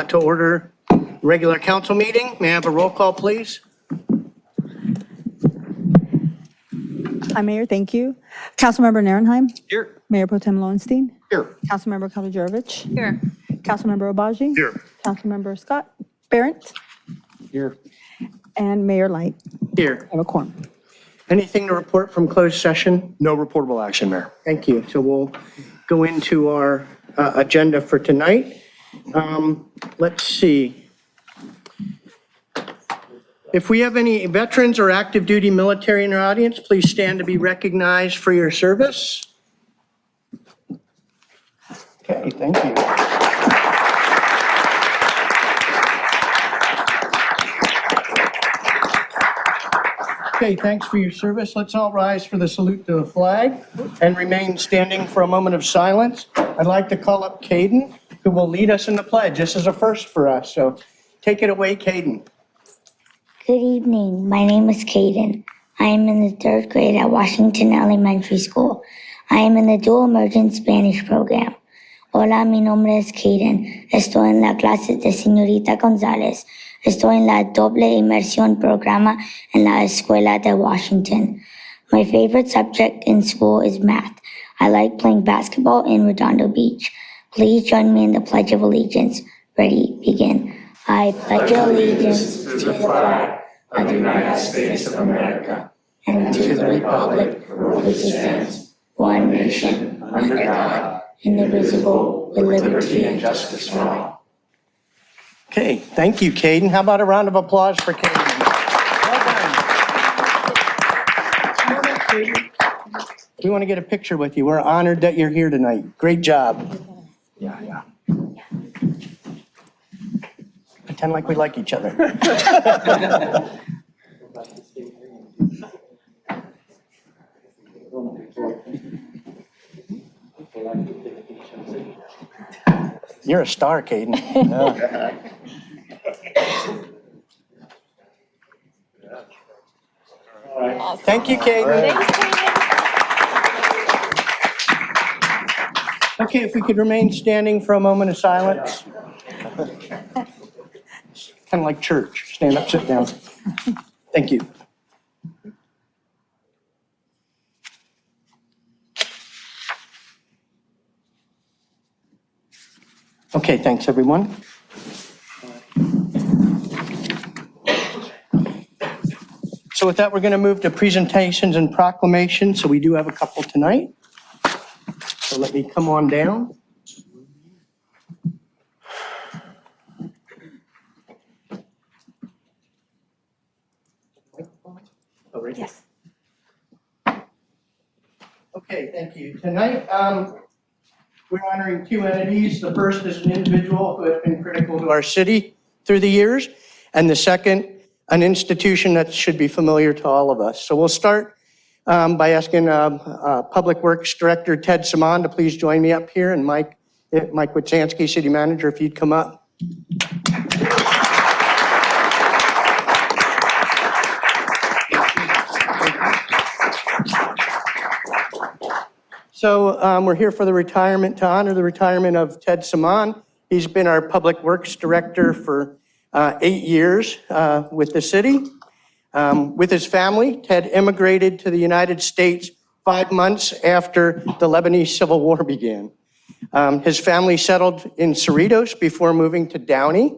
To order regular council meeting. May I have a roll call, please? Hi, Mayor. Thank you. Councilmember Narenheim. Here. Mayor Pro Tem Lowenstein. Here. Councilmember Kavajurovich. Here. Councilmember Obaji. Here. Councilmember Scott Barrett. Here. And Mayor Light. Here. I have a quorum. Anything to report from closed session? No reportable action, Mayor. Thank you. So we'll go into our agenda for tonight. Let's see. If we have any veterans or active duty military in our audience, please stand to be recognized for your service. Okay, thank you. Okay, thanks for your service. Let's all rise for the salute to the flag and remain standing for a moment of silence. I'd like to call up Caden, who will lead us in the pledge. This is a first for us, so take it away, Caden. Good evening. My name is Caden. I am in the 3rd grade at Washington Elementary School. I am in the Dual Emergent Spanish program. Hola, mi nombre es Caden. Estoy en la clase de señorita González. Estoy en la doble inmersión programa en la escuela de Washington. My favorite subject in school is math. I like playing basketball in Redondo Beach. Please join me in the Pledge of Allegiance. Ready, begin. I pledge allegiance to the flag of the United States of America and to the republic for which it stands, one nation, under God, indivisible, with liberty and justice for all. Okay, thank you, Caden. How about a round of applause for Caden? Well done. We want to get a picture with you. We're honored that you're here tonight. Great job. Yeah. Pretend like we like each other. You're a star, Caden. Yeah. Thank you, Caden. Okay, if we could remain standing for a moment of silence. Kind of like church. Stand up, sit down. Thank you. Okay, thanks, everyone. So with that, we're going to move to presentations and proclamations. So we do have a couple tonight. So let me come on down. Yes. Okay, thank you. Tonight, we're honoring two entities. The first is an individual who has been critical to our city through the years, and the second, an institution that should be familiar to all of us. So we'll start by asking Public Works Director Ted Simon to please join me up here, and Mike Witsansky, City Manager, if you'd come up. So we're here for the retirement, to honor the retirement of Ted Simon. He's been our Public Works Director for 8 years with the city. With his family, Ted immigrated to the United States 5 months after the Lebanese Civil War began. His family settled in Cerritos before moving to Downey.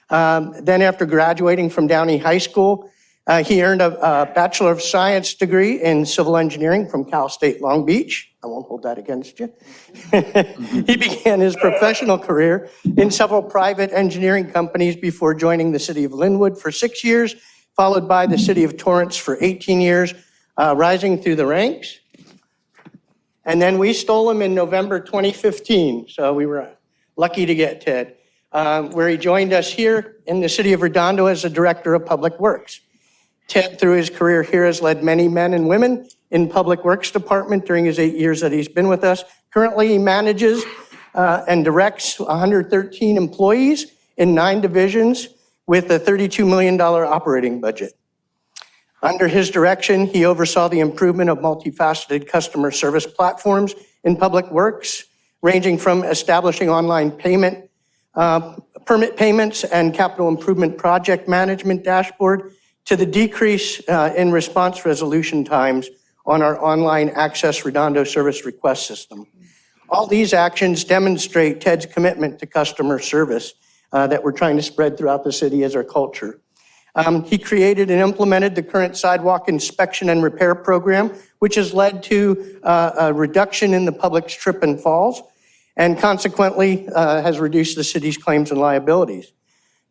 Then after graduating from Downey High School, he earned a Bachelor of Science degree in Civil Engineering from Cal State Long Beach. I won't hold that against you. He began his professional career in several private engineering companies before joining the city of Linwood for 6 years, followed by the city of Torrance for 18 years, rising through the ranks. And then we stole him in November 2015, so we were lucky to get Ted, where he joined us here in the city of Redondo as the Director of Public Works. Ted, through his career here, has led many men and women in Public Works Department during his 8 years that he's been with us. Currently, he manages and directs 113 employees in 9 divisions with a $32 million operating budget. Under his direction, he oversaw the improvement of multifaceted customer service platforms in Public Works, ranging from establishing online permit payments and capital improvement project management dashboard to the decrease in response resolution times on our online Access Redondo service request system. All these actions demonstrate Ted's commitment to customer service that we're trying to spread throughout the city as our culture. He created and implemented the current sidewalk inspection and repair program, which has led to a reduction in the public trip and falls, and consequently has reduced the city's claims and liabilities.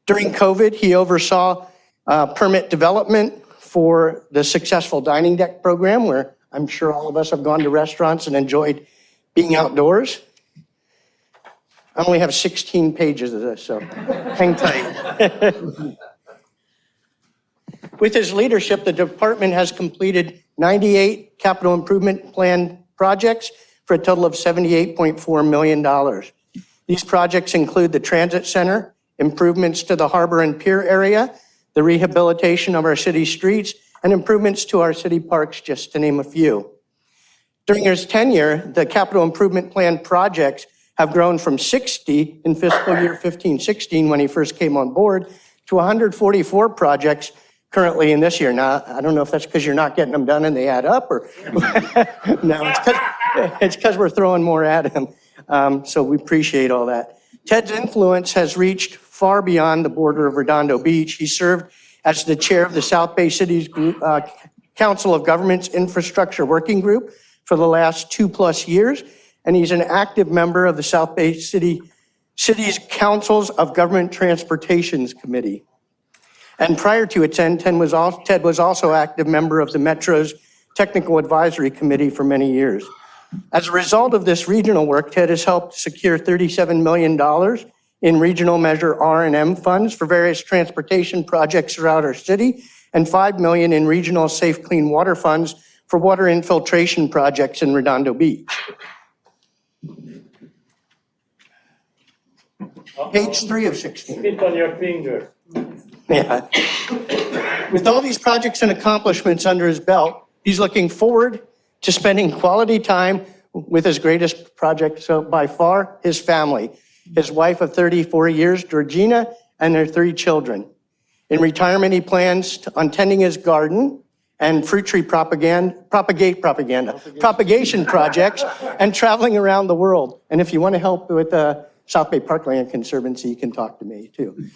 During COVID, he oversaw permit development for the successful dining deck program, where I'm sure all of us have gone to restaurants and enjoyed being outdoors. I only have 16 pages of this, so hang tight. With his leadership, the department has completed 98 capital improvement plan projects for a total of $78.4 million. These projects include the transit center, improvements to the harbor and pier area, the rehabilitation of our city streets, and improvements to our city parks, just to name a few. During his tenure, the capital improvement plan projects have grown from 60 in fiscal year 15-16 when he first came on board to 144 projects currently in this year. Now, I don't know if that's because you're not getting them done and they add up, or no, it's because we're throwing more at him. So we appreciate all that. Ted's influence has reached far beyond the border of Redondo Beach. He served as the chair of the South Bay City's Council of Governments Infrastructure Working Group for the last 2+ years, and he's an active member of the South Bay City's Councils of Government Transportations Committee. And prior to its end, Ted was also active member of the Metro's Technical Advisory Committee for many years. As a result of this regional work, Ted has helped secure $37 million in regional measure R&M funds for various transportation projects throughout our city, and $5 million in regional safe clean water funds for water infiltration projects in Redondo Beach. Page 3 of 16. Spit on your finger. Yeah. With all these projects and accomplishments under his belt, he's looking forward to spending quality time with his greatest project, so by far, his family, his wife of 34 years, Georgina, and their 3 children. In retirement, he plans on tending his garden and fruit tree propagation projects and traveling around the world. And if you want to help with South Bay Parkland Conservancy, you can talk to me too.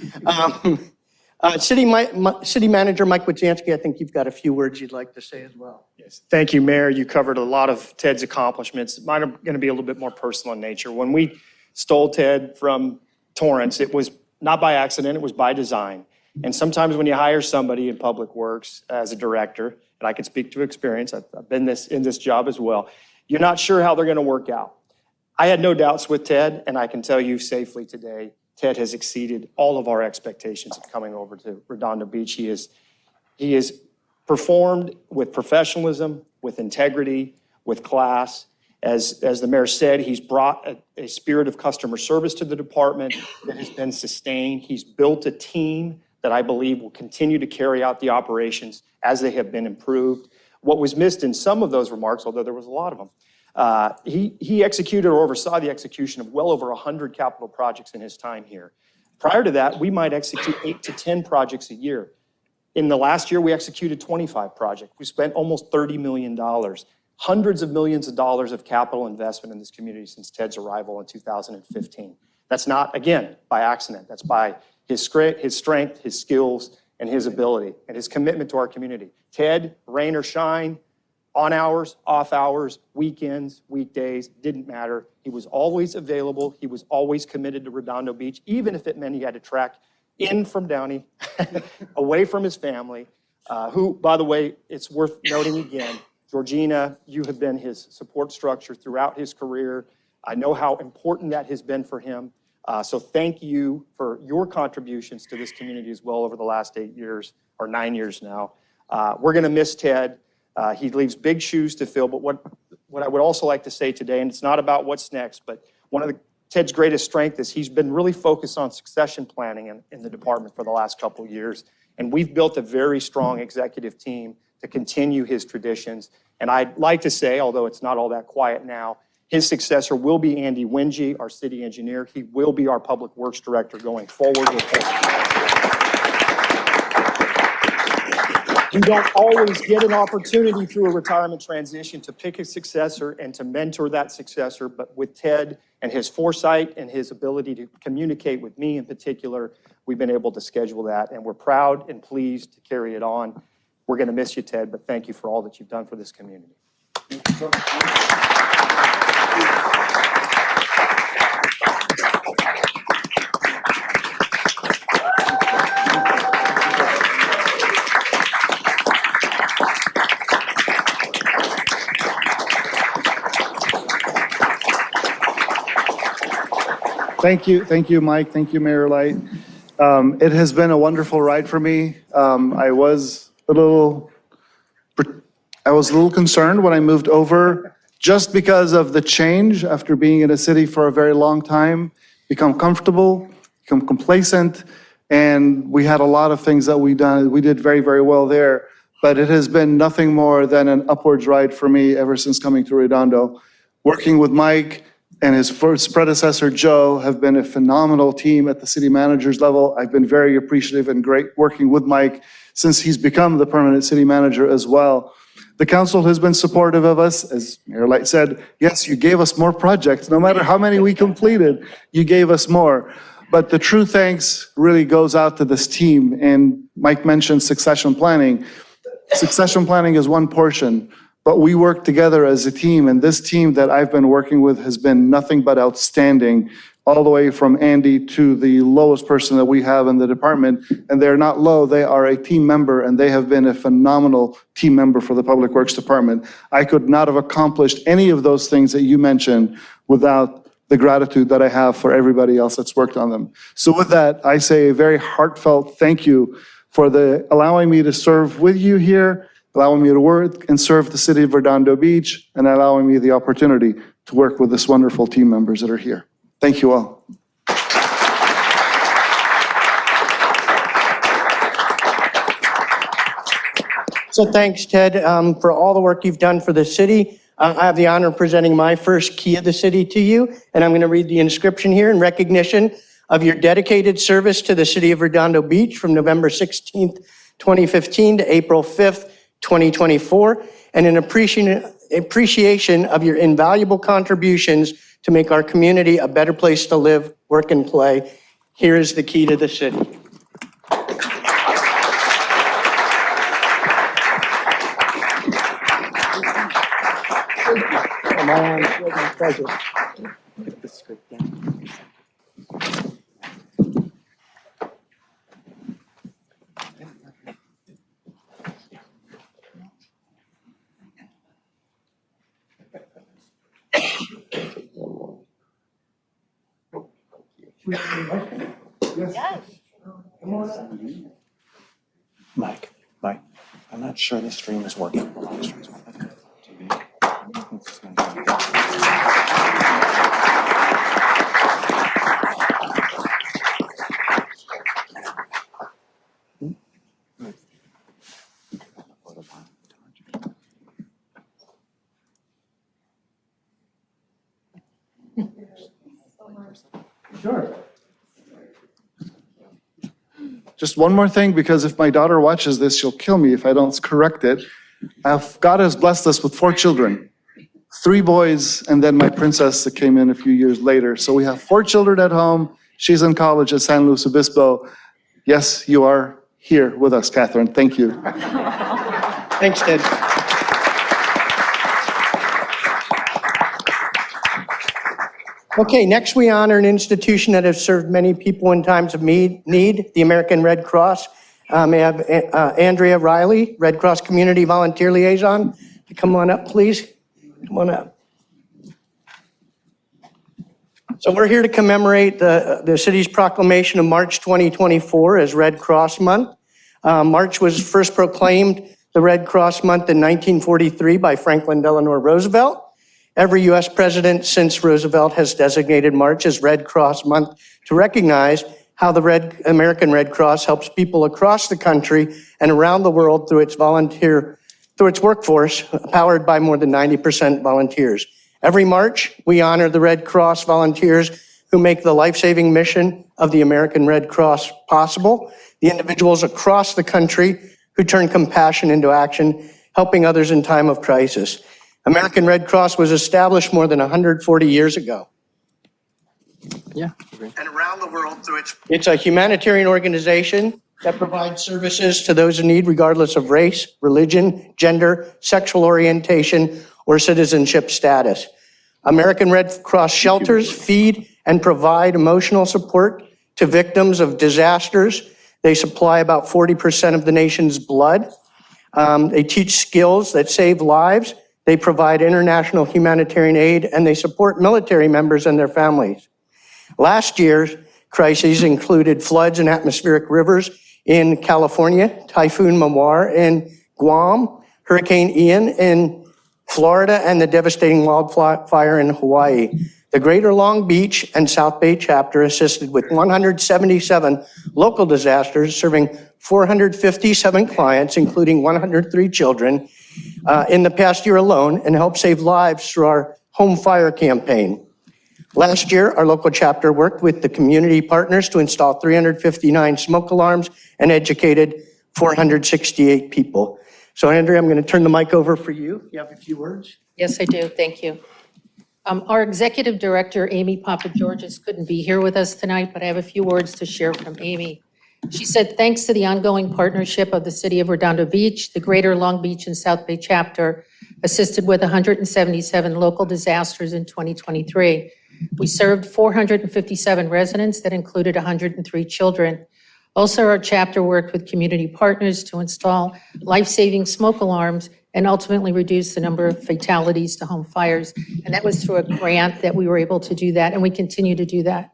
City Manager Mike Wojciechowski, I think you've got a few words you'd like to say as well. Yes, thank you, Mayor. You covered a lot of Ted's accomplishments. Mine are going to be a little bit more personal in nature. When we stole Ted from Torrance, it was not by accident, it was by design. And sometimes when you hire somebody in Public Works as a director, and I can speak to experience, I've been in this job as well, you're not sure how they're going to work out. I had no doubts with Ted, and I can tell you safely today, Ted has exceeded all of our expectations of coming over to Redondo Beach. He is performed with professionalism, with integrity, with class. As the mayor said, he's brought a spirit of customer service to the department that has been sustained. He's built a team that I believe will continue to carry out the operations as they have been improved. What was missed in some of those remarks, although there was a lot of them, he executed or oversaw the execution of well over 100 capital projects in his time here. Prior to that, we might execute 8 to 10 projects a year. In the last year, we executed 25 projects. We spent almost $30 million. hundreds of millions of dollars of capital investment in this community since Ted's arrival in 2015. That's not, again, by accident. That's by his strength, his skills, and his ability, and his commitment to our community. Ted, rain or shine, on hours, off hours, weekends, weekdays, didn't matter. He was always available. He was always committed to Redondo Beach, even if it meant he had to track in from Downey, away from his family, who, by the way, it's worth noting again, Georgina, you have been his support structure throughout his career. I know how important that has been for him. So thank you for your contributions to this community as well over the last 8 years, or 9 years now. We're gonna miss Ted. He leaves big shoes to fill, but what I would also like to say today, and it's not about what's next, but one of Ted's greatest strength is he's been really focused on succession planning in the department for the last couple of years. And we've built a very strong executive team to continue his traditions. And I'd like to say, although it's not all that quiet now, his successor will be Andy Wingy, our city engineer. He will be our public works director going forward with You don't always get an opportunity through a retirement transition to pick a successor and to mentor that successor, but with Ted and his foresight and his ability to communicate with me in particular, we've been able to schedule that, and we're proud and pleased to carry it on. We're gonna miss you, Ted, but thank you for all that you've done for this community. Thank you, Mike. Thank you, Mayor Light. It has been a wonderful ride for me. I was a little concerned when I moved over, just because of the change after being in a city for a very long time, become comfortable, become complacent, and we had a lot of things that we did very, very well there. But it has been nothing more than an upwards ride for me ever since coming to Redondo. Working with Mike and his first predecessor, Joe, have been a phenomenal team at the city manager's level. I've been very appreciative and great working with Mike since he's become the permanent city manager as well. The council has been supportive of us. As Mayor Light said, yes, you gave us more projects. No matter how many we completed, you gave us more. But the true thanks really goes out to this team. And Mike mentioned succession planning. Succession planning is one portion, but we work together as a team, and this team that I've been working with has been nothing but outstanding, all the way from Andy to the lowest person that we have in the department. And they're not low, they are a team member, and they have been a phenomenal team member for the Public Works Department. I could not have accomplished any of those things that you mentioned without the gratitude that I have for everybody else that's worked on them. So with that, I say a very heartfelt thank you for allowing me to serve with you here, allowing me to work and serve the city of Redondo Beach, and allowing me the opportunity to work with this wonderful team members that are here. Thank you all. So thanks, Ted, for all the work you've done for the city. I have the honor of presenting my first key of the city to you, and I'm going to read the inscription here in recognition of your dedicated service to the city of Redondo Beach from November 16th, 2015 to April 5th, 2024, and in appreciation of your invaluable contributions to make our community a better place to live, work, and play. Here is the key to the city. My pleasure. Put the script down. Mike, I'm not sure the stream is working. Sure. Just one more thing, because if my daughter watches this, she'll kill me if I don't correct it. God has blessed us with 4 children. 3 boys, and then my princess that came in a few years later. So we have 4 children at home. She's in college at San Luis Obispo. Yes, you are here with us, Catherine. Thank you. Thanks, Ted. Okay, next we honor an institution that has served many people in times of need, the American Red Cross. May I have Andrea Riley, Red Cross Community Volunteer Liaison, to come on up, please. Come on up. So we're here to commemorate the city's proclamation of March 2024 as Red Cross Month. March was first proclaimed the Red Cross Month in 1943 by Franklin Delano Roosevelt. Every U.S. president since Roosevelt has designated March as Red Cross Month to recognize how the American Red Cross helps people across the country and around the world through its workforce, powered by more than 90% volunteers. Every March, we honor the Red Cross volunteers who make the life-saving mission of the American Red Cross possible, the individuals across the country who turn compassion into action, helping others in time of crisis. American Red Cross was established more than 140 years ago. Yeah. And around the world it's a humanitarian organization that provides services to those in need regardless of race, religion, gender, sexual orientation, or citizenship status. American Red Cross shelters feed and provide emotional support to victims of disasters. They supply about 40% of the nation's blood. They teach skills that save lives. They provide international humanitarian aid, and they support military members and their families. Last year's crises included floods and atmospheric rivers in California, Typhoon Mawar in Guam, Hurricane Ian in Florida, and the devastating wildfire in Hawaii. The Greater Long Beach and South Bay chapter assisted with 177 local disasters, serving 457 clients, including 103 children, in the past year alone, and helped save lives through our Home Fire campaign. Last year, our local chapter worked with the community partners to install 359 smoke alarms and educated 468 people. So Andrea, I'm going to turn the mic over for you. You have a few words? Yes, I do. Thank you. Our executive director, Amy Papageorgis, couldn't be here with us tonight, but I have a few words to share from Amy. She said, thanks to the ongoing partnership of the City of Redondo Beach, the Greater Long Beach and South Bay chapter assisted with 177 local disasters in 2023. We served 457 residents that included 103 children. Also, our chapter worked with community partners to install life-saving smoke alarms and ultimately reduce the number of fatalities to home fires. And that was through a grant that we were able to do that, and we continue to do that.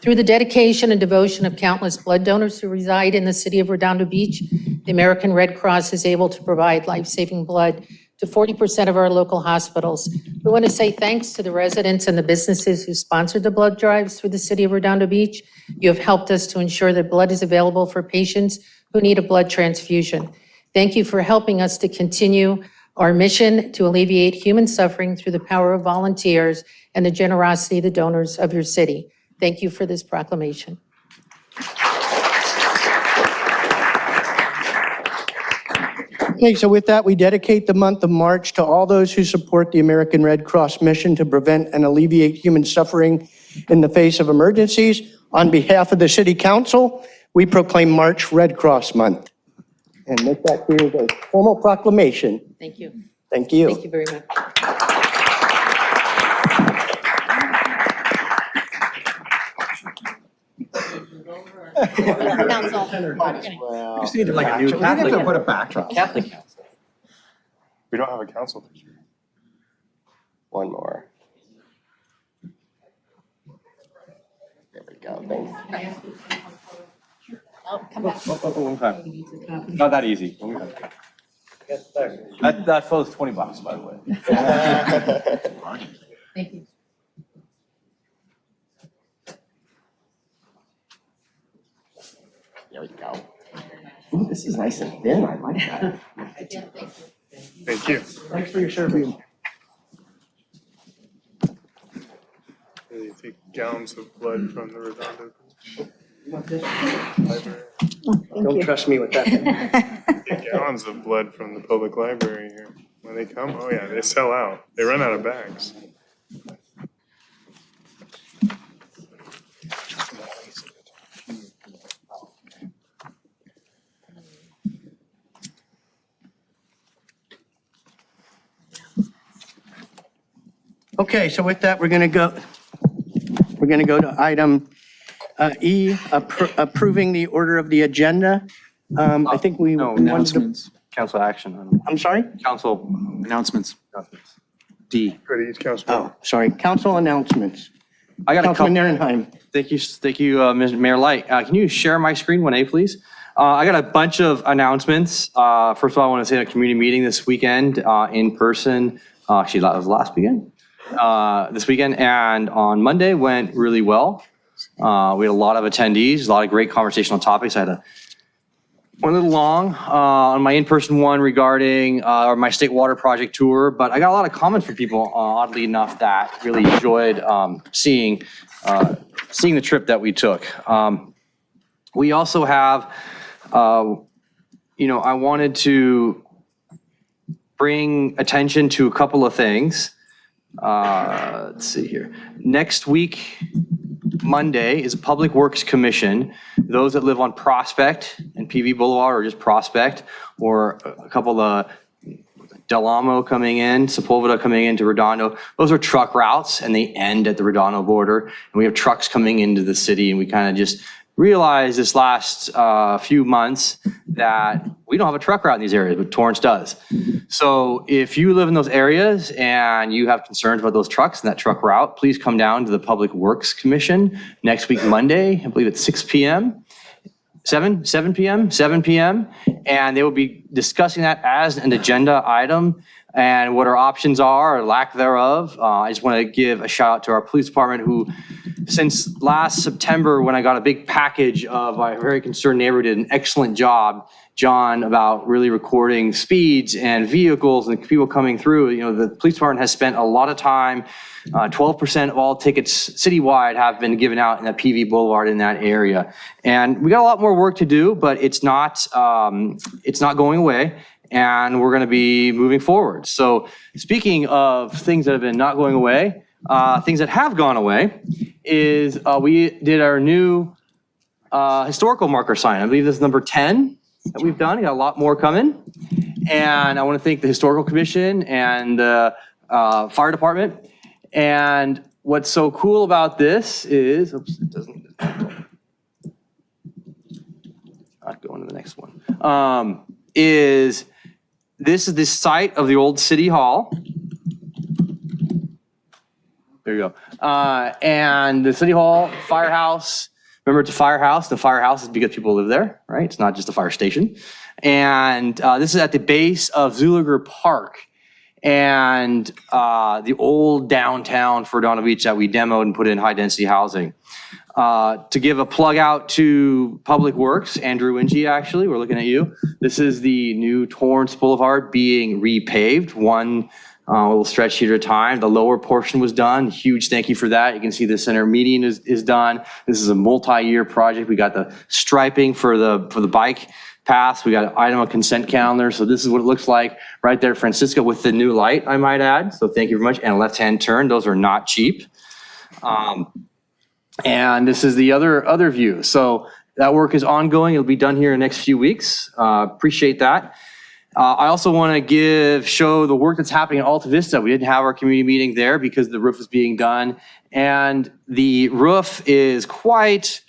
Through the dedication and devotion of countless blood donors who reside in the city of Redondo Beach, the American Red Cross is able to provide life-saving blood to 40% of our local hospitals. We want to say thanks to the residents and the businesses who sponsored the blood drives through the city of Redondo Beach. You have helped us to ensure that blood is available for patients who need a blood transfusion. Thank you for helping us to continue our mission to alleviate human suffering through the power of volunteers and the generosity of the donors of your city. Thank you for this proclamation. Okay, so with that, we dedicate the month of March to all those who support the American Red Cross mission to prevent and alleviate human suffering in the face of emergencies. On behalf of the City Council, we proclaim March Red Cross Month. And with that, here is a formal proclamation. Thank you. Thank you. Thank you very much. Council. We just need like a new Catholic. We need to put a backdrop. Catholic council. We don't have a council picture. One more. There we go, thanks. Oh, come back. One time. Not that easy. That photo's $20, by the way. Thank you. There we go. Ooh, this is nice and thin, I like that. Thank you. Thanks for your service. They take gallons of blood from the Redondo Library. Don't trust me with that. Take gallons of blood from the public library here. When they come, oh yeah, they sell out. They run out of bags. Okay, so with that, we're going to go to item E, approving the order of the agenda. I think we No, wanted to, announcements. Council action. item. I'm sorry? Council announcements. D. Go to each council. Oh, sorry, council announcements. I got a couple. Councilman Nierenheim. Thank you, Mayor Light. Can you share my screen 1A, please? I got a bunch of announcements. First of all, I want to say a community meeting this weekend in person. Actually, that was last weekend. This weekend and on Monday went really well. We had a lot of attendees, a lot of great conversational topics. I had went a little long on my in-person one regarding my state water project tour, but I got a lot of comments from people, oddly enough, that really enjoyed seeing the trip that we took. We also have, I wanted to bring attention to a couple of things. Let's see here. Next week, Monday, is a Public Works Commission. Those that live on Prospect and PV Boulevard, or just Prospect, or a couple of Del Amo coming in, Sepulveda coming into Redondo. Those are truck routes and they end at the Redondo border. And we have trucks coming into the city, and we kind of just realized this last few months that we don't have a truck route in these areas, but Torrance does. So if you live in those areas and you have concerns about those trucks and that truck route, please come down to the Public Works Commission next week, Monday. I believe it's 6 p.m. 7 p.m. And they will be discussing that as an agenda item and what our options are or lack thereof. I just want to give a shout out to our police department who, since last September, when I got a big package of a very concerned neighbor, did an excellent job, John, about really recording speeds and vehicles and people coming through. The police department has spent a lot of time. 12% of all tickets citywide have been given out in that PV Boulevard in that area. And we got a lot more work to do, but it's not going away. And we're going to be moving forward. So speaking of things that have been not going away, things that have gone away is we did our new historical marker sign. I believe this is number 10 that we've done. We got a lot more coming. And I want to thank the Historical Commission and the Fire Department. And what's so cool about this is, oops, it doesn't, not going to the next one, is this is the site of the old City Hall. There you go. And the City Hall, firehouse. Remember, it's a firehouse. The firehouse is because people live there, right? It's not just a fire station. And this is at the base of Zuliger Park. And the old downtown for Redondo Beach that we demoed and put in high-density housing. To give a plug out to Public Works, Andrew Wingy, actually, we're looking at you. This is the new Torrance Boulevard being repaved, one little stretch here at a time. The lower portion was done. Huge thank you for that. You can see the center median is done. This is a multi-year project. We got the striping for the bike paths. We got an item of consent calendar. So this is what it looks like right there, Francisco, with the new light, I might add. So thank you very much. And a left-hand turn. Those are not cheap. And this is the other view. So that work is ongoing. It'll be done here in the next few weeks. Appreciate that. I also want to show the work that's happening at Alta Vista. We didn't have our community meeting there because the roof is being done. And the roof is quite,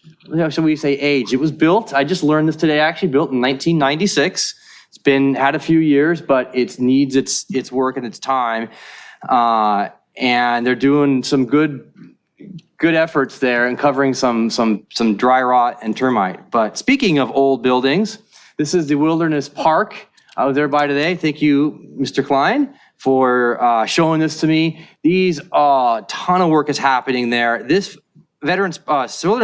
shall we say, aged. It was built, I just learned this today, actually built in 1996. It's had a few years, but it needs its work and its time. And they're doing some good efforts there and covering some dry rot and termite. But speaking of old buildings, this is the Wilderness Park. I was there by today. Thank you, Mr. Klein, for showing this to me. A ton of work is happening there. This Wilderness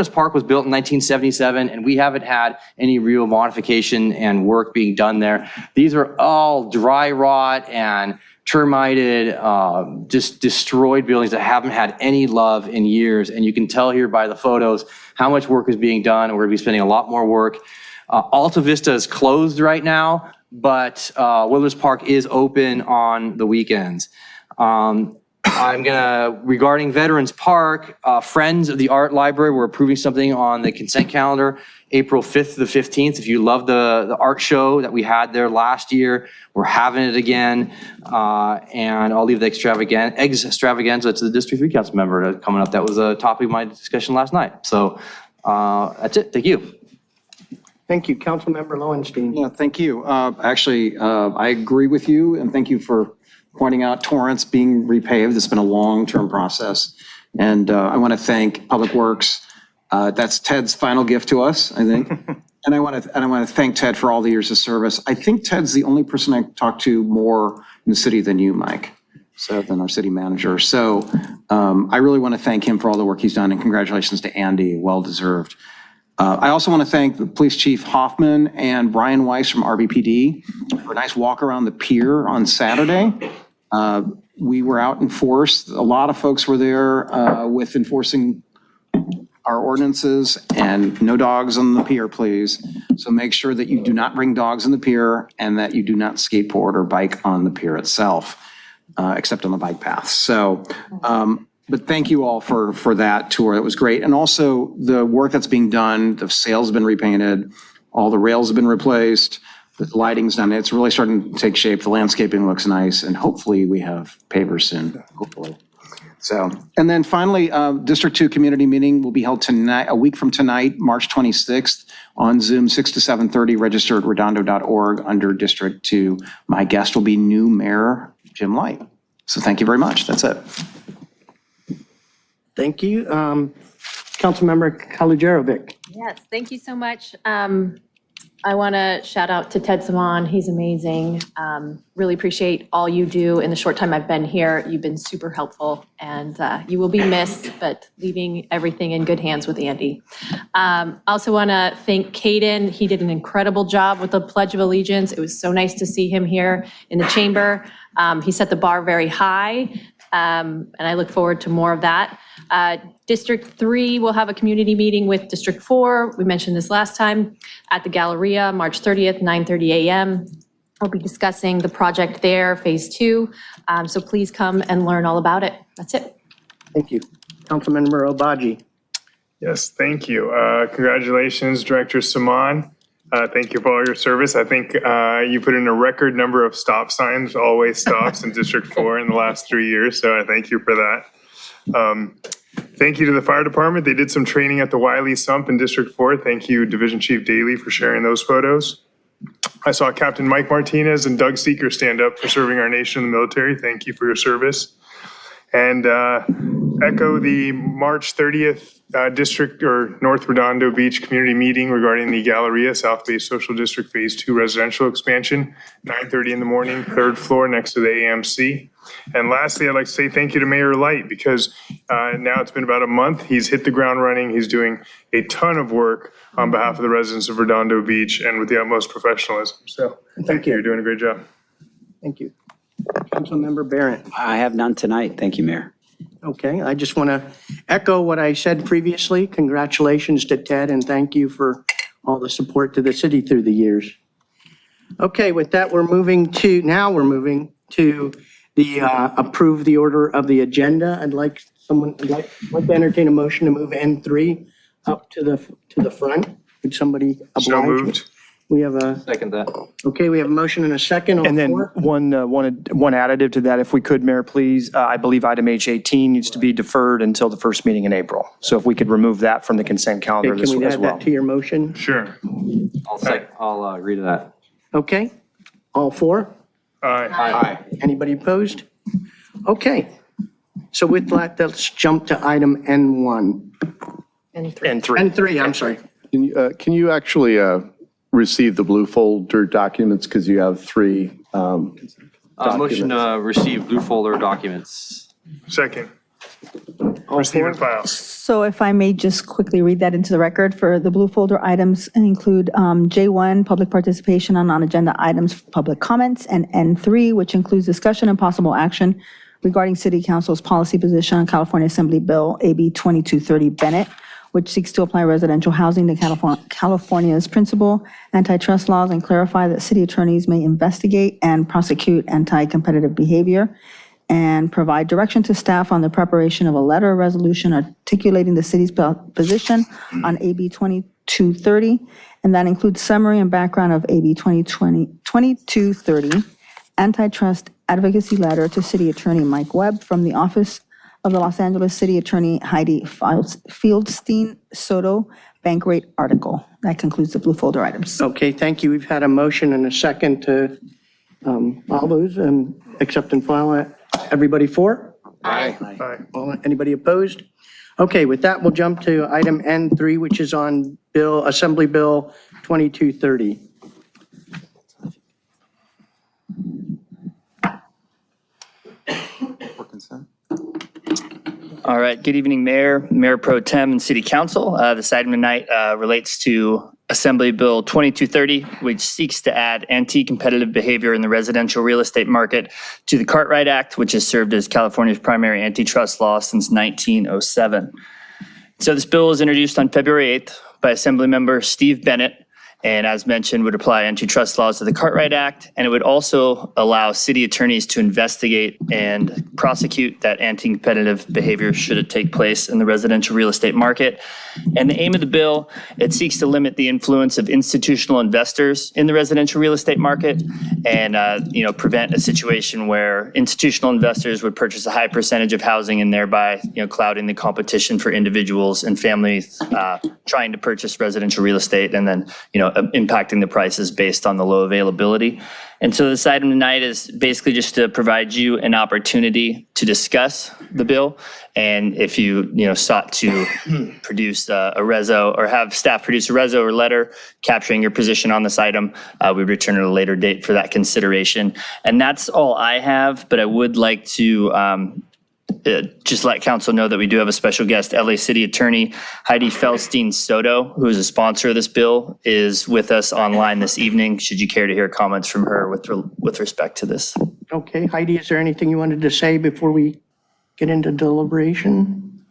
Park was built in 1977, and we haven't had any real modification and work being done there. These are all dry rot and termited, just destroyed buildings that haven't had any love in years. And you can tell here by the photos how much work is being done. We're going to be spending a lot more work. Alta Vista is closed right now, but Wilderness Park is open on the weekends. Regarding Veterans Park, Friends of the Art Library, we're approving something on the consent calendar, April 5th to the 15th. If you love the art show that we had there last year, we're having it again. And I'll leave the extravaganza to the District 3 Council member coming up. That was a topic of my discussion last night. So that's it. Thank you. Thank you. Councilmember Lowenstein. Yeah, thank you. Actually, I agree with you, and thank you for pointing out Torrance being repaved. It's been a long-term process. And I want to thank Public Works. That's Ted's final gift to us, I think. And I want to thank Ted for all the years of service. I think Ted's the only person I talked to more in the city than you, Mike, so than our city manager. So I really want to thank him for all the work he's done, and congratulations to Andy, well-deserved. I also want to thank the Police Chief Hoffman and Brian Weiss from RBPD for a nice walk around the pier on Saturday. We were out in force. A lot of folks were there with enforcing our ordinances, and no dogs on the pier, please. So make sure that you do not bring dogs on the pier and that you do not skateboard or bike on the pier itself, except on the bike paths. So, but thank you all for that tour. It was great. And also the work that's being done, the sails have been repainted, all the rails have been replaced, the lighting's done. It's really starting to take shape. The landscaping looks nice, and hopefully we have pavers soon, hopefully. So, and then finally, District 2 community meeting will be held tonight, a week from tonight, March 26th on Zoom, 6 to 7:30, register at redondo.org under District 2. My guest will be new Mayor Jim Light. So thank you very much. That's it. Thank you. Councilmember Kalujerovic. Yes, thank you so much. I want to shout out to Ted Simon. He's amazing. Really appreciate all you do. In the short time I've been here, you've been super helpful, and you will be missed, but leaving everything in good hands with Andy. Also want to thank Caden. He did an incredible job with the Pledge of Allegiance. It was so nice to see him here in the chamber. He set the bar very high, and I look forward to more of that. District 3 will have a community meeting with District 4. We mentioned this last time at the Galleria, March 30th, 9:30 a.m. We'll be discussing the project there, Phase 2. So please come and learn all about it. That's it. Thank you. Councilmember Obaji. Yes, thank you. Congratulations, Director Saman. Thank you for all your service. I think you put in a record number of stop signs, always stops in District 4 in the last 3 years. So I thank you for that. Thank you to the fire department. They did some training at the Wiley Sump in District 4. Thank you, Division Chief Daly, for sharing those photos. I saw Captain Mike Martinez and Doug Seeker stand up for serving our nation in the military. Thank you for your service. And echo the March 30th District or North Redondo Beach community meeting regarding the Galleria South Bay Social District Phase 2 residential expansion, 9:30 in the morning, 3rd floor next to the AMC. And lastly, I'd like to say thank you to Mayor Light, because now it's been about a month. He's hit the ground running. He's doing a ton of work on behalf of the residents of Redondo Beach and with the utmost professionalism. So thank you. You're doing a great job. Thank you. Councilmember Barrett. I have none tonight. Thank you, Mayor. Okay, I just want to echo what I said previously. Congratulations to Ted, and thank you for all the support to the city through the years. Okay, with that, we're moving to the approve the order of the agenda. I'd like to entertain a motion to move N3 up to the front. Would somebody oblige? So moved. We have a, Second that. okay, we have a motion and a second on And the then floor. one additive to that, if we could, Mayor, please, I believe item H18 needs to be deferred until the first meeting in April. So if we could remove that from the consent calendar Okay, as can we as add well. that to your motion? Sure. I'll agree to that. Okay, all four? Aye. Anybody opposed? Okay, so with that, let's jump to item N1. And And 3. N3, I'm sorry. Can you actually receive the blue folder documents, because you have 3 Motion to receive blue folder documents. Second. Receive and file. So if I may just quickly read that into the record, for the blue folder items include J1, public participation on non-agenda items, public comments, and N3, which includes discussion and possible action regarding City Council's policy position on California Assembly Bill AB 2230 Bennett, which seeks to apply residential housing to California's principal antitrust laws and clarify that city attorneys may investigate and prosecute anti-competitive behavior, and provide direction to staff on the preparation of a letter of resolution articulating the city's position on AB 2230, and that includes summary and background of AB 2230, antitrust advocacy letter to City Attorney Mike Webb from the Office of the Los Angeles City Attorney Heidi Fieldstein Soto bank rate article. That concludes the blue folder items. Okay, thank you. We've had a motion and a second to all those and accept and file it. Everybody for? Aye. Anybody opposed? Okay, with that, we'll jump to item N3, which is on Assembly Bill 2230. All right, good evening, Mayor, Mayor Pro Tem, and City Council. This item tonight relates to Assembly Bill 2230, which seeks to add anti-competitive behavior in the residential real estate market to the Cartwright Act, which has served as California's primary antitrust law since 1907. So this bill was introduced on February 8th by Assemblymember Steve Bennett, and as mentioned, would apply antitrust laws to the Cartwright Act, and it would also allow city attorneys to investigate and prosecute that anti-competitive behavior should it take place in the residential real estate market. And the aim of the bill, it seeks to limit the influence of institutional investors in the residential real estate market and, prevent a situation where institutional investors would purchase a high percentage of housing and thereby, clouding the competition for individuals and families trying to purchase residential real estate and then, impacting the prices based on the low availability. And so this item tonight is basically just to provide you an opportunity to discuss the bill. And if you, sought to produce a reso or have staff produce a reso or letter capturing your position on this item, we return at a later date for that consideration. And that's all I have, but I would like to just let council know that we do have a special guest. LA City Attorney Heidi Fieldstein Soto, who is a sponsor of this bill, is with us online this evening. Should you care to hear comments from her with respect to this? Okay, Heidi, is there anything you wanted to say before we get into deliberation?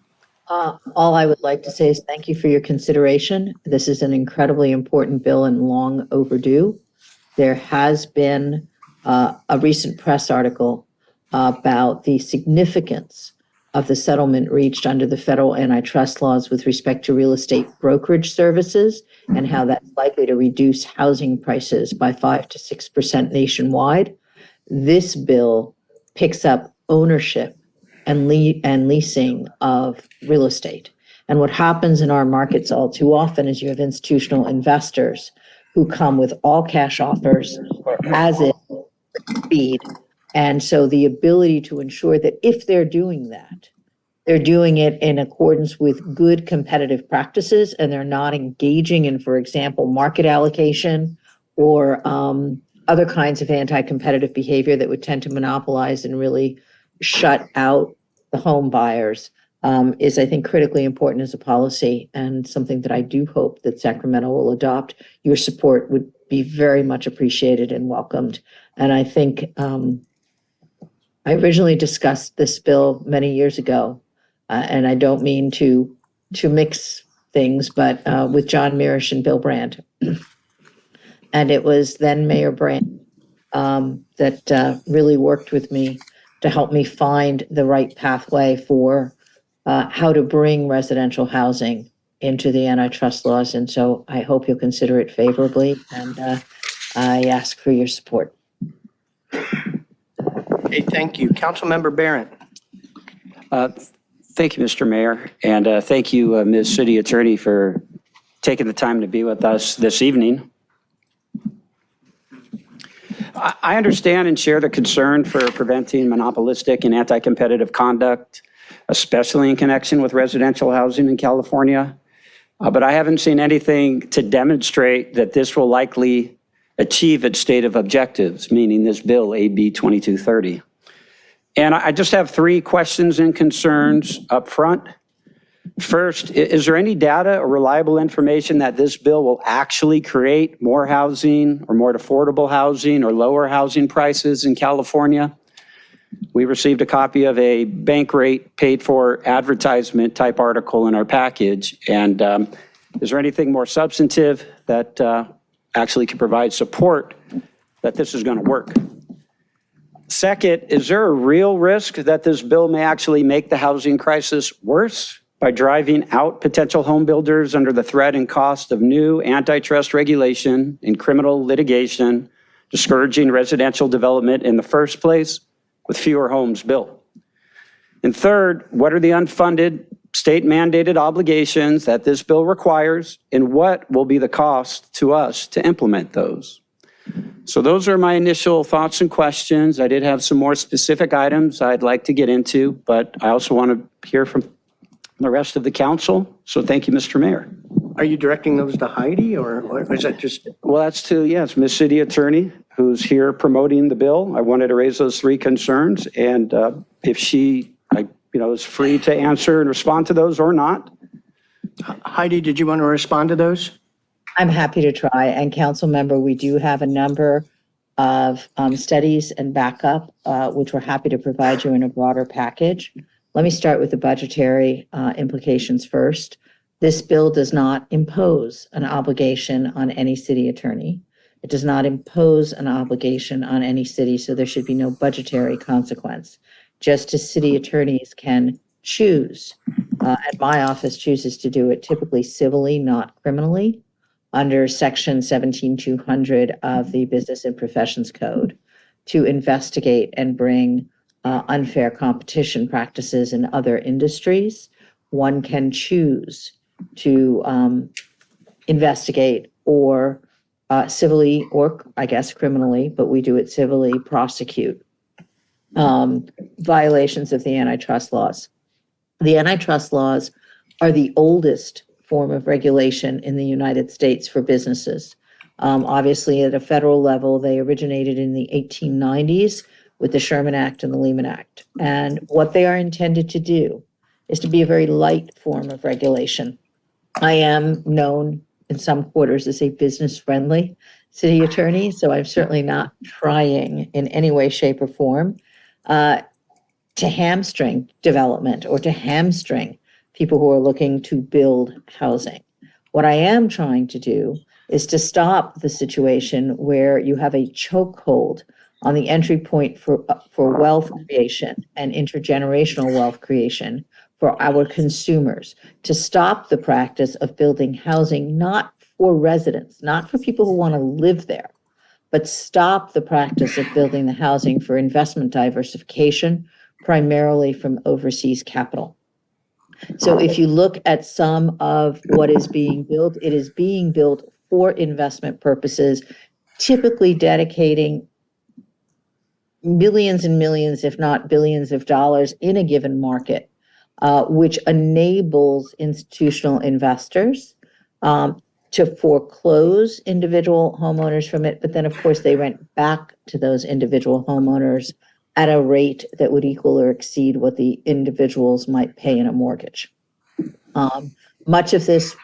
All I would like to say is thank you for your consideration. This is an incredibly important bill and long overdue. There has been a recent press article about the significance of the settlement reached under the federal antitrust laws with respect to real estate brokerage services and how that's likely to reduce housing prices by 5 to 6% nationwide. This bill picks up ownership and leasing of real estate. And what happens in our markets all too often is you have institutional investors who come with all cash offers or as is speed. And so the ability to ensure that if they're doing that, they're doing it in accordance with good competitive practices and they're not engaging in, for example, market allocation or other kinds of anti-competitive behavior that would tend to monopolize and really shut out the home buyers is, I think, critically important as a policy and something that I do hope that Sacramento will adopt. Your support would be very much appreciated and welcomed. And I think I originally discussed this bill many years ago, and I don't mean to mix things, but with John Mirisch and Bill Brandt. And it was then Mayor Brandt that really worked with me to help me find the right pathway for how to bring residential housing into the antitrust laws. And so I hope you'll consider it favorably, and I ask for your support. Okay, thank you. Councilmember Barron. Thank you, Mr. Mayor, and thank you, Ms. City Attorney, for taking the time to be with us this evening. I understand and share the concern for preventing monopolistic and anti-competitive conduct, especially in connection with residential housing in California. But I haven't seen anything to demonstrate that this will likely achieve its stated objectives, meaning this bill, AB 2230. And I just have 3 questions and concerns up front. First, is there any data or reliable information that this bill will actually create more housing or more affordable housing or lower housing prices in California? We received a copy of a bank rate paid for advertisement type article in our package. And is there anything more substantive that actually can provide support that this is going to work? Second, is there a real risk that this bill may actually make the housing crisis worse by driving out potential home builders under the threat and cost of new antitrust regulation and criminal litigation, discouraging residential development in the first place with fewer homes built? And third, what are the unfunded state mandated obligations that this bill requires, and what will be the cost to us to implement those? So those are my initial thoughts and questions. I did have some more specific items I'd like to get into, but I also want to hear from the rest of the council. So thank you, Mr. Mayor. Are you directing those to Heidi or is that just? Well, it's Ms. City Attorney who's here promoting the bill. I wanted to raise those 3 concerns, and if she, is free to answer and respond to those or not. Heidi, did you want to respond to those? I'm happy to try. And council member, we do have a number of studies and backup, which we're happy to provide you in a broader package. Let me start with the budgetary implications first. This bill does not impose an obligation on any city attorney. It does not impose an obligation on any city, so there should be no budgetary consequence. Just as city attorneys can choose, and my office chooses to do it typically civilly, not criminally, under section 17200 of the Business and Professions Code, to investigate and bring unfair competition practices in other industries. One can choose to investigate or civilly, or I guess criminally, but we do it civilly, prosecute violations of the antitrust laws. The antitrust laws are the oldest form of regulation in the United States for businesses. Obviously, at a federal level, they originated in the 1890s with the Sherman Act and the Lehman Act. And what they are intended to do is to be a very light form of regulation. I am known in some quarters as a business-friendly city attorney, so I'm certainly not trying in any way, shape, or form to hamstring development or to hamstring people who are looking to build housing. What I am trying to do is to stop the situation where you have a chokehold on the entry point for wealth creation and intergenerational wealth creation for our consumers, to stop the practice of building housing not for residents, not for people who want to live there, but stop the practice of building the housing for investment diversification, primarily from overseas capital. So if you look at some of what is being built, it is being built for investment purposes, typically dedicating millions and millions, if not billions of dollars in a given market, which enables institutional investors to foreclose individual homeowners from it. But then, of course, they rent back to those individual homeowners at a rate that would equal or exceed what the individuals might pay in a mortgage. Much of this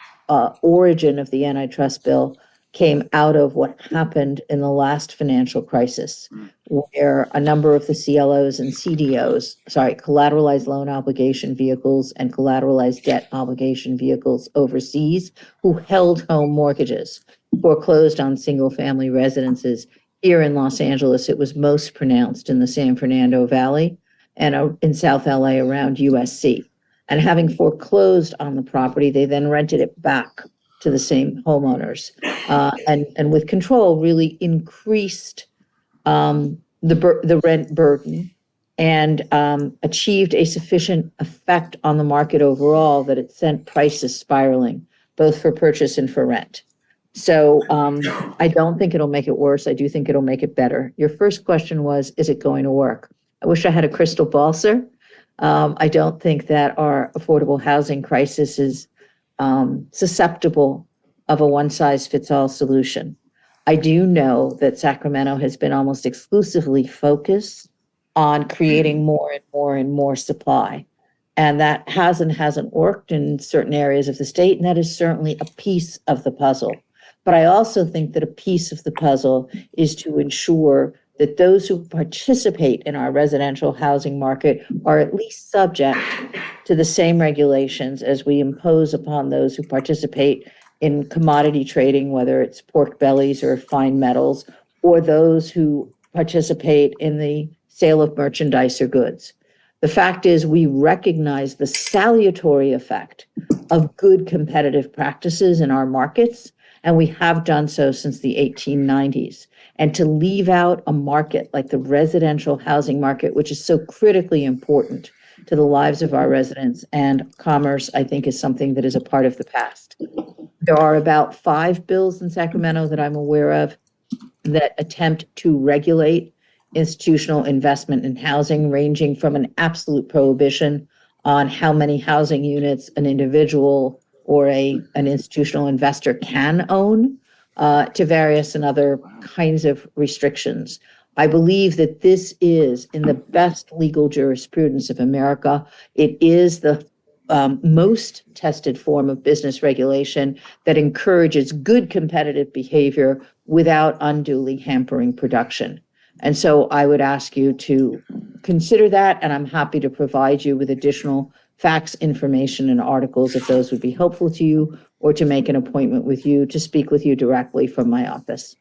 origin of the antitrust bill came out of what happened in the last financial crisis, where a number of the CLOs and CDOs, collateralized loan obligation vehicles and collateralized debt obligation vehicles overseas, who held home mortgages, foreclosed on single-family residences. Here in Los Angeles, it was most pronounced in the San Fernando Valley and in South LA around USC. And having foreclosed on the property, they then rented it back to the same homeowners, and with control really increased the rent burden and achieved a sufficient effect on the market overall that it sent prices spiraling, both for purchase and for rent. So I don't think it'll make it worse. I do think it'll make it better. Your first question was, is it going to work? I wish I had a crystal ball, sir. I don't think that our affordable housing crisis is susceptible of a one-size-fits-all solution. I do know that Sacramento has been almost exclusively focused on creating more and more and more supply. And that hasn't worked in certain areas of the state, and that is certainly a piece of the puzzle. But I also think that a piece of the puzzle is to ensure that those who participate in our residential housing market are at least subject to the same regulations as we impose upon those who participate in commodity trading, whether it's pork bellies or fine metals, or those who participate in the sale of merchandise or goods. The fact is, we recognize the salutary effect of good competitive practices in our markets, and we have done so since the 1890s. And to leave out a market like the residential housing market, which is so critically important to the lives of our residents and commerce, I think is something that is a part of the past. There are about 5 bills in Sacramento that I'm aware of that attempt to regulate institutional investment in housing, ranging from an absolute prohibition on how many housing units an individual or an institutional investor can own, to various and other kinds of restrictions. I believe that this is in the best legal jurisprudence of America. It is the most tested form of business regulation that encourages good competitive behavior without unduly hampering production. And so I would ask you to consider that, and I'm happy to provide you with additional facts, information, and articles if those would be helpful to you, or to make an appointment with you to speak with you directly from my office.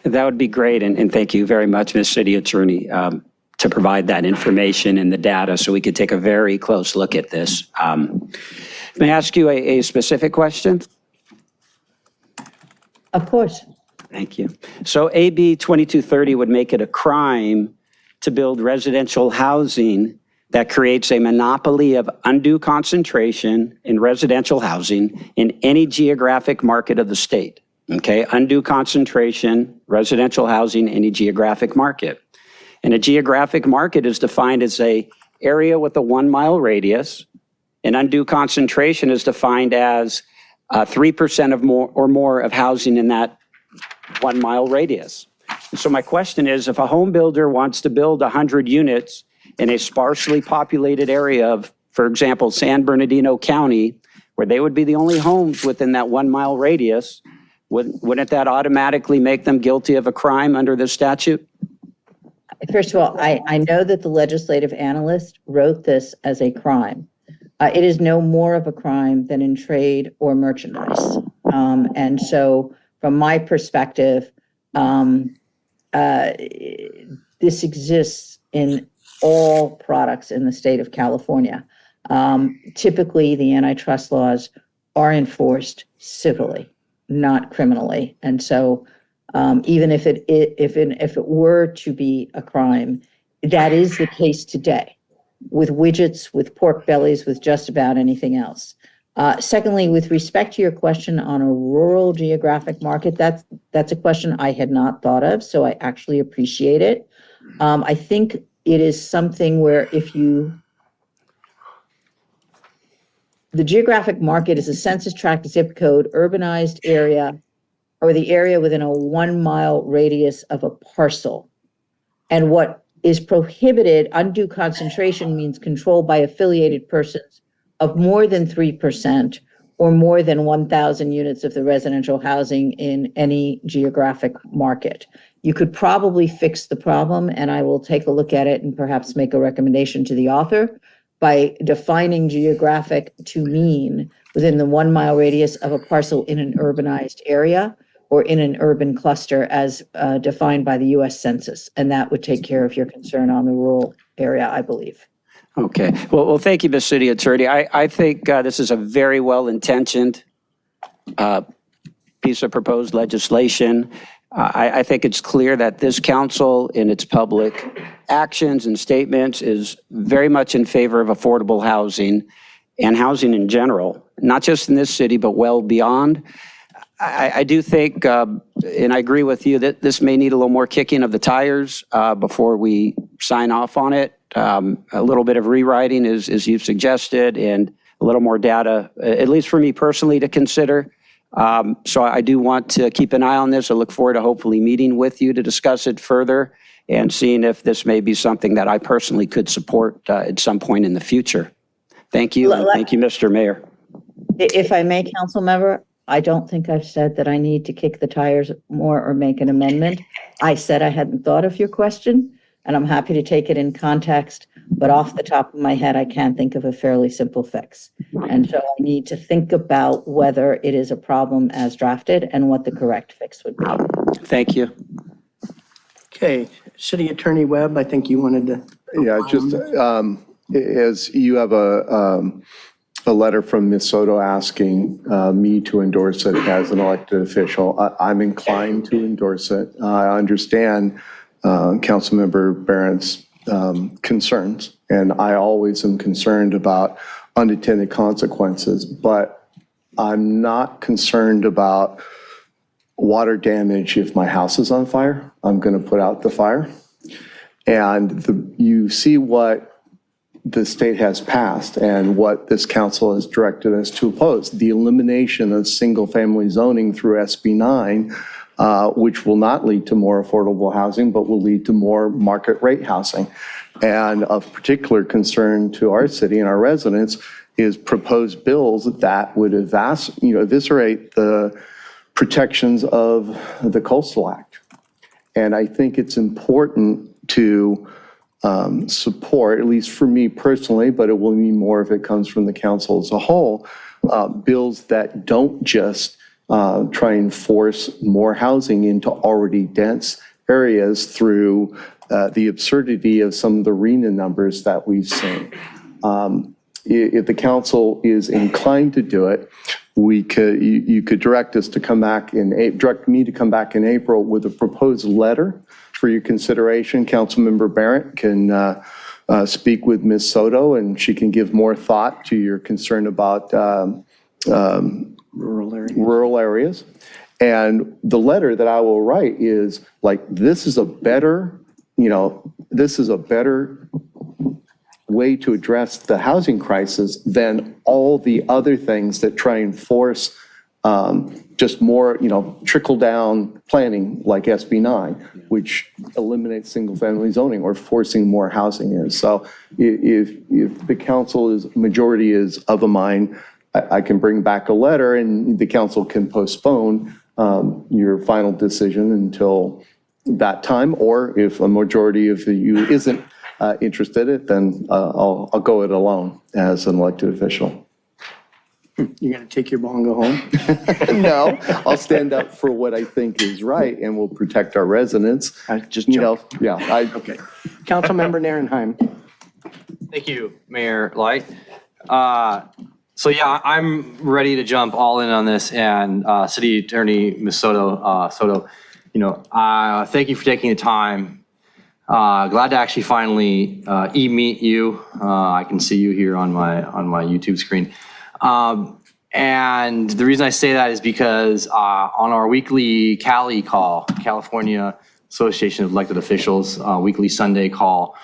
That would be great, and thank you very much, Ms. City Attorney, to provide that information and the data so we could take a very close look at this. May I ask you a specific question? Of course. Thank you. So AB 2230 would make it a crime to build residential housing that creates a monopoly of undue concentration in residential housing in any geographic market of the state. Okay, undue concentration, residential housing, any geographic market. And a geographic market is defined as an area with a 1 mile radius, and undue concentration is defined as 3% of more of housing in that 1 mile radius. So my question is, if a home builder wants to build 100 units in a sparsely populated area of, for example, San Bernardino County, where they would be the only homes within that 1 mile radius, wouldn't that automatically make them guilty of a crime under this statute? First of all, I know that the legislative analyst wrote this as a crime. It is no more of a crime than in trade or merchandise. And so from my perspective, this exists in all products in the state of California. Typically, the antitrust laws are enforced civilly, not criminally. And so even if it were to be a crime, that is the case today with widgets, with pork bellies, with just about anything else. Secondly, with respect to your question on a rural geographic market, that's a question I had not thought of, so I actually appreciate it. I think it is something where the geographic market is a census tract, zip code, urbanized area, or the area within a 1 mile radius of a parcel. And what is prohibited, undue concentration, means control by affiliated persons of more than 3% or more than 1,000 units of the residential housing in any geographic market. You could probably fix the problem, and I will take a look at it and perhaps make a recommendation to the author by defining geographic to mean within the 1 mile radius of a parcel in an urbanized area or in an urban cluster as defined by the US Census. And that would take care of your concern on the rural area, I believe. Okay. Well, thank you, Ms. City Attorney. I think this is a very well-intentioned piece of proposed legislation. I think it's clear that this council in its public actions and statements is very much in favor of affordable housing and housing in general, not just in this city, but well beyond. I do think, and I agree with you, that this may need a little more kicking of the tires before we sign off on it. A little bit of rewriting, as you've suggested, and a little more data, at least for me personally, to consider. So I do want to keep an eye on this. I look forward to hopefully meeting with you to discuss it further and seeing if this may be something that I personally could support at some point in the future. Thank you. And thank you, Mr. Mayor. If I may, council member, I don't think I've said that I need to kick the tires more or make an amendment. I said I hadn't thought of your question, and I'm happy to take it in context, but off the top of my head, I can't think of a fairly simple fix. And so I need to think about whether it is a problem as drafted and what the correct fix would be. Thank you. Okay, City Attorney Webb, I think you wanted to. Yeah, just as you have a letter from Ms. Soto asking me to endorse it as an elected official, I'm inclined to endorse it. I understand Councilmember Barron's concerns, and I always am concerned about unintended consequences, but I'm not concerned about water damage if my house is on fire. I'm going to put out the fire. And you see what the state has passed and what this council has directed us to oppose, the elimination of single-family zoning through SB 9, which will not lead to more affordable housing, but will lead to more market rate housing. And of particular concern to our city and our residents is proposed bills that would eviscerate the protections of the Coastal Act. And I think it's important to support, at least for me personally, but it will mean more if it comes from the council as a whole, bills that don't just try and force more housing into already dense areas through the absurdity of some of the RENA numbers that we've seen. If the council is inclined to do it, you could direct us to come back direct me to come back in April with a proposed letter for your consideration. Councilmember Barrett can speak with Ms. Soto, and she can give more thought to your concern about rural areas. And the letter that I will write is like, this is a better way to address the housing crisis than all the other things that try and force just more, trickle down planning like SB 9, which eliminates single family zoning or forcing more housing in. So if the council majority is of a mind, I can bring back a letter and the council can postpone your final decision until that time. Or if a majority of you isn't interested in it, then I'll go it alone as an elected official. You're going to take your ball and go home? No, I'll stand up for what I think is right and will protect our residents. Okay. Councilmember Narenheim. Thank you, Mayor Light. So yeah, I'm ready to jump all in on this, and City Attorney Ms. Soto, thank you for taking the time. Glad to actually finally meet you. I can see you here on my YouTube screen. And the reason I say that is because on our weekly Cali call, California Association of Elected Officials, weekly Sunday call,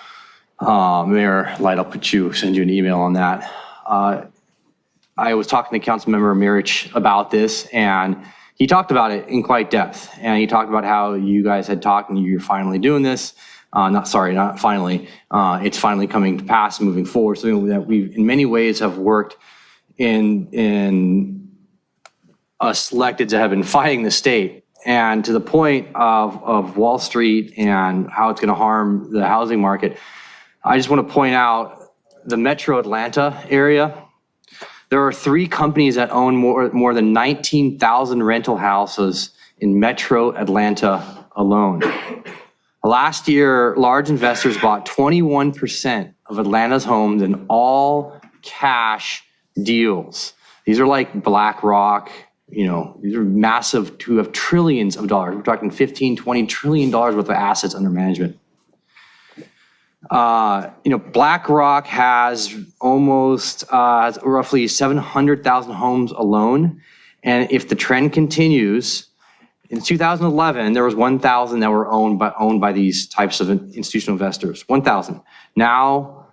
Mayor Light, I'll send you an email on that. I was talking to Councilmember Mirich about this, and he talked about it in quite depth. And he talked about how you guys had talked and you're finally doing this. Not finally. It's finally coming to pass and moving forward. Something that we, in many ways, have worked in us electeds that have been fighting the state. And to the point of Wall Street and how it's going to harm the housing market, I just want to point out the Metro Atlanta area. There are 3 companies that own more than 19,000 rental houses in Metro Atlanta alone. Last year, large investors bought 21% of Atlanta's homes in all cash deals. These are like BlackRock, these are massive, who have trillions of dollars. We're talking $15, $20 trillion worth of assets under management. BlackRock has almost roughly 700,000 homes alone. And if the trend continues, in 2011, there was 1,000 that were owned by these types of institutional investors, 1,000. Now,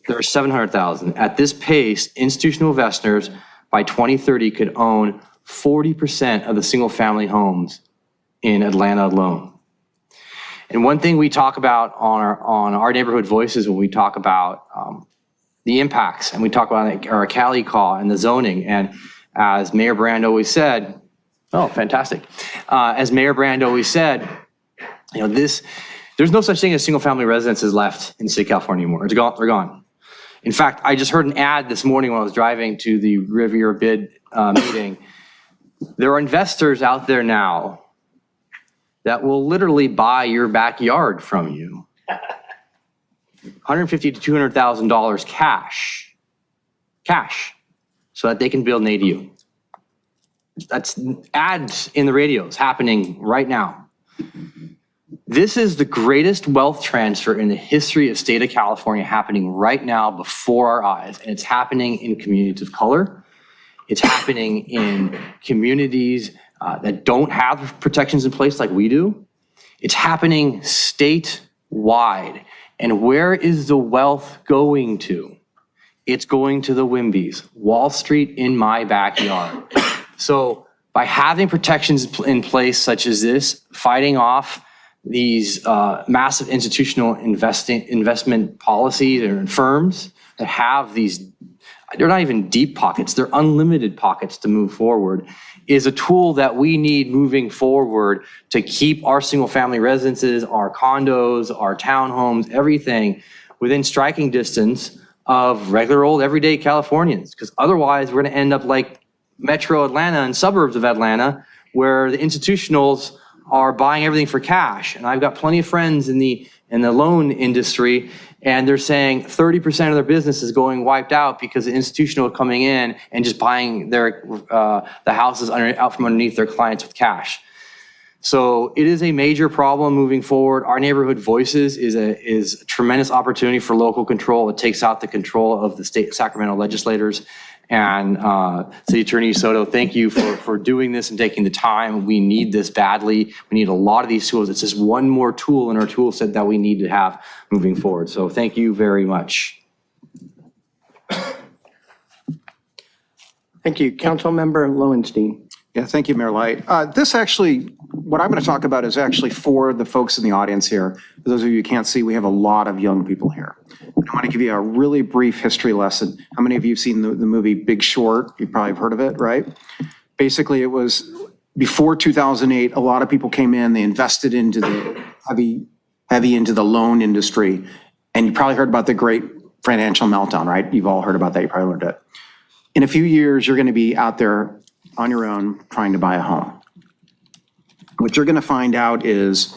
there are 700,000. At this pace, institutional investors by 2030 could own 40% of the single-family homes in Atlanta alone. And one thing we talk about on our Neighborhood Voices when we talk about the impacts, and we talk about our Cali call and the zoning, and as Mayor Brand always said, oh, fantastic. As Mayor Brand always said, there's no such thing as single-family residences left in the state of California anymore. They're gone. In fact, I just heard an ad this morning when I was driving to the Riviera Bid meeting. There are investors out there now that will literally buy your backyard from you. $150,000 to $200,000 cash, so that they can build an ADU. That's ads in the radios happening right now. This is the greatest wealth transfer in the history of state of California happening right now before our eyes. And it's happening in communities of color. It's happening in communities that don't have protections in place like we do. It's happening statewide. And where is the wealth going to? It's going to the Wimbies, Wall Street in my backyard. So by having protections in place such as this, fighting off these massive institutional investment policies and firms that have these, they're not even deep pockets, they're unlimited pockets to move forward, is a tool that we need moving forward to keep our single family residences, our condos, our townhomes, everything within striking distance of regular old everyday Californians. Because otherwise we're gonna end up like Metro Atlanta and suburbs of Atlanta, where the institutionals are buying everything for cash. And I've got plenty of friends in the loan industry, and they're saying 30% of their business is going wiped out because the institutional are coming in and just buying their the houses out from underneath their clients with cash. So it is a major problem moving forward. Our Neighborhood Voices is a tremendous opportunity for local control. It takes out the control of the state Sacramento legislators. And City Attorney Soto, thank you for doing this and taking the time. We need this badly. We need a lot of these tools. It's just one more tool in our tool set that we need to have moving forward. So thank you very much. Thank you. Councilmember Lowenstein. Yeah, thank you, Mayor Light. This actually, what I'm going to talk about is actually for the folks in the audience here. For those of you who can't see, we have a lot of young people here. I want to give you a really brief history lesson. How many of you have seen the movie Big Short? You probably have heard of it, right? Basically, it was before 2008, a lot of people came in, they invested into the heavy into the loan industry. And you probably heard about the great financial meltdown, right? You've all heard about that. You probably learned it. In a few years, you're going to be out there on your own trying to buy a home. What you're going to find out is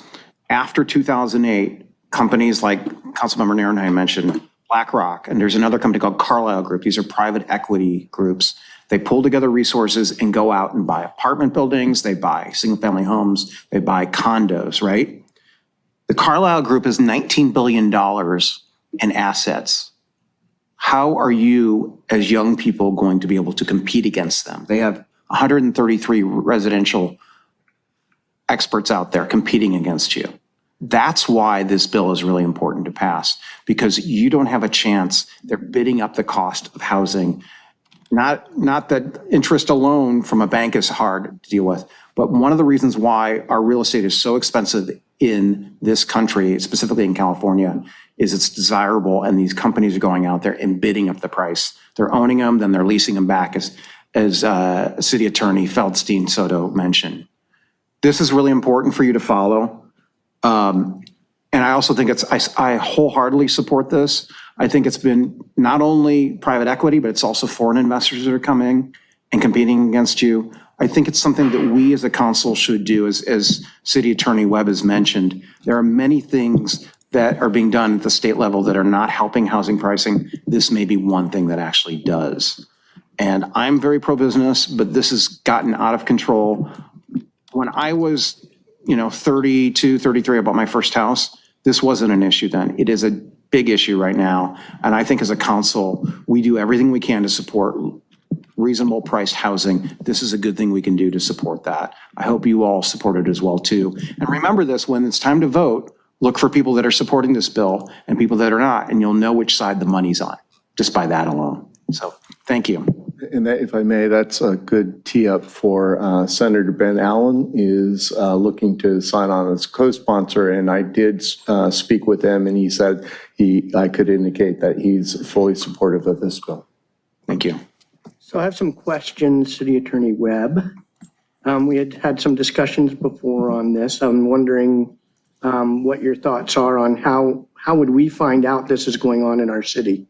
after 2008, companies like Councilmember Narenheim mentioned, BlackRock, and there's another company called Carlyle Group. These are private equity groups. They pull together resources and go out and buy apartment buildings. They buy single family homes. They buy condos, right? The Carlyle Group is $19 billion in assets. How are you as young people going to be able to compete against them? They have 133 residential experts out there competing against you. That's why this bill is really important to pass, because you don't have a chance. They're bidding up the cost of housing. Not that interest alone from a bank is hard to deal with, but one of the reasons why our real estate is so expensive in this country, specifically in California, is it's desirable, and these companies are going out there and bidding up the price. They're owning them, then they're leasing them back, as City Attorney Feldstein Soto mentioned. This is really important for you to follow. And I also think I wholeheartedly support this. I think it's been not only private equity, but it's also foreign investors that are coming and competing against you. I think it's something that we as a council should do, as City Attorney Webb has mentioned. There are many things that are being done at the state level that are not helping housing pricing. This may be one thing that actually does. And I'm very pro-business, but this has gotten out of control. When I was 32, 33, I bought my first house. This wasn't an issue then. It is a big issue right now. And I think as a council, we do everything we can to support reasonable priced housing. This is a good thing we can do to support that. I hope you all support it as well too. And remember this, when it's time to vote, look for people that are supporting this bill and people that are not, and you'll know which side the money's on, just by that alone. So, thank you. And that, if I may, that's a good tee up for Senator Ben Allen is looking to sign on as co-sponsor. And I did speak with him and he said I could indicate that he's fully supportive of this bill. Thank you. So I have some questions, City Attorney Webb. We had some discussions before on this. I'm wondering what your thoughts are on how would we find out this is going on in our city?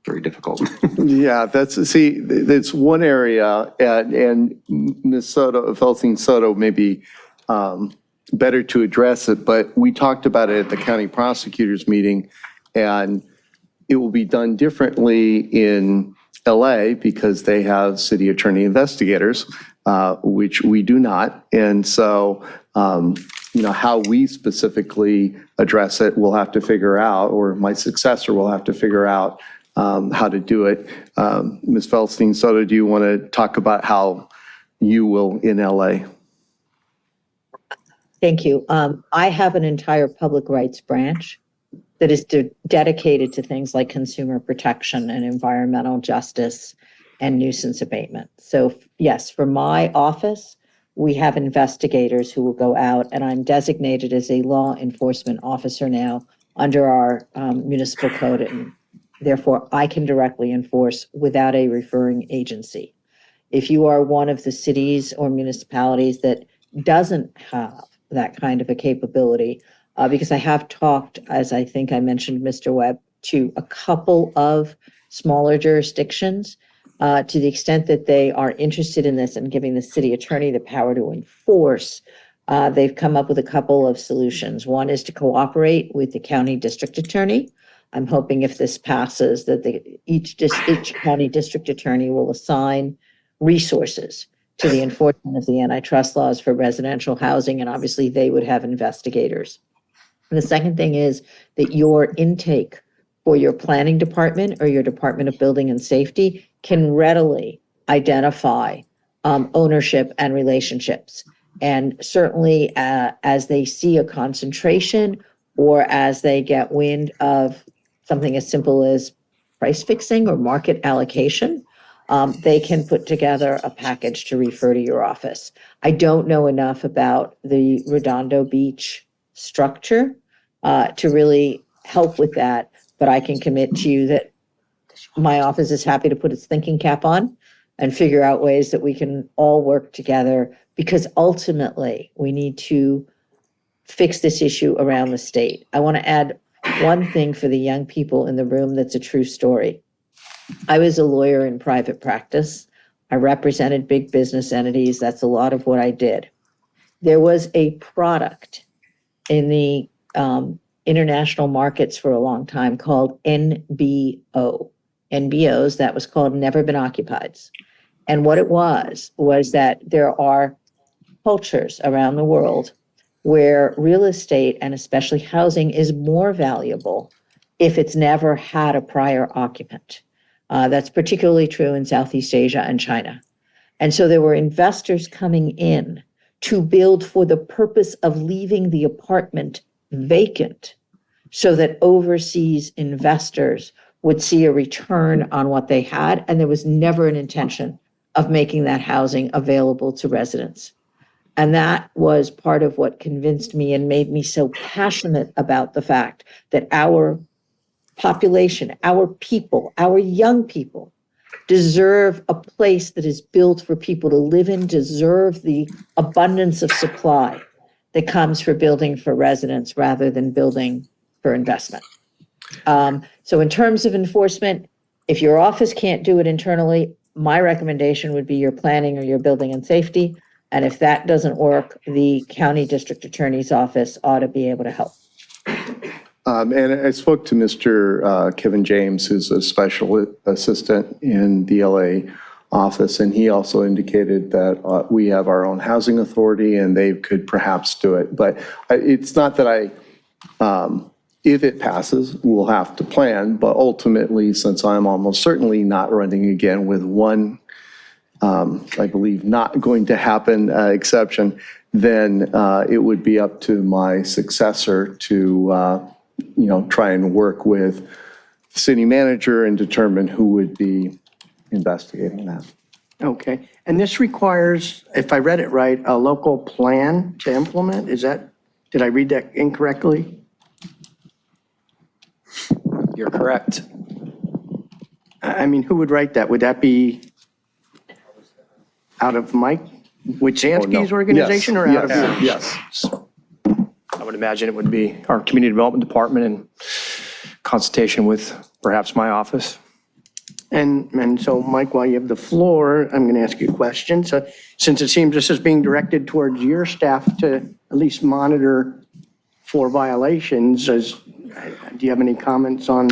Very difficult. Yeah, that's one area, and Ms. Soto, Felstein Soto, may be better to address it, but we talked about it at the county prosecutor's meeting, and it will be done differently in LA because they have city attorney investigators, which we do not. And so, how we specifically address it, we'll have to figure out, or my successor will have to figure out how to do it. Ms. Felstein Soto, do you want to talk about how you will in LA? Thank you. I have an entire public rights branch that is dedicated to things like consumer protection and environmental justice and nuisance abatement. So yes, for my office, we have investigators who will go out, and I'm designated as a law enforcement officer now under our municipal code, and therefore I can directly enforce without a referring agency. If you are one of the cities or municipalities that doesn't have that kind of a capability, because I have talked, as I think I mentioned, Mr. Webb, to a couple of smaller jurisdictions, to the extent that they are interested in this and giving the city attorney the power to enforce, they've come up with a couple of solutions. One is to cooperate with the county district attorney. I'm hoping if this passes that each county district attorney will assign resources to the enforcement of the antitrust laws for residential housing, and obviously they would have investigators. And the second thing is that your intake for your planning department or your Department of Building and Safety can readily identify ownership and relationships. And certainly as they see a concentration or as they get wind of something as simple as price fixing or market allocation, they can put together a package to refer to your office. I don't know enough about the Redondo Beach structure to really help with that, but I can commit to you that my office is happy to put its thinking cap on and figure out ways that we can all work together, because ultimately we need to fix this issue around the state. I want to add one thing for the young people in the room that's a true story. I was a lawyer in private practice. I represented big business entities. That's a lot of what I did. There was a product in the international markets for a long time called NBO. NBOs, that was called Never Been Occupieds. And what it was that there are cultures around the world where real estate and especially housing is more valuable if it's never had a prior occupant. That's particularly true in Southeast Asia and China. And so there were investors coming in to build for the purpose of leaving the apartment vacant so that overseas investors would see a return on what they had. And there was never an intention of making that housing available to residents. And that was part of what convinced me and made me so passionate about the fact that our population, our people, our young people deserve a place that is built for people to live in, deserve the abundance of supply that comes for building for residents rather than building for investment. So in terms of enforcement, if your office can't do it internally, my recommendation would be your planning or your building and safety. And if that doesn't work, the county district attorney's office ought to be able to help. And I spoke to Mr. Kevin James, who's a special assistant in the LA office, and he also indicated that we have our own housing authority and they could perhaps do it. But it's not that if it passes, we'll have to plan, but ultimately, since I'm almost certainly not running again with one, I believe, not going to happen exception, then it would be up to my successor to try and work with the city manager and determine who would be investigating that. Okay. And this requires, if I read it right, a local plan to implement? Did I read that incorrectly? You're correct. I mean, who would write that? Would that be out of Mike Wojciechowski's organization or out of yours? Yes. I would imagine it would be our Community Development Department in consultation with perhaps my office. And so, Mike, while you have the floor, I'm going to ask you a question. So since it seems this is being directed towards your staff to at least monitor for violations, do you have any comments on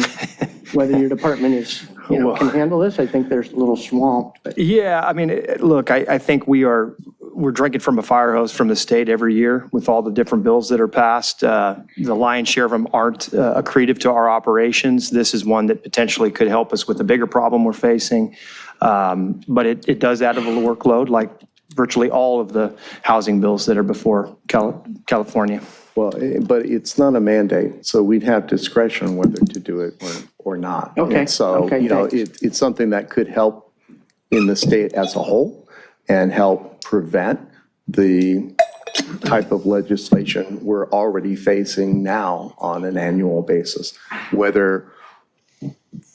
whether your department can handle this? I think they're a little swamped. But. Yeah, I mean, look, I think we're drinking from a fire hose from the state every year with all the different bills that are passed. The lion's share of them aren't accretive to our operations. This is one that potentially could help us with the bigger problem we're facing. But it does add to the workload, like virtually all of the housing bills that are before California. Well, but it's not a mandate, so we'd have discretion whether to do it or not. Okay. And so, Thanks. it's something that could help in the state as a whole and help prevent the type of legislation we're already facing now on an annual basis. Whether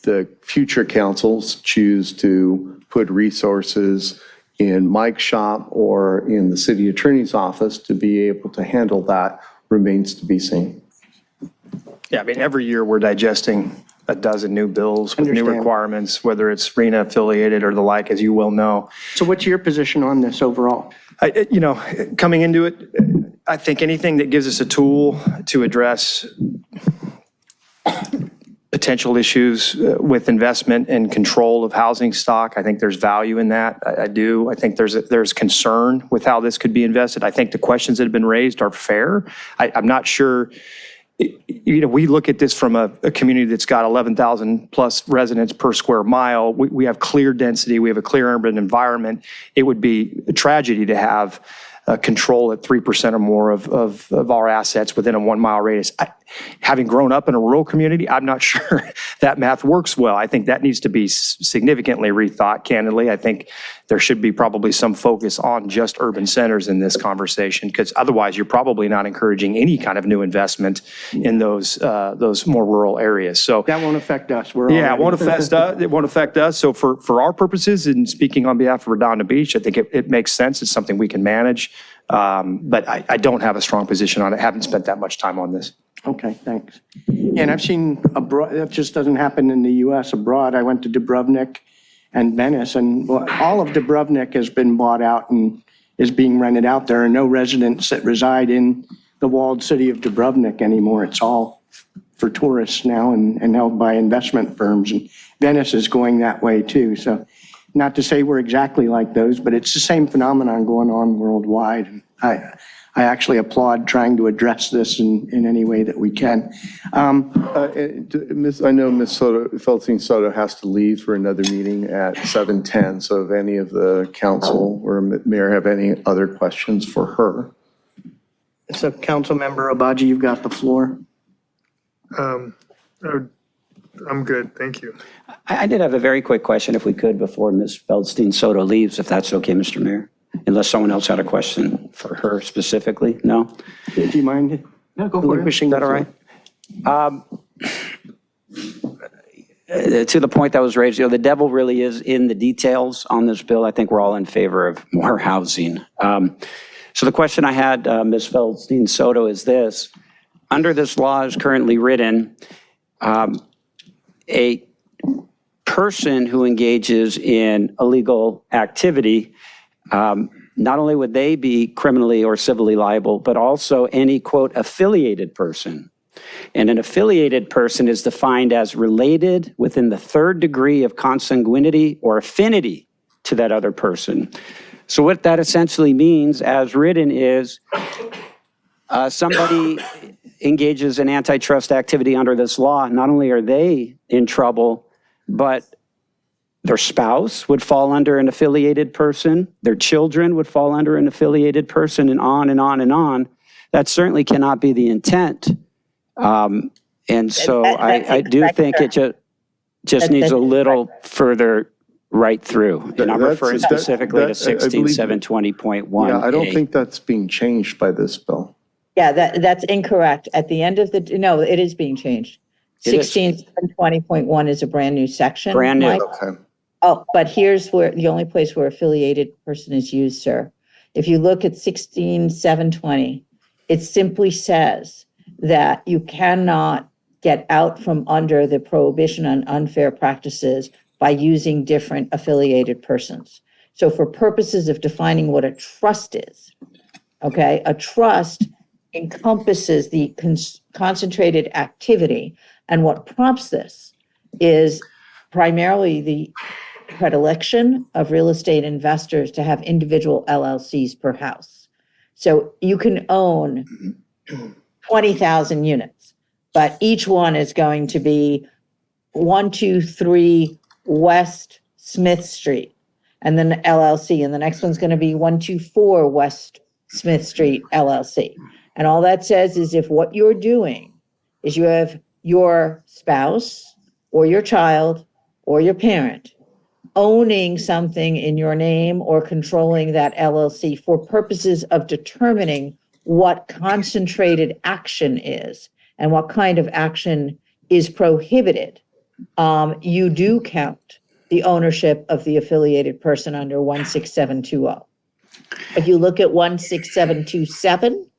the future councils choose to put resources in Mike's shop or in the city attorney's office to be able to handle that remains to be seen. Yeah, I mean, every year we're digesting a dozen new bills with new Understand. requirements, whether it's RENA affiliated or the like, as you well know. So what's your position on this overall? Coming into it, I think anything that gives us a tool to address potential issues with investment and control of housing stock, I think there's value in that. I do. I think there's concern with how this could be invested. I think the questions that have been raised are fair. I'm not sure. We look at this from a community that's got 11,000 plus residents per square mile. We have clear density. We have a clear urban environment. It would be a tragedy to have control at 3% or more of our assets within a 1 mile radius. Having grown up in a rural community, I'm not sure that math works well. I think that needs to be significantly rethought, candidly. I think there should be probably some focus on just urban centers in this conversation, because otherwise you're probably not encouraging any kind of new investment in those more rural areas. So That won't affect us. It won't affect us. It won't affect us. So for our purposes, and speaking on behalf of Redondo Beach, I think it makes sense. It's something we can manage. But I don't have a strong position on it. Haven't spent that much time on this. Okay, thanks. And I've seen abroad, that just doesn't happen in the US. Abroad, I went to Dubrovnik and Venice, and all of Dubrovnik has been bought out and is being rented out. There are no residents that reside in the walled city of Dubrovnik anymore. It's all for tourists now and held by investment firms. And Venice is going that way too. So not to say we're exactly like those, but it's the same phenomenon going on worldwide. And I actually applaud trying to address this in any way that we can. I know Ms. Feldstein Soto has to leave for another meeting at 7:10. So if any of the council or mayor have any other questions for her. So Councilmember Abaji, you've got the floor. I'm good, thank you. I did have a very quick question, if we could, before Ms. Feldstein Soto leaves, if that's okay, Mr. Mayor? Unless someone else had a question for her specifically? No? Do you mind? No, go for it. Is that all right? To the point that was raised, the devil really is in the details on this bill. I think we're all in favor of more housing. So the question I had, Ms. Feldstein Soto, is this. Under this law as currently written, a person who engages in illegal activity, not only would they be criminally or civilly liable, but also any, quote, affiliated person. And an affiliated person is defined as related within the third degree of consanguinity or affinity to that other person. So what that essentially means, as written, is somebody engages in antitrust activity under this law, not only are they in trouble, but their spouse would fall under an affiliated person, their children would fall under an affiliated person, and on and on and on. That certainly cannot be the intent. And so I do think it just needs a little further right through. And I'm That's- referring that- specifically to that- I believe- 16720.1. Yeah, I don't think that's being changed by this bill. Yeah, that's incorrect. At the end of no, it is being changed. It is. 16720.1 is a brand new section. Brand new. Mike. Okay. Oh, but here's where, the only place where affiliated person is used, sir. If you look at 16720, it simply says that you cannot get out from under the prohibition on unfair practices by using different affiliated persons. So for purposes of defining what a trust is, okay, a trust encompasses the concentrated activity. And what prompts this is primarily the predilection of real estate investors to have individual LLCs per house. So you can own 20,000 units, but each one is going to be 123 West Smith Street, and then LLC, and the next one's going to be 124 West Smith Street LLC. And all that says is if what you're doing is you have your spouse or your child or your parent owning something in your name or controlling that LLC for purposes of determining what concentrated action is and what kind of action is prohibited, you do count the ownership of the affiliated person under 16720. If you look at 16727,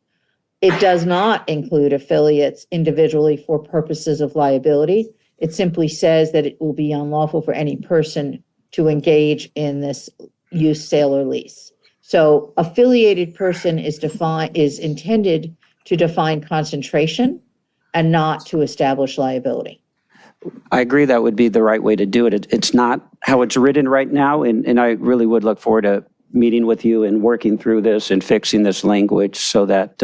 it does not include affiliates individually for purposes of liability. It simply says that it will be unlawful for any person to engage in this use, sale, or lease. So affiliated person is intended to define concentration and not to establish liability. I agree that would be the right way to do it. It's not how it's written right now, and I really would look forward to meeting with you and working through this and fixing this language so that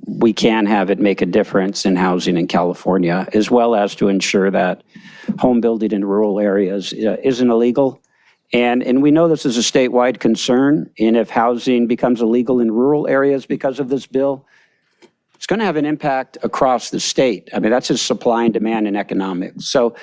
we can have it make a difference in housing in California, as well as to ensure that home building in rural areas isn't illegal. And we know this is a statewide concern, and if housing becomes illegal in rural areas because of this bill, it's going to have an impact across the state. I mean, that's just supply and demand and economics. So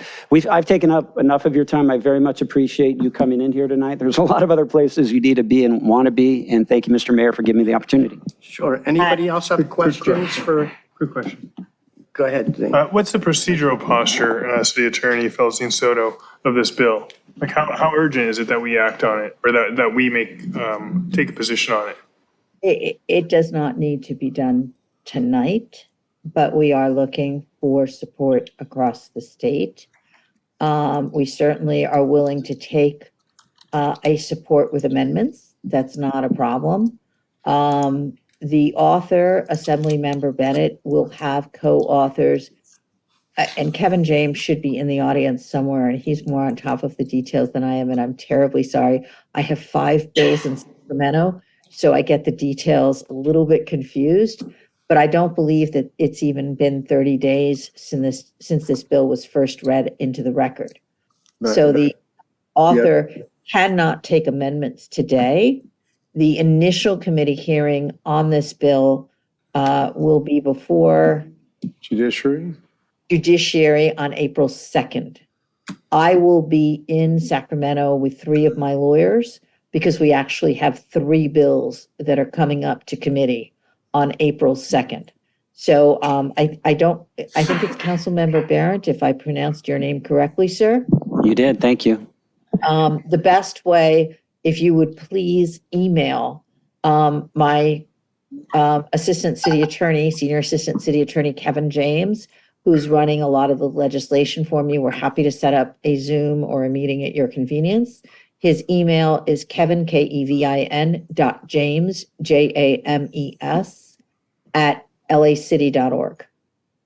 I've taken up enough of your time. I very much appreciate you coming in here tonight. There's a lot of other places you need to be and want to be. And thank you, Mr. Mayor, for giving me the opportunity. Sure. Anybody else have questions for? Quick question. Go ahead, Zane. What's the procedural posture, City Attorney Felstein Soto, of this bill? Like how urgent is it that we act on it or that we take a position on it? It does not need to be done tonight, but we are looking for support across the state. We certainly are willing to take a support with amendments. That's not a problem. The author, Assemblymember Bennett, will have co-authors, and Kevin James should be in the audience somewhere, and he's more on top of the details than I am, and I'm terribly sorry. I have 5 bills in Sacramento, so I get the details a little bit confused. But I don't believe that it's even been 30 days since this bill was first read into the record. So the author cannot take amendments today. The initial committee hearing on this bill will be before Judiciary on April 2nd. I will be in Sacramento with 3 of my lawyers because we actually have 3 bills that are coming up to committee on April 2nd. So I think it's Councilmember Barrett, if I pronounced your name correctly, sir. You did, thank you. The best way, if you would please email my Senior Assistant City Attorney, Kevin James, who's running a lot of the legislation for me. We're happy to set up a Zoom or a meeting at your convenience. His email is Kevin, KEVIN.James, JAMES, @lacity.org.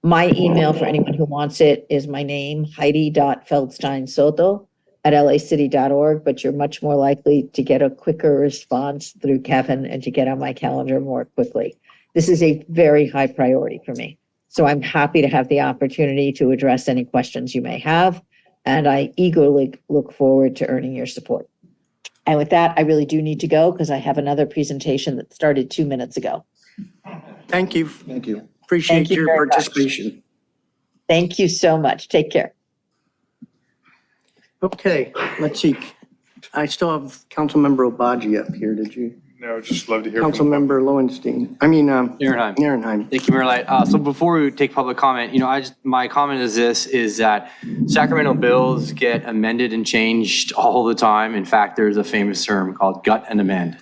My email for anyone who wants it is my name, Heidi.Feldstein-Soto @lacity.org, but you're much more likely to get a quicker response through Kevin and to get on my calendar more quickly. This is a very high priority for me. So I'm happy to have the opportunity to address any questions you may have. And I eagerly look forward to earning your support. And with that, I really do need to go because I have another presentation that started 2 minutes ago. Thank you. Thank you. Appreciate Thank you your very much. participation. Thank you so much. Take care. Okay, let's see. I still have Councilmember Obaji up here, did you? No, just love to hear from the Councilmember Lowenstein, I mean, Nierenheim. Nierenheim. Thank you, Mayor Light. So before we take public comment, my comment is this, is that Sacramento bills get amended and changed all the time. In fact, there's a famous term called gut and amend,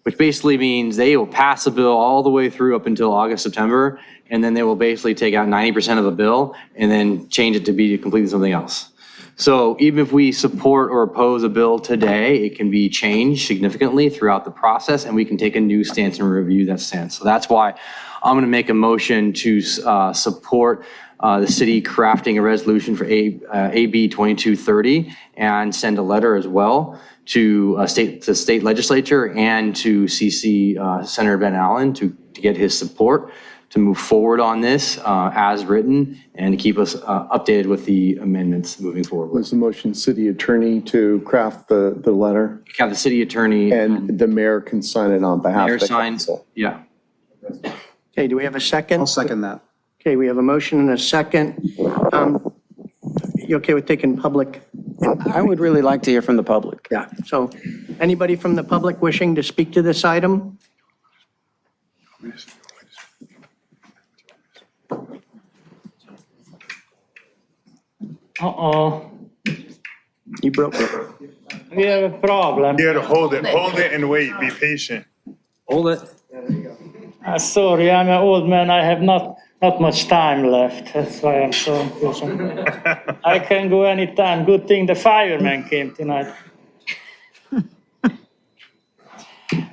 which basically means they will pass a bill all the way through up until August, September, and then they will basically take out 90% of the bill and then change it to be completely something else. So even if we support or oppose a bill today, it can be changed significantly throughout the process, and we can take a new stance and review that stance. So that's why I'm going to make a motion to support the city crafting a resolution for AB 2230 and send a letter as well to the state legislature and to CC Senator Ben Allen to get his support to move forward on this as written and to keep us updated with the amendments moving forward. Was the motion city attorney to craft the letter? Have the city attorney And the mayor can sign it on behalf mayor of the sign. council? Yeah. Okay, do we have a second? I'll second that. Okay, we have a motion and a second. You okay with taking public? I would really like to hear from the public. Yeah, so anybody from the public wishing to speak to this item? Uh-oh, You broke it. we have a problem. You gotta hold it and wait, be patient. Hold it. Sorry, I'm an old man, I have not much time left, that's why I'm so impatient. I can go anytime, good thing the fireman came tonight.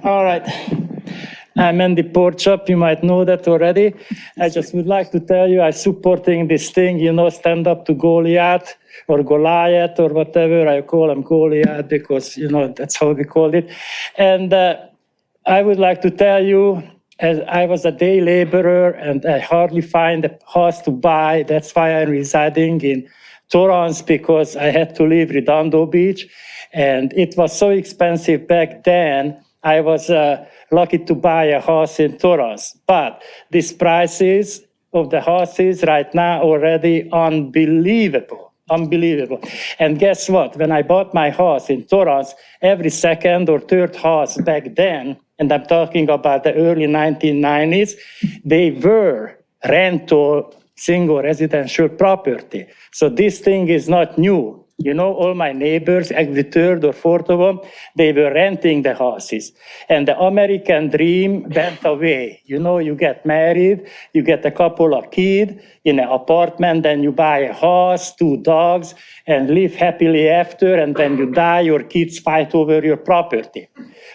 All right, I'm Andy Porchop, you might know that already. I just would like to tell you, I'm supporting this thing, stand up to Goliath or Goliath or whatever, I call him Goliath because, that's how we called it. And I would like to tell you, as I was a day laborer and I hardly find a house to buy, that's why I'm residing in Torrance because I had to leave Redondo Beach. And it was so expensive back then, I was lucky to buy a house in Torrance. But these prices of the houses right now already unbelievable. And guess what? When I bought my house in Torrance, every second or third house back then, and I'm talking about the early 1990s, they were rental single residential property. So this thing is not new. All my neighbors, every third or fourth of them, they were renting the houses. And the American dream went away. You get married, you get a couple of kids in an apartment, then you buy a house, 2 dogs, and live happily after, and when you die, your kids fight over your property.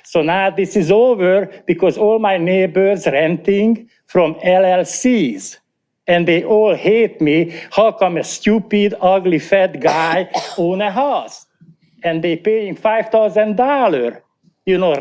So now this is over because all my neighbors renting from LLCs. And they all hate me. How come a stupid, ugly, fat guy own a house? And they paying $5,000,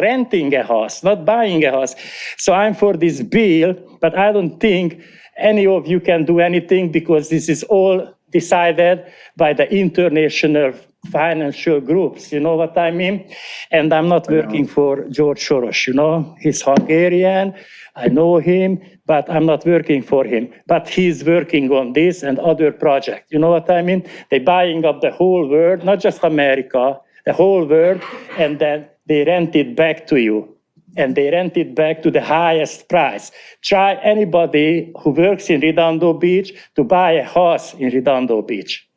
renting a house, not buying a house. So I'm for this bill, but I don't think any of you can do anything because this is all decided by the international financial groups, you know what I mean? And I'm not working for George Soros, he's Hungarian, I know him, but I'm not working for him. But he's working on this and other projects, you know what I mean? They're buying up the whole world, not just America, the whole world, and then they rent it back to you. And they rent it back to the highest price. Try anybody who works in Redondo Beach to buy a house in Redondo Beach.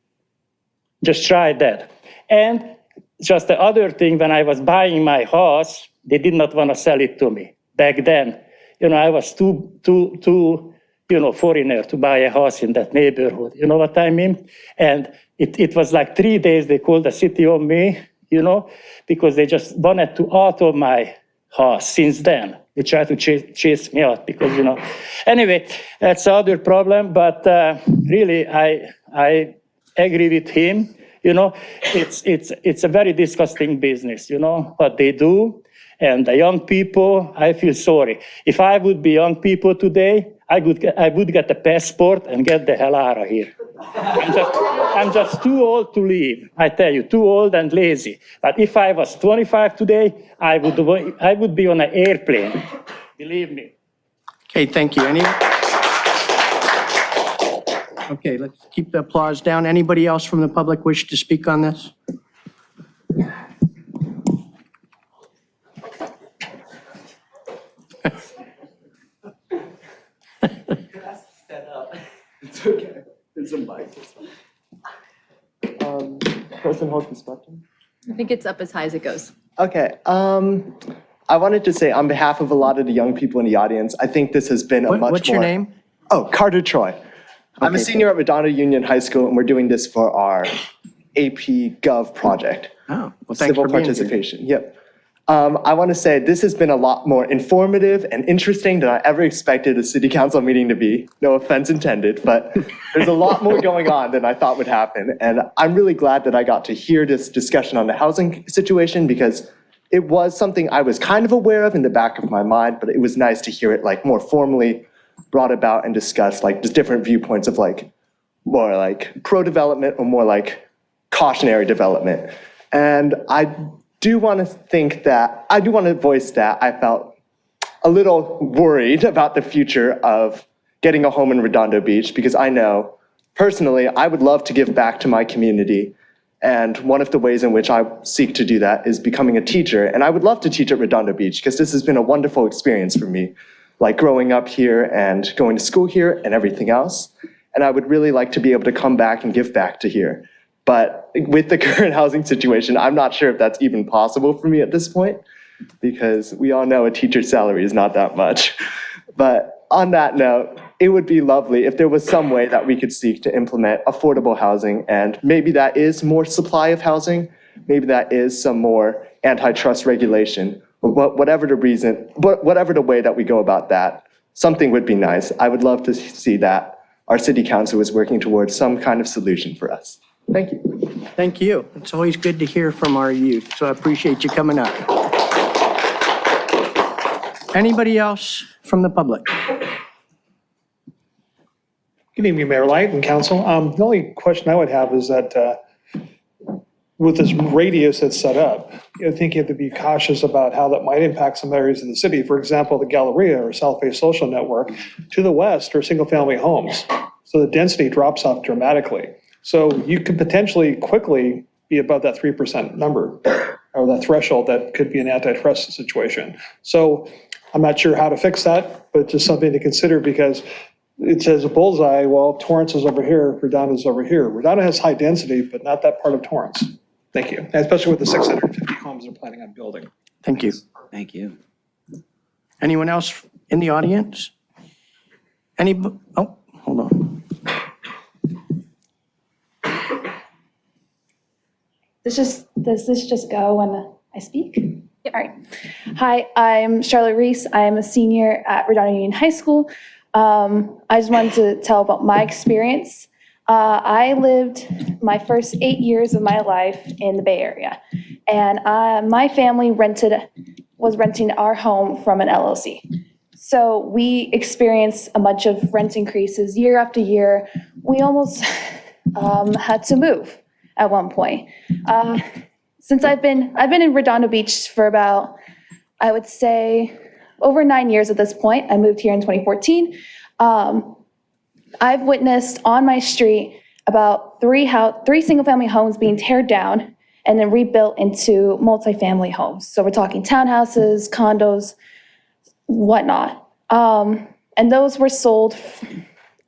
Just try that. And just the other thing, when I was buying my house, they did not want to sell it to me back then. I was too foreigner to buy a house in that neighborhood. You know what I mean? And it was like 3 days they called the city on me, because they just wanted to out of my house since then. They tried to chase me out because, Anyway, that's the other problem. But really, I agree with him. It's a very disgusting business, what they do. And the young people, I feel sorry. If I would be young people today, I would get a passport and get the hell out of here. I'm just too old to leave. I tell you, too old and lazy. But if I was 25 today, I would be on an airplane. Believe me. Okay, thank you. Okay, let's keep the applause down. Anybody else from the public wish to speak on this? person hold this button? I think it's up as high as it goes. Okay. I wanted to say on behalf of a lot of the young people in the audience, I think this has been a much more. What's your name? Oh, Carter Troy. I'm a senior at Redondo Union High School, and we're doing this for our AP Gov project. Oh, well, thanks Civil for being here. participation. Yep. I want to say this has been a lot more informative and interesting than I ever expected a city council meeting to be. No offense intended, but there's a lot more going on than I thought would happen. And I'm really glad that I got to hear this discussion on the housing situation because it was something I was kind of aware of in the back of my mind, but it was nice to hear it like more formally brought about and discussed, like just different viewpoints of like more like pro-development or more like cautionary development. And I do want to voice that I felt a little worried about the future of getting a home in Redondo Beach because I know personally I would love to give back to my community. And one of the ways in which I seek to do that is becoming a teacher. And I would love to teach at Redondo Beach because this has been a wonderful experience for me, like growing up here and going to school here and everything else. And I would really like to be able to come back and give back to here. But with the current housing situation, I'm not sure if that's even possible for me at this point, because we all know a teacher's salary is not that much. But on that note, it would be lovely if there was some way that we could seek to implement affordable housing, and maybe that is more supply of housing, maybe that is some more antitrust regulation, whatever the reason, whatever the way that we go about that, something would be nice. I would love to see that our city council is working towards some kind of solution for us. Thank you. Thank you. It's always good to hear from our youth, so I appreciate you coming up. Anybody else from the public? Good evening, Mayor Light and council. The only question I would have is that with this radius that's set up, I think you have to be cautious about how that might impact some areas of the city. For example, the Galleria or South Bay Social Network to the west are single-family homes. So the density drops off dramatically. So you could potentially quickly be above that 3% number or that threshold that could be an antitrust situation. So I'm not sure how to fix that, but it's just something to consider because it says a bullseye, well, Torrance is over here, Redondo is over here. Redondo has high density, but not that part of Torrance. Thank you. And especially with the 650 homes they're planning on building. Thank you. Thank you. Anyone else in the audience? Oh, hold on. Does this just go when I speak? Yeah, all right. Hi, I'm Charlotte Reese. I'm a senior at Redondo Union High School. I just wanted to tell about my experience. I lived my first 8 years of my life in the Bay Area, and my family was renting our home from an LLC. So we experienced a bunch of rent increases year after year. We almost had to move at one point. Since I've been in Redondo Beach for about, I would say, over 9 years at this point. I moved here in 2014. I've witnessed on my street about three single-family homes being teared down and then rebuilt into multifamily homes. So we're talking townhouses, condos, whatnot. And those were sold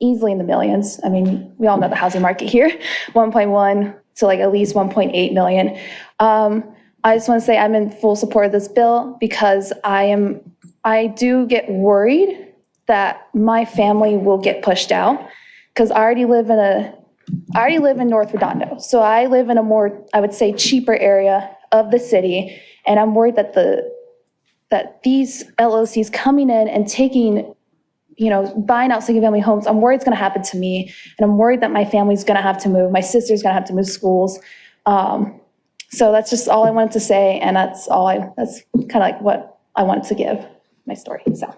easily in the millions. I mean, we all know the housing market here, 1.1 to like at least 1.8 million. I just want to say I'm in full support of this bill because I do get worried that my family will get pushed out because I already live in North Redondo. So I live in a more, I would say, cheaper area of the city. And I'm worried that these LLCs coming in and taking, buying out single family homes, I'm worried it's going to happen to me. And I'm worried that my family's going to have to move. My sister's going to have to move schools. So that's just all I wanted to say. And that's kind of like what I wanted to give my story. So.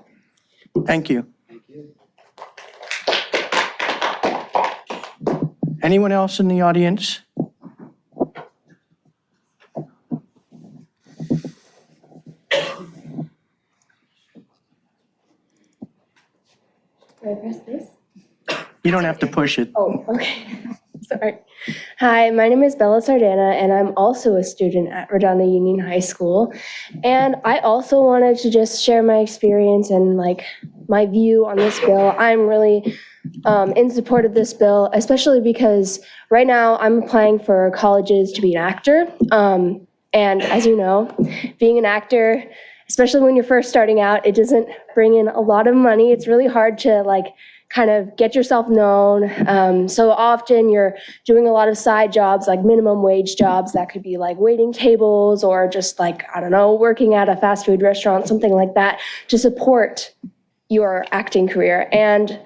Thank you. Anyone else in the audience? Do I press this? You don't have to push it. Oh, okay. Sorry. Hi, my name is Bella Sardana, and I'm also a student at Redondo Union High School. And I also wanted to just share my experience and my view on this bill. I'm really in support of this bill, especially because right now I'm applying for colleges to be an actor. And as you know, being an actor, especially when you're first starting out, it doesn't bring in a lot of money. It's really hard to kind of get yourself known. So often you're doing a lot of side jobs, like minimum wage jobs that could be like waiting tables or just I don't know, working at a fast food restaurant, something like that, to support your acting career. And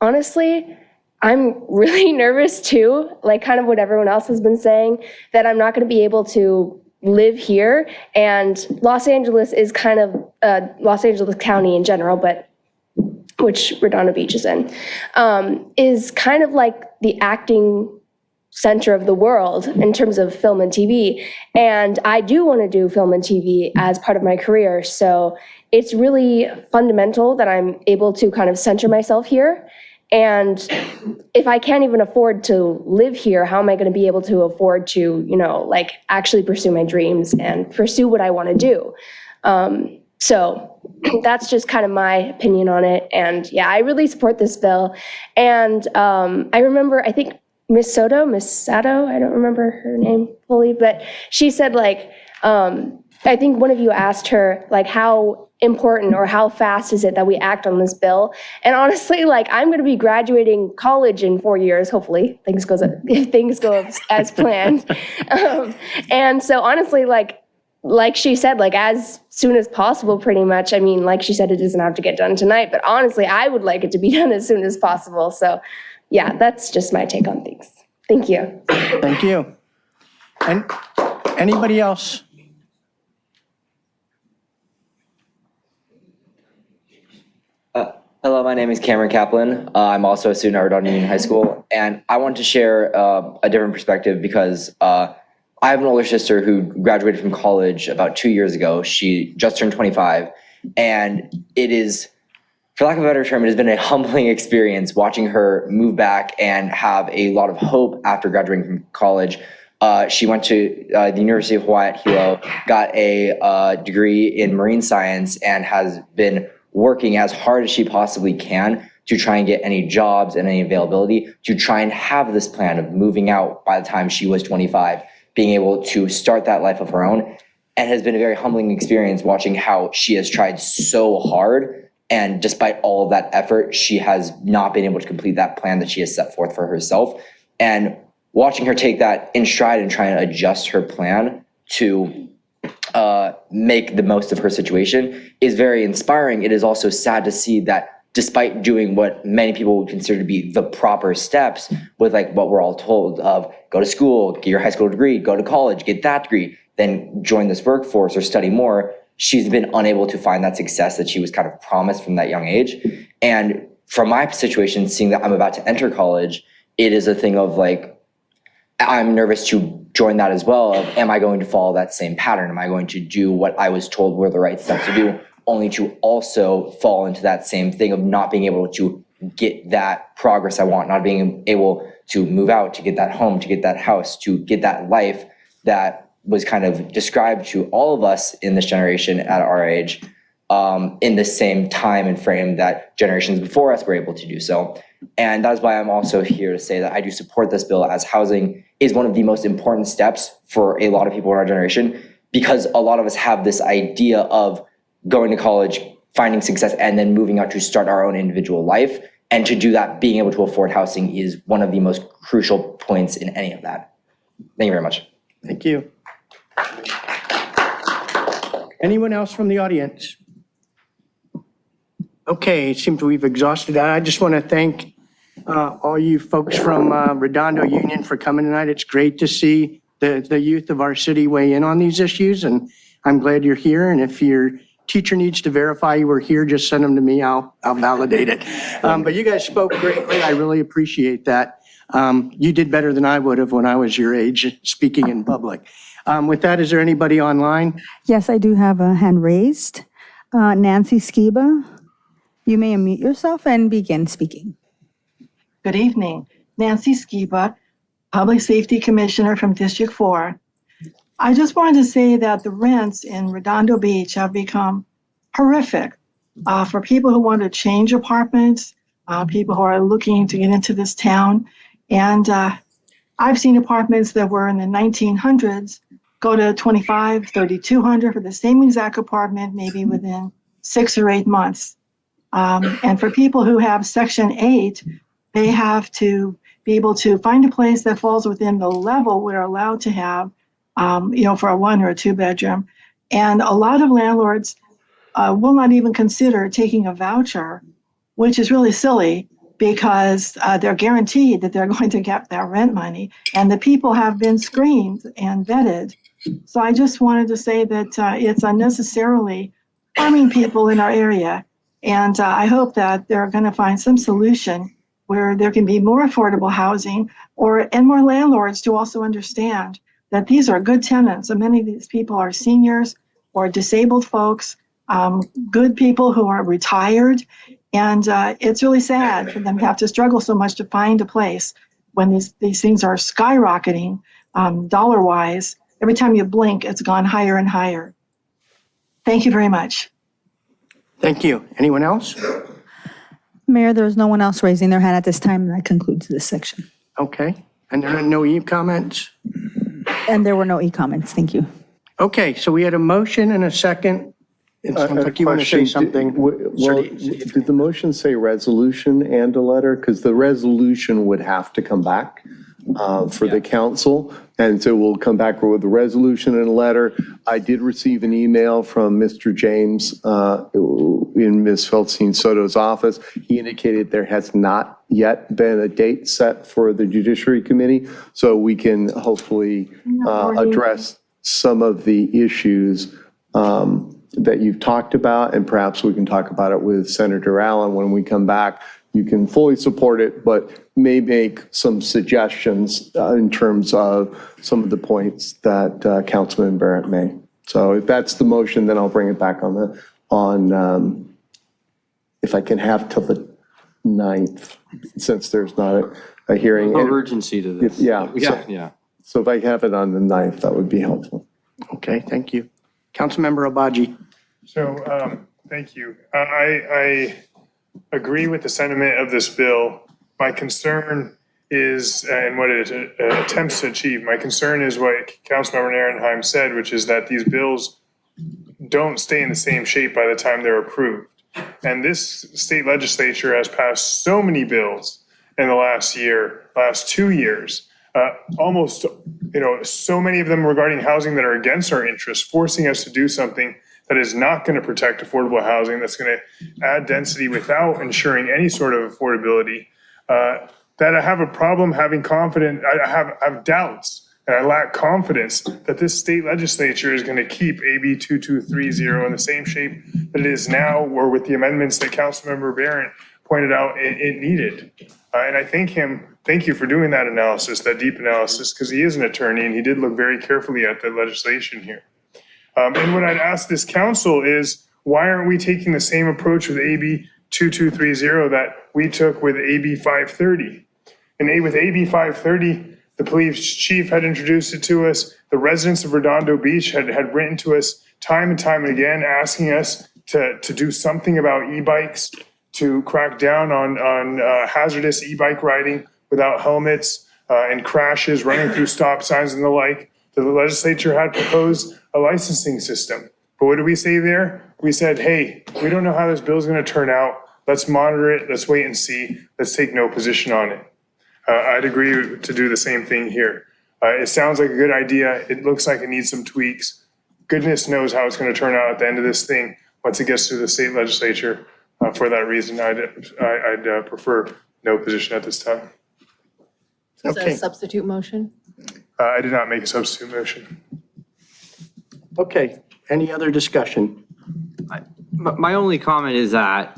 honestly, I'm really nervous too, kind of what everyone else has been saying, that I'm not going to be able to live here. And Los Angeles is kind of, Los Angeles County in general, but which Redondo Beach is in, is kind of like the acting center of the world in terms of film and TV. And I do want to do film and TV as part of my career. So it's really fundamental that I'm able to kind of center myself here. And if I can't even afford to live here, how am I going to be able to afford to, actually pursue my dreams and pursue what I want to do? So that's just kind of my opinion on it. And yeah, I really support this bill. And I remember, I think Miss Sato, I don't remember her name fully, but she said I think one of you asked her how important or how fast is it that we act on this bill? And honestly, I'm going to be graduating college in 4 years, hopefully, if things go as planned. And so honestly, like she said, as soon as possible, pretty much. I mean, like she said, it doesn't have to get done tonight, but honestly, I would like it to be done as soon as possible. So yeah, that's just my take on things. Thank you. Thank you. And anybody else? Hello, my name is Cameron Kaplan. I'm also a student at Redondo Union High School, and I want to share a different perspective because I have an older sister who graduated from college about 2 years ago. She just turned 25, and it is, for lack of a better term, it has been a humbling experience watching her move back and have a lot of hope after graduating from college. She went to the University of Hawaii at Hilo, got a degree in marine science, and has been working as hard as she possibly can to try and get any jobs and any availability to try and have this plan of moving out by the time she was 25, being able to start that life of her own. And has been a very humbling experience watching how she has tried so hard. And despite all of that effort, she has not been able to complete that plan that she has set forth for herself. And watching her take that in stride and try and adjust her plan to make the most of her situation is very inspiring. It is also sad to see that despite doing what many people would consider to be the proper steps with what we're all told of go to school, get your high school degree, go to college, get that degree, then join this workforce or study more, she's been unable to find that success that she was kind of promised from that young age. And from my situation, seeing that I'm about to enter college, it is a thing of I'm nervous to join that as well. Am I going to follow that same pattern? Am I going to do what I was told were the right steps to do, only to also fall into that same thing of not being able to get that progress I want, not being able to move out, to get that home, to get that house, to get that life that was kind of described to all of us in this generation at our age, in the same time and frame that generations before us were able to do so. And that is why I'm also here to say that I do support this bill, as housing is one of the most important steps for a lot of people in our generation, because a lot of us have this idea of going to college, finding success, and then moving out to start our own individual life. And to do that, being able to afford housing is one of the most crucial points in any of that. Thank you very much. Thank you. Anyone else from the audience? Okay, it seems we've exhausted that. I just want to thank all you folks from Redondo Union for coming tonight. It's great to see the youth of our city weigh in on these issues, and I'm glad you're here. And if your teacher needs to verify you were here, just send them to me. I'll validate it. But you guys spoke greatly. I really appreciate that. You did better than I would have when I was your age speaking in public. With that, is there anybody online? Yes, I do have a hand raised. Nancy Skiba, you may unmute yourself and begin speaking. Good evening. Nancy Skiba, Public Safety Commissioner from District 4. I just wanted to say that the rents in Redondo Beach have become horrific. for people who want to change apartments, people who are looking to get into this town. And I've seen apartments that were in the 1900s go to 25, 3,200 for the same exact apartment, maybe within 6 or 8 months. And for people who have Section 8, they have to be able to find a place that falls within the level we're allowed to have, for a 1 or a 2 bedroom. And a lot of landlords will not even consider taking a voucher, which is really silly because they're guaranteed that they're going to get their rent money. And the people have been screened and vetted. So I just wanted to say that it's unnecessarily harming people in our area. And I hope that they're going to find some solution where there can be more affordable housing and more landlords to also understand that these are good tenants. And many of these people are seniors or disabled folks, good people who are retired. And it's really sad for them to have to struggle so much to find a place when these things are skyrocketing dollar-wise. Every time you blink, it's gone higher and higher. Thank you very much. Thank you. Anyone else? Mayor, there's no one else raising their hand at this time, and that concludes this section. Okay. And there are no e-comments? And there were no e-comments. Thank you. Okay, so we had a motion and a second. It sounds like you want to say something. Well, did the motion say resolution and a letter? Because the resolution would have to come back for the council. And so we'll come back with a resolution and a letter. I did receive an email from Mr. James in Ms. Feldstein Soto's office. He indicated there has not yet been a date set for the Judiciary Committee. So we can hopefully address some of the issues that you've talked about, and perhaps we can talk about it with Senator Allen when we come back. You can fully support it, but may make some suggestions in terms of some of the points that Councilman Barrett made. So if that's the motion, then I'll bring it back on if I can have till the 9th, since there's not a hearing. No urgency to this. Yeah. Yeah. So if I have it on the 9th, that would be helpful. Okay, thank you. Councilmember Obaji. So, thank you. I agree with the sentiment of this bill. My concern is, and what it attempts to achieve, my concern is what Councilmember Ehrenheim said, which is that these bills don't stay in the same shape by the time they're approved. And this state legislature has passed so many bills in the last 2 years, almost, so many of them regarding housing that are against our interests, forcing us to do something that is not going to protect affordable housing, that's going to add density without ensuring any sort of affordability, that I have a problem having confidence, I have doubts, and I lack confidence that this state legislature is going to keep AB 2230 in the same shape that it is now, or with the amendments that Councilmember Barron pointed out it needed. And I thank you for doing that analysis, that deep analysis, because he is an attorney and he did look very carefully at the legislation here. And what I'd ask this council is, why aren't we taking the same approach with AB 2230 that we took with AB 530? And with AB 530, the police chief had introduced it to us. The residents of Redondo Beach had written to us time and time again, asking us to do something about e-bikes, to crack down on hazardous e-bike riding without helmets and crashes, running through stop signs and the like. The legislature had proposed a licensing system. But what did we say there? We said, hey, we don't know how this bill is going to turn out. Let's monitor it. Let's wait and see. Let's take no position on it. I'd agree to do the same thing here. It sounds like a good idea. It looks like it needs some tweaks. Goodness knows how it's going to turn out at the end of this thing once it gets through the state legislature. For that reason, I'd prefer no position at this time. Is that a substitute motion? I did not make a substitute motion. Okay, any other discussion? My only comment is that,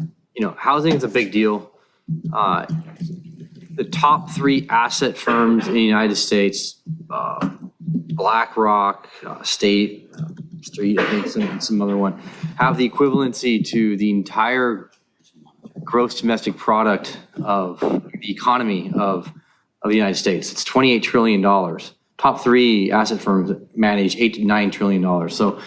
housing is a big deal. The top 3 asset firms in the United States, BlackRock, State Street, I think some other one, have the equivalency to the entire gross domestic product of the economy of the United States. It's $28 trillion. Top 3 asset firms manage $8 to $9 trillion. So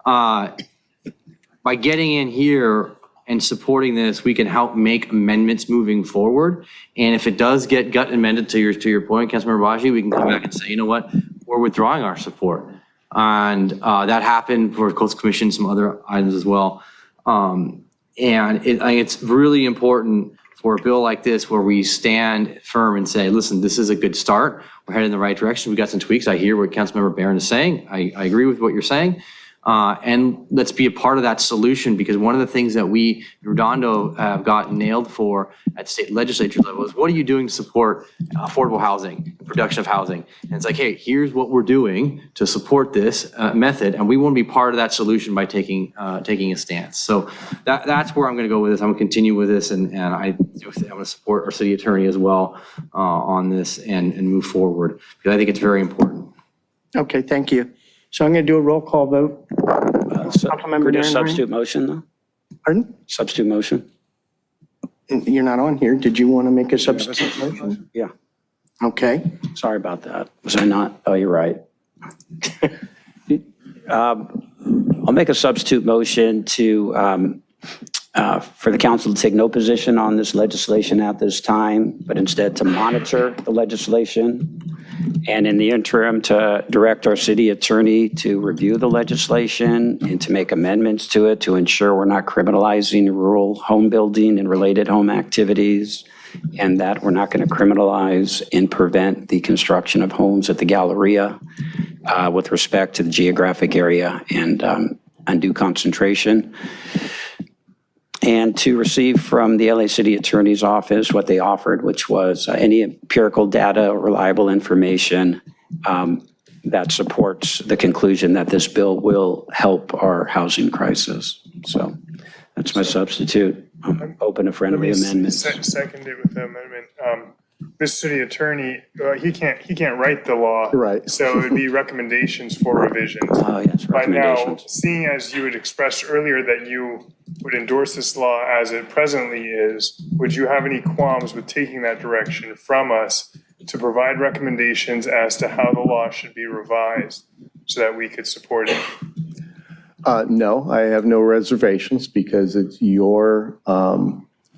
by getting in here and supporting this, we can help make amendments moving forward. And if it does get gut amended to your point, Councilmember Baji, we can come back and say, you know what, we're withdrawing our support. And that happened for Coastal Commission, some other items as well. And it's really important for a bill like this where we stand firm and say, listen, this is a good start. We're headed in the right direction. We got some tweaks. I hear what Councilmember Barron is saying. I agree with what you're saying. And let's be a part of that solution, because one of the things that we in Redondo have gotten nailed for at state legislature level is, what are you doing to support affordable housing, production of housing? And it's like, hey, here's what we're doing to support this method, and we want to be part of that solution by taking a stance. So that's where I'm going to go with this. I'm going to continue with this, and I'm going to support our city attorney as well on this and move forward, because I think it's very important. Okay, thank you. So I'm going to do a roll call vote. Could we do a substitute motion, though? Pardon? Substitute motion? You're not on here. Did you want to make a substitute motion? Yeah. Okay. Sorry about that. Was I not? Oh, you're right. I'll make a substitute motion to, for the council to take no position on this legislation at this time, but instead to monitor the legislation, and in the interim to direct our city attorney to review the legislation and to make amendments to it to ensure we're not criminalizing rural home building and related home activities, and that we're not going to criminalize and prevent the construction of homes at the Galleria with respect to the geographic area and undue concentration. And to receive from the LA City Attorney's Office what they offered, which was any empirical data or reliable information that supports the conclusion that this bill will help our housing crisis. So that's my substitute. I'm open to friendly amendments. Second it with the amendment. Mr. City Attorney, he can't write the law. Right. So it would be recommendations for revisions. Oh, yes, By now, recommendations. seeing as you had expressed earlier that you would endorse this law as it presently is, would you have any qualms with taking that direction from us to provide recommendations as to how the law should be revised so that we could support it? No, I have no reservations because it's your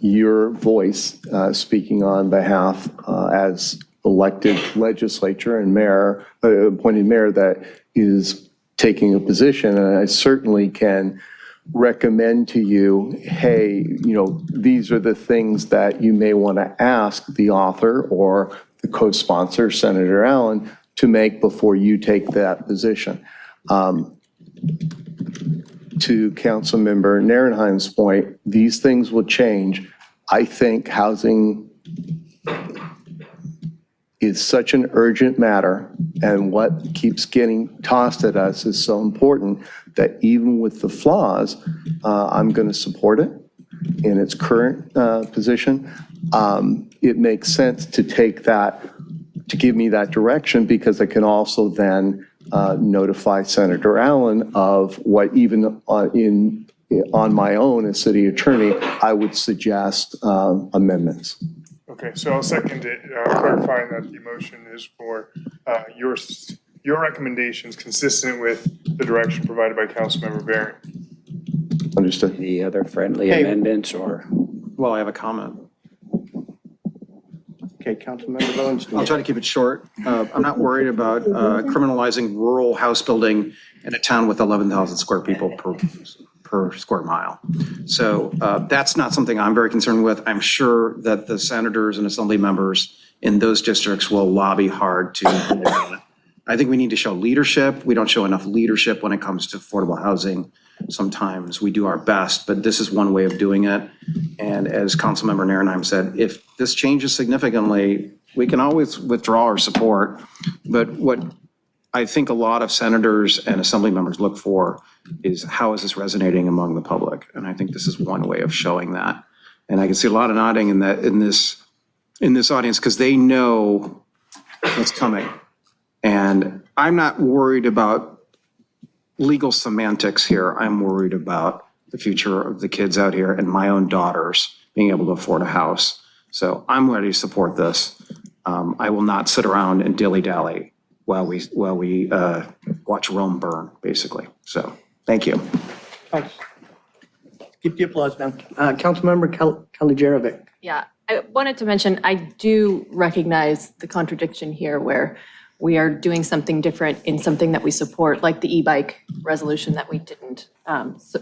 voice speaking on behalf as elected legislature and mayor, appointed mayor that is taking a position. And I certainly can recommend to you, hey, these are the things that you may want to ask the author or the co-sponsor, Senator Allen, to make before you take that position. To Councilmember Narenheim's point, these things will change. I think housing is such an urgent matter, and what keeps getting tossed at us is so important that even with the flaws, I'm going to support it in its current position. It makes sense to take that, to give me that direction, because I can also then notify Senator Allen of what even on my own as city attorney, I would suggest amendments. Okay, so I'll second it, clarifying that the motion is for your recommendations consistent with the direction provided by Councilmember Barron. Understood. The other friendly amendments or? Well, I have a comment. Okay, Councilmember Lowenstein. I'll try to keep it short. I'm not worried about criminalizing rural house building in a town with 11,000 square people per square mile. So that's not something I'm very concerned with. I'm sure that the senators and assembly members in those districts will lobby hard to do that. I think we need to show leadership. We don't show enough leadership when it comes to affordable housing. Sometimes we do our best, but this is one way of doing it. And as Councilmember Narenheim said, if this changes significantly, we can always withdraw our support. But what I think a lot of senators and assembly members look for is how is this resonating among the public? And I think this is one way of showing that. And I can see a lot of nodding in this audience because they know what's coming. And I'm not worried about legal semantics here. I'm worried about the future of the kids out here and my own daughters being able to afford a house. So I'm ready to support this. I will not sit around and dilly-dally while we watch Rome burn, basically. So thank you. Thanks. Keep the applause down. Councilmember Kalijerovic. Yeah, I wanted to mention, I do recognize the contradiction here where we are doing something different in something that we support, like the e-bike resolution that we didn't,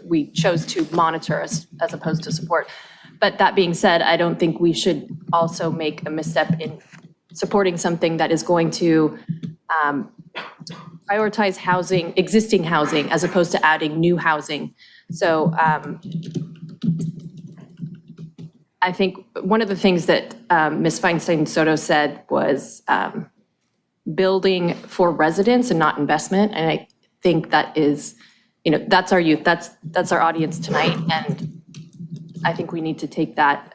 we chose to monitor as opposed to support. But that being said, I don't think we should also make a misstep in supporting something that is going to prioritize housing, existing housing, as opposed to adding new housing. So I think one of the things that Ms. Feinstein-Soto said was building for residents and not investment. And I think that is, that's our youth, that's our audience tonight. And I think we need to take that,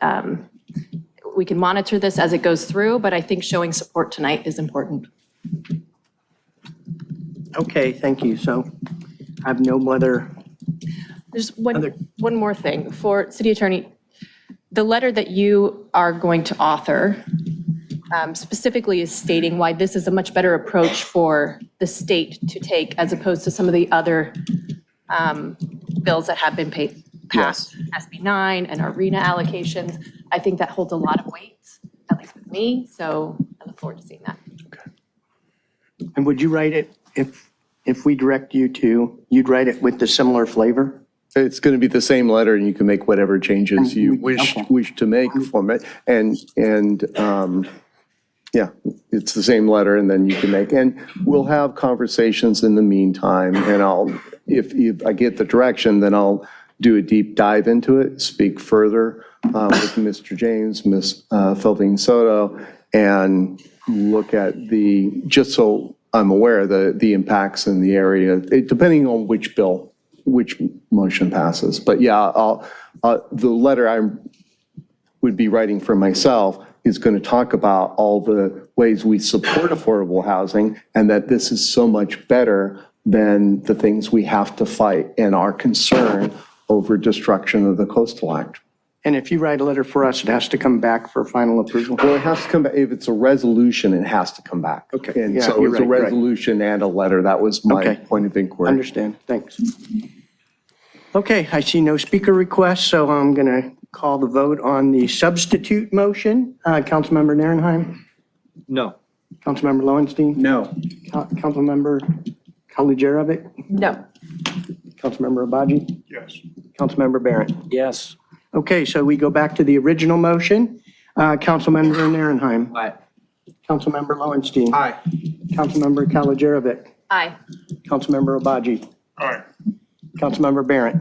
we can monitor this as it goes through, but I think showing support tonight is important. Okay, thank you. So I have no other. There's one more thing for City Attorney. The letter that you are going to author specifically is stating why this is a much better approach for the state to take as opposed to some of the other bills that have been passed, SB 9 and our RENA allocations. I think that holds a lot of weight, at least with me, so I look forward to seeing that. And would you write it, if we direct you to, you'd write it with the similar flavor? It's going to be the same letter, and you can make whatever changes you wish to make from it. And yeah, it's the same letter, and then you can make, and we'll have conversations in the meantime, and if I get the direction, then I'll do a deep dive into it, speak further with Mr. James, Ms. Felving-Soto, and look at just so I'm aware, the impacts in the area, depending on which motion passes. But yeah, the letter I would be writing for myself is going to talk about all the ways we support affordable housing and that this is so much better than the things we have to fight and our concern over destruction of the Coastal Act. And if you write a letter for us, it has to come back for final approval? Well, it has to come back. If it's a resolution, it has to come back. Okay. And Yeah, so you're it's a right. resolution and a letter. That was my Okay. point of inquiry. Understand, thanks. Okay, I see no speaker requests, so I'm going to call the vote on the substitute motion. Councilmember Narenheim? No. Councilmember Lowenstein? No. Councilmember Kalijerovic? No. Councilmember Abaji? Yes. Councilmember Barrett? Yes. Okay, so we go back to the original motion. Councilmember Narenheim? Aye. Councilmember Lowenstein? Aye. Councilmember Kalijerovic? Aye. Councilmember Abaji? All right. Councilmember Barrett?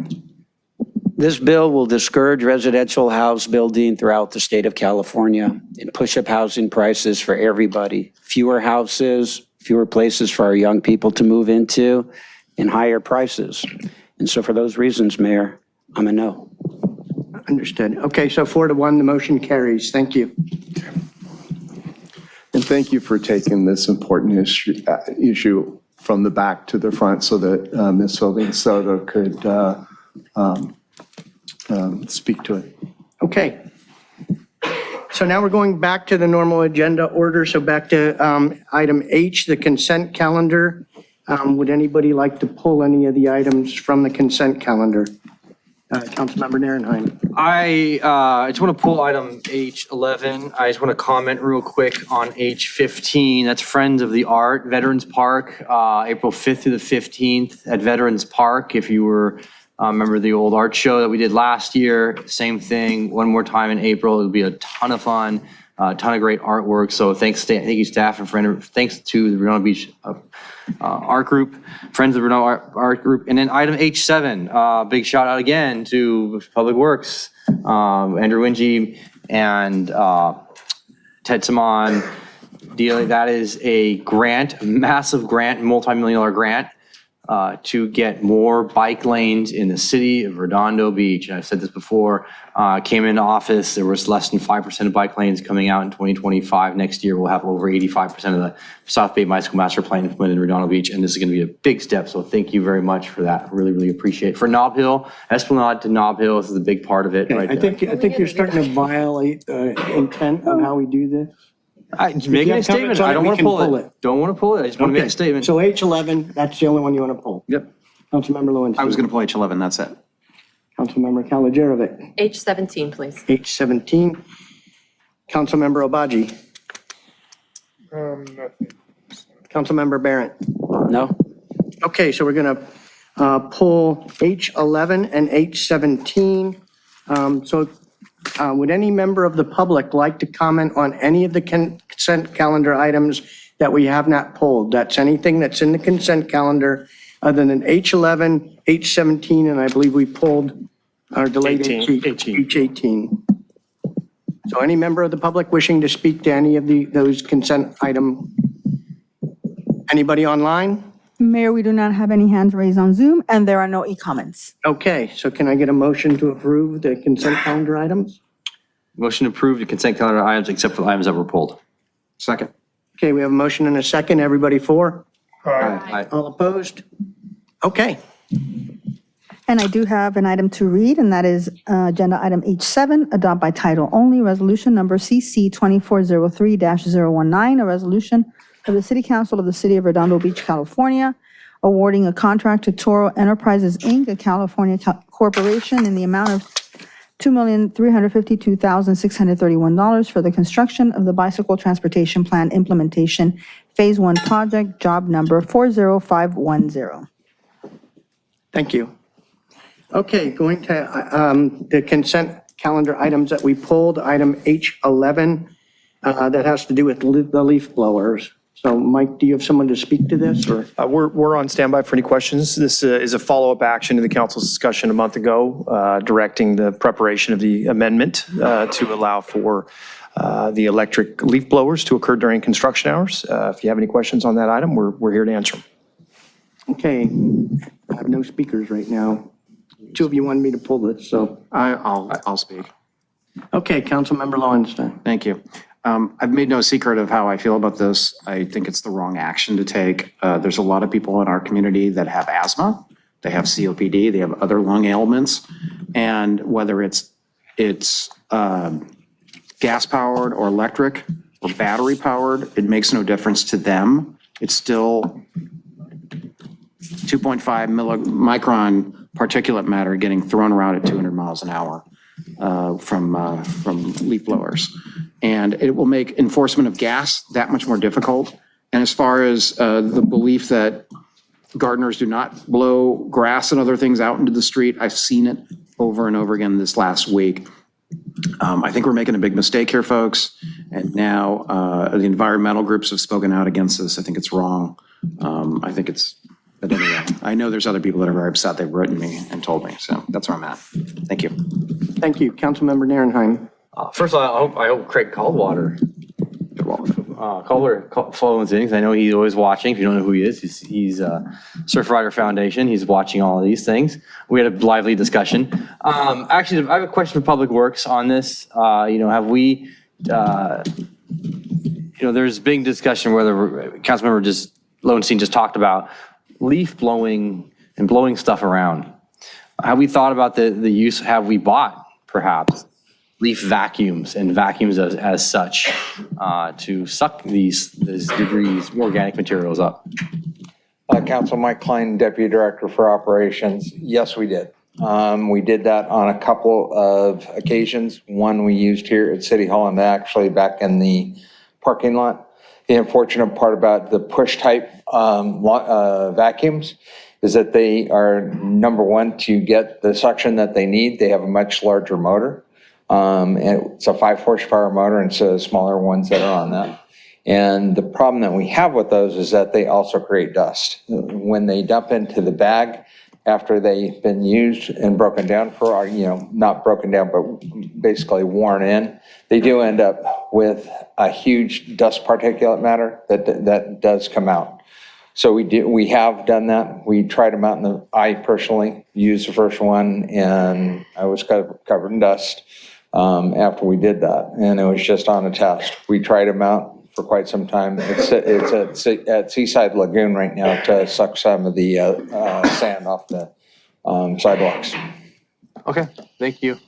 This bill will discourage residential house building throughout the state of California and push up housing prices for everybody. Fewer houses, fewer places for our young people to move into, and higher prices. And so for those reasons, Mayor, I'm a no. Understood. Okay, so 4-1, the motion carries. Thank you. And thank you for taking this important issue from the back to the front so that Ms. Felving-Soto could speak to it. Okay. So now we're going back to the normal agenda order. So back to item H, the consent calendar. Would anybody like to pull any of the items from the consent calendar? Councilmember Narenheim. I just want to pull item H11. I just want to comment real quick on H15. That's Friends of the Art, Veterans Park, April 5th through the 15th at Veterans Park. If you were remember the old art show that we did last year, same thing, one more time in April. It'll be a ton of fun, a ton of great artwork. So thank you staff and thanks to the Redondo Beach art group, Friends of the Redondo art group. And then item H7, big shout out again to Public Works, Andrew Wingy and Ted Simon. That is a grant, a massive grant, multi-million-dollar grant to get more bike lanes in the city of Redondo Beach. And I've said this before, came into office, there was less than 5% of bike lanes coming out in 2025. Next year, we'll have over 85% of the South Bay Bicycle Master Plan implemented in Redondo Beach, and this is going to be a big step. So thank you very much for that. Really, really appreciate it. For Nob Hill, Esplanade to Nob Hill, this is a big part of it right I there. think you're starting to violate the intent of how we do this. Making a statement. I don't want to pull it. Don't want to pull it. I just want to make a statement. So H11, that's the only one you want to pull? Yep. Councilmember Lowenstein. I was going to pull H11, that's it. Councilmember Kalajerovic. H17, please. H17. Councilmember Obaji. Nothing. Councilmember Barrett. No? Okay, so we're going to pull H11 and H17. Would any member of the public like to comment on any of the consent calendar items that we have not pulled? That's anything that's in the consent calendar other than H11, H17, and I believe we pulled our delayed 18. H18. So any member of the public wishing to speak to any of those consent item? Anybody online? Mayor, we do not have any hands raised on Zoom, and there are no e-comments. Okay, so can I get a motion to approve the consent calendar items? Motion to approve the consent calendar items except for the items that were pulled. Second. Okay, we have a motion and a second. Everybody for? Aye. All opposed? Okay. And I do have an item to read, and that is Agenda Item H7, adopt by title only, Resolution Number CC 2403-019, a resolution of the City Council of the City of Redondo Beach, California, awarding a contract to Toro Enterprises, Inc., a California corporation, in the amount of $2,352,631 for the construction of the Bicycle Transportation Plan Implementation Phase 1 project, job number 40510. Thank you. Okay, going to the consent calendar items that we pulled, item H11, that has to do with the leaf blowers. So Mike, do you have someone to speak to this, or? We're on standby for any questions. This is a follow-up action to the council's discussion a month ago, directing the preparation of the amendment to allow for the electric leaf blowers to occur during construction hours. If you have any questions on that item, we're here to answer them. Okay, I have no speakers right now. Two of you wanted me to pull this, so. I'll speak. Okay, Councilmember Lowenstein. Thank you. I've made no secret of how I feel about this. I think it's the wrong action to take. There's a lot of people in our community that have asthma, they have COPD, they have other lung ailments, and whether it's gas-powered or electric or battery-powered, it makes no difference to them. It's still 2.5 micron particulate matter getting thrown around at 200 miles an hour from leaf blowers. And it will make enforcement of gas that much more difficult. And as far as the belief that gardeners do not blow grass and other things out into the street, I've seen it over and over again this last week. I think we're making a big mistake here, folks. And now the environmental groups have spoken out against this. I think it's wrong. I think it's, but anyway, I know there's other people that are very upset. They've written me and told me. So that's where I'm at. Thank you. Thank you. Councilmember Narenheim. First of all, I hope Craig Caldwater follows things. I know he's always watching. If you don't know who he is, he's Surfrider Foundation. He's watching all of these things. We had a lively discussion. Actually, I have a question for Public Works on this. Have we, there's big discussion whether Councilmember Lowenstein just talked about leaf blowing and blowing stuff around. Have we thought about the use? Have we bought perhaps leaf vacuums and vacuums as such to suck these debris, organic materials up? Council Mike Klein, Deputy Director for Operations. Yes, we did. We did that on a couple of occasions. One we used here at City Hall and actually back in the parking lot. The unfortunate part about the push type vacuums is that they are, number one, to get the suction that they need, they have a much larger motor. And it's a 5 horsepower motor instead of the smaller ones that are on that. And the problem that we have with those is that they also create dust. When they dump into the bag after they've been used and broken down for, not broken down, but basically worn in, they do end up with a huge dust particulate matter that does come out. So we have done that. We tried them out I personally used the first one and I was covered in dust after we did that. And it was just on a test. We tried them out for quite some time. It's at Seaside Lagoon right now to suck some of the sand off the sidewalks. Okay, thank you.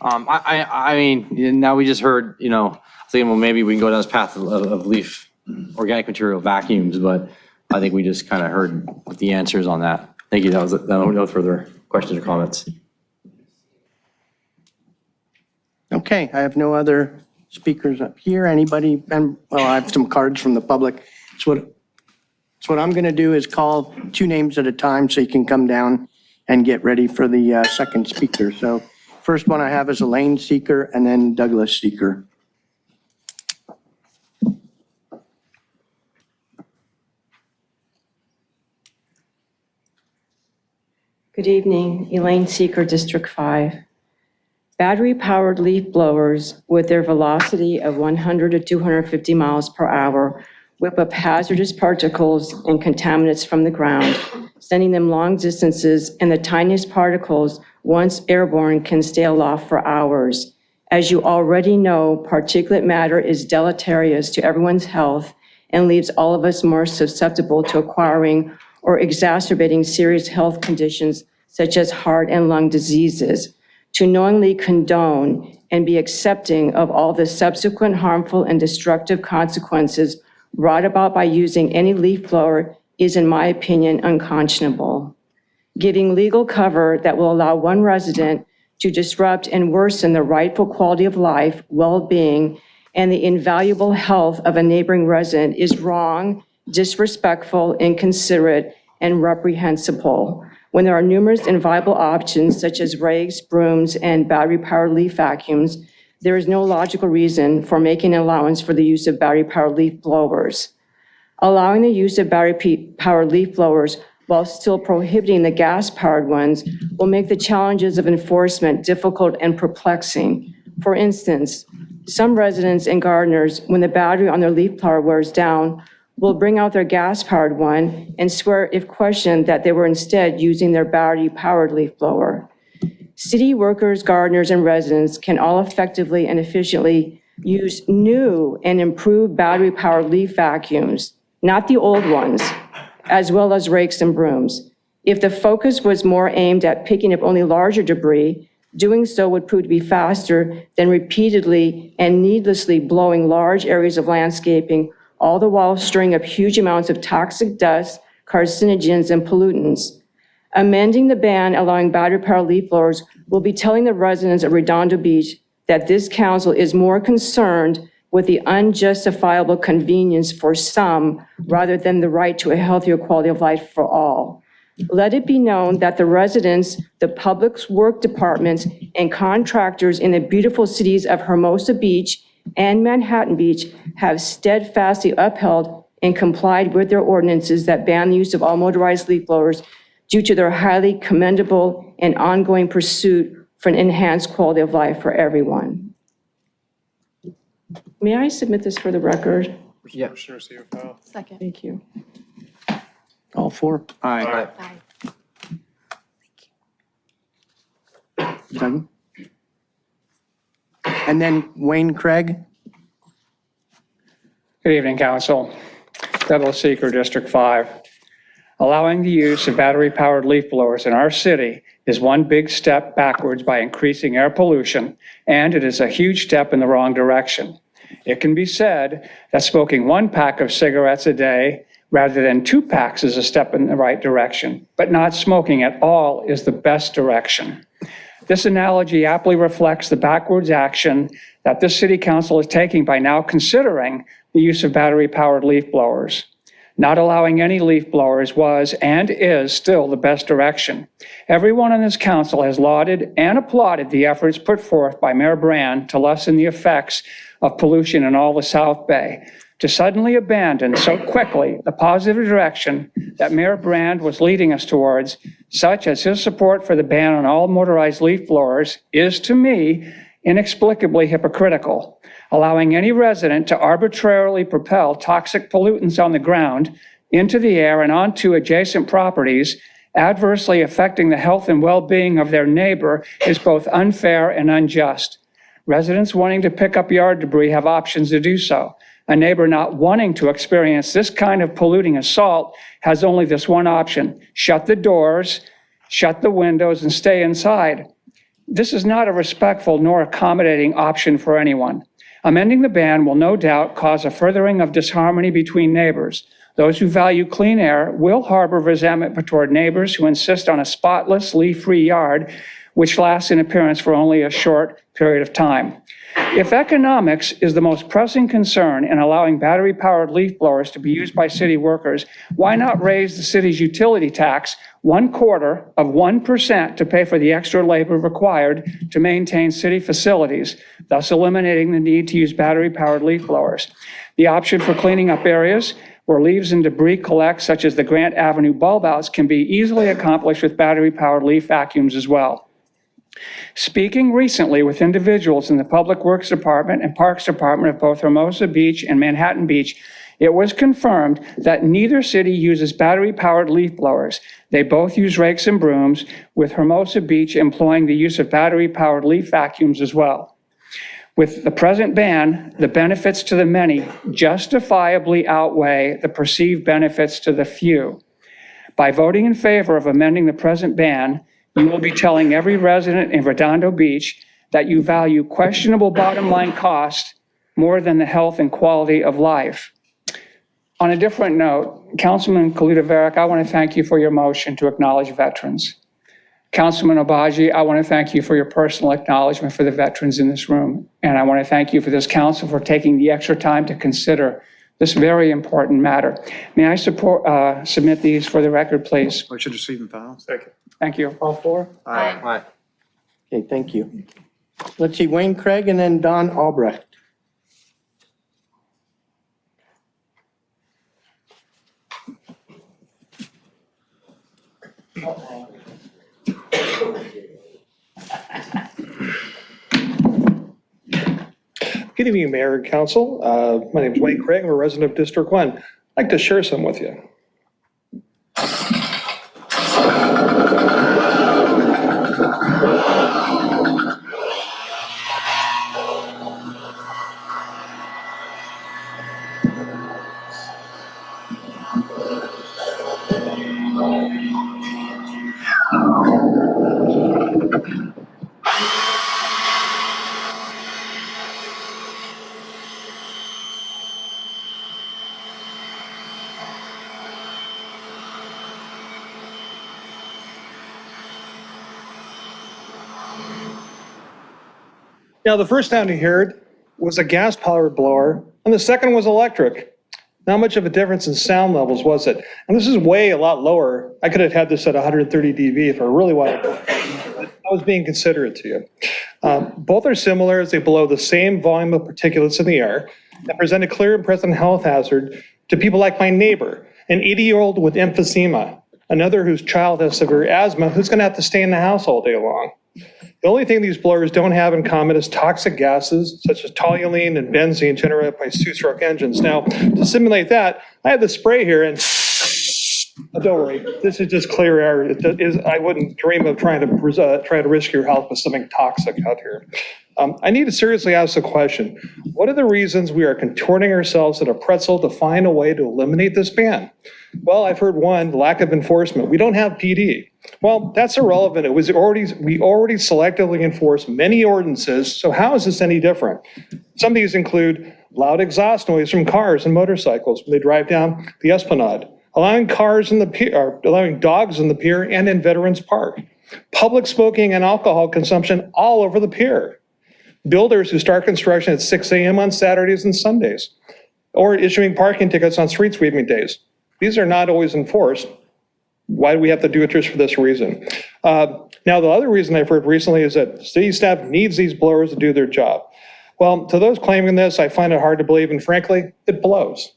I mean, now we just heard, thinking, well, maybe we can go down this path of leaf organic material vacuums, but I think we just kind of heard what the answers on that. Thank you. That was no further questions or comments. Okay, I have no other speakers up here. Anybody, and well, I have some cards from the public. So what I'm going to do is call 2 names at a time so you can come down and get ready for the second speaker. So first one I have is Elaine Seeker and then Douglas Seeker. Good evening, Elaine Seeker, District 5. Battery-powered leaf blowers with their velocity of 100 to 250 miles per hour whip up hazardous particles and contaminants from the ground, sending them long distances, and the tiniest particles, once airborne, can stay aloft for hours. As you already know, particulate matter is deleterious to everyone's health and leaves all of us more susceptible to acquiring or exacerbating serious health conditions such as heart and lung diseases. To knowingly condone and be accepting of all the subsequent harmful and destructive consequences brought about by using any leaf blower is, in my opinion, unconscionable. Giving legal cover that will allow one resident to disrupt and worsen the rightful quality of life, well-being, and the invaluable health of a neighboring resident is wrong, disrespectful, inconsiderate, and reprehensible. When there are numerous and viable options such as rakes, brooms, and battery-powered leaf vacuums, there is no logical reason for making an allowance for the use of battery-powered leaf blowers. Allowing the use of battery-powered leaf blowers while still prohibiting the gas-powered ones will make the challenges of enforcement difficult and perplexing. For instance, some residents and gardeners, when the battery on their leaf blower wears down, will bring out their gas-powered one and swear, if questioned, that they were instead using their battery-powered leaf blower. City workers, gardeners, and residents can all effectively and efficiently use new and improved battery-powered leaf vacuums, not the old ones, as well as rakes and brooms. If the focus was more aimed at picking up only larger debris, doing so would prove to be faster than repeatedly and needlessly blowing large areas of landscaping, all the while stirring up huge amounts of toxic dust, carcinogens, and pollutants. Amending the ban allowing battery-powered leaf blowers will be telling the residents of Redondo Beach that this council is more concerned with the unjustifiable convenience for some rather than the right to a healthier quality of life for all. Let it be known that the residents, the public works departments, and contractors in the beautiful cities of Hermosa Beach and Manhattan Beach have steadfastly upheld and complied with their ordinances that ban the use of all motorized leaf blowers due to their highly commendable and ongoing pursuit for an enhanced quality of life for everyone. May I submit this for the record? Yeah. Second. Thank you. All 4? Aye. Doug? And then Wayne Craig? Good evening, Council. Douglas Seeker, District 5. Allowing the use of battery-powered leaf blowers in our city is one big step backwards by increasing air pollution, and it is a huge step in the wrong direction. It can be said that smoking 1 pack of cigarettes a day rather than 2 packs is a step in the right direction, but not smoking at all is the best direction. This analogy aptly reflects the backwards action that this city council is taking by now considering the use of battery-powered leaf blowers. Not allowing any leaf blowers was and is still the best direction. Everyone on this council has lauded and applauded the efforts put forth by Mayor Brand to lessen the effects of pollution in all the South Bay. To suddenly abandon so quickly the positive direction that Mayor Brand was leading us towards, such as his support for the ban on all motorized leaf blowers, is to me inexplicably hypocritical. Allowing any resident to arbitrarily propel toxic pollutants on the ground into the air and onto adjacent properties, adversely affecting the health and well-being of their neighbor, is both unfair and unjust. Residents wanting to pick up yard debris have options to do so. A neighbor not wanting to experience this kind of polluting assault has only this one option: shut the doors, shut the windows, and stay inside. This is not a respectful nor accommodating option for anyone. Amending the ban will no doubt cause a furthering of disharmony between neighbors. Those who value clean air will harbor resentment toward neighbors who insist on a spotless, leaf-free yard which lasts in appearance for only a short period of time. If economics is the most pressing concern in allowing battery-powered leaf blowers to be used by city workers, why not raise the city's utility tax 0.25% to pay for the extra labor required to maintain city facilities, thus eliminating the need to use battery-powered leaf blowers? The option for cleaning up areas where leaves and debris collect, such as the Grant Avenue bulb outs, can be easily accomplished with battery-powered leaf vacuums as well. Speaking recently with individuals in the Public Works Department and Parks Department of both Hermosa Beach and Manhattan Beach, it was confirmed that neither city uses battery-powered leaf blowers. They both use rakes and brooms, with Hermosa Beach employing the use of battery-powered leaf vacuums as well. With the present ban, the benefits to the many justifiably outweigh the perceived benefits to the few. By voting in favor of amending the present ban, you will be telling every resident in Redondo Beach that you value questionable bottom line cost more than the health and quality of life. On a different note, Councilman Kalita-Varick, I want to thank you for your motion to acknowledge veterans. Councilman Obaji, I want to thank you for your personal acknowledgement for the veterans in this room. And I want to thank you for this council for taking the extra time to consider this very important matter. May I submit these for the record, please? Motion to receive and file. Second. Thank you. All four? Aye. Okay, thank you. Let's see, Wayne Craig and then Don Albrecht. Good evening, Mayor and Council. My name is Wayne Craig. I'm a resident of District 1. I'd like to share some with you. Now, the first sound you heard was a gas-powered blower, and the second was electric. Not much of a difference in sound levels, was it? And this is way a lot lower. I could have had this at 130 dB if I really wanted to. I was being considerate to you. Both are similar as they blow the same volume of particulates in the air and present a clear and present health hazard to people like my neighbor, an 80-year-old with emphysema, another whose child has severe asthma who's going to have to stay in the house all day long. The only thing these blowers don't have in common is toxic gases such as toluene and benzene generated by two-stroke engines. Now, to simulate that, I have the spray here, and don't worry, this is just clear air. I wouldn't dream of trying to risk your health with something toxic out here. I need to seriously ask the question, what are the reasons we are contorting ourselves in a pretzel to find a way to eliminate this ban? Well, I've heard one, lack of enforcement. We don't have PD. Well, that's irrelevant. We already selectively enforce many ordinances, so how is this any different? Some of these include loud exhaust noise from cars and motorcycles when they drive down the Esplanade, allowing dogs in the pier and in Veterans Park, public smoking and alcohol consumption all over the pier, builders who start construction at 6 a.m. on Saturdays and Sundays, or issuing parking tickets on street sweeping days. These are not always enforced. Why do we have to do it just for this reason? Now, the other reason I've heard recently is that city staff needs these blowers to do their job. Well, to those claiming this, I find it hard to believe, and frankly, it blows.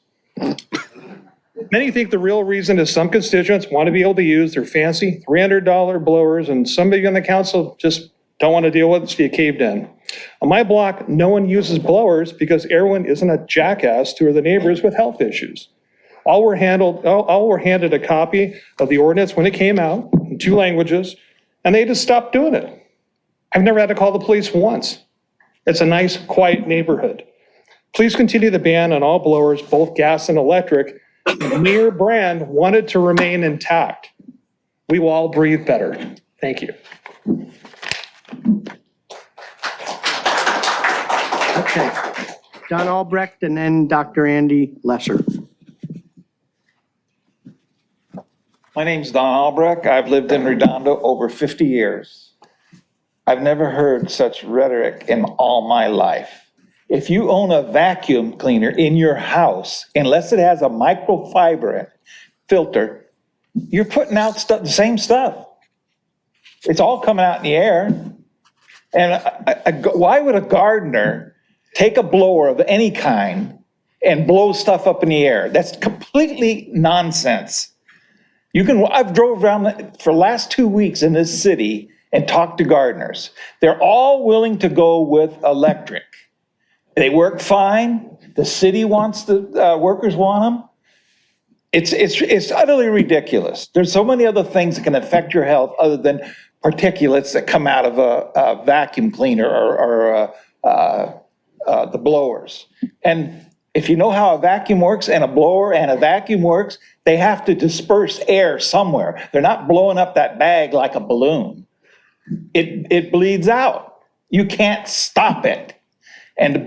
Many think the real reason is some constituents want to be able to use their fancy $300 blowers, and somebody on the council just don't want to deal with it, so you caved in. On my block, no one uses blowers because everyone isn't a jackass to the neighbors with health issues. All were handed a copy of the ordinance when it came out in 2 languages, and they just stopped doing it. I've never had to call the police once. It's a nice, quiet neighborhood. Please continue the ban on all blowers, both gas and electric. The mere brand wanted to remain intact. We will all breathe better. Thank you. Okay. Don Albrecht and then Dr. Andy Lesser. My name's Don Albrecht. I've lived in Redondo over 50 years. I've never heard such rhetoric in all my life. If you own a vacuum cleaner in your house, unless it has a microfiber filter, you're putting out the same stuff. It's all coming out in the air. And why would a gardener take a blower of any kind and blow stuff up in the air? That's completely nonsense. I've drove around for the last 2 weeks in this city and talked to gardeners. They're all willing to go with electric. They work fine. The city wants the workers want them. It's utterly ridiculous. There's so many other things that can affect your health other than particulates that come out of a vacuum cleaner or the blowers. And if you know how a vacuum works and a blower and a vacuum works, they have to disperse air somewhere. They're not blowing up that bag like a balloon. It bleeds out. You can't stop it. And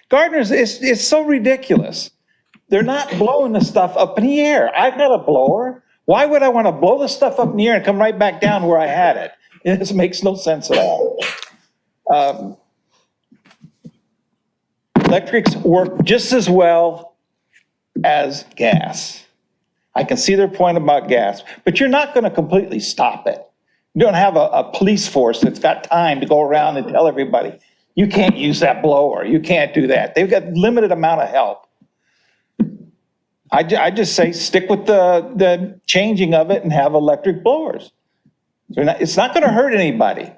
gardeners, it's so ridiculous. They're not blowing the stuff up in the air. I've got a blower. Why would I want to blow the stuff up in the air and come right back down where I had it? It just makes no sense at all. Electrics work just as well as gas. I can see their point about gas, but you're not going to completely stop it. You don't have a police force that's got time to go around and tell everybody, you can't use that blower, you can't do that. They've got limited amount of help. I just say stick with the changing of it and have electric blowers. It's not going to hurt anybody.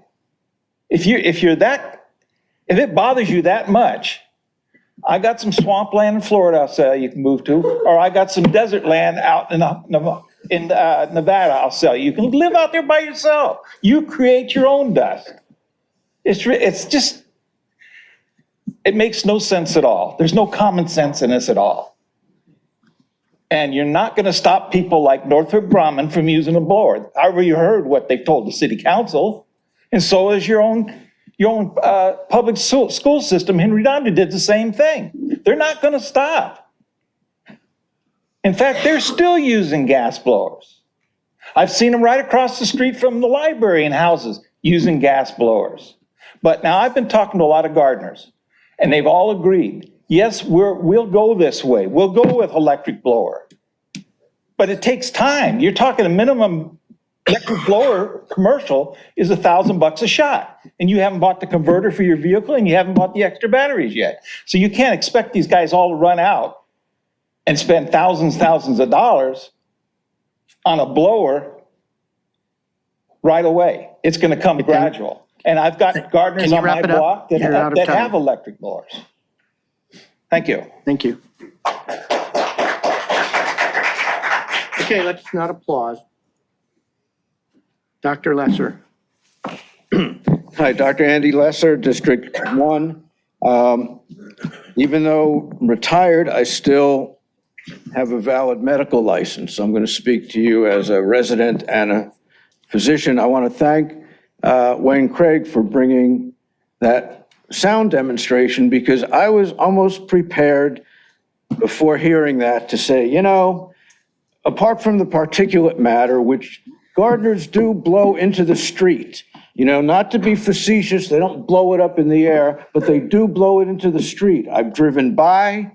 If it bothers you that much, I got some swampland in Florida I'll sell you can move to, or I got some desert land out in Nevada I'll sell you. You can live out there by yourself. You create your own dust. It's just, it makes no sense at all. There's no common sense in this at all. And you're not going to stop people like Northrop Grumman from using a blower. However, you heard what they've told the city council, and so is your own public school system. Redondo did the same thing. They're not going to stop. In fact, they're still using gas blowers. I've seen them right across the street from the library in houses using gas blowers. But now I've been talking to a lot of gardeners, and they've all agreed. Yes, we'll go this way. We'll go with electric blower. But it takes time. You're talking a minimum electric blower commercial is $1,000 a shot. And you haven't bought the converter for your vehicle and you haven't bought the extra batteries yet. So you can't expect these guys all to run out and spend thousands of dollars on a blower right away. It's going to come gradual. And I've got gardeners on my block that have electric blowers. Thank you. Thank you. Okay, let's not applaud. Dr. Lesser. Hi, Dr. Andy Lesser, District 1. Even though I'm retired, I still have a valid medical license. So I'm going to speak to you as a resident and a physician. I want to thank Wayne Craig for bringing that sound demonstration, because I was almost prepared before hearing that to say, you know, apart from the particulate matter, which gardeners do blow into the street, you know, not to be facetious, they don't blow it up in the air, but they do blow it into the street. I've driven by,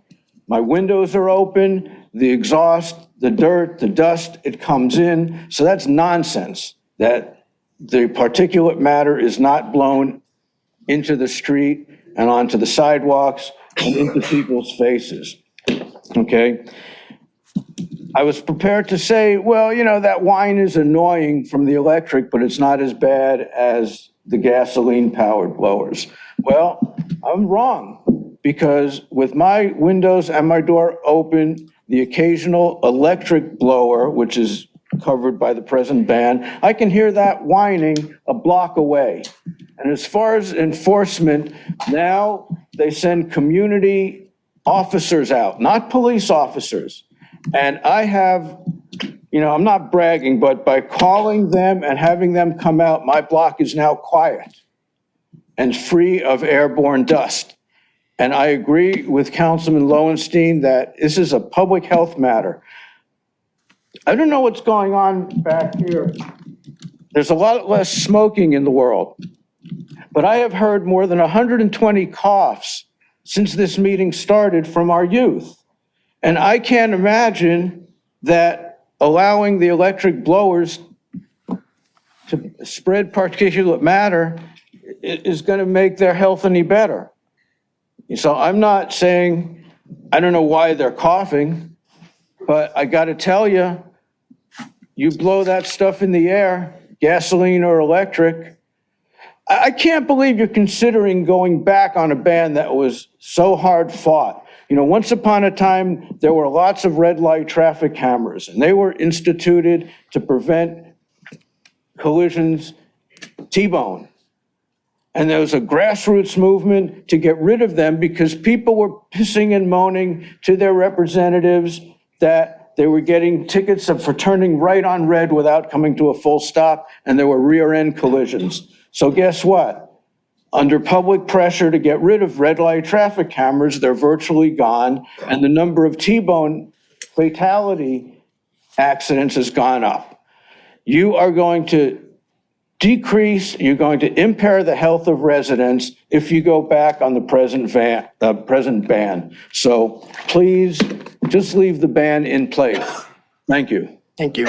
my windows are open, the exhaust, the dirt, the dust, it comes in. So that's nonsense that the particulate matter is not blown into the street and onto the sidewalks and into people's faces, okay? I was prepared to say, well, you know, that whine is annoying from the electric, but it's not as bad as the gasoline-powered blowers. Well, I'm wrong, because with my windows and my door open, the occasional electric blower, which is covered by the present ban, I can hear that whining a block away. And as far as enforcement, now they send community officers out, not police officers. And I have, you know, I'm not bragging, but by calling them and having them come out, my block is now quiet and free of airborne dust. And I agree with Councilman Lowenstein that this is a public health matter. I don't know what's going on back here. There's a lot less smoking in the world. but I have heard more than 120 coughs since this meeting started from our youth. And I can't imagine that allowing the electric blowers to spread particulate matter is going to make their health any better. So I'm not saying, I don't know why they're coughing, but I got to tell you, you blow that stuff in the air, gasoline or electric. I can't believe you're considering going back on a ban that was so hard fought. You know, once upon a time, there were lots of red light traffic cameras, and they were instituted to prevent collisions, T-bone. And there was a grassroots movement to get rid of them because people were pissing and moaning to their representatives that they were getting tickets for turning right on red without coming to a full stop, and there were rear-end collisions. So guess what? Under public pressure to get rid of red light traffic cameras, they're virtually gone, and the number of T-bone fatality accidents has gone up. You are going to decrease, you're going to impair the health of residents if you go back on the present ban. So please, just leave the ban in place. Thank you. Thank you.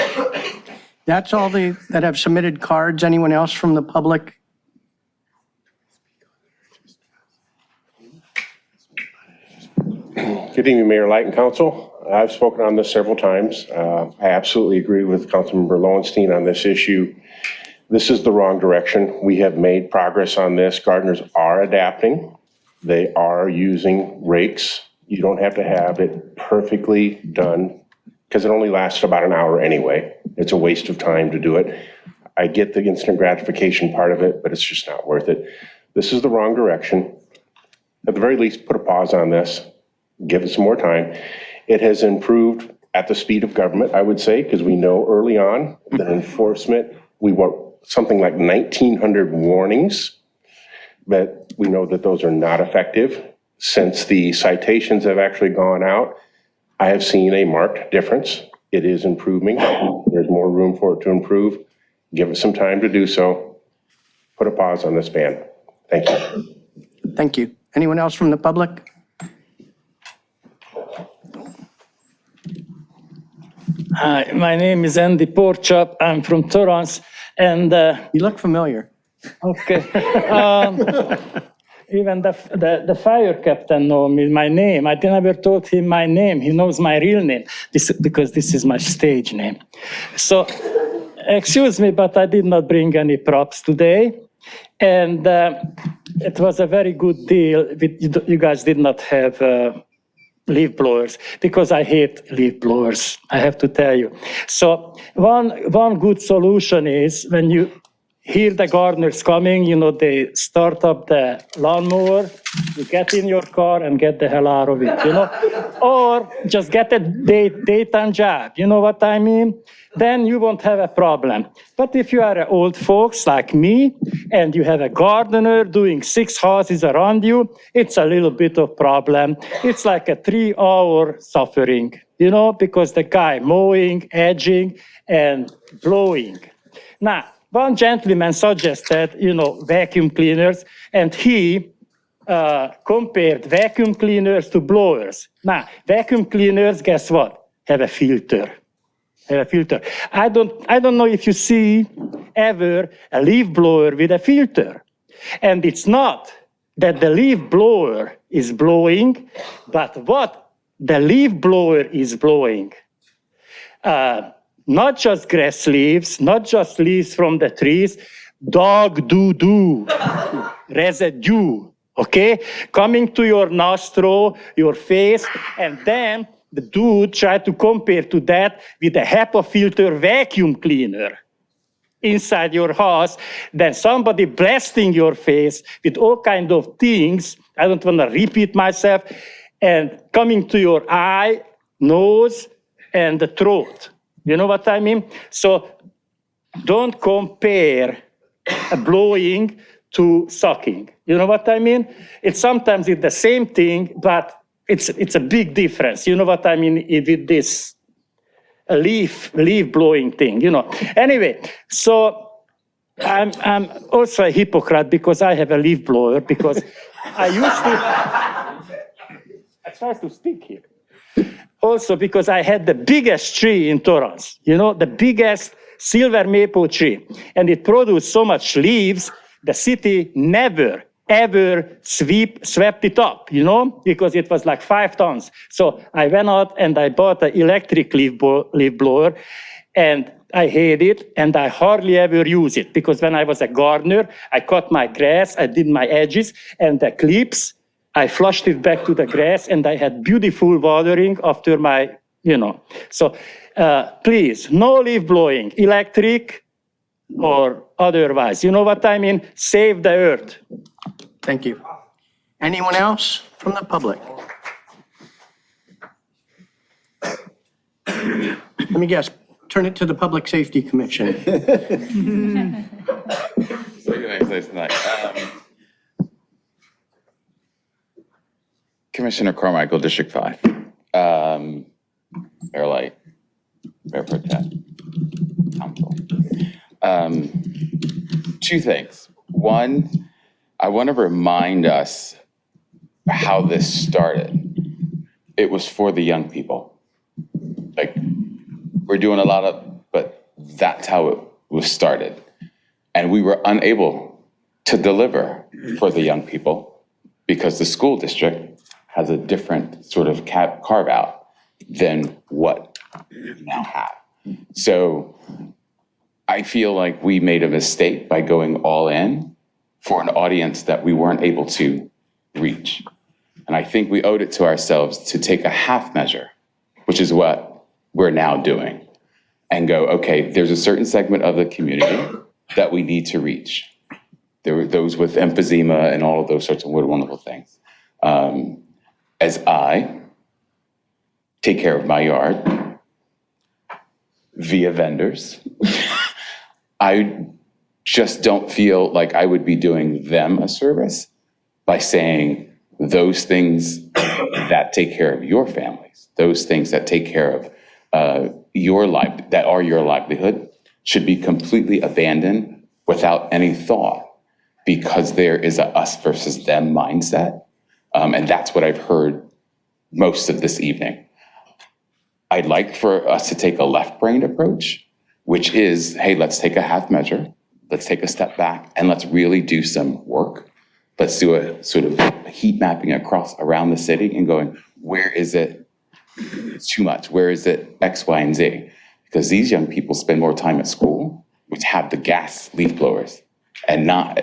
That's all that have submitted cards. Anyone else from the public? Good evening, Mayor Light and Council. I've spoken on this several times. I absolutely agree with Councilmember Lowenstein on this issue. This is the wrong direction. We have made progress on this. Gardeners are adapting. They are using rakes. You don't have to have it perfectly done because it only lasts about an hour anyway. It's a waste of time to do it. I get the instant gratification part of it, but it's just not worth it. This is the wrong direction. At the very least, put a pause on this. Give it some more time. It has improved at the speed of government, I would say, because we know early on that enforcement, we were something like 1,900 warnings, but we know that those are not effective. Since the citations have actually gone out, I have seen a marked difference. It is improving. There's more room for it to improve. Give it some time to do so. Put a pause on this ban. Thank you. Thank you. Anyone else from the public? Hi, my name is Andy Porchop. I'm from Torrance, and you look familiar. Okay. Even the fire captain knows me, my name. I never told him my name. He knows my real name because this is my stage name. So, excuse me, but I did not bring any props today. And it was a very good deal. You guys did not have leaf blowers because I hate leaf blowers, I have to tell you. So one good solution is when you hear the gardeners coming, you know, they start up the lawnmower, you get in your car and get the hell out of it, you know, or just get a daytime job, you know what I mean? Then you won't have a problem. But if you are old folks like me and you have a gardener doing 6 houses around you, it's a little bit of problem. It's like a 3-hour suffering, you know, because the guy mowing, edging, and blowing. Now, one gentleman suggested, you know, vacuum cleaners, and he compared vacuum cleaners to blowers. Now, vacuum cleaners, guess what? Have a filter. I don't know if you see ever a leaf blower with a filter. And it's not that the leaf blower is blowing, but what the leaf blower is blowing. Not just grass leaves, not just leaves from the trees, dog doo-doo, residue, okay? Coming to your nostril, your face, and then the dude tried to compare to that with a HEPA filter vacuum cleaner inside your house, then somebody blasting your face with all kinds of things, I don't want to repeat myself, and coming to your eye, nose, and the throat. You know what I mean? So don't compare blowing to sucking. You know what I mean? Sometimes it's the same thing, but it's a big difference. You know what I mean with this leaf blowing thing, you know. Anyway, so I'm also a hypocrite because I have a leaf blower because I used to. I try to speak here. Also because I had the biggest tree in Torrance, the biggest silver maple tree. And it produced so much leaves, the city never, ever swept it up, because it was like 5 tons. So I went out and I bought an electric leaf blower, and I hate it, and I hardly ever use it, because when I was a gardener, I cut my grass, I did my edges, and the clips, I flushed it back to the grass, and I had beautiful watering after my, So please, no leaf blowing, electric or otherwise. You know what I mean? Save the earth. Thank you. Anyone else from the public? Let me guess, turn it to the Public Safety Commission. Commissioner Carmichael, District 5. Mayor Light, Mayor Pro Tem, Council. 2 things. One, I want to remind us how this started. It was for the young people. Like, we're doing a lot of, but that's how it was started. And we were unable to deliver for the young people because the school district has a different sort of carve out than what we now have. So I feel like we made a mistake by going all in for an audience that we weren't able to reach. And I think we owed it to ourselves to take a half measure, which is what we're now doing, and go, okay, there's a certain segment of the community that we need to reach. There were those with emphysema and all of those sorts of wonderful things. As I take care of my yard via vendors, I just don't feel like I would be doing them a service by saying those things that take care of your families, those things that take care of your life, that are your livelihood, should be completely abandoned without any thought, because there is a us versus them mindset. And that's what I've heard most of this evening. I'd like for us to take a left-brained approach, which is, hey, let's take a half measure, let's take a step back, and let's really do some work. Let's do a sort of heat mapping around the city and going, where is it too much? Where is it X, Y, and Z? Because these young people spend more time at school, which have the gas leaf blowers, and not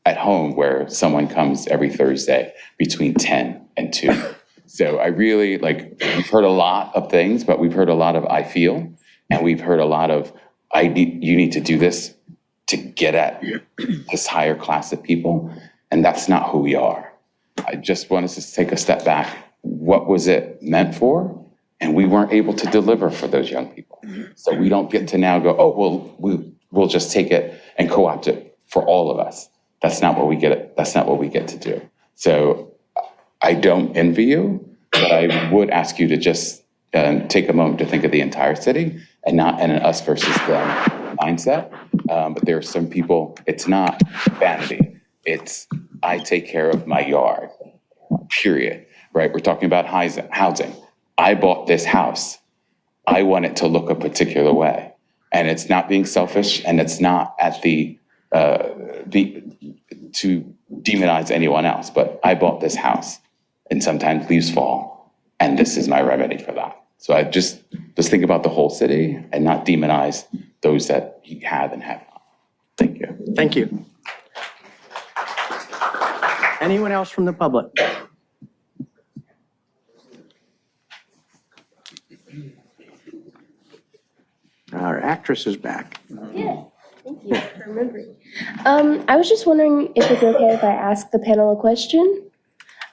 at home where someone comes every Thursday between 10 and 2. So I really, we've heard a lot of things, but we've heard a lot of I feel, and we've heard a lot of you need to do this to get at this higher class of people, and that's not who we are. I just want us to take a step back. What was it meant for? And we weren't able to deliver for those young people. So we don't get to now go, oh, well, we'll just take it and co-opt it for all of us. That's not what we get. That's not what we get to do. So I don't envy you, but I would ask you to just take a moment to think of the entire city and not in an us versus them mindset. But there are some people, it's not vanity. It's I take care of my yard, period, right? We're talking about housing. I bought this house. I want it to look a particular way. And it's not being selfish, and it's not at to demonize anyone else, but I bought this house, and sometimes leaves fall, and this is my remedy for that. So I just think about the whole city and not demonize those that you have and have not. Thank you. Thank you. Anyone else from the public? Our actress is back. Yes, thank you for remembering. I was just wondering if it's okay if I ask the panel a question.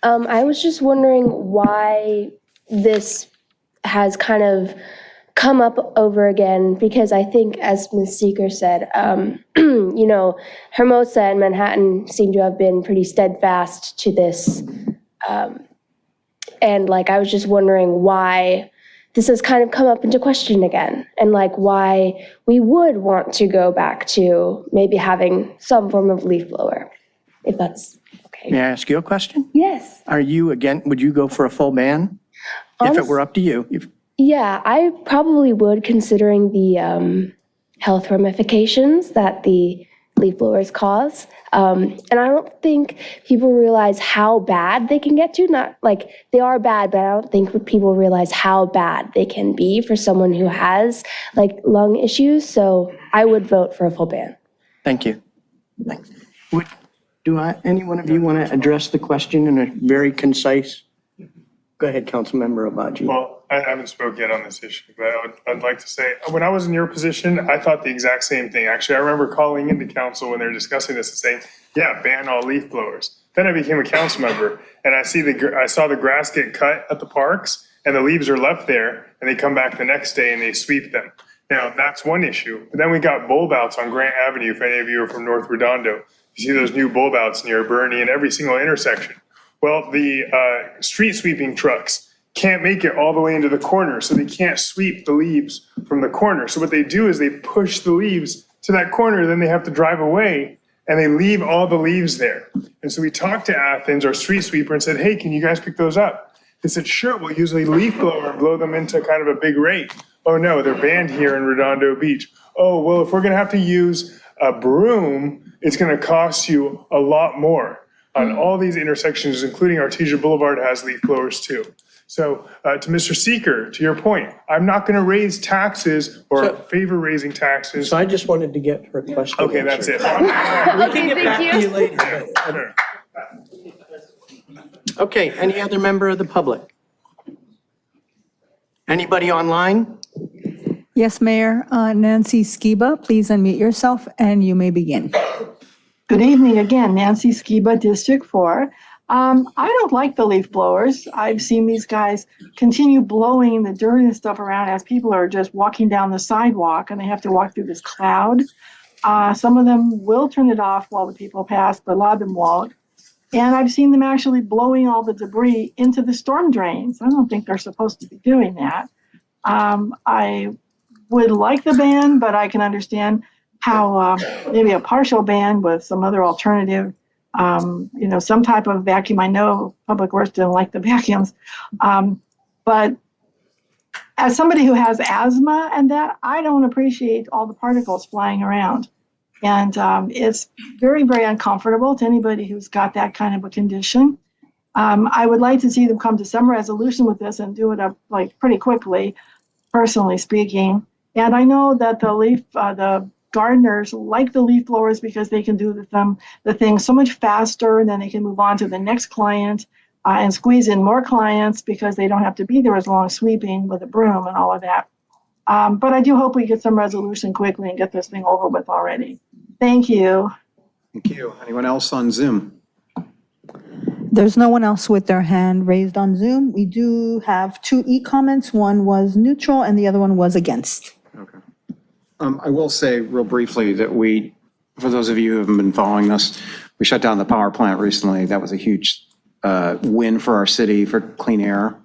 I was just wondering why this has kind of come up over again, because I think, as Ms. Seeker said, Hermosa and Manhattan seem to have been pretty steadfast to this. And I was just wondering why this has kind of come up into question again, and like why we would want to go back to maybe having some form of leaf blower, if that's okay. May I ask you a question? Yes. Would you go for a full ban? If it were up to you? Yeah, I probably would, considering the health ramifications that the leaf blowers cause. And I don't think people realize how bad they can get to. Not like they are bad, but I don't think people realize how bad they can be for someone who has like lung issues. So I would vote for a full ban. Thank you. Thanks. Any one of you want to address the question in a very concise? Go ahead, Councilmember Obaji. Well, I haven't spoke yet on this issue, but I'd like to say, when I was in your position, I thought the exact same thing. Actually, I remember calling into council when they were discussing this and saying, yeah, ban all leaf blowers. Then I became a council member and I saw the grass get cut at the parks and the leaves are left there and they come back the next day and they sweep them. Now, that's one issue. But then we got bulb outs on Grant Avenue, if any of you are from North Redondo. You see those new bulb outs near Bernie and every single intersection. Well, the street sweeping trucks can't make it all the way into the corner, so they can't sweep the leaves from the corner. So what they do is they push the leaves to that corner, then they have to drive away, and they leave all the leaves there. And so we talked to Athens, our street sweeper, and said, hey, can you guys pick those up? They said, sure, we'll use a leaf blower and blow them into kind of a big rake. Oh no, they're banned here in Redondo Beach. Oh, well, if we're gonna have to use a broom, it's gonna cost you a lot more. On all these intersections, including Artesia Boulevard, has leaf blowers too. So to Mr. Seeker, to your point, I'm not going to raise taxes or favor raising taxes. So I just wanted to get her question. Okay, that's it. We can get back to you later. Okay, any other member of the public? Anybody online? Yes, Mayor. Nancy Skiba, please unmute yourself and you may begin. Good evening again, Nancy Skiba, District 4. I don't like the leaf blowers. I've seen these guys continue blowing the dirt and stuff around as people are just walking down the sidewalk and they have to walk through this cloud. Some of them will turn it off while the people pass, but a lot of them won't. And I've seen them actually blowing all the debris into the storm drains. I don't think they're supposed to be doing that. I would like the ban, but I can understand how maybe a partial ban with some other alternative, some type of vacuum. I know Public Works didn't like the vacuums, but as somebody who has asthma and that, I don't appreciate all the particles flying around. And it's very, very uncomfortable to anybody who's got that kind of a condition. I would like to see them come to some resolution with this and do it up like pretty quickly, personally speaking. And I know that the gardeners like the leaf blowers because they can do the thing so much faster, and then they can move on to the next client and squeeze in more clients because they don't have to be there as long sweeping with a broom and all of that. But I do hope we get some resolution quickly and get this thing over with already. Thank you. Thank you. Anyone else on Zoom? There's no one else with their hand raised on Zoom. We do have two e-comments. One was neutral and the other one was against. Okay. I will say real briefly that for those of you who haven't been following this, we shut down the power plant recently. That was a huge win for our city for clean air.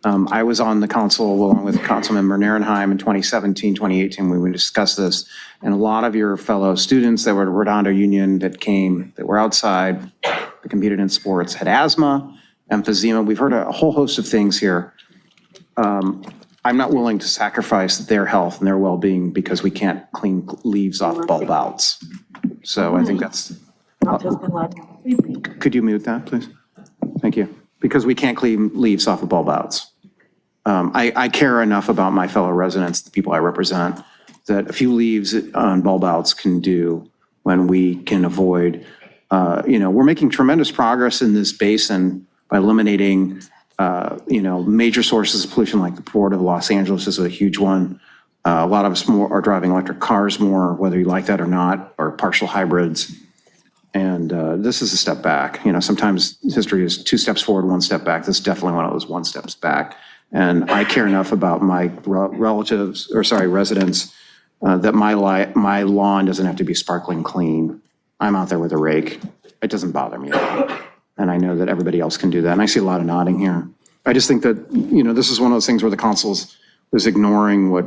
I was on the council along with Councilmember Nierenheim in 2017, 2018, when we discussed this. And a lot of your fellow students that were at Redondo Union that were outside, that competed in sports, had asthma, emphysema. We've heard a whole host of things here. I'm not willing to sacrifice their health and their well-being because we can't clean leaves off bulb outs. So I think that's, could you mute that, please? Thank you. Because we can't clean leaves off of bulb outs. I care enough about my fellow residents, the people I represent, that a few leaves on bulb outs can do when we can avoid, we're making tremendous progress in this basin by eliminating major sources of pollution like the Port of Los Angeles is a huge one. A lot of us are driving electric cars more, whether you like that or not, or partial hybrids. And this is a step back. Sometimes history is 2 steps forward, 1 step back. This is definitely one of those 1 steps back. And I care enough about my residents, that my lawn doesn't have to be sparkling clean. I'm out there with a rake. It doesn't bother me at all. And I know that everybody else can do that. And I see a lot of nodding here. I just think that, this is one of those things where the council's is ignoring what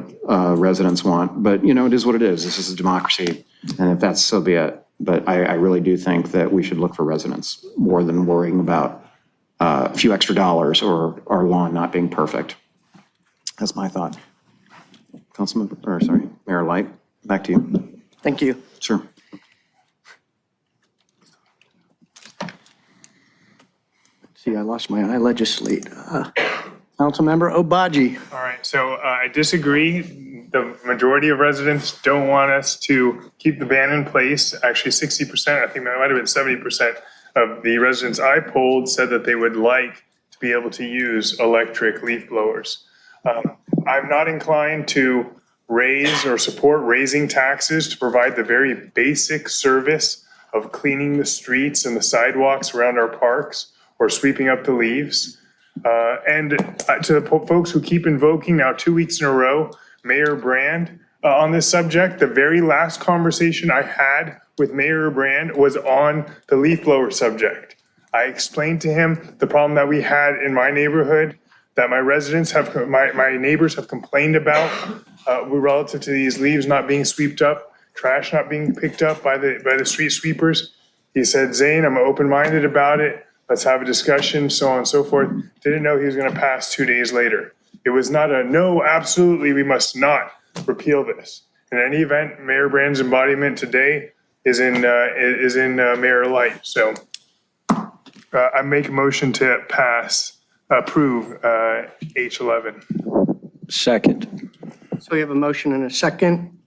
residents want. But, you know, it is what it is. This is a democracy. And if that's, so be it. But I really do think that we should look for residents more than worrying about a few extra dollars or our lawn not being perfect. That's my thought. Mayor Light, back to you. Thank you. Sure. See, I lost my I legislate. Councilmember Obaji. All right, so I disagree. The majority of residents don't want us to keep the ban in place. Actually, 60%, I think that might have been 70% of the residents I polled said that they would like to be able to use electric leaf blowers. I'm not inclined to raise or support raising taxes to provide the very basic service of cleaning the streets and the sidewalks around our parks or sweeping up the leaves. And to the folks who keep invoking now 2 weeks in a row, Mayor Brand on this subject, the very last conversation I had with Mayor Brand was on the leaf blower subject. I explained to him the problem that we had in my neighborhood, that my residents have, my neighbors have complained about relative to these leaves not being swept up, trash not being picked up by the street sweepers. He said, Zane, I'm open-minded about it. Let's have a discussion, so on and so forth. Didn't know he was going to pass 2 days later. It was not a no, absolutely, we must not repeal this. In any event, Mayor Brand's embodiment today is in Mayor Light. So I make a motion to approve H11. Second. So we have a motion and a second.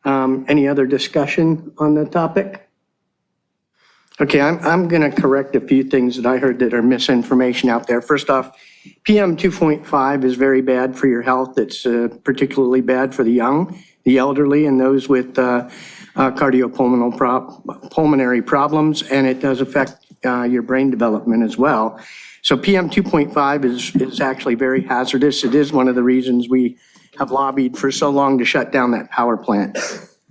Any other discussion on the topic? Okay, I'm going to correct a few things that I heard that are misinformation out there. First off, PM 2.5 is very bad for your health. It's particularly bad for the young, the elderly, and those with cardiopulmonary problems, and it does affect your brain development as well. So PM 2.5 is actually very hazardous. It is one of the reasons we have lobbied for so long to shut down that power plant.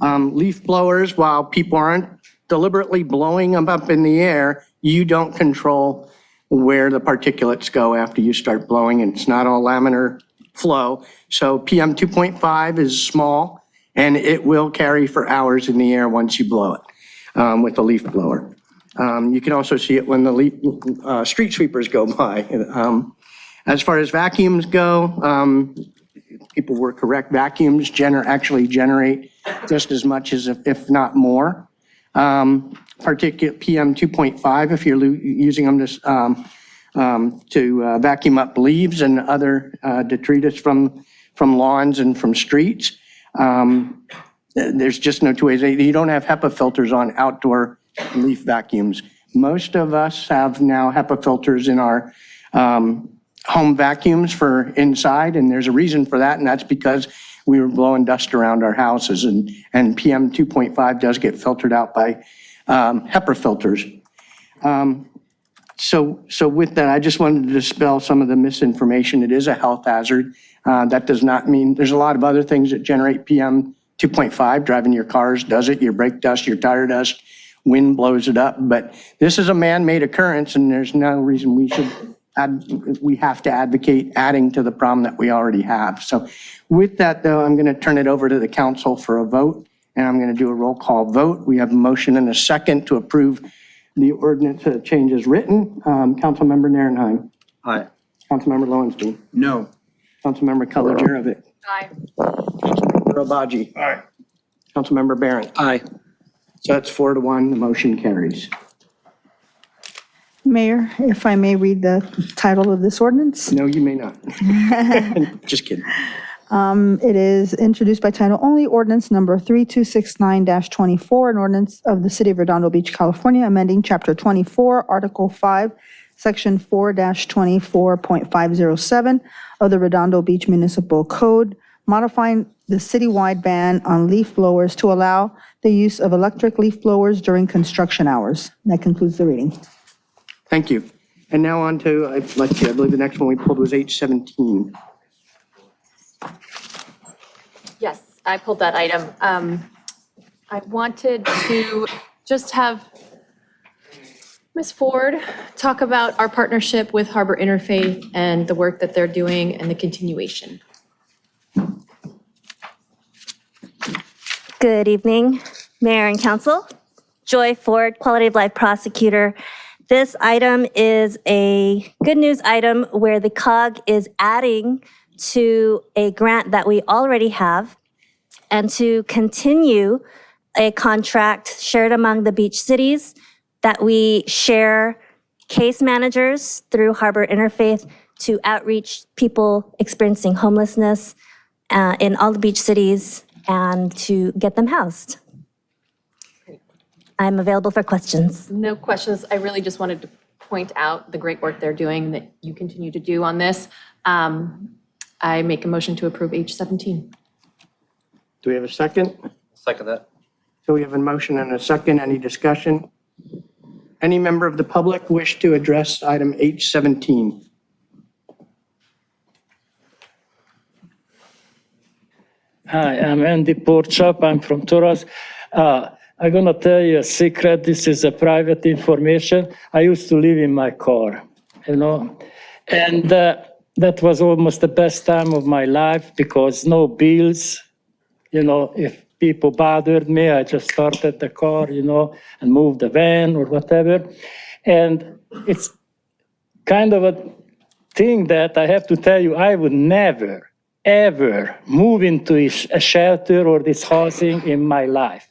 Leaf blowers, while people aren't deliberately blowing them up in the air, you don't control where the particulates go after you start blowing, and it's not all laminar flow. So PM 2.5 is small, and it will carry for hours in the air once you blow it with a leaf blower. You can also see it when the street sweepers go by. As far as vacuums go, people were correct. Vacuums actually generate just as much as, if not more. Particulate PM 2.5, if you're using them to vacuum up leaves and other detritus from lawns and from streets. There's just no two ways. You don't have HEPA filters on outdoor leaf vacuums. Most of us have now HEPA filters in our home vacuums for inside, and there's a reason for that, and that's because we were blowing dust around our houses, and PM 2.5 does get filtered out by HEPA filters. So with that, I just wanted to dispel some of the misinformation. It is a health hazard. That does not mean, there's a lot of other things that generate PM 2.5. Driving your cars does it, your brake dust, your tire dust, wind blows it up. But this is a man-made occurrence, and there's no reason we have to advocate adding to the problem that we already have. So with that, though, I'm going to turn it over to the council for a vote, and I'm going to do a roll call vote. We have a motion and a second to approve the ordinance change as written. Councilmember Narenheim. Aye. Councilmember Lowenstein. No. Councilmember Kalajirovic. Aye. Councilmember Obaji. Aye. Councilmember Barron. Aye. So that's 4-1, the motion carries. Mayor, if I may read the title of this ordinance? No, you may not. Just kidding. It is introduced by title only, ordinance number 3269-24, an ordinance of the City of Redondo Beach, California, amending Chapter 24, Article 5, Section 4-24.507 of the Redondo Beach Municipal Code, modifying the citywide ban on leaf blowers to allow the use of electric leaf blowers during construction hours. That concludes the reading. Thank you. And now on to, let's see, I believe the next one we pulled was H17. Yes, I pulled that item. I wanted to just have Ms. Ford talk about our partnership with Harbor Interfaith and the work that they're doing and the continuation. Good evening, Mayor and Council. Joy Ford, Quality of Life Prosecutor. This item is a good news item where the COG is adding to a grant that we already have and to continue a contract shared among the beach cities that we share case managers through Harbor Interfaith to outreach people experiencing homelessness in all the beach cities and to get them housed. I'm available for questions. No questions. I really just wanted to point out the great work they're doing that you continue to do on this. I make a motion to approve H17. Do we have a second? Second that. So we have a motion and a second. Any discussion? Any member of the public wish to address item H17? Hi, I'm Andy Porchop. I'm from Torrance. I'm going to tell you a secret. This is a private information. I used to live in my car, and that was almost the best time of my life because no bills. If people bothered me, I just started the car, and moved the van or whatever. And it's kind of a thing that I have to tell you, I would never, ever move into a shelter or this housing in my life.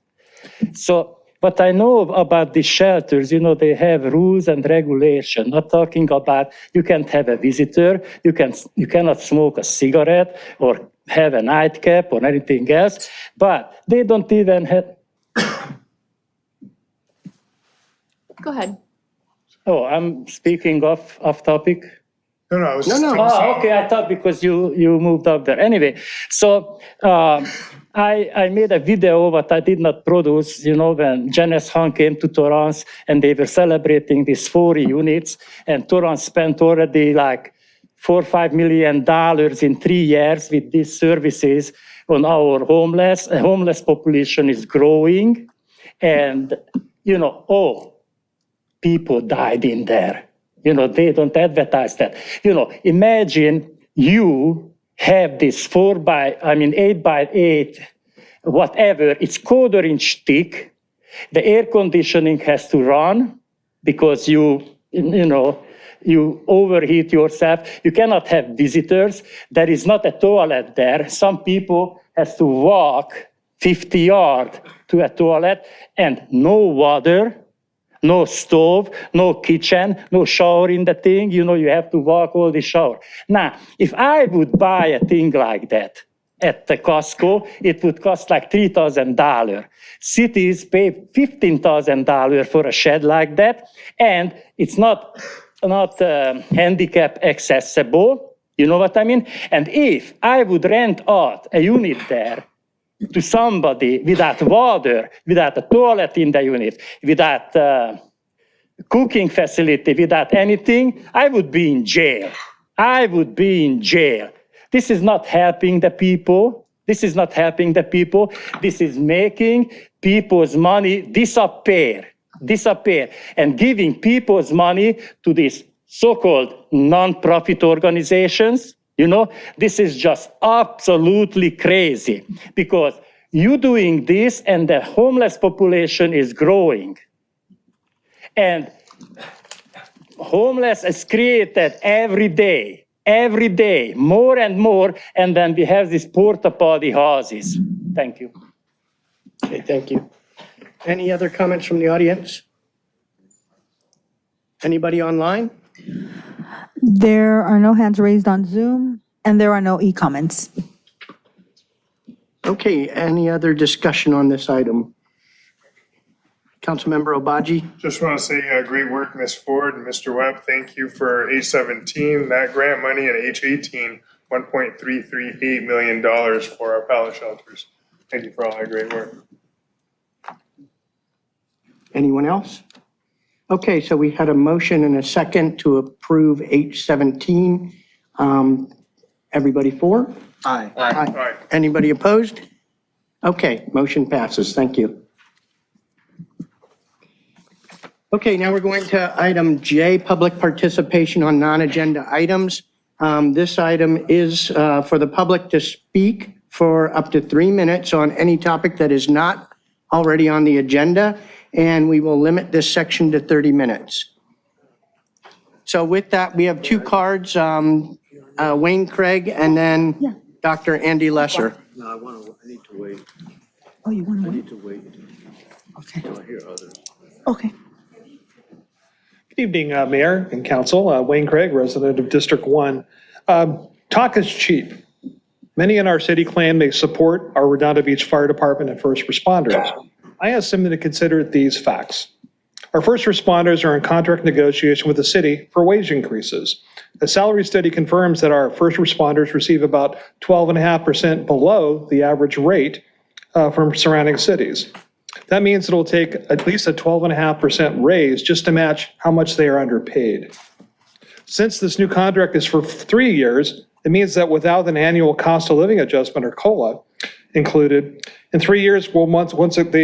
So, but I know about these shelters, they have rules and regulation, not talking about you can't have a visitor, you cannot smoke a cigarette or have a nightcap or anything else, but they don't even have. Go ahead. Oh, I'm speaking off topic. No, I was Oh, okay, I thought because you moved up there. Anyway, so I made a video, but I did not produce, when Janice Hahn came to Torrance and they were celebrating these 40 units, and Torrance spent already like $4 or $5 million in 3 years with these services on our homeless. The homeless population is growing, and, people died in there. They don't advertise that. Imagine you have this 8 by 8, whatever, it's 1/4 inch thick. The air conditioning has to run because you overheat yourself. You cannot have visitors. There is not a toilet there. Some people has to walk 50 yards to a toilet, and no water. No stove, no kitchen, no shower in the thing. You have to walk all the shower. Now, if I would buy a thing like that at the Costco, it would cost like $3,000. Cities pay $15,000 for a shed like that, and it's not handicap accessible. You know what I mean? And if I would rent out a unit there to somebody without water, without a toilet in the unit, without cooking facility, without anything, I would be in jail. I would be in jail. This is not helping the people. This is not helping the people. This is making people's money disappear, and giving people's money to these so-called non-profit organizations. This is just absolutely crazy because you doing this and the homeless population is growing. And homeless is created every day, more and more. And then we have these porta potty houses. Thank you. Okay, thank you. Any other comments from the audience? Anybody online? There are no hands raised on Zoom, and there are no e-comments. Okay, any other discussion on this item? Councilmember Obaji? Just want to say great work, Ms. Ford and Mr. Webb. Thank you for H17, that grant money, and H18, $1.338 million for our pallet shelters. Thank you for all that great work. Anyone else? Okay, so we had a motion and a second to approve H17. Everybody for? Aye. Aye. Anybody opposed? Okay, motion passes. Thank you. Okay, now we're going to item J, public participation on non-agenda items. This item is for the public to speak for up to 3 minutes on any topic that is not already on the agenda, and we will limit this section to 30 minutes. So with that, we have 2 cards, Wayne Craig and then Dr. Andy Lesser. No, I need to wait. Oh, you want to wait? To wait. Okay. Till I hear others. Okay. Good evening, Mayor and Council. Wayne Craig, resident of District 1. Talk is cheap. Many in our city claim they support our Redondo Beach Fire Department and first responders. I asked them to consider these facts. Our first responders are in contract negotiation with the city for wage increases. A salary study confirms that our first responders receive about 12.5% below the average rate from surrounding cities. That means it'll take at least a 12.5% raise just to match how much they are underpaid. Since this new contract is for 3 years, it means that without an annual cost of living adjustment or COLA included, in 3 years, they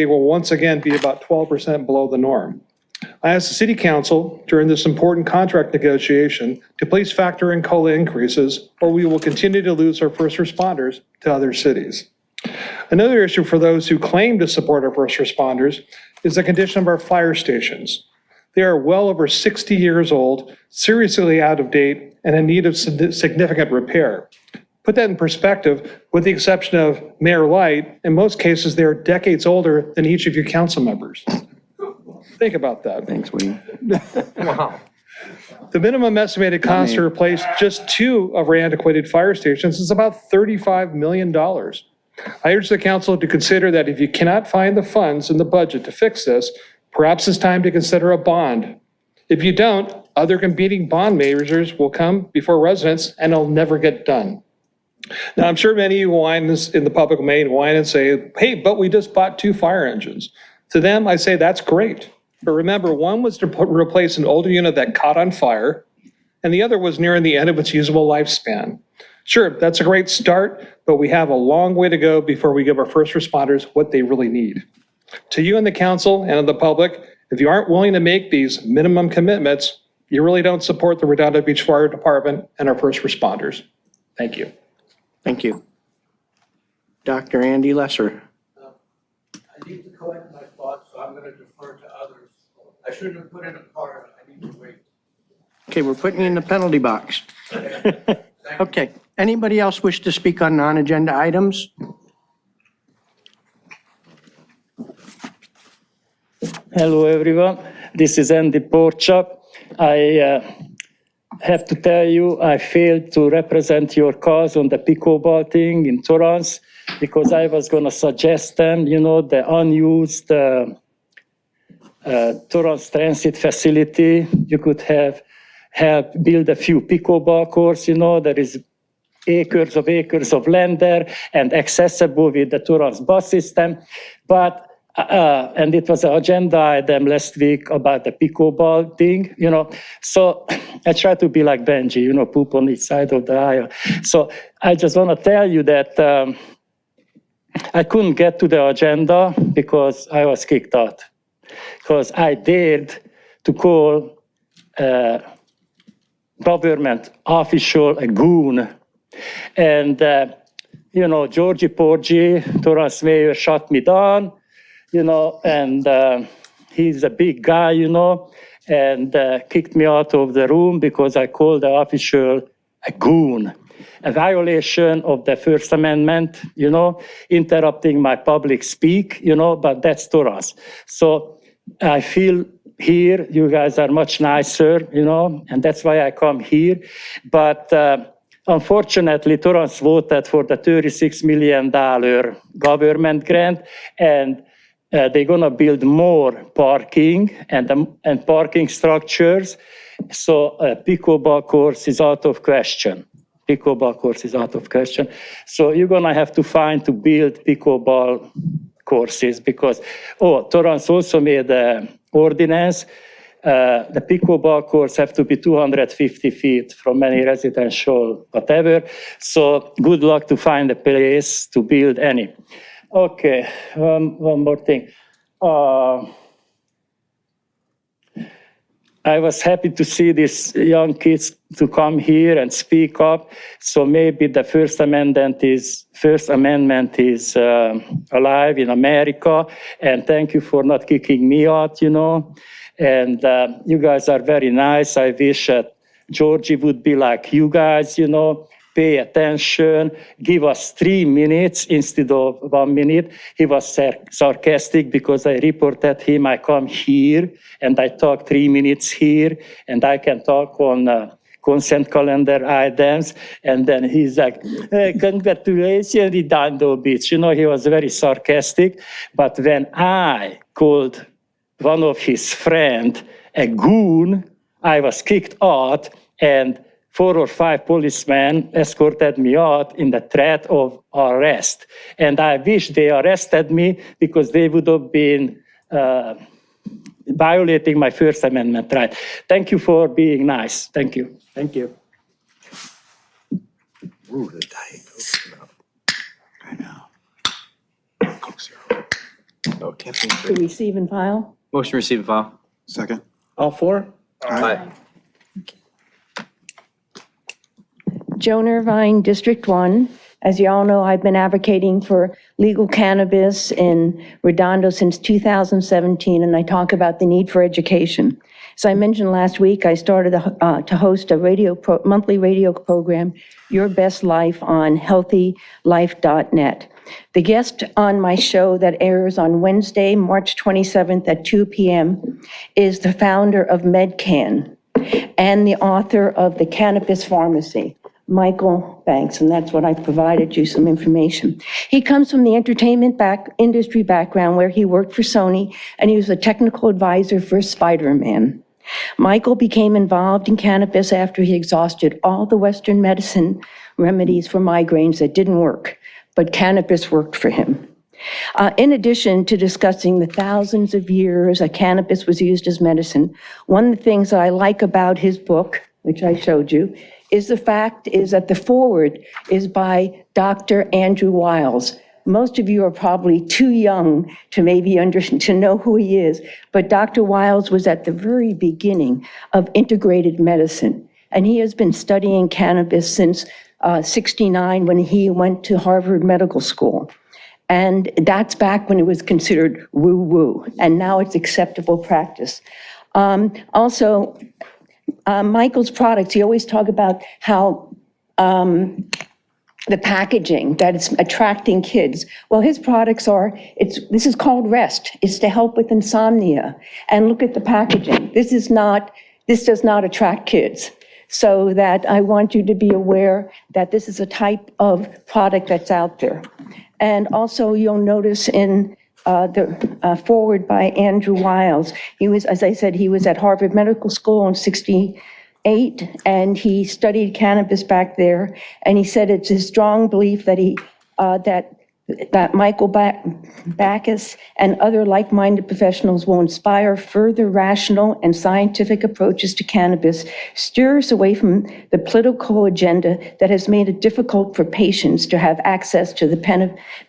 will once again be about 12% below the norm. I asked the City Council during this important contract negotiation to please factor in COLA increases, or we will continue to lose our first responders to other cities. Another issue for those who claim to support our first responders is the condition of our fire stations. They are well over 60 years old, seriously out of date, and in need of significant repair. Put that in perspective, with the exception of Mayor Light, in most cases, they are decades older than each of you council members. Think about that. Thanks, Wayne. Wow. The minimum estimated cost to replace just 2 of our antiquated fire stations is about $35 million. I urge the council to consider that if you cannot find the funds in the budget to fix this, perhaps it's time to consider a bond. If you don't, other competing bond measures will come before residents and it'll never get done. Now, I'm sure many of you whine in the public domain, whine and say, hey, but we just bought 2 fire engines. To them, I say that's great. But remember, one was to replace an older unit that caught on fire, and the other was nearing the end of its usable lifespan. Sure, that's a great start, but we have a long way to go before we give our first responders what they really need. To you and the council and the public, if you aren't willing to make these minimum commitments, you really don't support the Redondo Beach Fire Department and our first responders. Thank you. Thank you. Dr. Andy Lesser. I need to collect my thoughts, so I'm going to defer to others. I shouldn't have put in a card. I need to wait. Okay, we're putting you in the penalty box. Okay, anybody else wish to speak on non-agenda items? Hello, everyone. This is Andy Porcha. I have to tell you, I failed to represent your cause on the pickleball thing in Torrance because I was going to suggest them, the unused Torrance Transit facility. You could have help build a few pickleball courts, there is acres of land there and accessible with the Torrance bus system. But and it was an agenda item last week about the pickleball thing, So I try to be like Benji, poop on each side of the aisle. So I just want to tell you that I couldn't get to the agenda because I was kicked out. Because I dared to call government official a goon. And, Georgie Porgy, Torrance mayor, shut me down, and he's a big guy, and kicked me out of the room because I called the official a goon. A violation of the First Amendment, interrupting my public speak, but that's Torrance. So I feel here, you guys are much nicer, and that's why I come here. But unfortunately, Torrance voted for the $36 million government grant, and they're going to build more parking and parking structures. So pickleball course is out of question. Pickleball course is out of question. So you're going to have to find to build pickleball courses because, Torrance also made an ordinance. The pickleball courts have to be 250 feet from any residential whatever. So good luck to find a place to build any. Okay, one more thing. I was happy to see these young kids to come here and speak up. So maybe the First Amendment is alive in America. And thank you for not kicking me out, And you guys are very nice. I wish that Georgie would be like you guys, pay attention, give us 3 minutes instead of 1 minute. He was sarcastic because I reported him. I come here and I talk 3 minutes here, and I can talk on consent calendar items. And then he's like, hey, congratulations, Redondo Beach. He was very sarcastic. But when I called one of his friends a goon, I was kicked out, and 4 or 5 policemen escorted me out in the threat of arrest. And I wish they arrested me because they would have been violating my First Amendment right. Thank you for being nice. Thank you. Thank you. Ooh, the Diet Coke. I know. Coke Zero. Oh, caffeine To free. receive and file? Motion to receive and file. Second. All 4? Aye. Joan Irvine, District 1. As you all know, I've been advocating for legal cannabis in Redondo since 2017, and I talk about the need for education. As I mentioned last week, I started to host a monthly radio program, Your Best Life, on healthylife.net. The guest on my show that airs on Wednesday, March 27th at 2 p.m. is the founder of MedCan and the author of The Cannabis Pharmacy, Michael Banks, and that's what I provided you some information. He comes from the entertainment industry background where he worked for Sony, and he was a technical advisor for Spider-Man. Michael became involved in cannabis after he exhausted all the Western medicine remedies for migraines that didn't work, but cannabis worked for him. In addition to discussing the thousands of years that cannabis was used as medicine, one of the things that I like about his book, which I showed you, is the fact is that the foreword is by Dr. Andrew Wiles. Most of you are probably too young to maybe to know who he is, but Dr. Wiles was at the very beginning of integrated medicine, and he has been studying cannabis since 1969 when he went to Harvard Medical School. And that's back when it was considered woo-woo, and now it's acceptable practice. Also, Michael's products, he always talk about how the packaging, that it's attracting kids. Well, his products this is called Rest. It's to help with insomnia. And look at the packaging. This does not attract kids. So that I want you to be aware that this is a type of product that's out there. And also you'll notice in the forward by Andrew Wiles, he was, as I said, he was at Harvard Medical School in 1968, and he studied cannabis back there. And he said it's his strong belief that that Michael Backus and other like-minded professionals will inspire further rational and scientific approaches to cannabis, steer us away from the political agenda that has made it difficult for patients to have access to the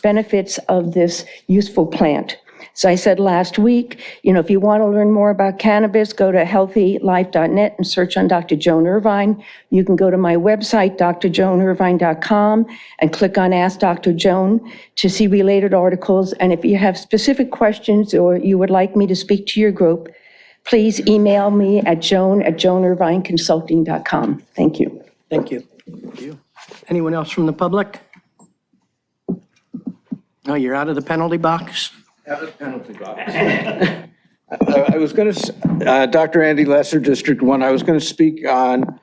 benefits of this useful plant. So I said last week, if you want to learn more about cannabis, go to healthylife.net and search on Dr. Joan Irvine. You can go to my website, drjoanirvine.com, and click on Ask Dr. Joan to see related articles. And if you have specific questions or you would like me to speak to your group, please email me at joan@joanirvineconsulting.com. Thank you. Thank you. Thank you. Anyone else from the public? Oh, you're out of the penalty box? Out of the penalty box. I was going to, Dr. Andy Lesser, District 1, I was going to speak on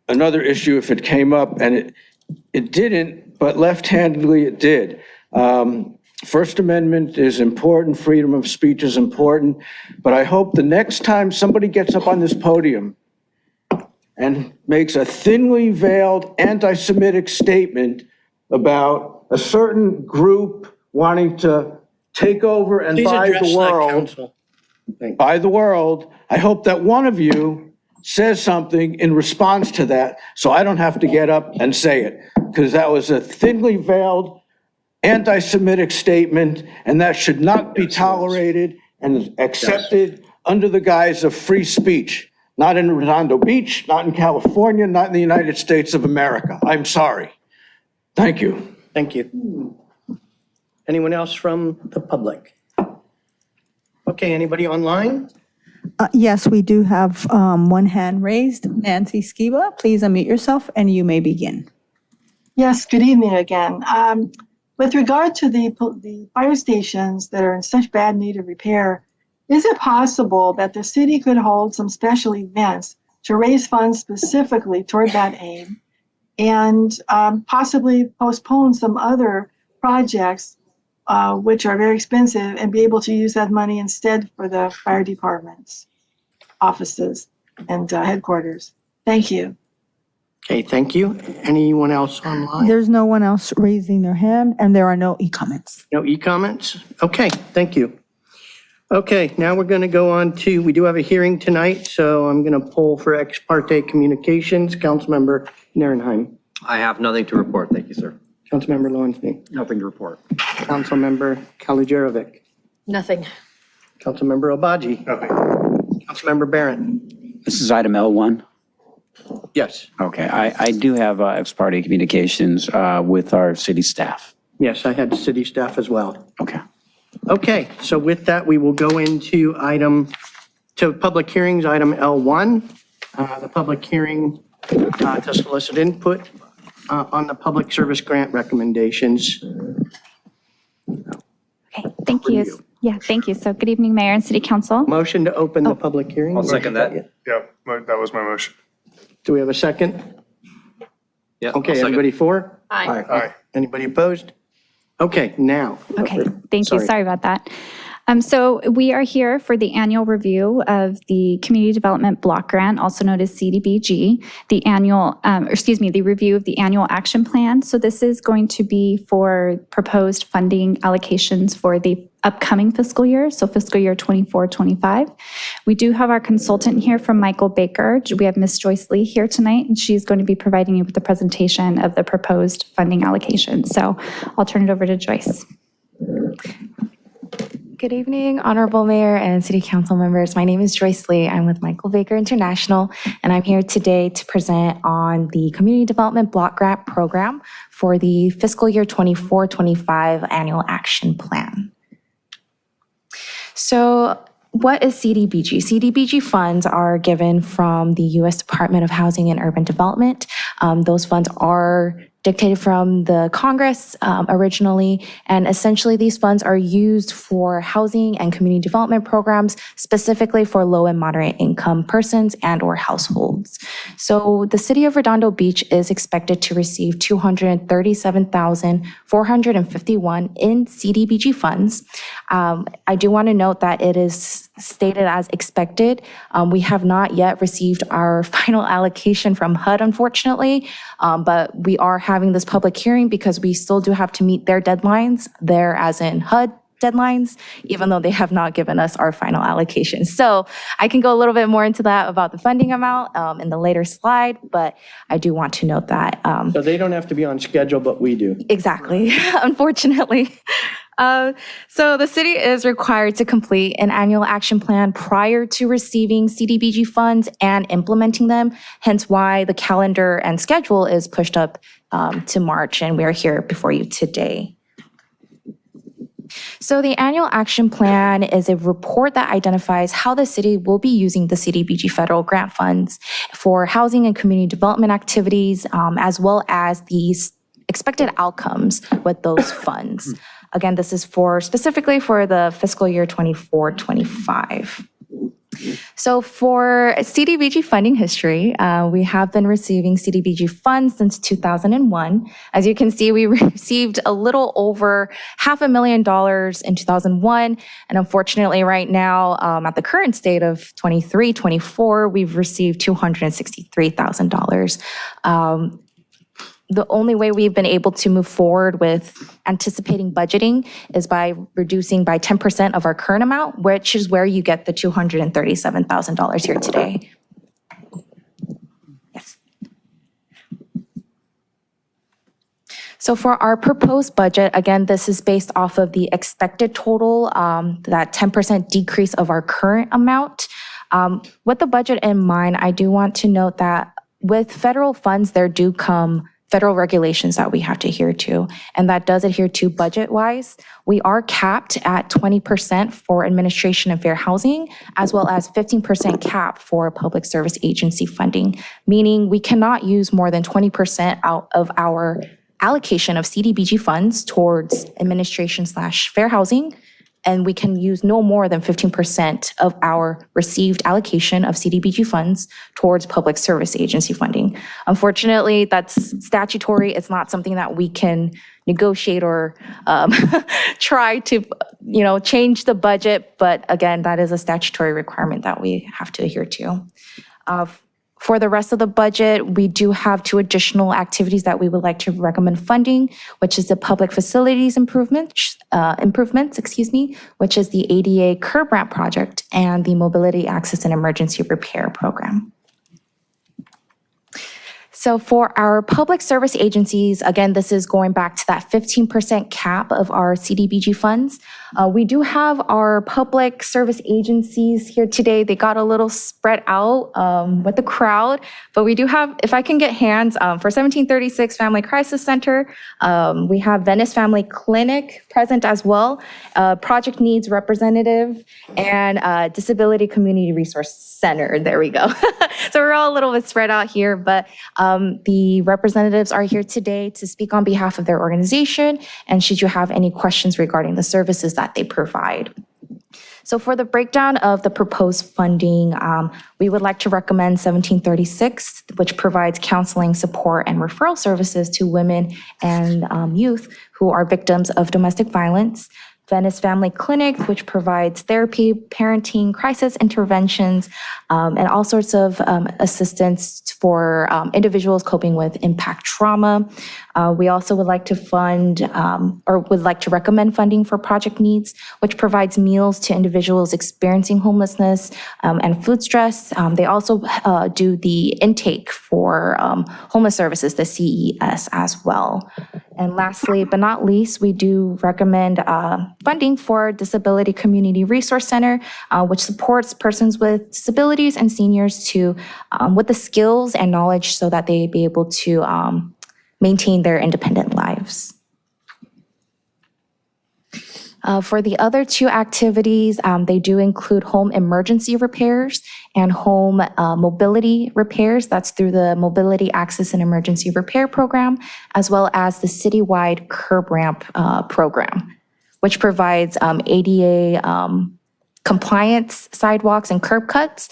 another issue if it came up, and it didn't, but left-handedly it did. First Amendment is important, freedom of speech is important, but I hope the next time somebody gets up on this podium and makes a thinly veiled anti-Semitic statement about a certain group wanting to take over and buy the world, I hope that one of you says something in response to that, so I don't have to get up and say it, because that was a thinly veiled anti-Semitic statement, and that should not be tolerated and accepted under the guise of free speech. Not in Redondo Beach, not in California, not in the United States of America. I'm sorry. Thank you. Thank you. Anyone else from the public? Okay, anybody online? Yes, we do have one hand raised. Nancy Skiba, please unmute yourself and you may begin. Yes, good evening again. With regard to the fire stations that are in such bad need of repair, is it possible that the city could hold some special events to raise funds specifically toward that aim and possibly postpone some other projects which are very expensive and be able to use that money instead for the fire departments, offices, and headquarters? Thank you. Okay, thank you. Anyone else online? There's no one else raising their hand and there are no e-comments. No e-comments? Okay, thank you. Okay, now we're going to go on to, we do have a hearing tonight, so I'm going to poll for ex parte communications. Councilmember Narenheim. I have nothing to report. Thank you, sir. Councilmember Lowenstein. Nothing to report. Councilmember Kalijerovic. Nothing. Councilmember Obaji. Nothing. Councilmember Barron. This is item L1. Yes. Okay, I do have ex parte communications with our city staff. Yes, I had city staff as well. Okay. Okay, so with that, we will go into public hearings, item L1. The public hearing to solicit input on the public service grant recommendations. Okay, thank you. Yeah, thank you. So good evening, Mayor and City Council. Motion to open the public hearing. I'll second that. Yep, that was my motion. Do we have a second? Yeah. I'll Okay, second. everybody for? Aye. Aye. Anybody opposed? Okay, now. Okay, thank you. Sorry about that. So we are here for the annual review of the Community Development Block Grant, also known as CDBG, the review of the annual action plan. So this is going to be for proposed funding allocations for the upcoming fiscal year, so fiscal year 24-25. We do have our consultant here from Michael Baker. We have Ms. Joyce Lee here tonight, and she's going to be providing you with the presentation of the proposed funding allocation. So I'll turn it over to Joyce. Good evening, Honorable Mayor and City Council members. My name is Joyce Lee. I'm with Michael Baker International, and I'm here today to present on the Community Development Block Grant Program for the fiscal year 24-25 Annual Action Plan. So what is CDBG? CDBG funds are given from the U.S. Department of Housing and Urban Development. Those funds are dictated from the Congress originally, and essentially these funds are used for housing and community development programs, specifically for low and moderate income persons and or households. So the city of Redondo Beach is expected to receive $237,451 in CDBG funds. I do want to note that it is stated as expected. We have not yet received our final allocation from HUD, unfortunately, but we are having this public hearing because we still do have to meet their deadlines, there as in HUD deadlines, even though they have not given us our final allocation. So I can go a little bit more into that about the funding amount in the later slide, but I do want to note that. So they don't have to be on schedule, but we do. Exactly, unfortunately. So the city is required to complete an annual action plan prior to receiving CDBG funds and implementing them, hence why the calendar and schedule is pushed up to March, and we are here before you today. So the annual action plan is a report that identifies how the city will be using the CDBG federal grant funds for housing and community development activities, as well as the expected outcomes with those funds. Again, this is specifically for the fiscal year 24-25. So for CDBG funding history, we have been receiving CDBG funds since 2001. As you can see, we received a little over $500,000 in 2001. And unfortunately, right now, at the current state of 23-24, we've received $263,000. The only way we've been able to move forward with anticipating budgeting is by reducing by 10% of our current amount, which is where you get the $237,000 here today. Yes. So for our proposed budget, again, this is based off of the expected total, that 10% decrease of our current amount. With the budget in mind, I do want to note that with federal funds, there do come federal regulations that we have to adhere to, and that does adhere to budget-wise. We are capped at 20% for administration and fair housing, as well as 15% cap for public service agency funding, meaning we cannot use more than 20% out of our allocation of CDBG funds towards administration/fair housing, and we can use no more than 15% of our received allocation of CDBG funds towards public service agency funding. Unfortunately, that's statutory. It's not something that we can negotiate or try to, change the budget. But again, that is a statutory requirement that we have to adhere to. For the rest of the budget, we do have 2 additional activities that we would like to recommend funding, which is the public facilities improvements, which is the ADA curb ramp project and the mobility access and emergency repair program. So for our public service agencies, again, this is going back to that 15% cap of our CDBG funds. We do have our public service agencies here today. They got a little spread out with the crowd, but we do have, if I can get hands, for 1736 Family Crisis Center, we have Venice Family Clinic present as well, Project Needs Representative, and Disability Community Resource Center. There we go. So we're all a little bit spread out here, but the representatives are here today to speak on behalf of their organization, and should you have any questions regarding the services that they provide. So for the breakdown of the proposed funding, we would like to recommend 1736, which provides counseling, support, and referral services to women and youth who are victims of domestic violence. Venice Family Clinic, which provides therapy, parenting, crisis interventions, and all sorts of assistance for individuals coping with impact trauma. We also would like to fund, or would like to recommend funding for Project Needs, which provides meals to individuals experiencing homelessness and food stress. They also do the intake for homeless services, the CES as well. And lastly, but not least, we do recommend funding for Disability Community Resource Center, which supports persons with disabilities and seniors to with the skills and knowledge so that they be able to maintain their independent lives. For the other 2 activities, they do include home emergency repairs and home mobility repairs. That's through the Mobility Access and Emergency Repair Program, as well as the citywide curb ramp program, which provides ADA compliance sidewalks and curb cuts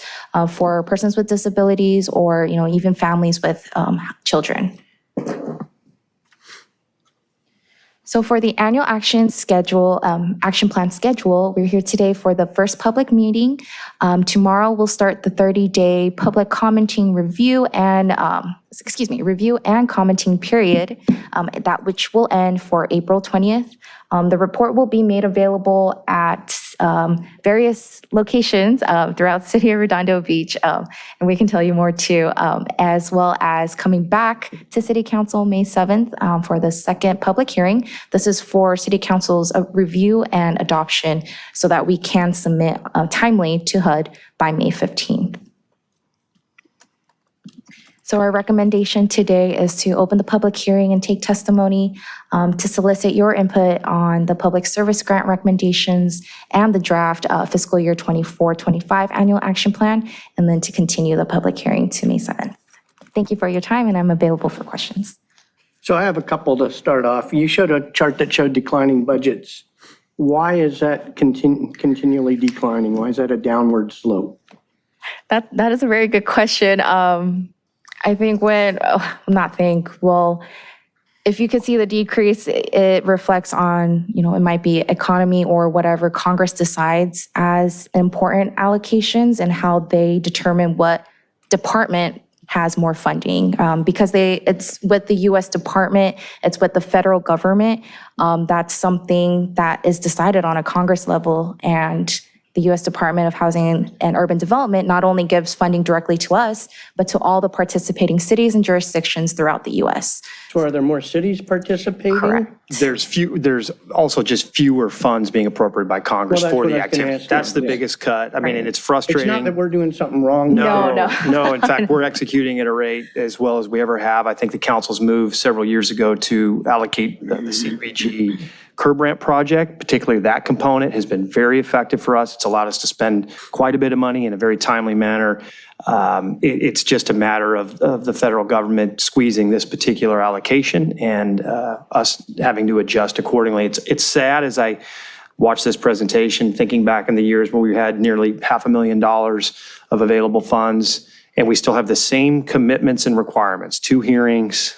for persons with disabilities or, even families with children. So for the annual action plan schedule, we're here today for the first public meeting. Tomorrow we'll start the 30-day public commenting review and commenting period, that which will end for April 20th. The report will be made available at various locations throughout the city of Redondo Beach, and we can tell you more too, as well as coming back to City Council May 7th for the second public hearing. This is for City Council's review and adoption so that we can submit timely to HUD by May 15th. So our recommendation today is to open the public hearing and take testimony to solicit your input on the public service grant recommendations and the draft fiscal year 24-25 annual action plan, and then to continue the public hearing to May 7th. Thank you for your time, and I'm available for questions. So I have a couple to start off. You showed a chart that showed declining budgets. Why is that continually declining? Why is that a downward slope? That is a very good question. If you could see the decrease, it reflects on, it might be economy or whatever Congress decides as important allocations and how they determine what department has more funding. Because it's with the U.S. Department, it's with the federal government. That's something that is decided on a Congress level, and the U.S. Department of Housing and Urban Development not only gives funding directly to us, but to all the participating cities and jurisdictions throughout the U.S. So are there more cities participating? Correct. There's also just fewer funds being appropriated by Congress Well, that's for what the I was gonna activity. ask That's the you. biggest cut. I mean, and it's It's frustrating. not that we're doing something wrong. No, in fact, we're executing at a rate as well as we ever have. I think the council's moved several years ago to allocate the CDBG curb ramp project, particularly that component, has been very effective for us. It's allowed us to spend quite a bit of money in a very timely manner. It's just a matter of the federal government squeezing this particular allocation and us having to adjust accordingly. It's sad as I watch this presentation, thinking back in the years when we had nearly $500,000 of available funds, and we still have the same commitments and requirements, 2 hearings,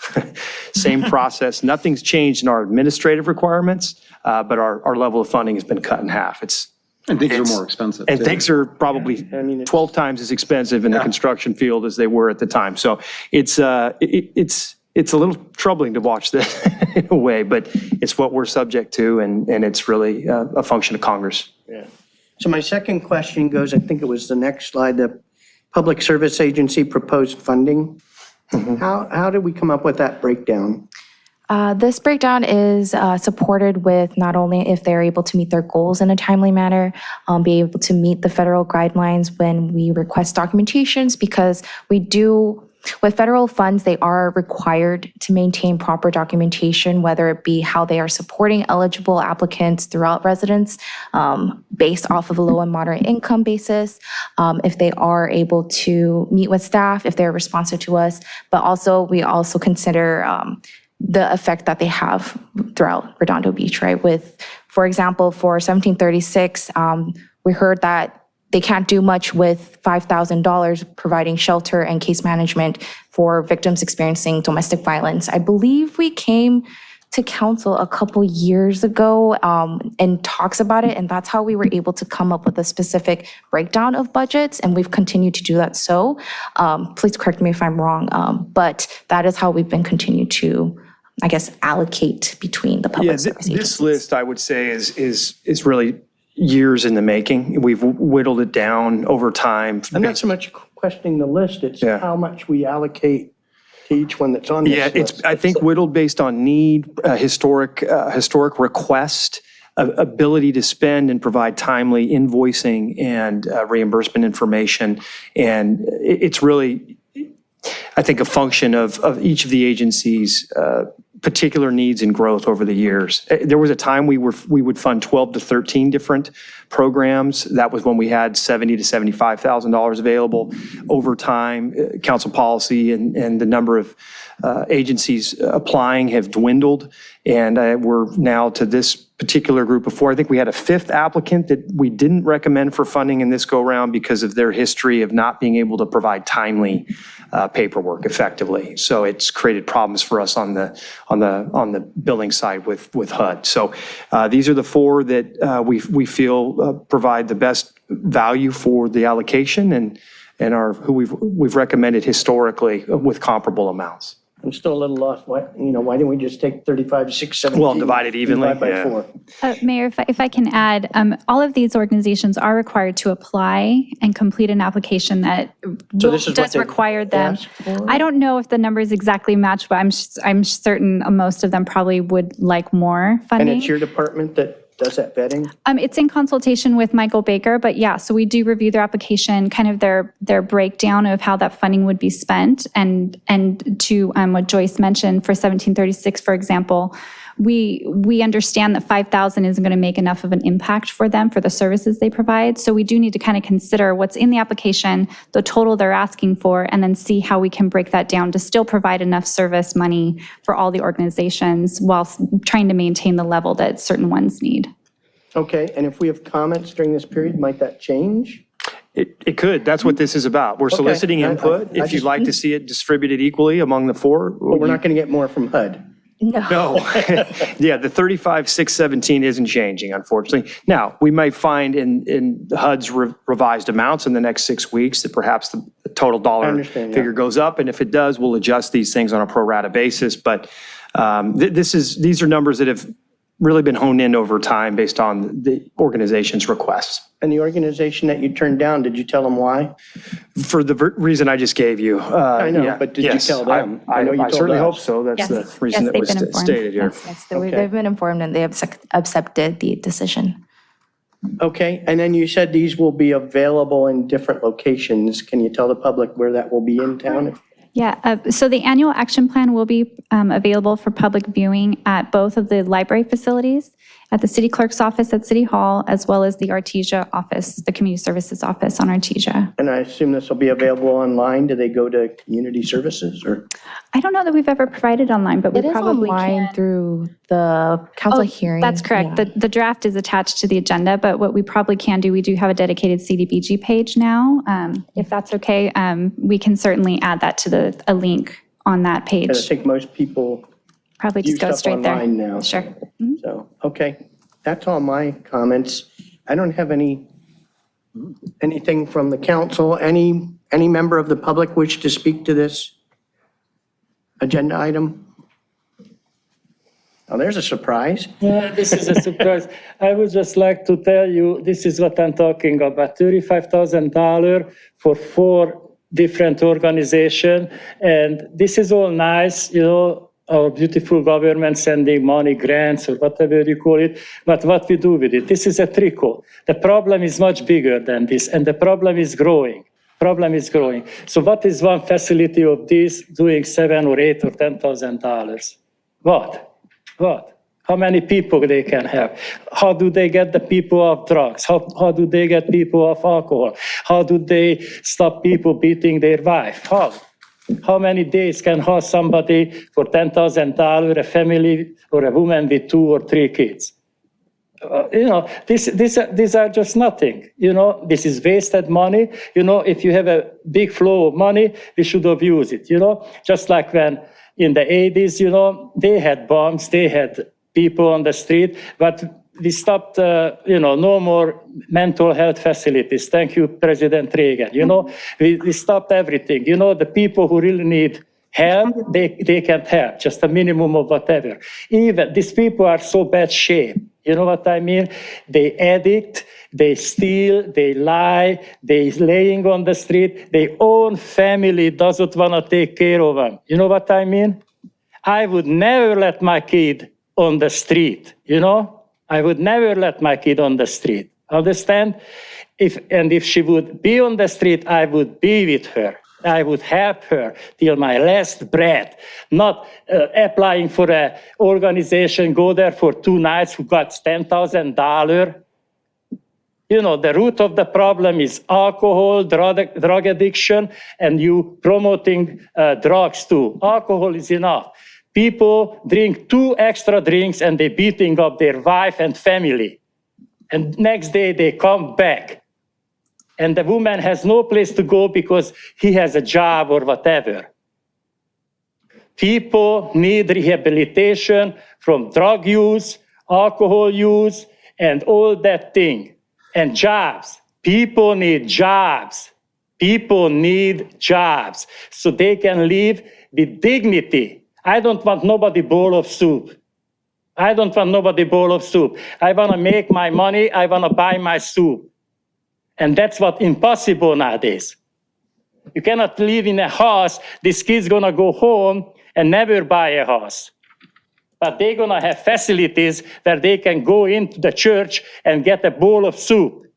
same process. Nothing's changed in our administrative requirements, but our level of funding has been cut in half. And things are more expensive. And too. things are probably 12 times as expensive in the construction field as they were at the time. So it's a little troubling to watch this in a way, but it's what we're subject to, and it's really a function of Congress. Yeah. So my second question goes, I think it was the next slide, the Public Service Agency proposed funding. How did we come up with that breakdown? This breakdown is supported with not only if they're able to meet their goals in a timely manner, be able to meet the federal guidelines when we request documentations, because we do, with federal funds, they are required to maintain proper documentation, whether it be how they are supporting eligible applicants throughout residence based off of a low and moderate income basis, if they are able to meet with staff, if they're responsive to us, but also we also consider the effect that they have throughout Redondo Beach, right? With, for example, for 1736, we heard that they can't do much with $5,000 providing shelter and case management for victims experiencing domestic violence. I believe we came to council a couple years ago and talks about it, and that's how we were able to come up with a specific breakdown of budgets, and we've continued to do that. So please correct me if I'm wrong, but that is how we've been continued to, I guess, allocate between the public service agencies. This list, I would say, is really years in the making. We've whittled it down over time. I'm not so much questioning the list, it's how much we allocate to each one that's on this list. It's, I think, whittled based on need, historic request, ability to spend and provide timely invoicing and reimbursement information. And it's really, I think, a function of each of the agencies' particular needs and growth over the years. There was a time we would fund 12 to 13 different programs. That was when we had $70,000 to $75,000 available. Over time, council policy and the number of agencies applying have dwindled, and we're now to this particular group of 4. I think we had a 5th applicant that we didn't recommend for funding in this go-round because of their history of not being able to provide timely paperwork effectively. So it's created problems for us on the billing side with HUD. So these are the 4 that we feel provide the best value for the allocation and are who we've recommended historically with comparable amounts. I'm still a little lost. Why didn't we just take 35, 6, 17? Well, divide it evenly. Divide by 4. Mayor, if I can add, all of these organizations are required to apply and complete an application that does require them. I don't know if the numbers exactly match, but I'm certain most of them probably would like more funding. And it's your department that does that vetting? It's in consultation with Michael Baker, but yeah, so we do review their application, kind of their breakdown of how that funding would be spent. And to what Joyce mentioned for 1736, for example, we understand that 5,000 isn't going to make enough of an impact for them for the services they provide. So we do need to kind of consider what's in the application, the total they're asking for, and then see how we can break that down to still provide enough service money for all the organizations while trying to maintain the level that certain ones need. Okay, and if we have comments during this period, might that change? It could. That's what this is about. We're soliciting input. If you'd like to see it distributed equally among the 4. But we're not going to get more from HUD. No. Yeah, the 35,617 isn't changing, unfortunately. Now, we might find in HUD's revised amounts in the next 6 weeks that perhaps the total dollar figure goes up. And if it does, we'll adjust these things on a pro rata basis. But these are numbers that have really been honed in over time based on the organization's requests. And the organization that you turned down, did you tell them why? For the reason I just gave you. I know, yeah, but did you yes, tell them? I know you I told certainly us. hope so. That's the reason that they've was been informed. stated here. Yes, Okay. they've been informed and they have accepted the decision. Okay, and then you said these will be available in different locations. Can you tell the public where that will be in town? Yeah, so the annual action plan will be available for public viewing at both of the library facilities, at the city clerk's office at City Hall, as well as the Artesia office, the community services office on Artesia. And I assume this will be available online. Do they go to community services or? I don't know that we've ever provided online, but we It is probably online can. through the council hearing. That's correct. Yeah. The draft is attached to the agenda, but what we probably can do, we do have a dedicated CDBG page now. If that's okay, we can certainly add that to a link on that page. I think most people Probably view just go stuff straight there. online now. Sure. So, okay, that's all my comments. I don't have anything from the council. Any member of the public wish to speak to this agenda item? Oh, there's a surprise. Yeah, this is a surprise. I would just like to tell you, this is what I'm talking about, $35,000 for 4 different organizations. And this is all nice, our beautiful government sending money, grants, or whatever you call it. But what we do with it, this is a trickle. The problem is much bigger than this, and the problem is growing. So what is one facility of this doing $7,000 or $8,000 or $10,000? What? How many people they can have? How do they get the people off drugs? How do they get people off alcohol? How do they stop people beating their wife? How many days can house somebody for $10,000, a family or a woman with 2 or 3 kids? These are just nothing. This is wasted money. If you have a big flow of money, we should have used it. Just like when in the 80s, they had bombs, they had people on the street, but we stopped, no more mental health facilities. Thank you, President Reagan. We stopped everything. The people who really need help, they can't help, just a minimum of whatever. Even these people are so bad shape. You know what I mean? They addict, they steal, they lie, they laying on the street. Their own family doesn't want to take care of them. You know what I mean? I would never let my kid on the street, I would never let my kid on the street. Understand? If she would be on the street, I would be with her. I would help her till my last breath, not applying for an organization, go there for 2 nights who got $10,000. The root of the problem is alcohol, drug addiction, and you promoting drugs too. Alcohol is enough. People drink 2 extra drinks and they're beating up their wife and family. And next day they come back. And the woman has no place to go because he has a job or whatever. People need rehabilitation from drug use, alcohol use, and all that thing. And jobs. People need jobs. People need jobs so they can live with dignity. I don't want nobody bowl of soup. I want to make my money. I want to buy my soup. And that's what's impossible nowadays. You cannot live in a house. This kid's going to go home and never buy a house. But they're going to have facilities where they can go into the church and get a bowl of soup.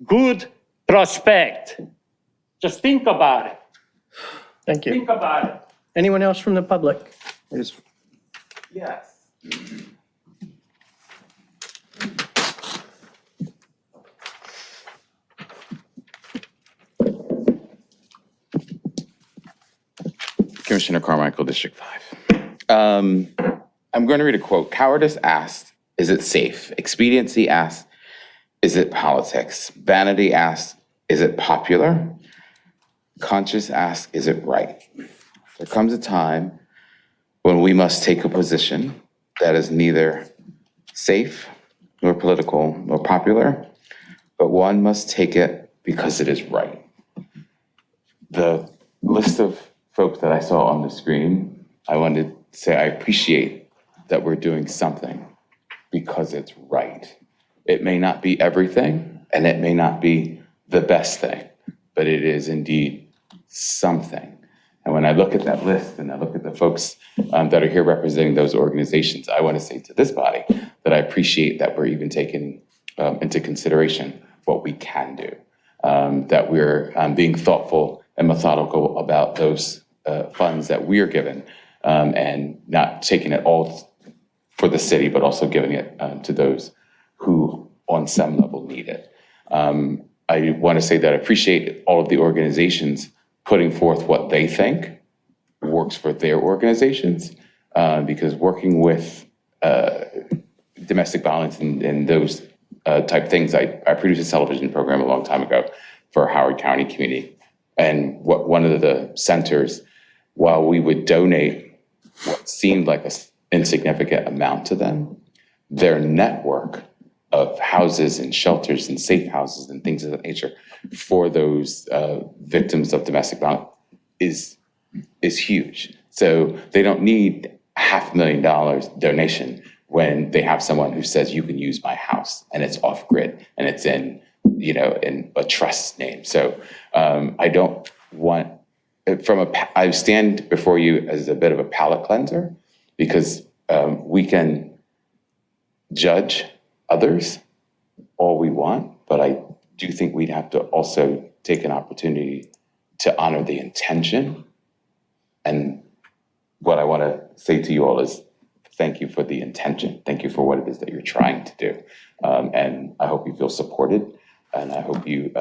Good prospect. Just think about it. Thank you. Think about it. Anyone else from the public? Yes. Commissioner Carmichael, District 5. I'm going to read a quote. Cowardice asked, is it safe? Expediency asked, is it politics? Vanity asked, is it popular? Conscience asked, is it right? There comes a time when we must take a position that is neither safe, nor political, nor popular, but one must take it because it is right. The list of folks that I saw on the screen, I wanted to say I appreciate that we're doing something because it's right. It may not be everything, and it may not be the best thing, but it is indeed something. And when I look at that list and I look at the folks that are here representing those organizations, I want to say to this body that I appreciate that we're even taking into consideration what we can do, that we're being thoughtful and methodical about those funds that we are given, and not taking it all for the city, but also giving it to those who on some level need it. I want to say that I appreciate all of the organizations putting forth what they think works for their organizations, because working with domestic violence and those type things, I produced a television program a long time ago for Howard County community. And one of the centers, while we would donate what seemed like an insignificant amount to them, their network of houses and shelters and safe houses and things of that nature for those victims of domestic violence is huge. So they don't need $500,000 donation when they have someone who says, you can use my house, and it's off grid and it's in a trust name. So I don't want, I stand before you as a bit of a palate cleanser, because we can judge others all we want, but I do think we'd have to also take an opportunity to honor the intention. And what I want to say to you all is thank you for the intention. Thank you for what it is that you're trying to do. And I hope you feel supported, and I hope you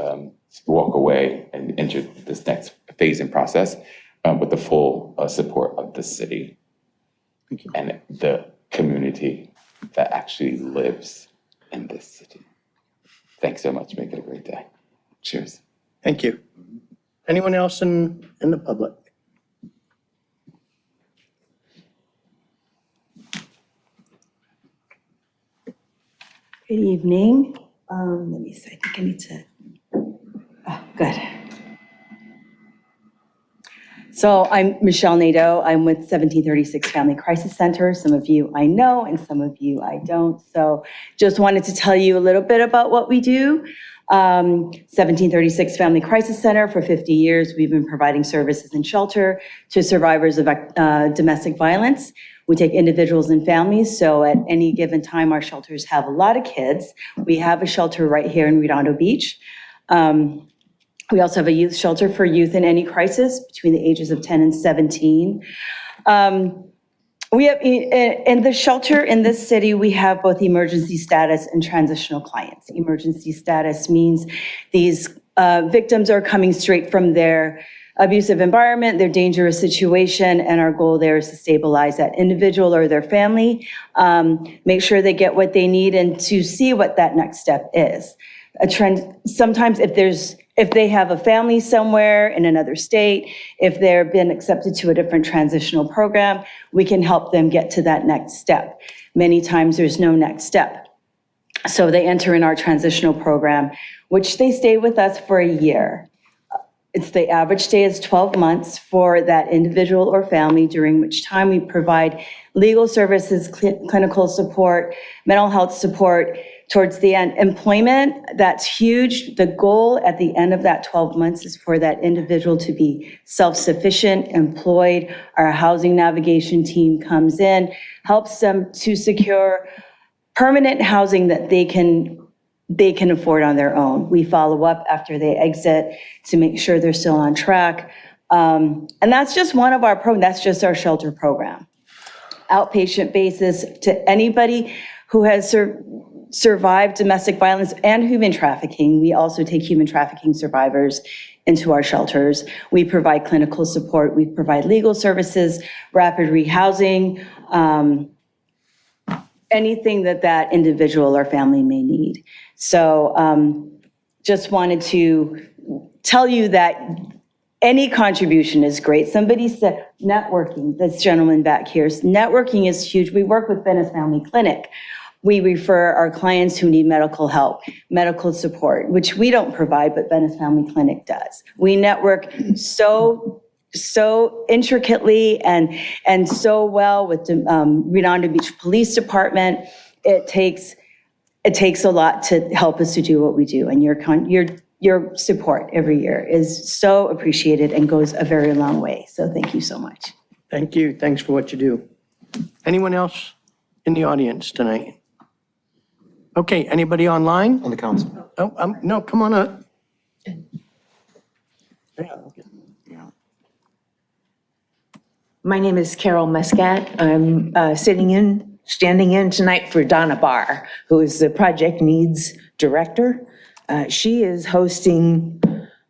walk away and enter this next phase and process with the full support of the city and the community that actually lives in this city. Thanks so much. Make it a great day. Cheers. Thank you. Anyone else in the public? Good evening. Let me see, I think I need to, good. So I'm Michelle Nadeau. I'm with 1736 Family Crisis Center. Some of you I know and some of you I don't. So just wanted to tell you a little bit about what we do. 1736 Family Crisis Center, for 50 years, we've been providing services and shelter to survivors of domestic violence. We take individuals and families, so at any given time, our shelters have a lot of kids. We have a shelter right here in Redondo Beach. We also have a youth shelter for youth in any crisis between the ages of 10 and 17. We have, in the shelter in this city, we have both emergency status and transitional clients. Emergency status means these victims are coming straight from their abusive environment, their dangerous situation, and our goal there is to stabilize that individual or their family, make sure they get what they need, and to see what that next step is. A trend, sometimes if they have a family somewhere in another state, if they've been accepted to a different transitional program, we can help them get to that next step. Many times there's no next step. So they enter in our transitional program, which they stay with us for a year. It's the average stay is 12 months for that individual or family, during which time we provide legal services, clinical support, mental health support. Towards the end, employment, that's huge. The goal at the end of that 12 months is for that individual to be self-sufficient, employed. Our housing navigation team comes in, helps them to secure permanent housing that they can afford on their own. We follow up after they exit to make sure they're still on track. And that's just one of our programs. That's just our shelter program. Outpatient basis to anybody who has survived domestic violence and human trafficking. We also take human trafficking survivors into our shelters. We provide clinical support. We provide legal services, rapid rehousing, anything that individual or family may need. So just wanted to tell you that any contribution is great. Somebody said networking, this gentleman back here, networking is huge. We work with Venice Family Clinic. We refer our clients who need medical help, medical support, which we don't provide, but Venice Family Clinic does. We network so intricately and so well with the Redondo Beach Police Department it takes a lot to help us to do what we do. And your support every year is so appreciated and goes a very long way. So thank you so much. Thank you. Thanks for what you do. Anyone else in the audience tonight? Okay, anybody online? On the council. Oh, no, come on up. My name is Carol Muscat. I'm standing in tonight for Donna Barr, who is the Project Needs Director. She is hosting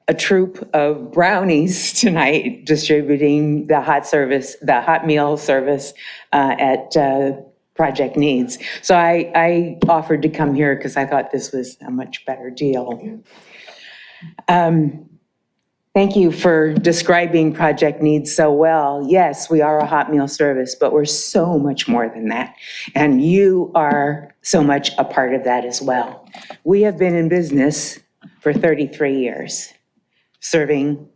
a troop of brownies tonight, distributing the hot meal service at Project Needs. So I offered to come here because I thought this was a much better deal. Thank you for describing Project Needs so well. Yes, we are a hot meal service, but we're so much more than that. And you are so much a part of that as well. We have been in business for 33 years, serving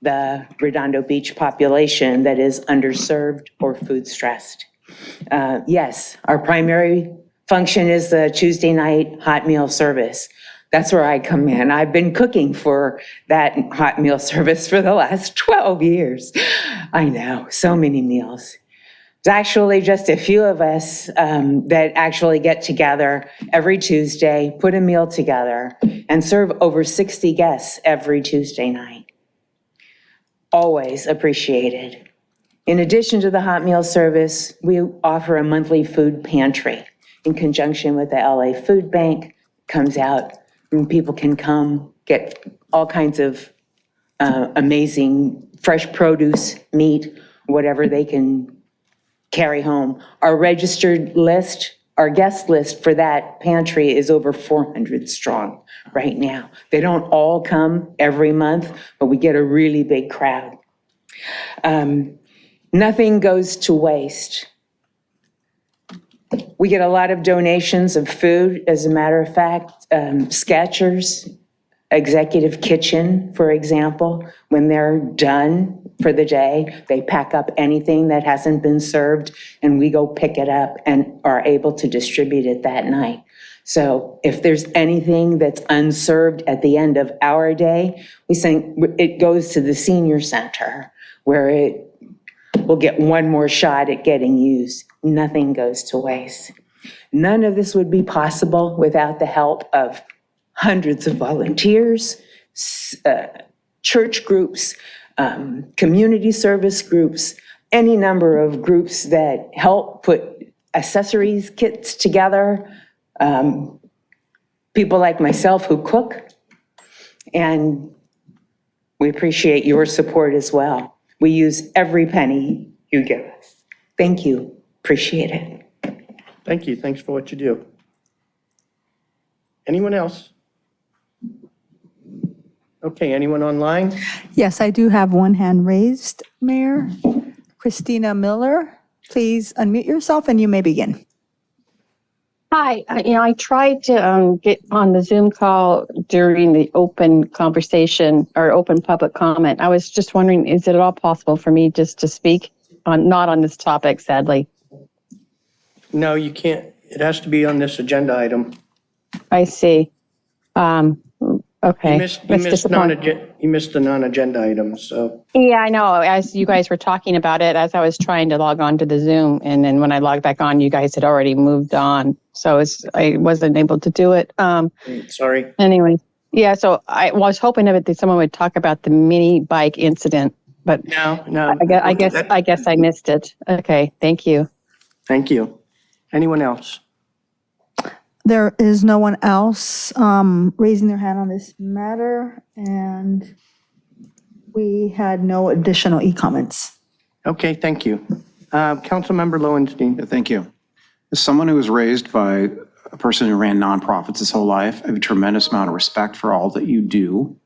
the Redondo Beach population that is underserved or food stressed. Yes, our primary function is the Tuesday night hot meal service. That's where I come in. I've been cooking for that hot meal service for the last 12 years. I know, so many meals. It's actually just a few of us that actually get together every Tuesday, put a meal together, and serve over 60 guests every Tuesday night. Always appreciated. In addition to the hot meal service, we offer a monthly food pantry in conjunction with the LA Food Bank. Comes out and people can come get all kinds of amazing fresh produce, meat, whatever they can carry home. Our registered list, our guest list for that pantry is over 400 strong right now. They don't all come every month, but we get a really big crowd. Nothing goes to waste. We get a lot of donations of food. As a matter of fact, Skechers, Executive Kitchen, for example, when they're done for the day, they pack up anything that hasn't been served and we go pick it up and are able to distribute it that night. So if there's anything that's unserved at the end of our day, we think it goes to the senior center where it will get one more shot at getting used. Nothing goes to waste. None of this would be possible without the help of hundreds of volunteers, church groups, community service groups, any number of groups that help put accessories kits together, people like myself who cook, and we appreciate your support as well. We use every penny you give us. Thank you. Appreciate it. Thank you. Thanks for what you do. Anyone else? Okay, anyone online? Yes, I do have one hand raised, Mayor. Christina Miller, please unmute yourself and you may begin. Hi, I tried to get on the Zoom call during the open conversation or open public comment. I was just wondering, is it at all possible for me just to speak on, not on this topic, sadly? No, you can't. It has to be on this agenda item. I see. Okay. You missed the non-agenda items, so. Yeah, I know. As you guys were talking about it, as I was trying to log on to the Zoom, and then when I logged back on, you guys had already moved on. So I wasn't able to do it. Sorry. Anyway, yeah, so I was hoping that someone would talk about the mini bike incident, but no. I guess I missed it. Okay, thank you. Thank you. Anyone else? There is no one else raising their hand on this matter, and we had no additional e-comments. Okay, thank you. Councilmember Lowenstein. Thank you. As someone who was raised by a person who ran nonprofits his whole life, I have a tremendous amount of respect for all that you do.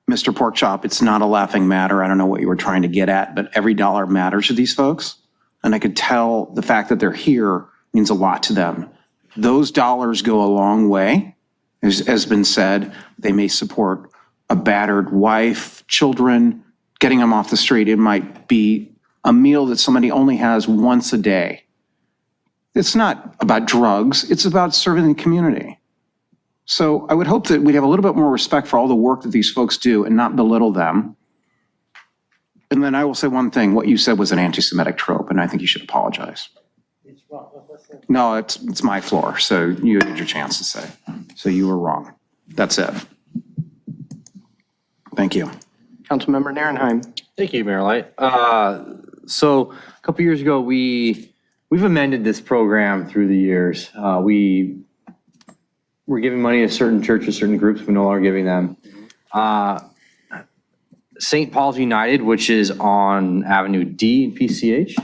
Mr. Porkchop, it's not a laughing matter. I don't know what you were trying to get at, but every dollar matters to these folks. And I could tell the fact that they're here means a lot to them. Those dollars go a long way. As has been said, they may support a battered wife, children, getting them off the street. It might be a meal that somebody only has once a day. It's not about drugs, it's about serving the community. So I would hope that we'd have a little bit more respect for all the work that these folks do and not belittle them. And then I will say one thing, what you said was an anti-Semitic trope, and I think you should apologize. No, it's my floor, so you had your chance to say. So you were wrong. That's it. Thank you. Councilmember Narenheim. Thank you, Mayor Light. So a couple years ago, we've amended this program through the years. We were giving money to certain churches, certain groups. We're no longer giving them. St. Paul's United, which is on Avenue D in PCH,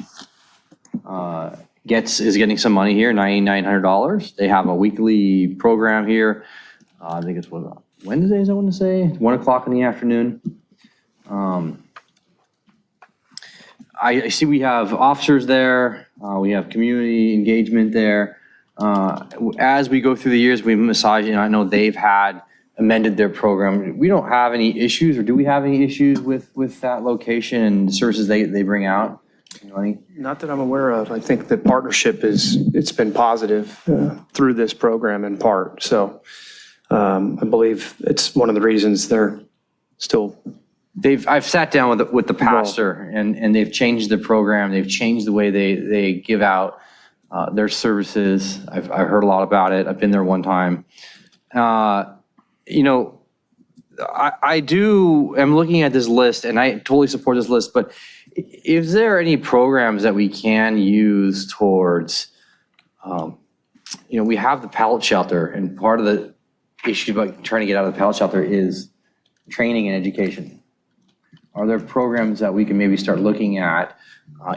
is getting some money here, $9,900. They have a weekly program here. I think it's Wednesdays, I want to say, 1 o'clock in the afternoon. I see we have officers there. We have community engagement there. As we go through the years, we've massaged, I know they've amended their program. We don't have any issues, or do we have any issues with that location and the services they bring out? Not that I'm aware of. I think the partnership it's been positive through this program in part. So I believe it's one of the reasons they're still. I've sat down with the pastor and they've changed the program. They've changed the way they give out their services. I've heard a lot about it. I've been there one time. I'm looking at this list and I totally support this list, but is there any programs that we can use towards, we have the pallet shelter, and part of the issue about trying to get out of the pallet shelter is training and education. Are there programs that we can maybe start looking at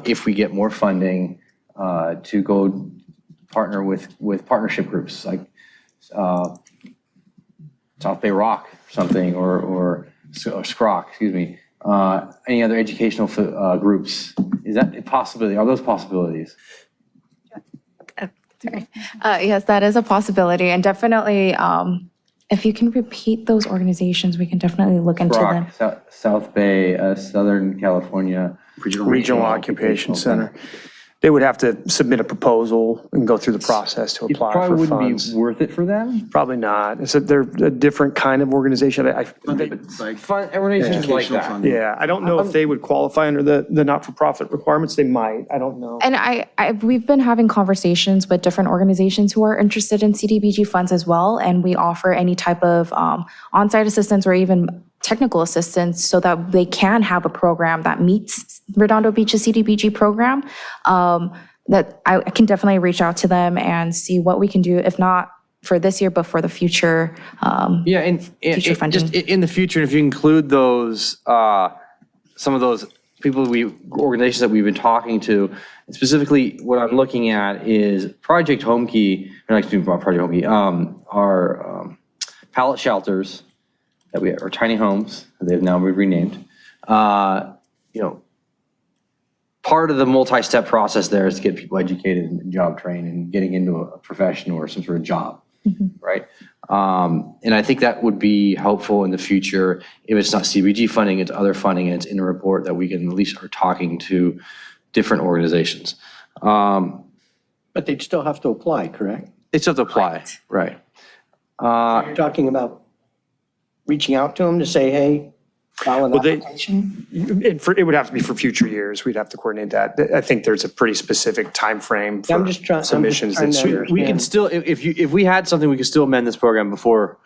if we get more funding to go partner with partnership groups like South Bay Rock or something, or SCROC, excuse me. Any other educational groups? Is that a possibility? Are those possibilities? Yes, that is a possibility. And definitely, if you can repeat those organizations, we can definitely look into them. South Bay, Southern California. Regional Occupation Center. They would have to submit a proposal and go through the process to apply for funds. It probably wouldn't be worth it for them? Probably not. They're a different kind of organization. Organizations like that. Yeah, I don't know if they would qualify under the not-for-profit requirements. They might. I don't know. And we've been having conversations with different organizations who are interested in CDBG funds as well. And we offer any type of on-site assistance or even technical assistance so that they can have a program that meets Redondo Beach's CDBG program. That I can definitely reach out to them and see what we can do, if not for this year, but for the future. Future funding. Just in the future, if you include those, some of those organizations that we've been talking to, and specifically what I'm looking at is Project Home Key, our pallet shelters that we are tiny homes. They've now been renamed. Part of the multi-step process there is to get people educated and job trained and getting into a profession or some sort of job, right? And I think that would be helpful in the future. If it's not CBG funding, it's other funding, and it's in a report that we can at least start talking to different organizations. But they'd still have to apply, correct? They still have to apply, right? You're talking about reaching out to them to say, hey, file an application? It would have to be for future years. We'd have to coordinate that. I think there's a pretty specific timeframe for submissions this year. We can still, if we had something, we could still amend this program before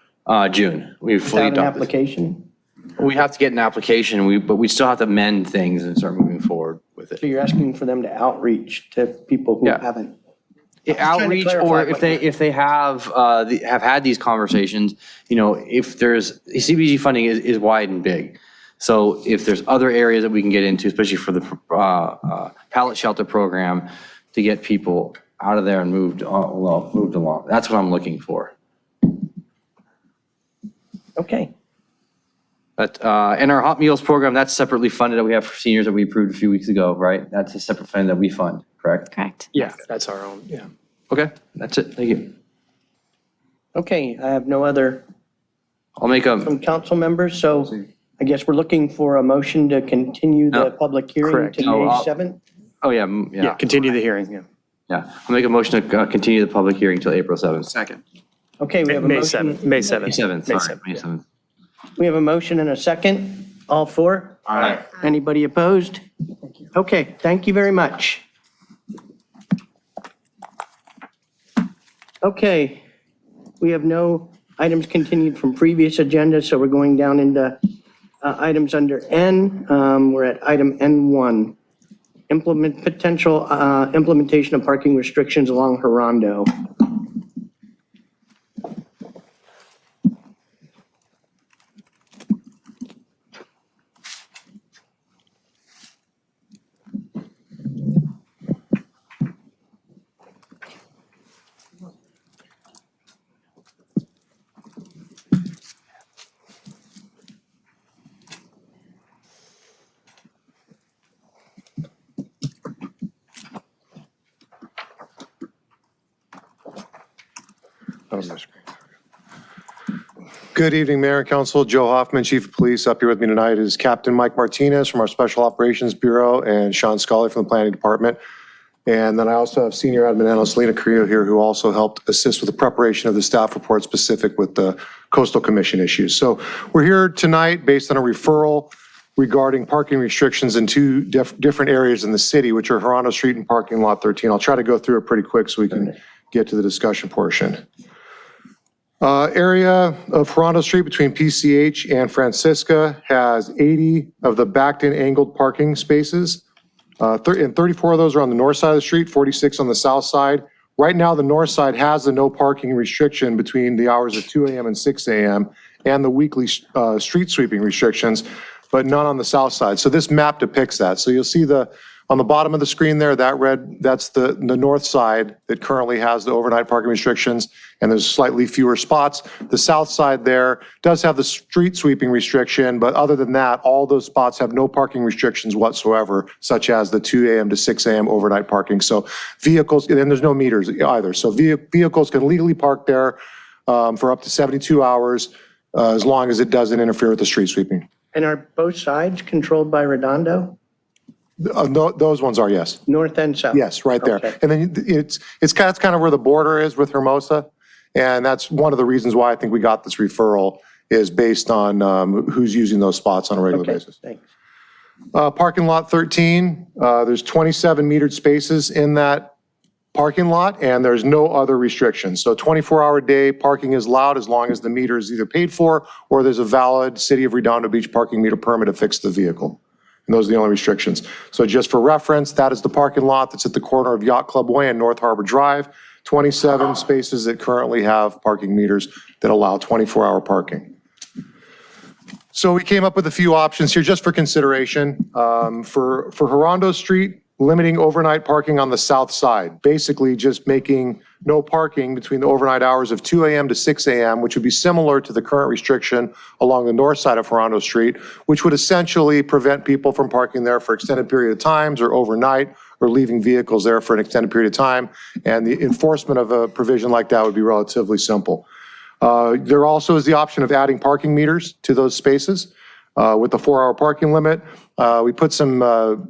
June. We've fully Without an application? We have to get an application, but we still have to amend things and start moving forward with it. So you're asking for them to outreach to people who haven't? Outreach, or if they have had these conversations, if there's CBG funding is wide and big. So if there's other areas that we can get into, especially for the pallet shelter program, to get people out of there and moved along. That's what I'm looking for. Okay. But and our hot meals program, that's separately funded that we have for seniors that we approved a few weeks ago, right? That's a separate fund that we fund, correct? Correct. Yeah, that's our own, yeah. Okay, that's it. Thank you. Okay, I have no other I'll make from council members, so I guess we're looking for a motion to continue the public hearing correct. to May 7th? Oh, yeah. Yeah, continue the hearing, yeah. Yeah, I'll make a motion to continue the public hearing until April 7th. Second. Okay, we have a May motion. 7th, May 7th. May 7th, May sorry, 7th, May yeah. 7th. We have a motion and a second. All for? Aye. Anybody opposed? Okay, thank you very much. Okay, we have no items continued from previous agendas, so we're going down into items under N. We're at item N1. Potential implementation of parking restrictions along Redondo. Good evening, Mayor and Council. Joe Hoffman, Chief of Police. Up here with me tonight is Captain Mike Martinez from our Special Operations Bureau and Sean Scully from the Planning Department. And then I also have Senior Admin Analyst Lena Carrillo here, who also helped assist with the preparation of the staff report specific with the Coastal Commission issues. So we're here tonight based on a referral regarding parking restrictions in two different areas in the city, which are Redondo Street and Parking Lot 13. I'll try to go through it pretty quick so we can get to the discussion portion. Area of Redondo Street between PCH and Francisca has 80 of the backed-in angled parking spaces. And 34 of those are on the north side of the street, 46 on the south side. Right now, the north side has the no parking restriction between the hours of 2 a.m. and 6 a.m. and the weekly street sweeping restrictions, but none on the south side. So this map depicts that. So you'll see on the bottom of the screen there, that red, that's the north side that currently has the overnight parking restrictions, and there's slightly fewer spots. The south side there does have the street sweeping restriction, but other than that, all those spots have no parking restrictions whatsoever, such as the 2 a.m. to 6 a.m. overnight parking. So vehicles, and there's no meters either. So vehicles can legally park there for up to 72 hours as long as it doesn't interfere with the street sweeping. And are both sides controlled by Redondo? Those ones are, yes. North and south? Yes, right there. Okay. And then it's kind of where the border is with Hermosa. And that's one of the reasons why I think we got this referral is based on who's using those spots on a regular basis. Thanks. Parking lot 13, there's 27 metered spaces in that parking lot, and there's no other restrictions. So 24-hour day parking is allowed as long as the meter is either paid for or there's a valid City of Redondo Beach parking meter permit to fix the vehicle. And those are the only restrictions. So just for reference, that is the parking lot that's at the corner of Yacht Club Way and North Harbor Drive. 27 spaces that currently have parking meters that allow 24-hour parking. So we came up with a few options here just for consideration. For Redondo Street, limiting overnight parking on the south side, basically just making no parking between the overnight hours of 2 a.m. to 6 a.m., which would be similar to the current restriction along the north side of Redondo Street, which would essentially prevent people from parking there for extended period of times or overnight or leaving vehicles there for an extended period of time. And the enforcement of a provision like that would be relatively simple. There also is the option of adding parking meters to those spaces. With the 4-hour parking limit. We put some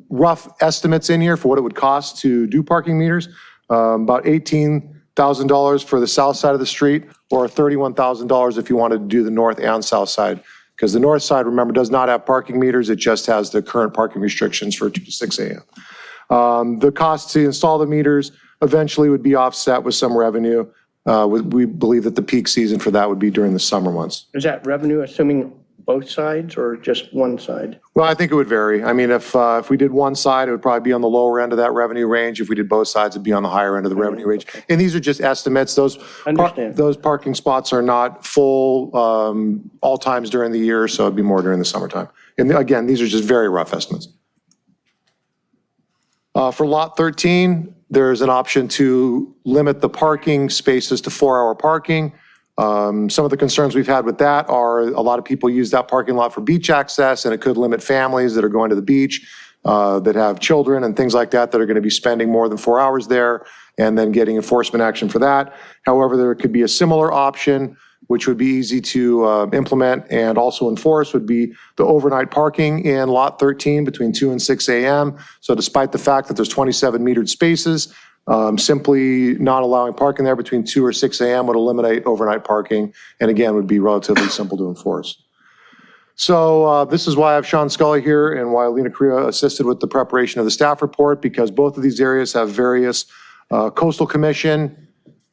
rough estimates in here for what it would cost to do parking meters. About $18,000 for the south side of the street, or $31,000 if you wanted to do the north and south side. Because the north side, remember, does not have parking meters. It just has the current parking restrictions for 2 to 6 a.m. The cost to install the meters eventually would be offset with some revenue. We believe that the peak season for that would be during the summer months. Is that revenue assuming both sides or just one side? Well, I think it would vary. I mean, if we did one side, it would probably be on the lower end of that revenue range. If we did both sides, it'd be on the higher end of the revenue range. And these are just estimates. Those parking spots are not full all times during the year, so it'd be more during the summertime. And again, these are just very rough estimates. For lot 13, there's an option to limit the parking spaces to 4-hour parking. Some of the concerns we've had with that are a lot of people use that parking lot for beach access, and it could limit families that are going to the beach, that have children and things like that, that are going to be spending more than 4 hours there and then getting enforcement action for that. However, there could be a similar option, which would be easy to implement and also enforce, would be the overnight parking in lot 13 between 2 and 6 a.m. So despite the fact that there's 27 metered spaces, Simply not allowing parking there between 2 or 6 a.m. would eliminate overnight parking, and again, would be relatively simple to enforce. So this is why I have Sean Scully here and why Lena Correa assisted with the preparation of the staff report, because both of these areas have various coastal commission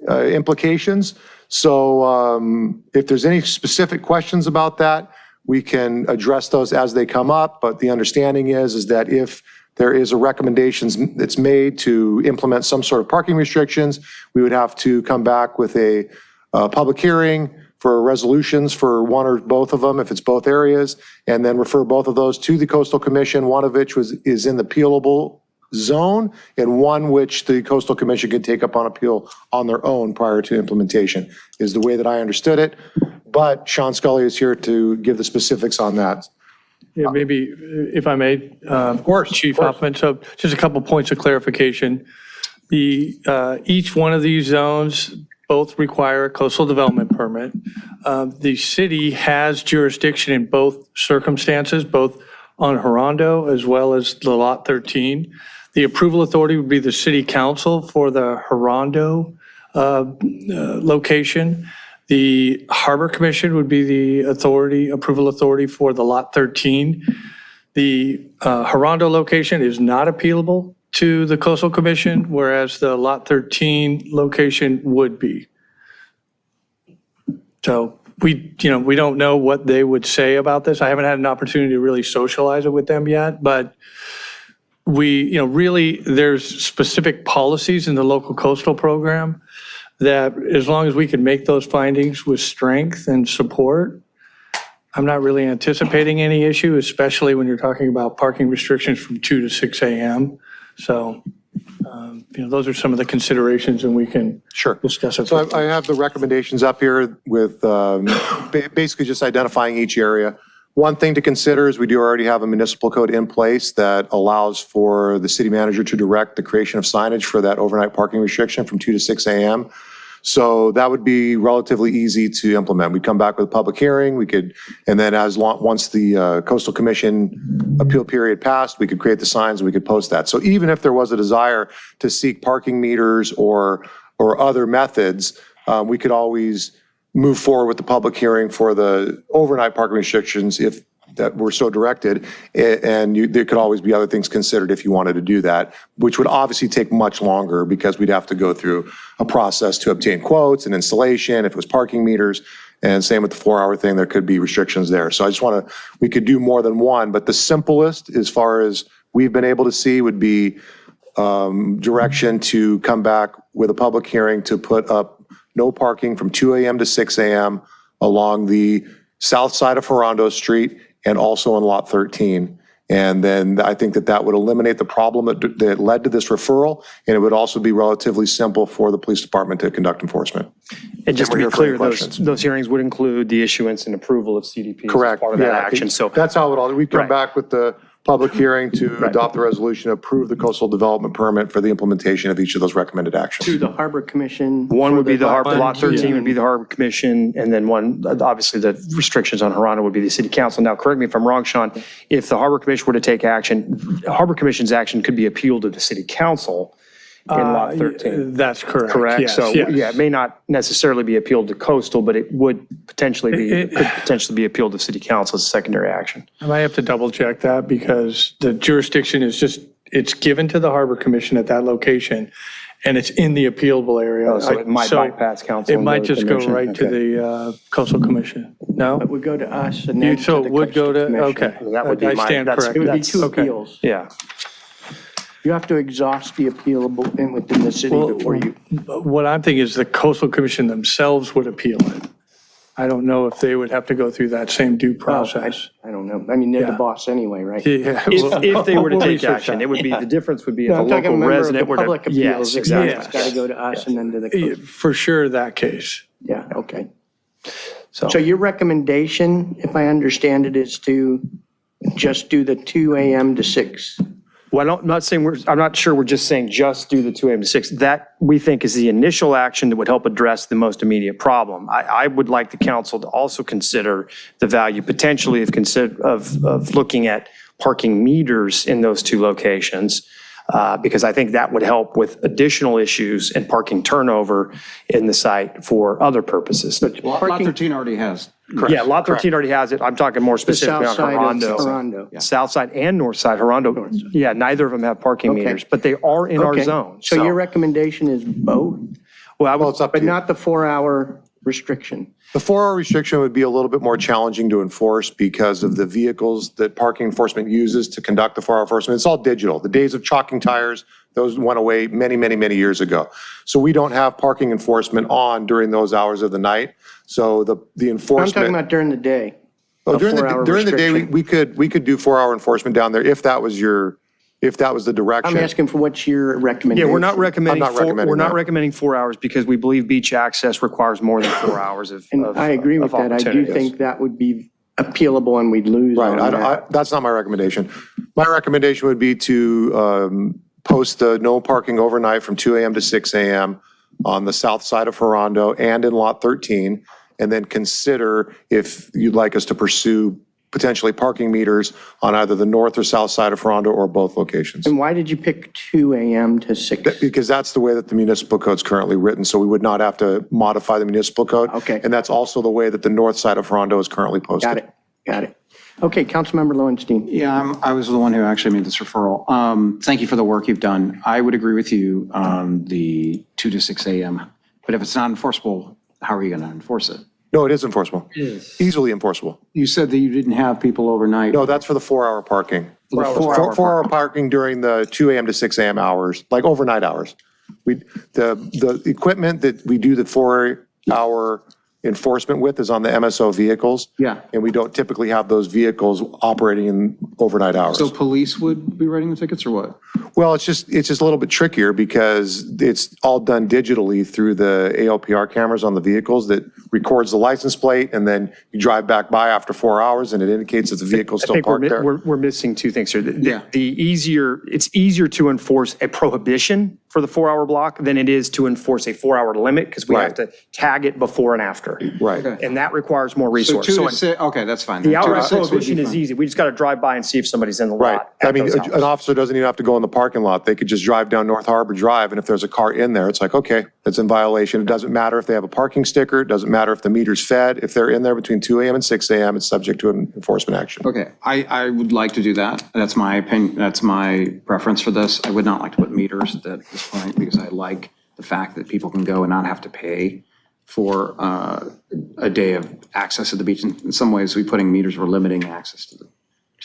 implications. So if there's any specific questions about that, we can address those as they come up. But the understanding is that if there is a recommendation that's made to implement some sort of parking restrictions, we would have to come back with a public hearing for resolutions for one or both of them, if it's both areas, and then refer both of those to the Coastal Commission, one of which is in the appealable zone, and one which the Coastal Commission could take up on appeal on their own prior to implementation, is the way that I understood it. But Sean Scully is here to give the specifics on that. Yeah, maybe, if I may. Of course. Chief Hoffman, so just a couple points of clarification. Each one of these zones both require a coastal development permit. The city has jurisdiction in both circumstances, both on Redondo as well as the Lot 13. The approval authority would be the city council for the Redondo location. The Harbor Commission would be the approval authority for the Lot 13. The Redondo location is not appealable to the Coastal Commission, whereas the Lot 13 location would be. So we don't know what they would say about this. I haven't had an opportunity to really socialize it with them yet, but really there's specific policies in the local coastal program that as long as we can make those findings with strength and support, I'm not really anticipating any issue, especially when you're talking about parking restrictions from 2 to 6 a.m. So, those are some of the considerations, and we can discuss it. So I have the recommendations up here with basically just identifying each area. One thing to consider is we do already have a municipal code in place that allows for the city manager to direct the creation of signage for that overnight parking restriction from 2 to 6 a.m. So that would be relatively easy to implement. We come back with a public hearing, and then once the Coastal Commission appeal period passed, we could create the signs, we could post that. So even if there was a desire to seek parking meters or other methods, we could always move forward with the public hearing for the overnight parking restrictions if that were so directed, and there could always be other things considered if you wanted to do that, which would obviously take much longer because we'd have to go through a process to obtain quotes and installation if it was parking meters, and same with the 4-hour thing, there could be restrictions there. So we could do more than one, but the simplest as far as we've been able to see would be direction to come back with a public hearing to put up no parking from 2 a.m. to 6 a.m. along the south side of Redondo Street and also on Lot 13. And then I think that would eliminate the problem that led to this referral, and it would also be relatively simple for the police department to conduct enforcement. And just to be clear, those hearings would include the issuance and approval of CDPs Correct. as part of that action. So that's how it all, we come back with the public hearing to adopt the resolution, approve the coastal development permit for the implementation of each of those recommended actions. To the Harbor Commission. One would be the Harbor, Lot 13 would be the Harbor Commission, and then one, obviously the restrictions on Redondo would be the City Council. Now, correct me if I'm wrong, Sean, if the Harbor Commission were to take action, Harbor Commission's action could be appealed to the City Council in Lot 13. That's correct. Correct? Yes, So, yes. yeah, it may not necessarily be appealed to coastal, but it would potentially be appealed to City Council as a secondary action. I might have to double check that because the jurisdiction is it's given to the Harbor Commission at that location, and it's in the appealable area. Oh, so it might bypass council. It and might go to just go commission? right to the Coastal Commission. No? It would go to us and then So to it the would go Coastal to, Commission. okay. That would be I stand corrected. It would be two Okay. appeals. Yeah. You have to exhaust the appealable within the city before you. What I'm thinking is the Coastal Commission themselves would appeal it. I don't know if they would have to go through that same due process. I don't know. I mean, they're the Yeah. boss anyway, right? Yeah. If they were to We'll take research action, that. it would be, the difference would be if No, a I'm talking local member of resident the were to. public appeals. Yes, exactly. It's got to go to us and then to the coast. For sure, that case. Yeah, okay. So So your recommendation, if I understand it, is to just do the 2 a.m. to 6? Well, I'm not saying I'm not sure we're just saying just do the 2 a.m. to 6. That we think is the initial action that would help address the most immediate problem. I would like the council to also consider the value potentially of looking at parking meters in those two locations. because I think that would help with additional issues and parking turnover in the site for other purposes. Lot 13 already has. Yeah, Lot 13 already has it. I'm talking more specifically on south side of Redondo. Redondo. South side and north side, Redondo. Yeah, neither of them have parking Okay. meters, but they are in our Okay. zone. So your recommendation is both, Well, It's up to but you. not the 4-hour restriction? The 4-hour restriction would be a little bit more challenging to enforce because of the vehicles that parking enforcement uses to conduct the 4-hour enforcement. It's all digital. The days of chalking tires, those went away many, many, many years ago. So we don't have parking enforcement on during those hours of the night. So the I'm enforcement. talking about during the day. Oh, a during the 4-hour during the day, restriction. we could do 4-hour enforcement down there if that was the direction. I'm asking for what's your recommendation? Yeah, we're not recommending, I'm not recommending we're not that. recommending 4 hours because we believe beach access requires more than 4 hours of And I agree with of that. I do opportunities. think that would be appealable and we'd lose Right, on that. that's not my recommendation. My recommendation would be to post the no parking overnight from 2 a.m. to 6 a.m. on the south side of Redondo and in Lot 13, and then consider if you'd like us to pursue potentially parking meters on either the north or south side of Redondo or both locations. And why did you pick 2 a.m. to 6? Because that's the way that the municipal code's currently written, so we would not have to modify the municipal code. Okay. And that's also the way that the north side of Redondo is currently posted. Got it. Okay, Councilmember Lowenstein. Yeah, I was the one who actually made this referral. Thank you for the work you've done. I would agree with you on the 2 to 6 a.m. But if it's not enforceable, how are you going to enforce it? No, it is enforceable. Easily enforceable. You said that you didn't have people overnight. No, that's for the 4-hour parking. The 4-hour 4-hour parking during the 2 a.m. to 6 a.m. hours, like overnight hours. The equipment that we do the 4-hour enforcement with is on the MSO vehicles. Yeah. And we don't typically have those vehicles operating in overnight hours. So police would be writing the tickets or what? Well, it's just a little bit trickier because it's all done digitally through the ALPR cameras on the vehicles that records the license plate, and then you drive back by after 4 hours and it indicates that the vehicle's still parked there. We're missing two things here. Yeah. It's easier to enforce a prohibition for the 4-hour block than it is to enforce a 4-hour limit because we have to tag it before and after. Right. And that requires more So resource. 2 to So 6, okay, that's fine. the 2 to outright 6 would be prohibition is fine. easy. We just got to drive by and see if somebody's in the Right. lot. at I mean, those hours. an officer doesn't even have to go in the parking lot. They could just drive down North Harbor Drive, and if there's a car in there, it's like, okay, that's in violation. It doesn't matter if they have a parking sticker. It doesn't matter if the meter's fed. If they're in there between 2 a.m. and 6 a.m., it's subject to an enforcement action. Okay, I would like to do that. That's my opinion, that's my preference for this. I would not like to put meters at this point because I like the fact that people can go and not have to pay for a day of access to the beach. In some ways, we putting meters, we're limiting access to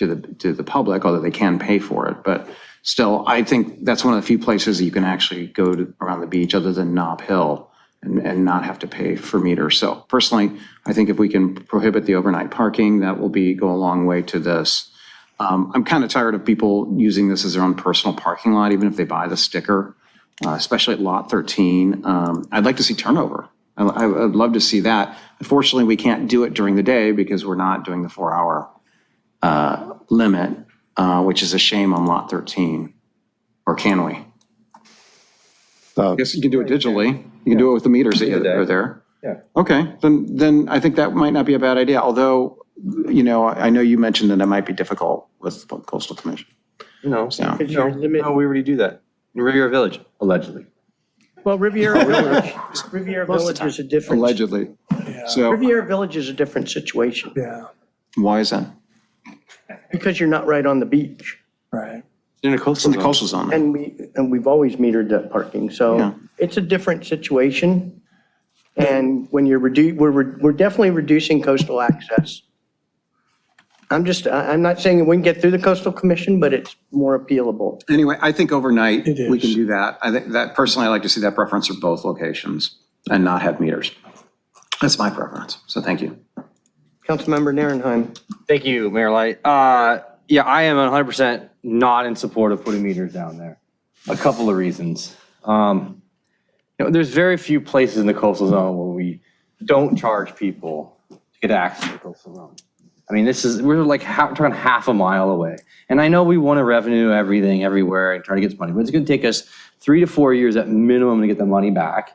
the public, although they can pay for it. But still, I think that's one of the few places that you can actually go to around the beach other than Nob Hill and not have to pay for meters. So personally, I think if we can prohibit the overnight parking, that will go a long way to this. I'm kind of tired of people using this as their own personal parking lot, even if they buy the sticker, especially at Lot 13. I'd like to see turnover. I would love to see that. Unfortunately, we can't do it during the day because we're not doing the 4-hour limit, which is a shame on Lot 13. Or can we? I guess you can do it digitally. You can do it with the meters that are there. Yeah. Okay, then I think that might not be a bad idea, although, I know you mentioned that it might be difficult with the Coastal Commission. No, So- we already do that. In Riviera Village, allegedly. Well, Riviera Village is a different. Allegedly. So Riviera Village is a different situation why is that? because you're not right on the beach. Right. In a It's coastal in the zone. coastal zone. And we've always metered that parking, Yeah. so it's a different situation. And when we're definitely reducing coastal access. I'm not saying we can get through the Coastal Commission, but it's more appealable. Anyway, I think overnight, It we can is. do that. I think that personally, I like to see that preference for both locations and not have meters. That's my preference. So thank you. Councilmember Narenheim. Thank you, Mayor Light. Yeah, I am 100% not in support of putting meters down there. A couple of reasons. There's very few places in the coastal zone where we don't charge people to get access to the coastal zone. I mean, we're like talking half a mile away. And I know we want to revenue everything everywhere and try to get this money, but it's going to take us 3 to 4 years at minimum to get the money back.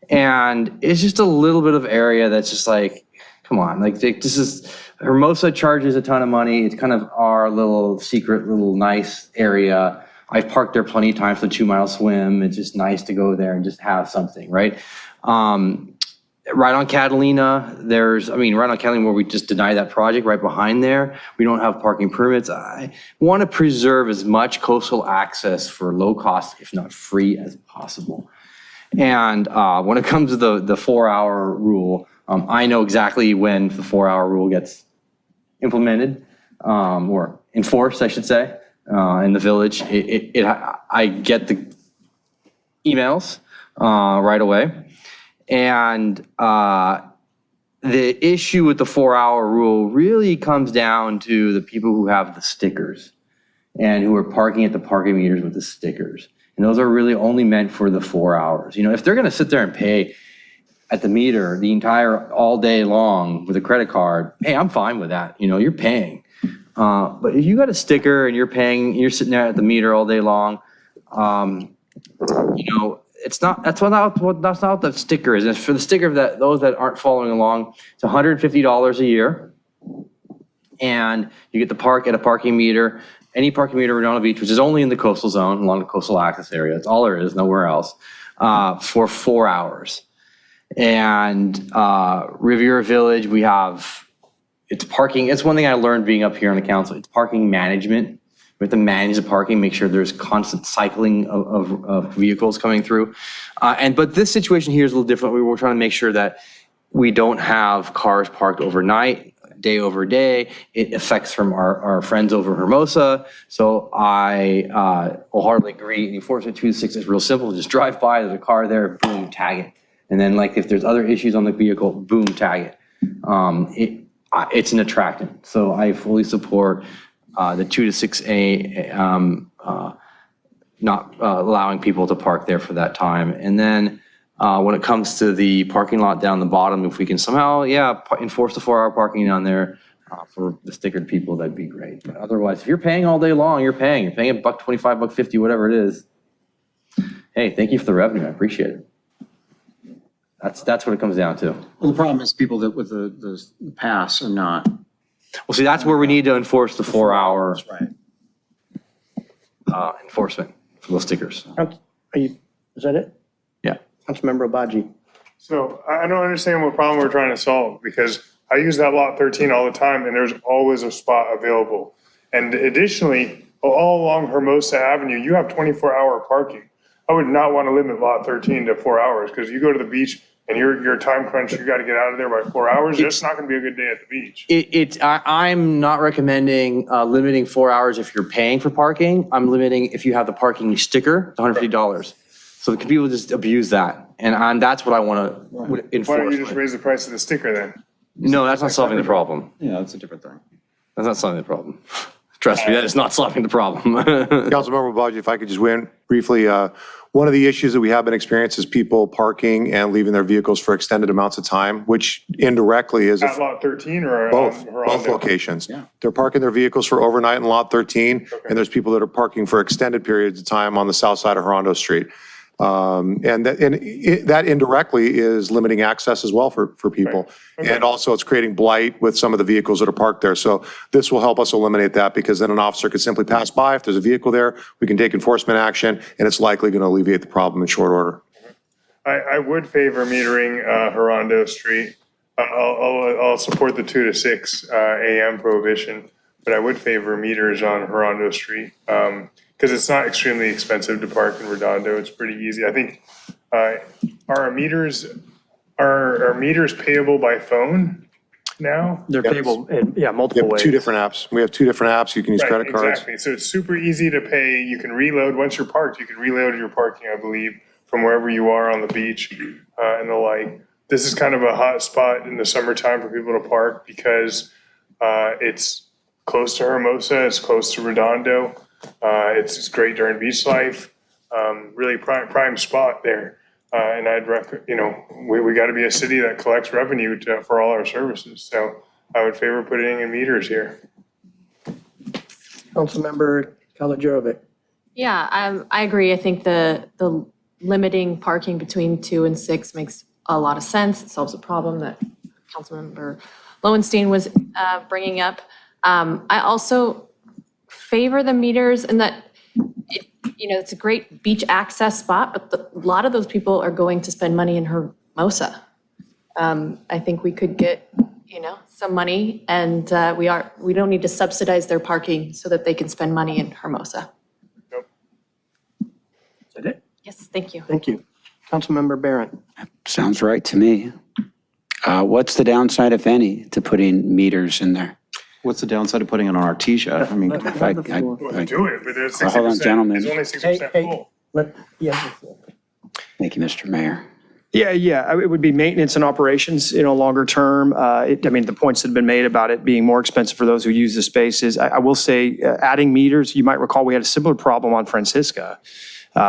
And it's just a little bit of area that's just like, come on, like Hermosa charges a ton of money. It's kind of our little secret, little nice area. I've parked there plenty of times for the 2 mile swim. It's just nice to go there and just have something, right? Right on Catalina, right on Catalina where we just denied that project right behind there, we don't have parking permits. I want to preserve as much coastal access for low cost, if not free, as possible. And when it comes to the 4-hour rule, I know exactly when the 4-hour rule gets implemented or enforced, I should say, in the village. I get the emails right away. And the issue with the 4-hour rule really comes down to the people who have the stickers and who are parking at the parking meters with the stickers. And those are really only meant for the 4 hours. You know, if they're going to sit there and pay at the meter the entire all day long with a credit card, hey, I'm fine with that. You know, you're paying. But if you got a sticker and you're sitting there at the meter all day long, you know, that's not what the sticker is. And for the sticker that those that aren't following along, it's $150 a year. And you get to park at a parking meter, any parking meter in Redondo Beach, which is only in the coastal zone, along the coastal access area. That's all there is, nowhere else, for 4 hours. And Riviera Village, it's parking. It's one thing I learned being up here on the council. It's parking management. We have to manage the parking, make sure there's constant cycling of vehicles coming through. But this situation here is a little different. We were trying to make sure that we don't have cars parked overnight, day over day. It affects from our friends over Hermosa. So I wholeheartedly agree. Enforcement 2-6 is real simple. Just drive by, there's a car there, boom, tag it. And then like if there's other issues on the vehicle, boom, tag it. It's an attractant. So I fully support the 2 to 6A, not allowing people to park there for that time. And then when it comes to the parking lot down the bottom, if we can somehow, enforce the 4-hour parking down there for the stickered people, that'd be great. But otherwise, if you're paying all day long, you're paying $1.25, $1.50, whatever it is. Hey, thank you for the revenue. I appreciate it. That's what it comes down to. Well, the problem is people that with the pass are not. Well, see, that's where we need to enforce the 4-hour enforcement for those stickers. Is that it? Yeah. Councilmember Obaji. So I don't understand what problem we're trying to solve, because I use that lot 13 all the time and there's always a spot available. And additionally, all along Hermosa Avenue, you have 24-hour parking. I would not want to limit lot 13 to 4 hours, because you go to the beach and you're time crunch, you got to get out of there by 4 hours. It's not going to be a good day at the beach. I'm not recommending limiting 4 hours if you're paying for parking. I'm limiting if you have the parking sticker, it's $150. So people just abuse that. And that's what I want to enforce. Why don't you just raise the price of the sticker then? No, that's not solving the problem. Yeah, that's a different thing. That's not solving the problem. Trust me, that is not solving the problem. Councilmember Baji, if I could just weigh in briefly, one of the issues that we have been experiencing is people parking and leaving their vehicles for extended amounts of time, which indirectly is At lot 13 or both Redondo? locations. Yeah. They're parking their vehicles for overnight in lot 13, and there's people that are parking for extended periods of time on the south side of Redondo Street. That indirectly is limiting access as well for people. Right. Okay. And also it's creating blight with some of the vehicles that are parked there. So this will help us eliminate that, because then an officer could simply pass by. If there's a vehicle there, we can take enforcement action, and it's likely going to alleviate the problem in short order. I would favor metering Redondo Street. I'll support the 2 to 6 a.m. prohibition, but I would favor meters on Redondo Street. Because it's not extremely expensive to park in Redondo. It's pretty easy. I think, are meters payable by phone now? They're payable in, multiple We have ways. 2 different apps. We have 2 different apps. You can use Right, credit cards. exactly. So it's super easy to pay. You can reload once you're parked. You can reload your parking, I believe, from wherever you are on the beach and the like. This is kind of a hot spot in the summertime for people to park, because it's close to Hermosa, it's close to Redondo. It's great during beach life. Really prime spot there. And I'd we got to be a city that collects revenue for all our services. So I would favor putting in meters here. Councilmember Kalajurovic. Yeah, I agree. I think the limiting parking between 2 and 6 makes a lot of sense. It solves a problem that Councilmember Lowenstein was bringing up. I also favor the meters, and that it's a great beach access spot, but a lot of those people are going to spend money in Hermosa. I think we could get, some money, and we don't need to subsidize their parking so that they can spend money in Hermosa. Is that it? Yes, thank you. Thank you. Councilmember Barron. Sounds right to me. What's the downside, if any, to putting meters in there? What's the downside of putting an Artesia? I mean, Do it, but there's 60%. Hold on, gentlemen. There's only 60% full. Thank you, Mr. Mayor. Yeah, it would be maintenance and operations, longer term. The points that have been made about it being more expensive for those who use the spaces. I will say, adding meters, you might recall we had a similar problem on Francisca.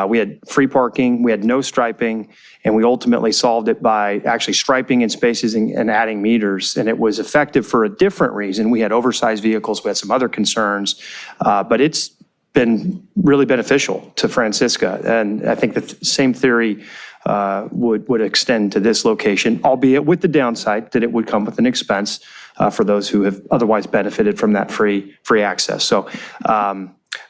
We had free parking, we had no striping, and we ultimately solved it by actually striping in spaces and adding meters. And it was effective for a different reason. We had oversized vehicles, we had some other concerns, but it's been really beneficial to Francisca. And I think the same theory would extend to this location, albeit with the downside that it would come with an expense for those who have otherwise benefited from that free access. So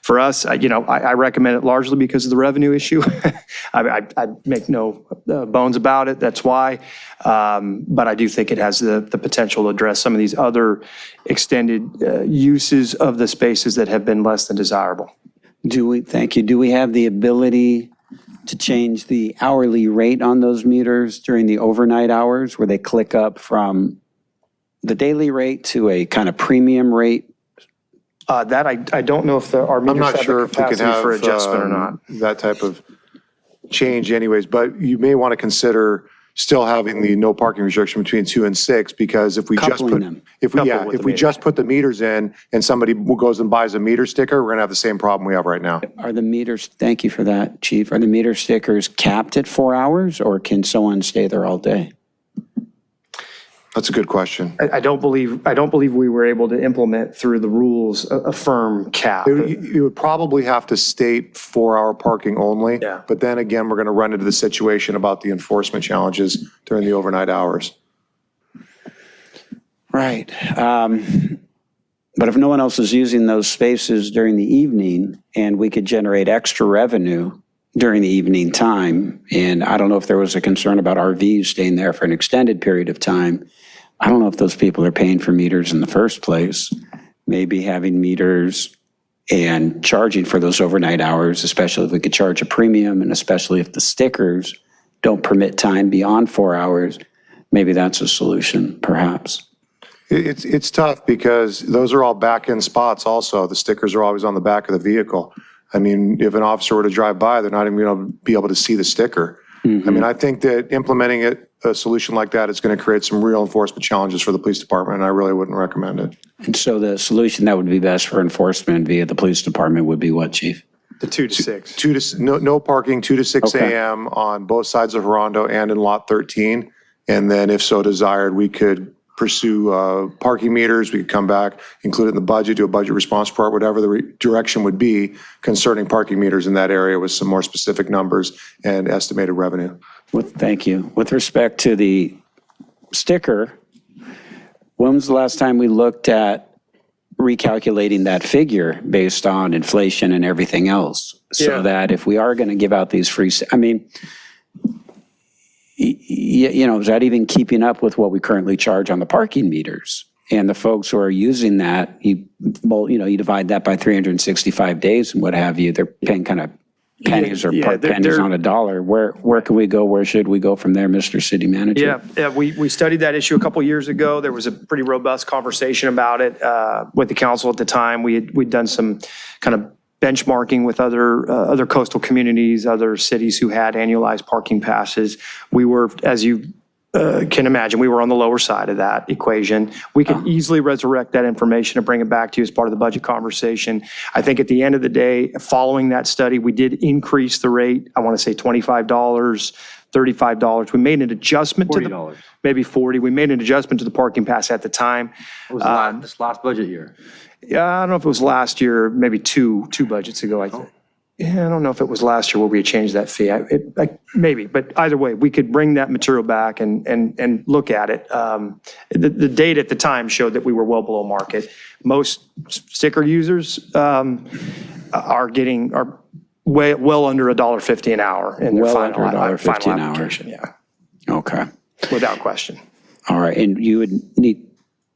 for us, I recommend it largely because of the revenue issue. I make no bones about it. That's why. But I do think it has the potential to address some of these other extended uses of the spaces that have been less than desirable. Thank you. Do we have the ability to change the hourly rate on those meters during the overnight hours where they click up from the daily rate to a kind of premium rate? That I don't know if our I'm meters not have sure the if we can capacity have for adjustment or not. that type of change anyways, but you may want to consider still having the no parking restriction between 2 and 6, because if we just Coupling put, them. if we, Coupled with if the we meter. just put the meters in and somebody goes and buys a meter sticker, we're gonna have the same problem we have right now. Are the meters, thank you for that, Chief. Are the meter stickers capped at 4 hours, or can someone stay there all day? That's a good question. I don't believe we were able to implement through the rules a firm cap. You would probably have to state 4-hour parking only. Yeah. But then again, we're gonna run into the situation about the enforcement challenges during the overnight hours. Right. But if no one else is using those spaces during the evening and we could generate extra revenue during the evening time, and I don't know if there was a concern about RVs staying there for an extended period of time. I don't know if those people are paying for meters in the first place. Maybe having meters and charging for those overnight hours, especially if we could charge a premium, and especially if the stickers don't permit time beyond 4 hours, maybe that's a solution, perhaps. It's tough because those are all back-end spots also. The stickers are always on the back of the vehicle. I mean, if an officer were to drive by, they're not even going to be able to see the sticker. I mean, I think that implementing a solution like that is going to create some real enforcement challenges for the police department, and I really wouldn't recommend it. And so the solution that would be best for enforcement via the police department would be what, Chief? The 2 to 6. No parking, 2 to 6 Okay. a.m. on both sides of Redondo and in Lot 13. And then if so desired, we could pursue parking meters. We could come back, include it in the budget, do a budget response part, whatever the direction would be concerning parking meters in that area with some more specific numbers and estimated revenue. Thank you. With respect to the sticker, when was the last time we looked at recalculating that figure based on inflation and everything else? So that if we are going to give out these free, is that even keeping up with what we currently charge on the parking meters? And the folks who are using that, you divide that by 365 days and what have you, they're paying kind of pennies or pennies on a dollar. Where can we go? Where should we go from there, Mr. City Manager? Yeah, we studied that issue a couple years ago. There was a pretty robust conversation about it with the council at the time. We'd done some kind of benchmarking with other coastal communities, other cities who had annualized parking passes. We were, as you can imagine, we were on the lower side of that equation. We could easily resurrect that information and bring it back to you as part of the budget conversation. I think at the end of the day, following that study, we did increase the rate. I want to say $25, $35. We made an adjustment to the, maybe 40. We made an adjustment to the parking pass at the time. It was this last budget year. Yeah, I don't know if it was last year, maybe two budgets ago, I think. Yeah, I don't know if it was last year where we had changed that fee. Maybe, but either way, we could bring that material back and look at it. The data at the time showed that we were well below market. Most sticker users are well under $1.50 an hour in their Well final under $1.50 an hour. application, yeah, Okay. without question. All right, and you would need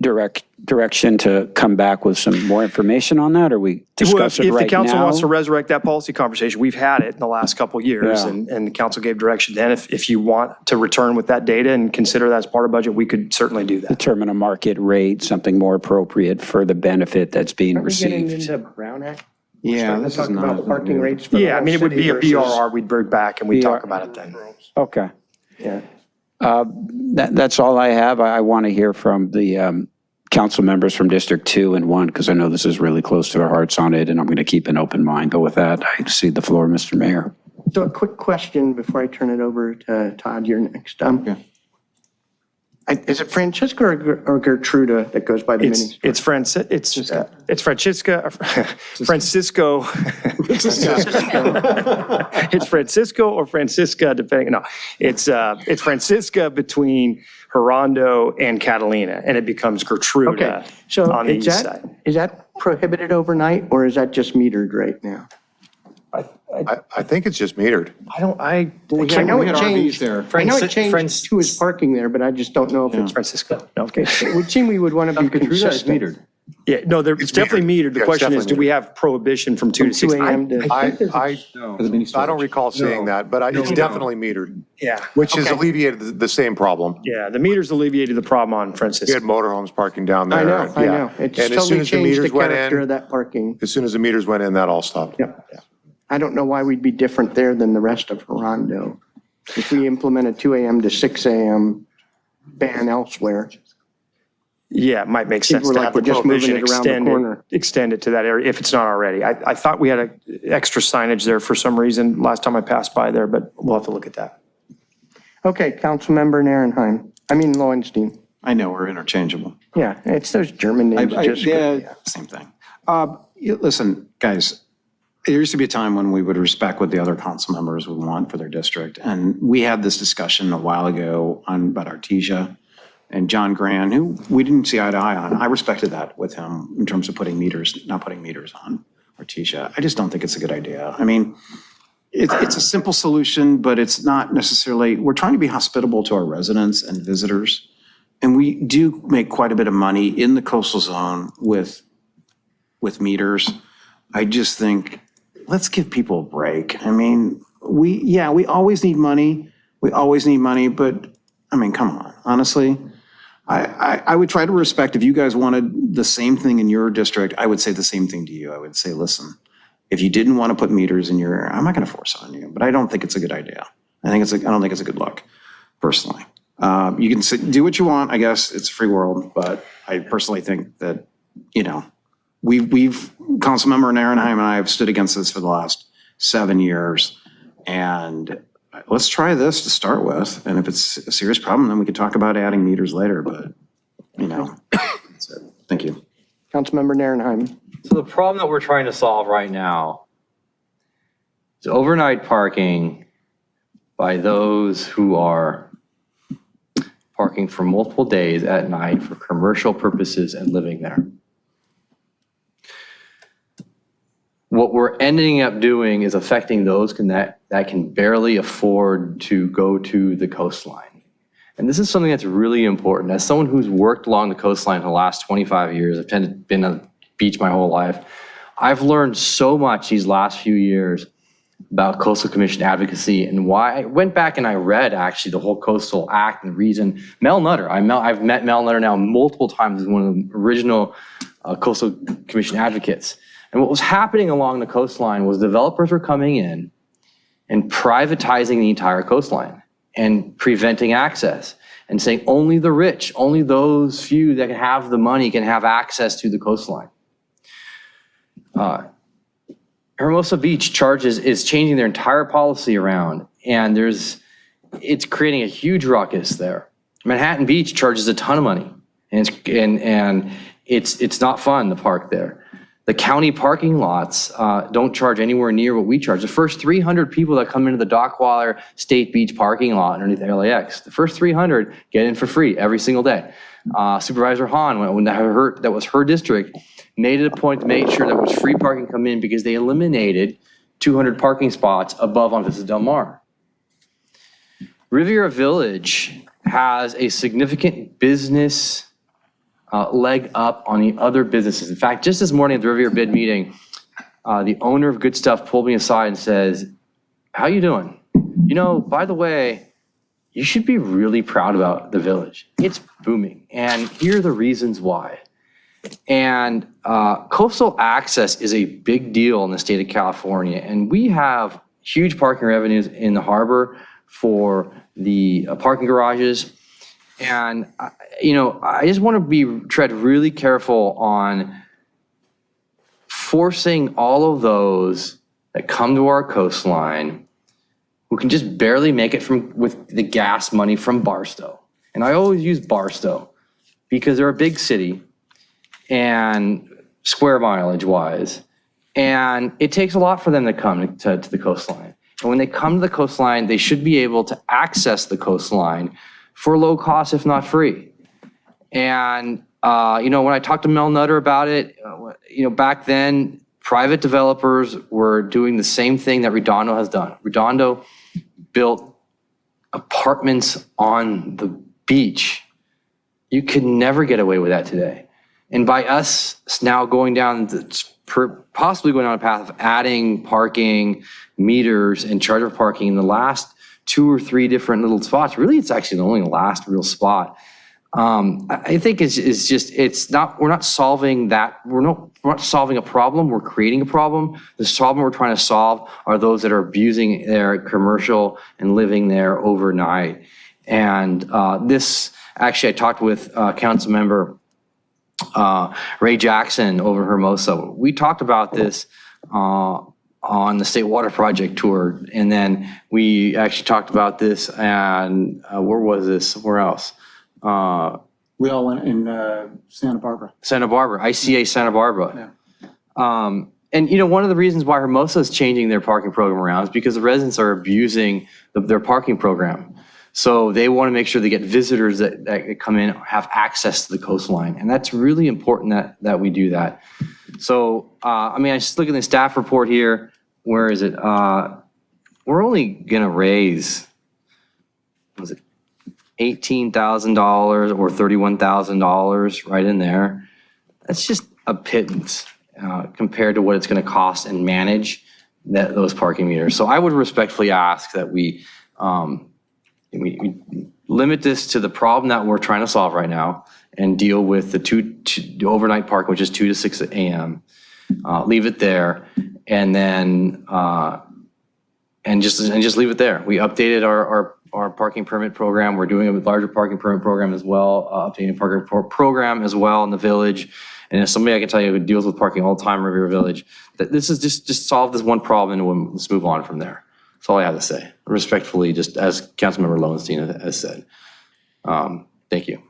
direction to come back with some more information on that, or we discuss it If the right council now? wants to resurrect that policy conversation, we've had it in the last couple of years, Yeah. and the council gave direction then. If you want to return with that data and consider that as part of budget, we could certainly do that. Determine a market rate, something more appropriate for the benefit that's being Are we getting received. into Brown Act? Yeah, Starting to this talk is not. about parking rates for the Yeah, I whole mean, it would city be a versus- BRR, we'd bring back and we'd talk about it then. Okay. Yeah. That's all I have. I want to hear from the council members from District 2 and 1, because I know this is really close to our hearts on it, and I'm going to keep an open mind. But with that, I cede the floor, Mr. Mayor. So a quick question before I turn it over to Todd, you're next. Is it Francesca or Gertruda that goes by the mini? It's Francisco. It's Francisco. It's Francisco or Francisca, depending. No, it's Francisca between Redondo and Catalina, and it becomes Gertruda Okay, so on the east side. is that prohibited overnight or is that just metered right now? I think it's just metered. I know it changed. I know it changed who is parking there, but I just don't know if it's. Francisco. No, okay. It would seem we would want to be consistent. Yeah, no, it's definitely metered. The Yeah, it's question is, definitely do we have prohibition from 2 to 6? 2 a.m. to. I don't recall seeing that, but it's definitely metered, Yeah. which has alleviated the same problem. Yeah, the meters alleviated the problem on We Francisco. had motorhomes parking down there. I know. Yeah. It's And as soon totally as the changed the meters went character of in, that parking. as soon as the meters went in, that all stopped. Yep. I don't know why we'd be different there than the rest of Redondo. If we implement a 2 a.m. to 6 a.m. ban elsewhere. Yeah, it might make sense People to are have like, the we're just moving prohibition it around the corner. extended to that area if it's not already. I thought we had extra signage there for some reason last time I passed by there, but we'll have to look at that. Okay, Councilmember Lowenstein. I know, we're interchangeable. Yeah, it's those German names. just Yeah, same thing. Listen, guys, there used to be a time when we would respect what the other council members would want for their district. And we had this discussion a while ago about Artesia and John Grant, who we didn't see eye to eye on. I respected that with him in terms of not putting meters on Artesia. I just don't think it's a good idea. I mean, it's a simple solution, but it's not necessarily, we're trying to be hospitable to our residents and visitors. And we do make quite a bit of money in the coastal zone with meters. I just think, let's give people a break. I mean, we always need money. We always need money, but I mean, come on, honestly. I would try to respect if you guys wanted the same thing in your district, I would say the same thing to you. I would say, listen, if you didn't want to put meters in your, I'm not going to force it on you, but I don't think it's a good idea. I don't think it's a good look, personally. You can do what you want, I guess, it's a free world, but I personally think that, Councilmember Narenheim and I have stood against this for the last 7 years, and let's try this to start with, and if it's a serious problem, then we could talk about adding meters later, but, that's it. Thank you. Councilmember Narenheim. So the problem that we're trying to solve right now is overnight parking by those who are parking for multiple days at night for commercial purposes and living there. What we're ending up doing is affecting those that can barely afford to go to the coastline. And this is something that's really important. As someone who's worked along the coastline for the last 25 years, I've been on the beach my whole life, I've learned so much these last few years about Coastal Commission advocacy and why. I went back and I read actually the whole Coastal Act and the reason. Mel Nutter, I've met Mel Nutter now multiple times as one of the original Coastal Commission advocates. And what was happening along the coastline was developers were coming in and privatizing the entire coastline and preventing access and saying only the rich, only those few that can have the money can have access to the coastline. Hermosa Beach is changing their entire policy around, and it's creating a huge ruckus there. Manhattan Beach charges a ton of money, and it's not fun to park there. The county parking lots don't charge anywhere near what we charge. The first 300 people that come into the Dockweiler State Beach parking lot underneath LAX, the first 300 get in for free every single day. Supervisor Hahn, when that was her district, made it a point to make sure that was free parking come in because they eliminated 200 parking spots above on Vista Del Mar. Riviera Village has a significant business leg up on the other businesses. In fact, just this morning at the Riviera bid meeting, the owner of Good Stuff pulled me aside and says, "How you doing? You know, by the way, you should be really proud about the village. It's booming, and here are the reasons why." And coastal access is a big deal in the state of California, and we have huge parking revenues in the harbor for the parking garages. And, I just want to tread really careful on forcing all of those that come to our coastline who can just barely make it with the gas money from Barstow. And I always use Barstow because they're a big city and square mileage wise, and it takes a lot for them to come to the coastline. And when they come to the coastline, they should be able to access the coastline for low cost, if not free. And, when I talked to Mel Nutter about it, back then, private developers were doing the same thing that Redondo has done. Redondo built apartments on the beach. You could never get away with that today. And by us now possibly going down a path of adding parking meters and charger parking in the last 2 or 3 different little spots, really it's actually the only last real spot. I think we're not solving that. We're not solving a problem, we're creating a problem. The problem we're trying to solve are those that are abusing their commercial and living there overnight. And actually I talked with council member Ray Jackson over Hermosa. We talked about this on the State Water Project tour, and then we actually talked about this, and where was this? Somewhere else. We all went in Santa Barbara. ICA Santa Barbara. Yeah. And one of the reasons why Hermosa is changing their parking program around is because the residents are abusing their parking program. So they want to make sure they get visitors that come in, have access to the coastline. And that's really important that we do that. So, I just look at the staff report here. Where is it? We're only going to raise, $18,000 or $31,000 right in there. That's just a pittance compared to what it's going to cost and manage those parking meters. So I would respectfully ask that we limit this to the problem that we're trying to solve right now and deal with the overnight park, which is 2 to 6 a.m. Leave it there, and then and just leave it there. We updated our parking permit program. We're doing a larger parking permit program as well, updating a parking program as well in the village. And as somebody I can tell you who deals with parking all the time in Riviera Village, that this is just solve this one problem and let's move on from there. That's all I have to say. Respectfully, just as Councilmember Lowenstein has said. Thank you.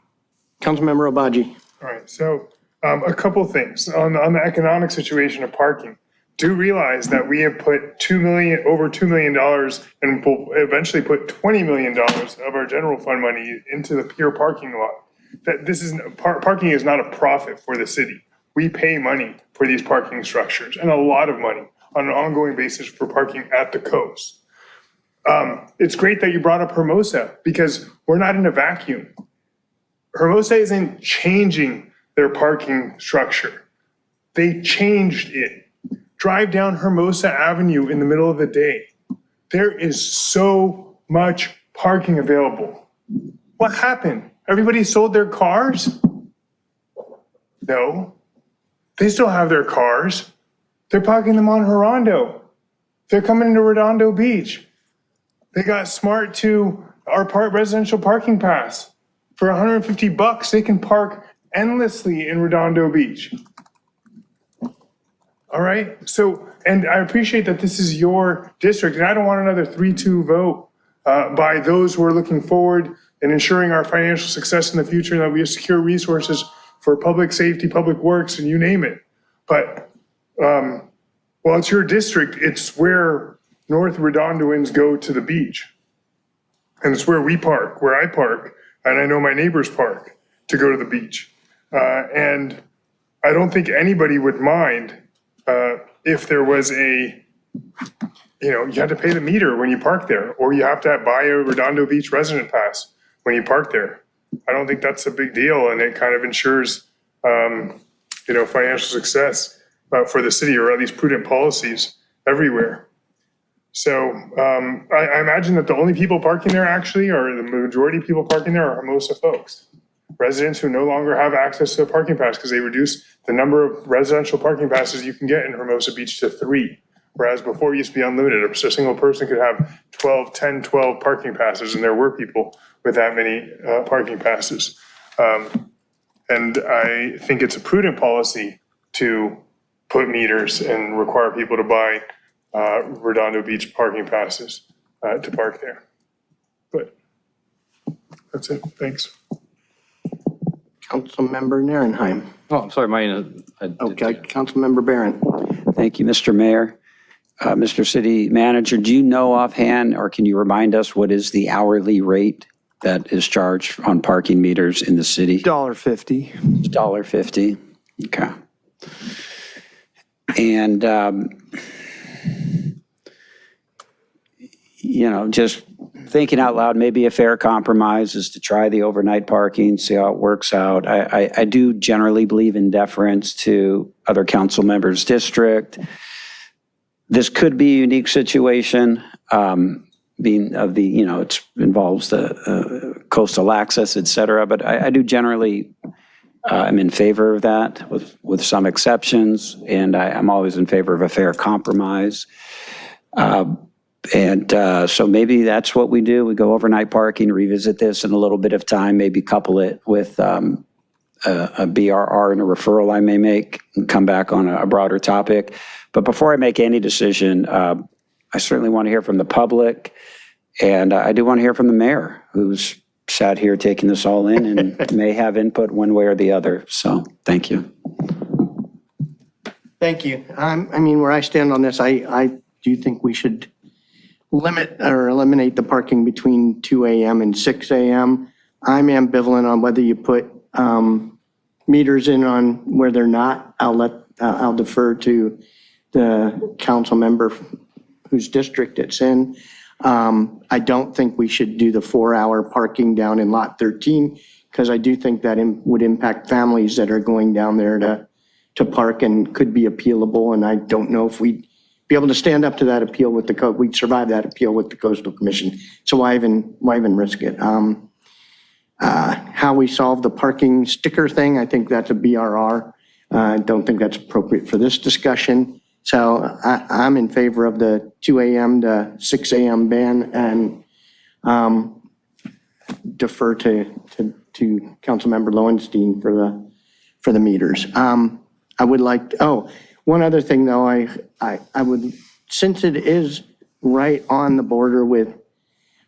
Councilmember Obaji. All right, so a couple things on the economic situation of parking. Do realize that we have put over $2 million and will eventually put $20 million of our general fund money into the pure parking lot. That this is parking is not a profit for the city. We pay money for these parking structures and a lot of money on an ongoing basis for parking at the coast. It's great that you brought up Hermosa because we're not in a vacuum. Hermosa isn't changing their parking structure. They changed it. Drive down Hermosa Avenue in the middle of the day. There is so much parking available. What happened? Everybody sold their cars? No. They still have their cars. They're parking them on Redondo. They're coming into Redondo Beach. They got smart to our residential parking pass. For $150, they can park endlessly in Redondo Beach. All right, so, and I appreciate that this is your district, and I don't want another 3-2 vote by those who are looking forward and ensuring our financial success in the future, and that we have secure resources for public safety, public works, and you name it. But Well, it's your district. It's where North Redondoans go to the beach. And it's where we park, where I park, and I know my neighbors park to go to the beach. And I don't think anybody would mind if there was you had to pay the meter when you park there, or you have to buy a Redondo Beach resident pass when you park there. I don't think that's a big deal, and it kind of ensures, financial success for the city, or at least prudent policies everywhere. So I imagine that the only people parking there actually, or the majority of people parking there, are Hermosa folks. Residents who no longer have access to a parking pass because they reduced the number of residential parking passes you can get in Hermosa Beach to 3. Whereas before it used to be unlimited. A single person could have 10, 12 parking passes, and there were people with that many parking passes. And I think it's a prudent policy to put meters and require people to buy Redondo Beach parking passes to park there. But that's it. Thanks. Councilmember Narenheim. Oh, I'm sorry, Okay, Councilmember Barron. Thank you, Mr. Mayor. Mr. City Manager, do you know offhand, or can you remind us what is the hourly rate that is charged on parking meters in the city? $1.50. $1.50. Okay. And, just thinking out loud, maybe a fair compromise is to try the overnight parking, see how it works out. I do generally believe in deference to other council members' district. This could be a unique situation, being of the, it involves the coastal access, et cetera, but I do generally, I'm in favor of that with some exceptions, and I'm always in favor of a fair compromise. So maybe that's what we do. We go overnight parking, revisit this in a little bit of time, maybe couple it with a BRR and a referral I may make, and come back on a broader topic. But before I make any decision, I certainly want to hear from the public, and I do want to hear from the mayor, who's sat here taking this all in and may have input one way or the other. So thank you. Thank you. Where I stand on this, I do think we should limit or eliminate the parking between 2 a.m. and 6 a.m. I'm ambivalent on whether you put meters in on where they're not. I'll defer to the council member whose district it's in. I don't think we should do the 4-hour parking down in lot 13, because I do think that would impact families that are going down there to park and could be appealable. And I don't know if we'd be able to stand up to that appeal with the code. We'd survive that appeal with the Coastal Commission. So why even risk it? How we solve the parking sticker thing, I think that's a BRR. I don't think that's appropriate for this discussion. So I'm in favor of the 2 a.m. to 6 a.m. ban, and defer to Councilmember Lowenstein for the meters. I would like, one other thing though, I would, since it is right on the border with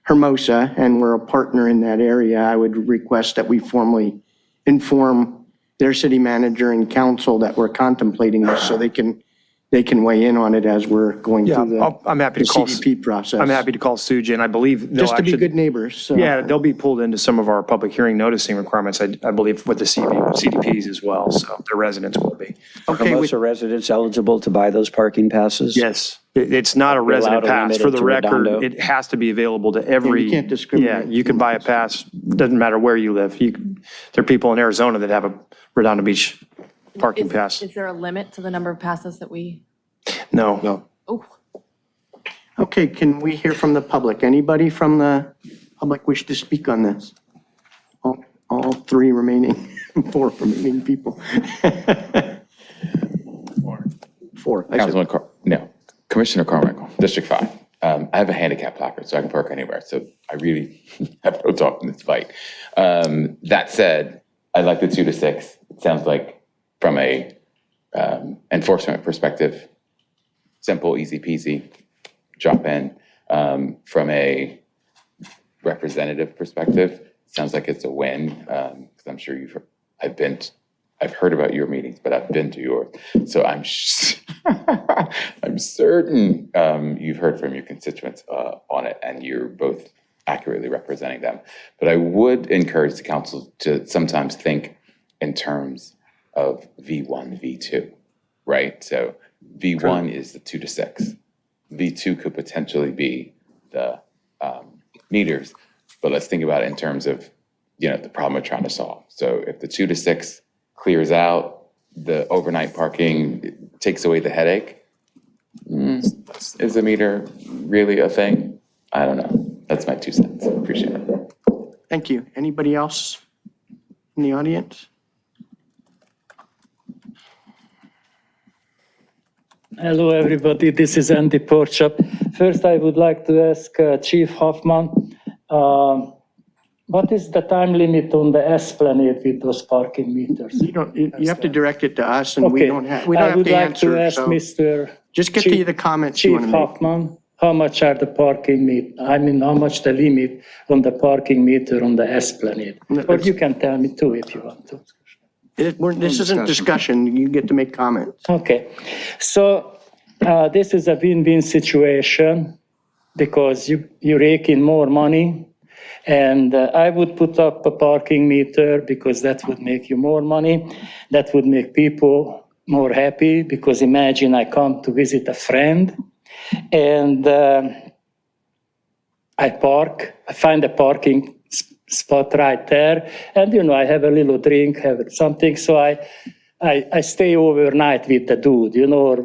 Hermosa and we're a partner in that area, I would request that we formally inform their city manager and council that we're contemplating this, so they can weigh in on it as we're going through the I'm happy to call CDP process. I'm happy to call Suja, and I believe they'll Just to be actually, good neighbors. So. yeah, they'll be pulled into some of our public hearing noticing requirements, I believe, with the CDPs as well, so the residents will be. Are Hermosa residents eligible to buy those parking passes? Yes, it's not a We're allowed resident to pass. limit For it the to record, Redondo. it has to be available to every. You can't discriminate. Yeah, you can buy a pass, doesn't matter where you live. There are people in Arizona that have a Redondo Beach parking pass. Is there a limit to the number of passes that we? No. Oh, Okay, can we hear from the public? Anybody from the public wish to speak on this? All 4 remaining people. 4. Commissioner Carmichael, District 5. I have a handicap placard, so I can park anywhere. So I really have no talk in this fight. That said, I like the 2 to 6. It sounds like from a enforcement perspective, simple, easy peasy, drop in. From a representative perspective, it sounds like it's a win, because I'm sure I've been I've heard about your meetings, but I've been to yours. So I'm certain you've heard from your constituents on it, and you're both accurately representing them. But I would encourage the council to sometimes think in terms of V1, V2, right? So V1 is the 2 to 6. V2 could potentially be the meters, but let's think about it in terms of, the problem we're trying to solve. So if the 2 to 6 clears out, the overnight parking takes away the headache, is the meter really a thing? I don't know. That's my 2 cents. Appreciate it. Thank you. Anybody else in the audience? Hello, everybody. This is Andy Porchop. First, I would like to ask Chief Hoffman, what is the time limit on the Esplanade with those parking meters? You have to direct it to us, and we don't have to answer. I would like to ask Mr. Just get to the comments you Chief want to make. Hoffman, how much are the parking meter? I mean, how much the limit on the parking meter on the Esplanade? Or you can tell me too if you want to. This isn't discussion. You get to make comments. Okay. So this is a win-win situation because you rake in more money. And I would put up a parking meter because that would make you more money. That would make people more happy because imagine I come to visit a friend and I find a parking spot right there. And, I have a little drink, have something. So I stay overnight with the dude, or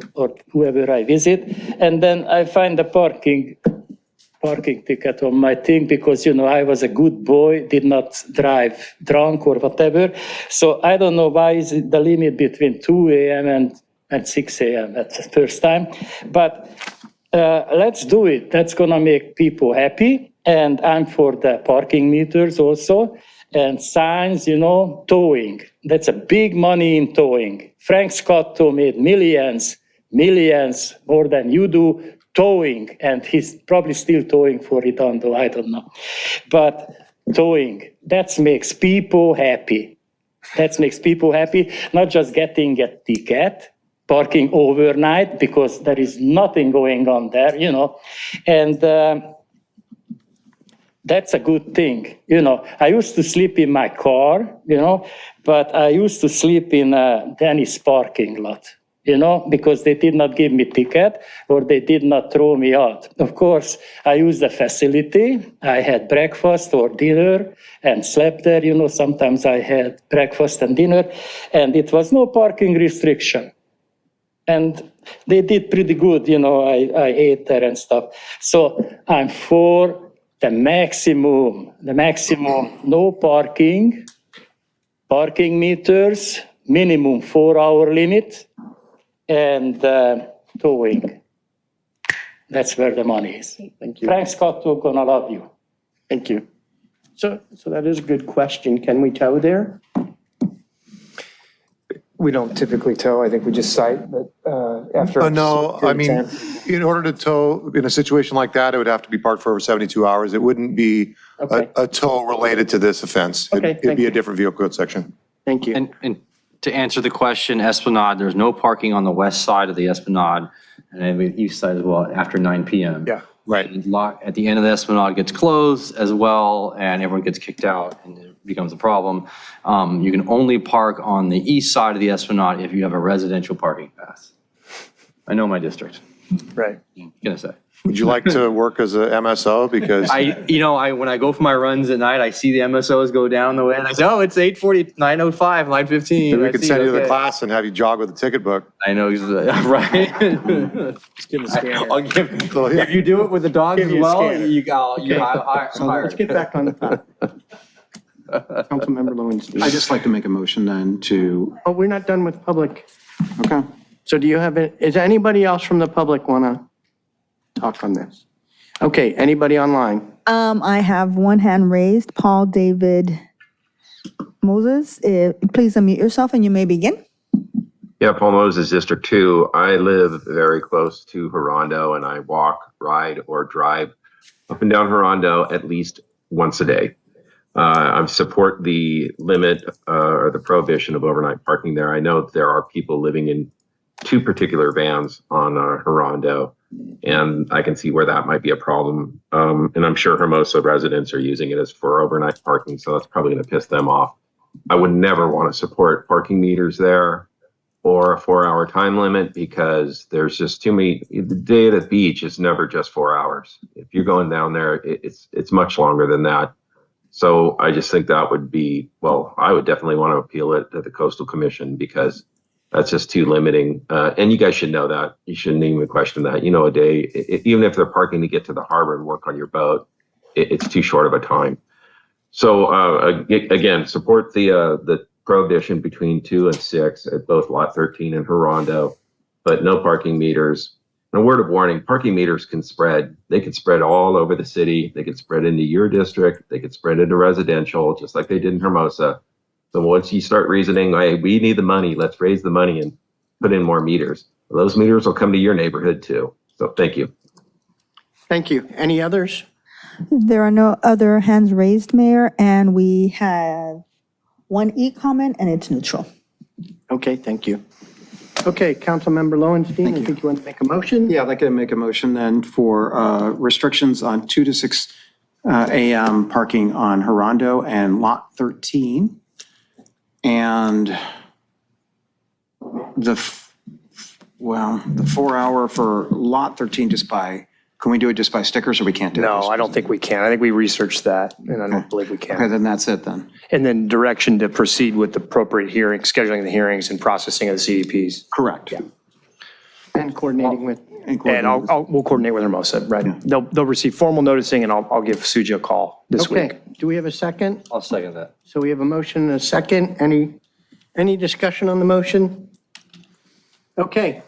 whoever I visit. And then I find the parking ticket on my thing because, I was a good boy, did not drive drunk or whatever. So I don't know why is it the limit between 2 a.m. and 6 a.m. at the first time. But let's do it. That's going to make people happy. And I'm for the parking meters also. And signs, towing. That's a big money in towing. Frank Scotto made millions more than you do towing, and he's probably still towing for Redondo, I don't know. But towing, that makes people happy. Not just getting a ticket, parking overnight, because there is nothing going on there, and that's a good thing. I used to sleep in my car, but I used to sleep in a Denny's parking lot. Because they did not give me ticket or they did not throw me out. Of course, I used the facility. I had breakfast or dinner and slept there. Sometimes I had breakfast and dinner, and it was no parking restriction. And they did pretty good. I ate there and stuff. So I'm for the maximum, no parking meters, minimum 4-hour limit, and towing. That's where the money is. Thank you. Frank Scotto gonna love you. Thank you. So that is a good question. Can we tow there? We don't typically tow. I think we just cite, but after. No, I mean, in order to tow, in a situation like that, it would have to be parked for over 72 hours. It wouldn't be a tow related to this offense. It'd be a different vehicle code section. Thank you. And to answer the question, Esplanade, there's no parking on the west side of the Esplanade and the east side as well after 9 p.m. Yeah, right. At the end of the Esplanade gets closed as well, and everyone gets kicked out, and it becomes a problem. You can only park on the east side of the Esplanade if you have a residential parking pass. I know my district. Right. What am I gonna say? Would you like to work as a MSO? Because when I go for my runs at night, I see the MSOs go down the way, and I say, oh, it's 8:40, 9:05, 9:15. we could send you to the class and have you jog with a ticket book. I know, right? Just give us a I'll give, if you do it with the dogs as well, you got, Let's get back on the topic. Councilmember Lowenstein. I'd just like to make a motion then to, Oh, we're not done with public. okay. So is anybody else from the public want to talk on this? Okay, anybody online? I have one hand raised, Paul David Moses. Please unmute yourself and you may begin. Yeah, Paul Moses, District 2. I live very close to Redondo, and I walk, ride, or drive up and down Redondo at least once a day. I support the limit or the prohibition of overnight parking there. I know there are people living in two particular vans on Redondo, and I can see where that might be a problem. And I'm sure Hermosa residents are using it as for overnight parking, so that's probably going to piss them off. I would never want to support parking meters there or a 4-hour time limit because there's just too many. The day at the beach is never just 4 hours. If you're going down there, it's much longer than that. So I just think that would be, well, I would definitely want to appeal it to the Coastal Commission because that's just too limiting. And you guys should know that. You shouldn't even question that. You know, a day, even if they're parking to get to the harbor and work on your boat, it's too short of a time. So again, support the prohibition between 2 and 6 at both Lot 13 and Redondo, but no parking meters. And a word of warning, parking meters can spread. They can spread all over the city. They can spread into your district. They can spread into residential, just like they did in Hermosa. So once you start reasoning, hey, we need the money, let's raise the money and put in more meters. Those meters will come to your neighborhood too. So thank you. Thank you. Any others? There are no other hands raised, Mayor, and we have one e-comment, and it's neutral. Okay, thank you. Okay, Councilmember Lowenstein, I think you want to make a motion? Yeah, I'd like to make a motion then for restrictions on 2 to 6 a.m. parking on Redondo and Lot 13. And the 4-hour for Lot 13 can we do it just by stickers or we can't do it? No, I don't think we can. I think we researched that, and I don't believe we can. Okay, then that's it then. And then direction to proceed with the appropriate hearing, scheduling the hearings and processing of the CDPs. Correct. Yeah. And coordinating with. And we'll coordinate with Hermosa, right? Yeah. They'll receive formal noticing, and I'll give Suji a call this week. Okay, do we have a second? I'll second that. So we have a motion and a second. Any discussion on the motion? Okay,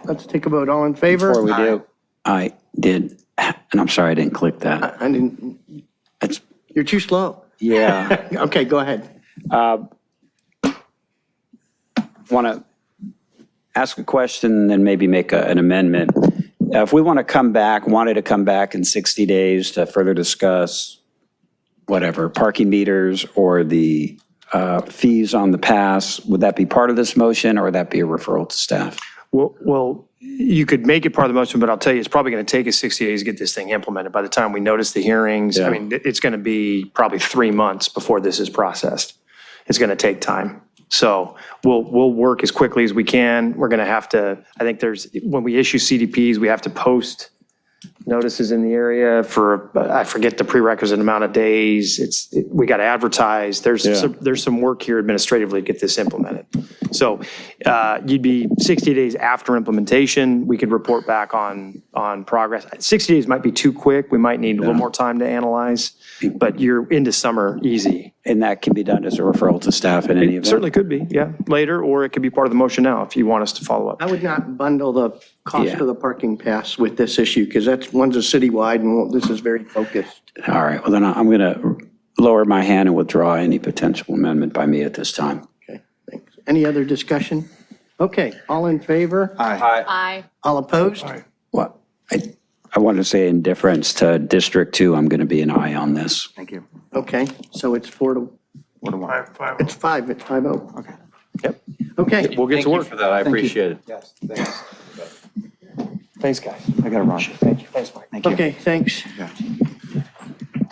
let's take a vote. All in favor? Before we do, I did, and I'm sorry I didn't click that. I didn't. You're too slow. Yeah. Okay, go ahead. Want to ask a question and then maybe make an amendment. If we wanted to come back in 60 days to further discuss whatever, parking meters or the fees on the pass, would that be part of this motion or would that be a referral to staff? Well, you could make it part of the motion, but I'll tell you, it's probably going to take us 60 days to get this thing implemented. By the time we notice the hearings, Yeah. I mean, it's going to be probably 3 months before this is processed. It's going to take time. So we'll work as quickly as we can. We're going to have to, I think when we issue CDPs, we have to post notices in the area for, I forget the prerequisite amount of days. We got to advertise. There's some work here administratively to get this implemented. So you'd be 60 days after implementation. We could report back on progress. 60 days might be too quick. We might need a little more time to analyze, but you're into summer easy. And that can be done as a referral to staff in any event? Certainly could be, yeah, later, or it could be part of the motion now if you want us to follow up. I would not bundle the cost of the parking pass with this issue because one's a citywide and this is very focused. All right, well then I'm going to lower my hand and withdraw any potential amendment by me at this time. Okay, thanks. Any other discussion? Okay, all in favor? Aye. Aye. All opposed? Well, I want to say in deference to District 2, I'm going to be an aye on this. Thank you. Okay, so it's 4-1. It's 5, it's 5-0. Okay. Yep. Okay. We'll get to work. Thank you for that. I appreciate it. Yes, thanks. Thanks, guys. I got to run. Thank you. Thanks, Mike. Thank you. Okay, thanks. Yeah.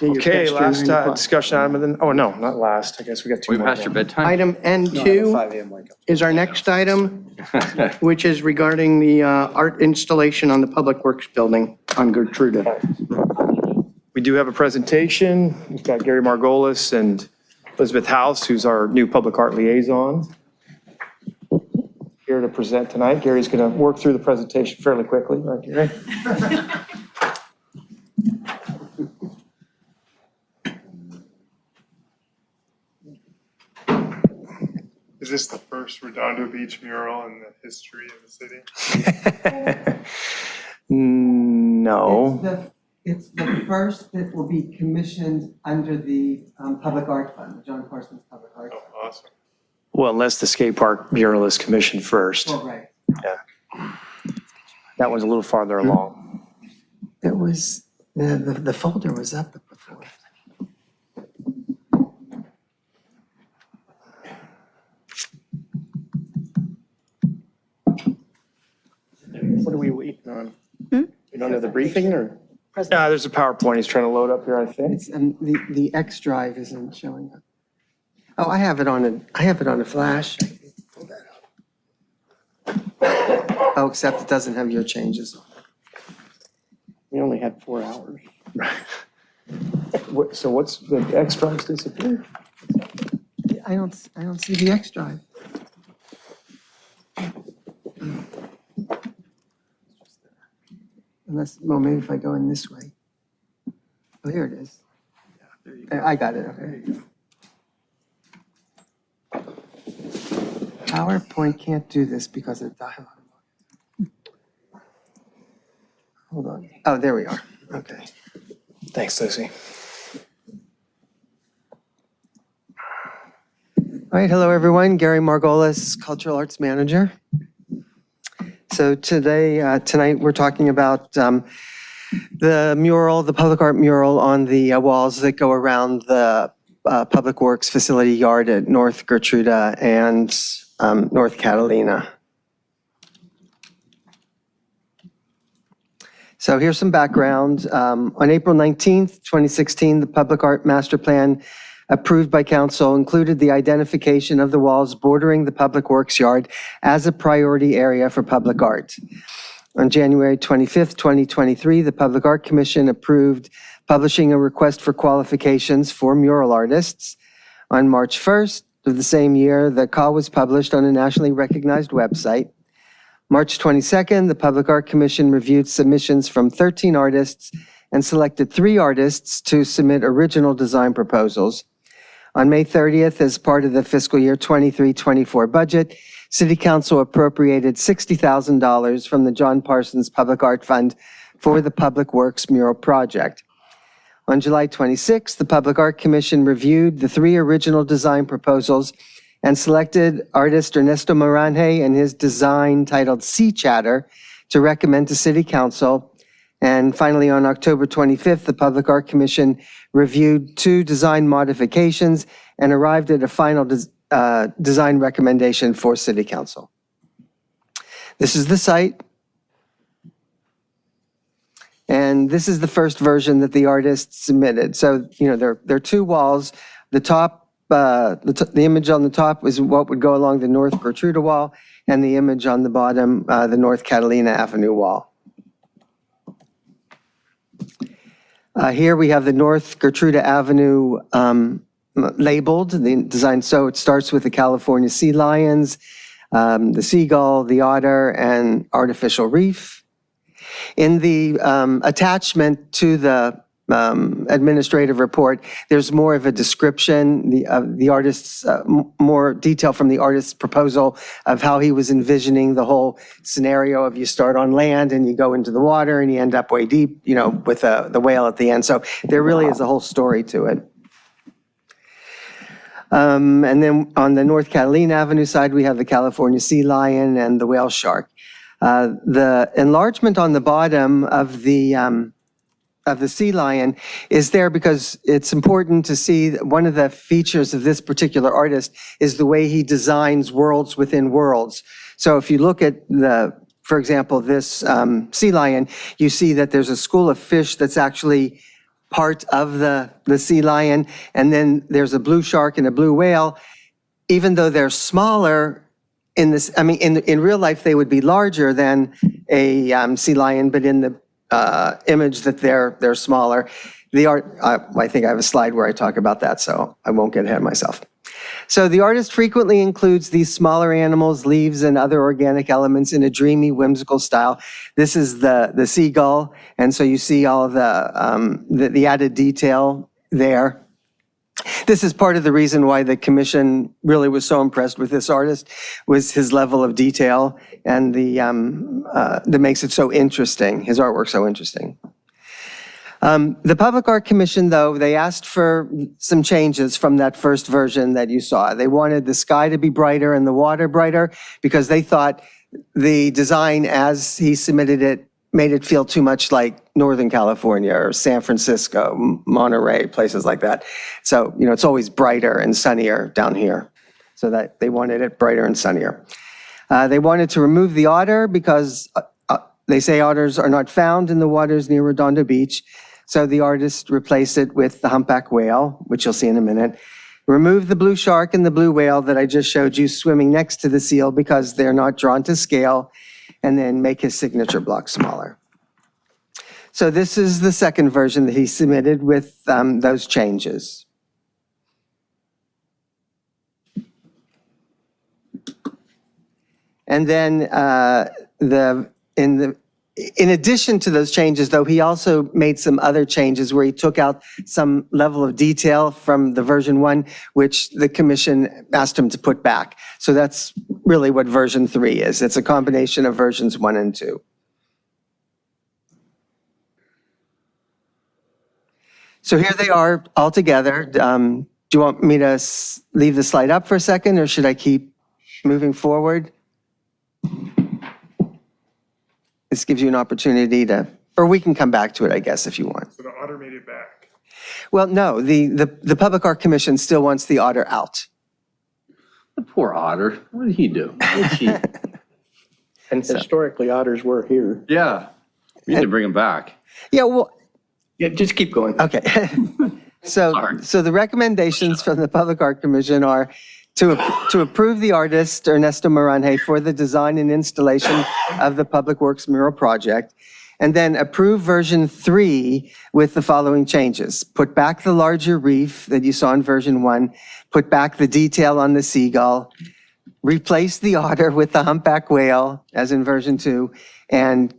Okay, last discussion item, and then, oh, no, not last. I guess we got two We more. passed your bedtime? Item N2 is our next item, which is regarding the art installation on the Public Works Building on Gertruda. We do have a presentation. We've got Gary Margolis and Elizabeth House, who's our new public art liaison, here to present tonight. Gary's going to work through the presentation fairly quickly, right, Gary? Is this the first Redondo Beach mural in the history of the city? No. It's the first that will be commissioned under the Public Art Fund, the John Parsons Public Art Fund. Oh, awesome. Well, unless the skate park mural is commissioned first. Oh, right. Yeah. That one's a little farther along. It was, the folder was up before. of the briefing, or? There's a PowerPoint he's trying to load up here, I think. It's, the X drive isn't showing up. Oh, I have it on a flash. Oh, except it doesn't have your changes on it. We only had 4 hours. So what's the X drives disappear? I don't see the X drive. Unless, well, maybe if I go in this way. Oh, here it is. I got it, okay. PowerPoint can't do this because of dialogue. Hold on. Oh, there we are. Okay. Thanks, Lucy. All right, hello, everyone. Gary Margolis, Cultural Arts Manager. So tonight, we're talking about the mural, the public art mural on the walls that go around the Public Works facility yard at North Gertruda and North Catalina. So here's some background. On April 19th, 2016, the Public Art Master Plan approved by council included the identification of the walls bordering the Public Works yard as a priority area for public art. On January 25th, 2023, the Public Art Commission approved publishing a request for qualifications for mural artists. On March 1st of the same year, the call was published on a nationally recognized website. March 22nd, the Public Art Commission reviewed submissions from 13 artists and selected 3 artists to submit original design proposals. On May 30th, as part of the fiscal year 23-24 budget, City Council appropriated $60,000 from the John Parsons Public Art Fund for the Public Works mural project. On July 26th, the Public Art Commission reviewed the 3 original design proposals and selected artist Ernesto Moranje and his design titled Sea Chatter to recommend to City Council. And finally, on October 25th, the Public Art Commission reviewed 2 design modifications and arrived at a final design recommendation for City Council. This is the site. And this is the first version that the artist submitted. So, there are 2 walls. The top, the image on the top is what would go along the North Gertruda wall, and the image on the bottom, the North Catalina Avenue wall. Here we have the North Gertruda Avenue labeled, the design. So it starts with the California sea lions, the seagull, the otter, and artificial reef. In the attachment to the administrative report, there's more of a description, the artist's, more detail from the artist's proposal of how he was envisioning the whole scenario of you start on land and you go into the water and you end up way deep, with the whale at the end. So there really is a whole story to it. And then on the North Catalina Avenue side, we have the California sea lion and the whale shark. The enlargement on the bottom of the sea lion is there because it's important to see that one of the features of this particular artist is the way he designs worlds within worlds. So if you look at for example, this sea lion, you see that there's a school of fish that's actually part of the sea lion, and then there's a blue shark and a blue whale. Even though they're smaller in this, in real life they would be larger than a sea lion, but in the image that they're smaller. The art, I think I have a slide where I talk about that, so I won't get ahead of myself. So the artist frequently includes these smaller animals, leaves, and other organic elements in a dreamy, whimsical style. This is the seagull, and so you see all of the added detail there. This is part of the reason why the commission really was so impressed with this artist, was his level of detail and that makes it so interesting, his artwork so interesting. The Public Art Commission, though, they asked for some changes from that first version that you saw. They wanted the sky to be brighter and the water brighter because they thought the design as he submitted it made it feel too much like Northern California or San Francisco, Monterey, places like that. So, it's always brighter and sunnier down here. So that they wanted it brighter and sunnier. They wanted to remove the otter because They say otters are not found in the waters near Redondo Beach, so the artist replaced it with the humpback whale, which you'll see in a minute. Remove the blue shark and the blue whale that I just showed you swimming next to the seal because they're not drawn to scale, and then make his signature block smaller. So this is the second version that he submitted with those changes. And then in addition to those changes, though, he also made some other changes where he took out some level of detail from the version 1, which the commission asked him to put back. So that's really what version 3 is. It's a combination of versions 1 and 2. So here they are all together. Do you want me to leave the slide up for a second, or should I keep moving forward? This gives you an opportunity to, or we can come back to it, I guess, if you want. So the otter made it back. Well, no, the Public Art Commission still wants the otter out. The poor otter. What did he do? What did he? And historically, otters were here. Yeah. We need to bring him back. Yeah, well, Yeah, just keep going. okay. So the recommendations from the Public Art Commission are to approve the artist, Ernesto Maranje, for the design and installation of the Public Works mural project, and then approve version 3 with the following changes. Put back the larger reef that you saw in version 1, put back the detail on the seagull, replace the otter with the humpback whale, as in version 2, and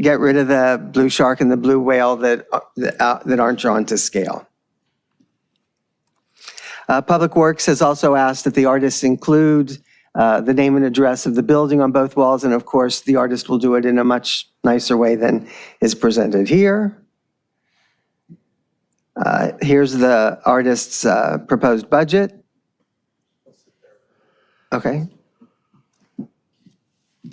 get rid of the blue shark and the blue whale that aren't drawn to scale. Public Works has also asked that the artist include the name and address of the building on both walls, and of course, the artist will do it in a much nicer way than is presented here. Here's the artist's proposed budget. Okay.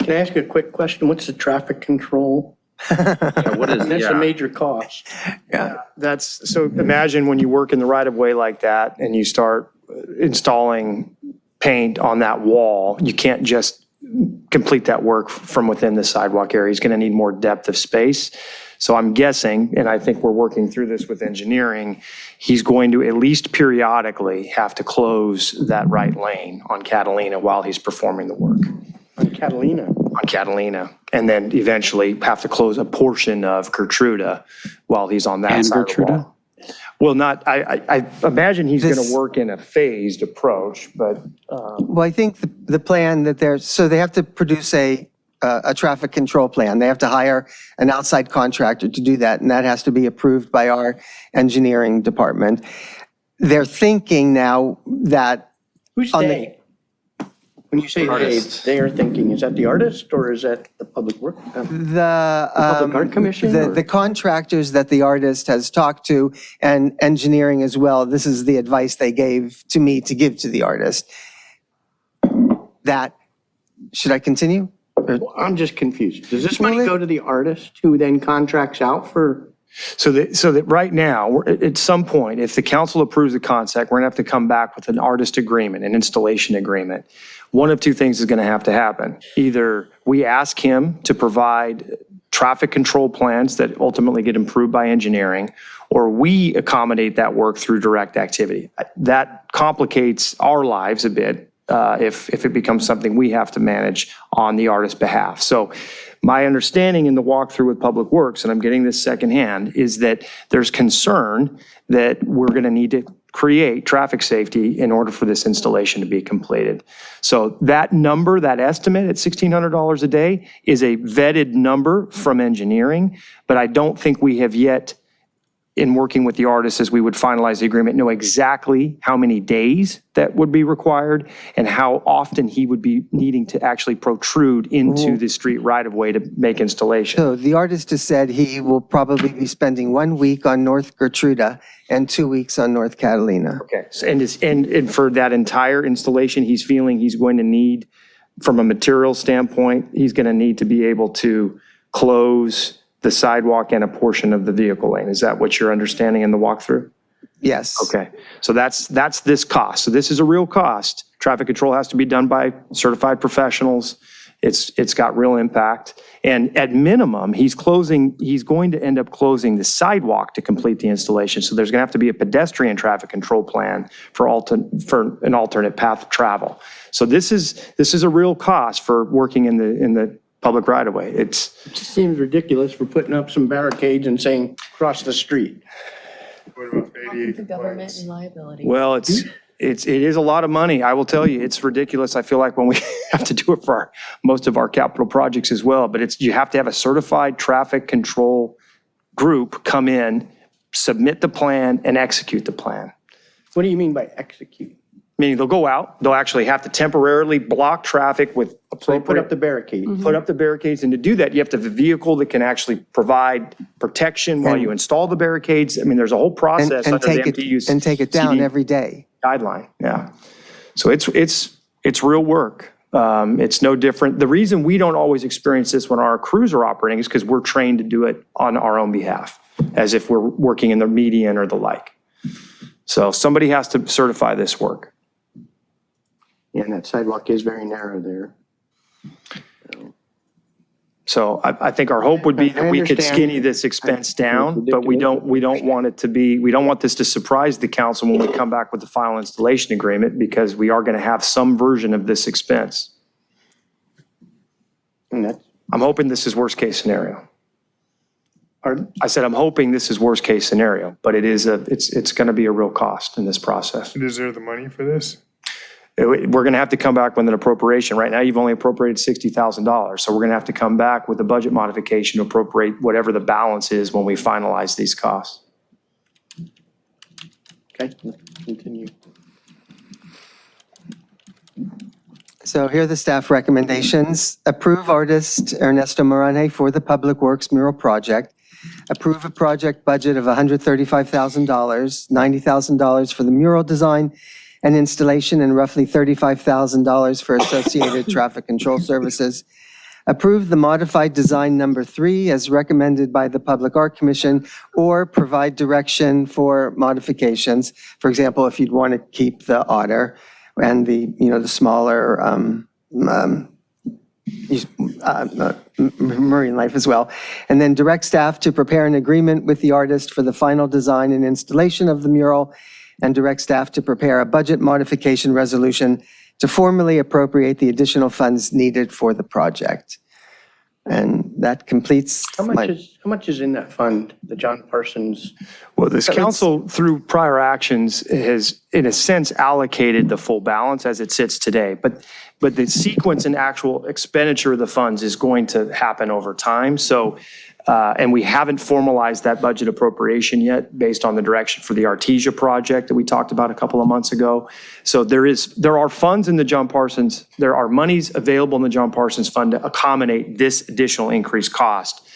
Can I ask you a quick question? What's the traffic control? What is That's a major cost. Yeah, that's, so imagine when you work in the right of way like that and you start installing paint on that wall, you can't just complete that work from within the sidewalk area. He's going to need more depth of space. So I'm guessing, and I think we're working through this with engineering, he's going to at least periodically have to close that right lane on Catalina while he's performing the work. On Catalina. On Catalina, and then eventually have to close a portion of Gertruda while he's on that And side of the Gertruda? wall. Well, not, I imagine he's going to work in a phased approach, but Well, I think the plan that so they have to produce a traffic control plan. They have to hire an outside contractor to do that, and that has to be approved by our engineering department. They're thinking now that Who's on they? When you say they are thinking, is that the artist or is that the public work? the Public Art Commission, or- the contractors that the artist has talked to, and engineering as well, this is the advice they gave to me to give to the artist. That, should I continue? I'm just confused. Does this money go to the artist who then contracts out for? so that right now, at some point, if the council approves the concept, we're going to have to come back with an artist agreement, an installation agreement. One of two things is going to have to happen. Either we ask him to provide traffic control plans that ultimately get improved by engineering, or we accommodate that work through direct activity. That complicates our lives a bit if it becomes something we have to manage on the artist's behalf. So my understanding in the walkthrough with Public Works, and I'm getting this secondhand, is that there's concern that we're going to need to create traffic safety in order for this installation to be completed. So that number, that estimate at $1,600 a day is a vetted number from engineering, but I don't think we have yet, in working with the artist as we would finalize the agreement, know exactly how many days that would be required and how often he would be needing to actually protrude into the street right of way to make installation. So the artist has said he will probably be spending 1 week on North Gertruda and 2 weeks on North Catalina. Okay, so, and for that entire installation, he's feeling he's going to need, from a material standpoint, he's going to need to be able to close the sidewalk and a portion of the vehicle lane. Is that what you're understanding in the walkthrough? Yes. Okay, so that's this cost. So this is a real cost. Traffic control has to be done by certified professionals. It's got real impact. And at minimum, he's going to end up closing the sidewalk to complete the installation. So there's going to have to be a pedestrian traffic control plan for an alternate path of travel. So this is a real cost for working in the public right of way. It just seems ridiculous for putting up some barricades and saying, cross the street. What about ADA The government and liability. Well, it is a lot of money. I will tell you, it's ridiculous. I feel like when we have to do it for most of our capital projects as well, but you have to have a certified traffic control group come in, submit the plan, and execute the plan. What do you mean by execute? Meaning they'll go out, they'll actually have to temporarily block traffic with So they appropriate. put up the barricade. Put up the barricades, and to do that, you have to have a vehicle that can actually provide protection while you install the barricades. I mean, there's a whole process under the MTU's. And take it down CD every day. guideline, yeah. So it's real work. It's no different. The reason we don't always experience this when our crews are operating is because we're trained to do it on our own behalf, as if we're working in the median or the like. So somebody has to certify this work. Yeah, and that sidewalk is very narrow there. So I think our hope would be that we could understand. skinny this expense down, but we don't want it to be, we don't want this to surprise the council when we come back with the final installation agreement, because we are going to have some version of this expense. And that's, I'm hoping this is worst case scenario. pardon? I said, I'm hoping this is worst case scenario, but it's going to be a real cost in this process. Is there the money for this? We're going to have to come back with an appropriation. Right now, you've only appropriated $60,000. So we're going to have to come back with a budget modification to appropriate whatever the balance is when we finalize these costs. Okay, continue. So here are the staff recommendations. Approve artist Ernesto Morane for the Public Works mural project. Approve a project budget of $135,000, $90,000 for the mural design and installation, and roughly $35,000 for associated traffic control services. Approve the modified design number 3 as recommended by the Public Art Commission, or provide direction for modifications. For example, if you'd want to keep the otter and the smaller marine life as well. And then direct staff to prepare an agreement with the artist for the final design and installation of the mural, and direct staff to prepare a budget modification resolution to formally appropriate the additional funds needed for the project. And that completes How much is in that fund, the John Parsons? Well, this council, through prior actions, has, in a sense, allocated the full balance as it sits today. But the sequence and actual expenditure of the funds is going to happen over time. So, and we haven't formalized that budget appropriation yet based on the direction for the Artesia project that we talked about a couple of months ago. So there are funds in the John Parsons, there are monies available in the John Parsons Fund to accommodate this additional increased cost.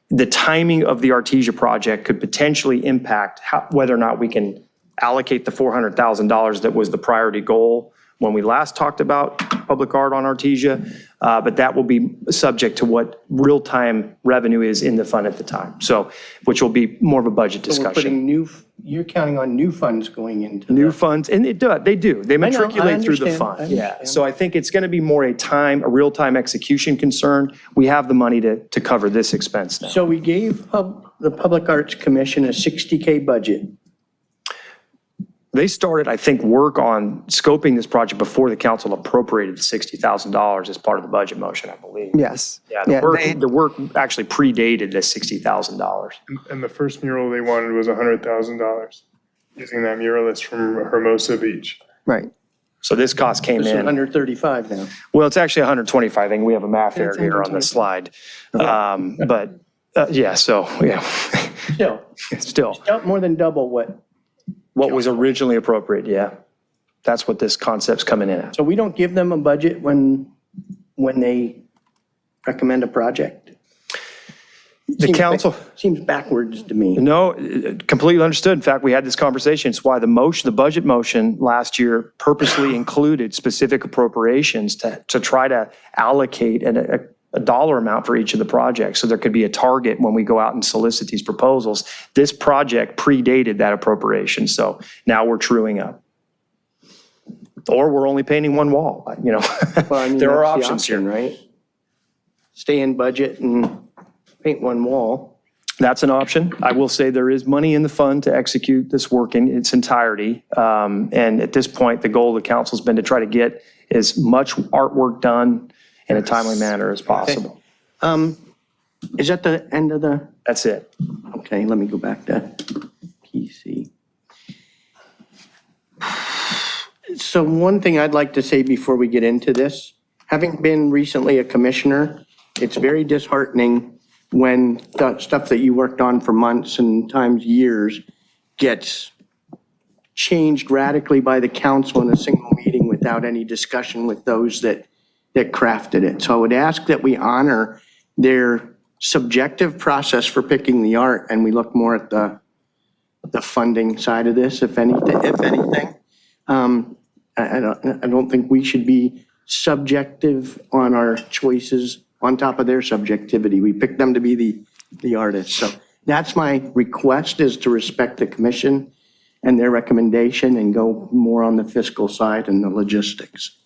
The timing of the Artesia project could potentially impact whether or not we can allocate the $400,000 that was the priority goal when we last talked about public art on Artesia, but that will be subject to what real-time revenue is in the fund at the time. So, which will be more of a budget So we're discussion. putting you're counting on new funds going into New funds, and they do. They I know, I matriculate through the understand, fund. I Yeah, understand. so I think it's going to be more a real-time execution concern. We have the money to cover this expense now. So we gave the Public Arts Commission a $60K budget. They started, I think, work on scoping this project before the council appropriated the $60,000 as part of the budget motion, I believe. Yes. Yeah, the work actually predated the $60,000. And the first mural they wanted was $100,000, using that muralist from Hermosa Beach. Right. So this cost came This is in. 135 now. Well, it's actually 125. I think we have a math error here on the slide. But yeah, so yeah. Still. More than double what was originally appropriate, yeah. That's what this concept's coming in at. So we don't give them a budget when they recommend a project? The council. Seems backwards to me. No, completely understood. In fact, we had this conversation. It's why the budget motion last year purposely included specific appropriations to try to allocate a dollar amount for each of the projects. So there could be a target when we go out and solicit these proposals. This project predated that appropriation. So now we're truing up. Or we're only painting one wall, Well, I mean, there are that's the options here. option, right? stay in budget and paint one wall. That's an option. I will say there is money in the fund to execute this work in its entirety. And at this point, the goal of the council's been to try to get as much artwork done in a timely manner as possible. Is that the end of the? That's it. Okay, let me go back to PC. So one thing I'd like to say before we get into this, having been recently a commissioner, it's very disheartening when the stuff that you worked on for months and times years gets changed radically by the council in a single meeting without any discussion with those that crafted it. So I would ask that we honor their subjective process for picking the art, and we look more at the funding side of this, if anything. I don't think we should be subjective on our choices on top of their subjectivity. We picked them to be the artists. So that's my request, is to respect the commission and their recommendation and go more on the fiscal side and the logistics.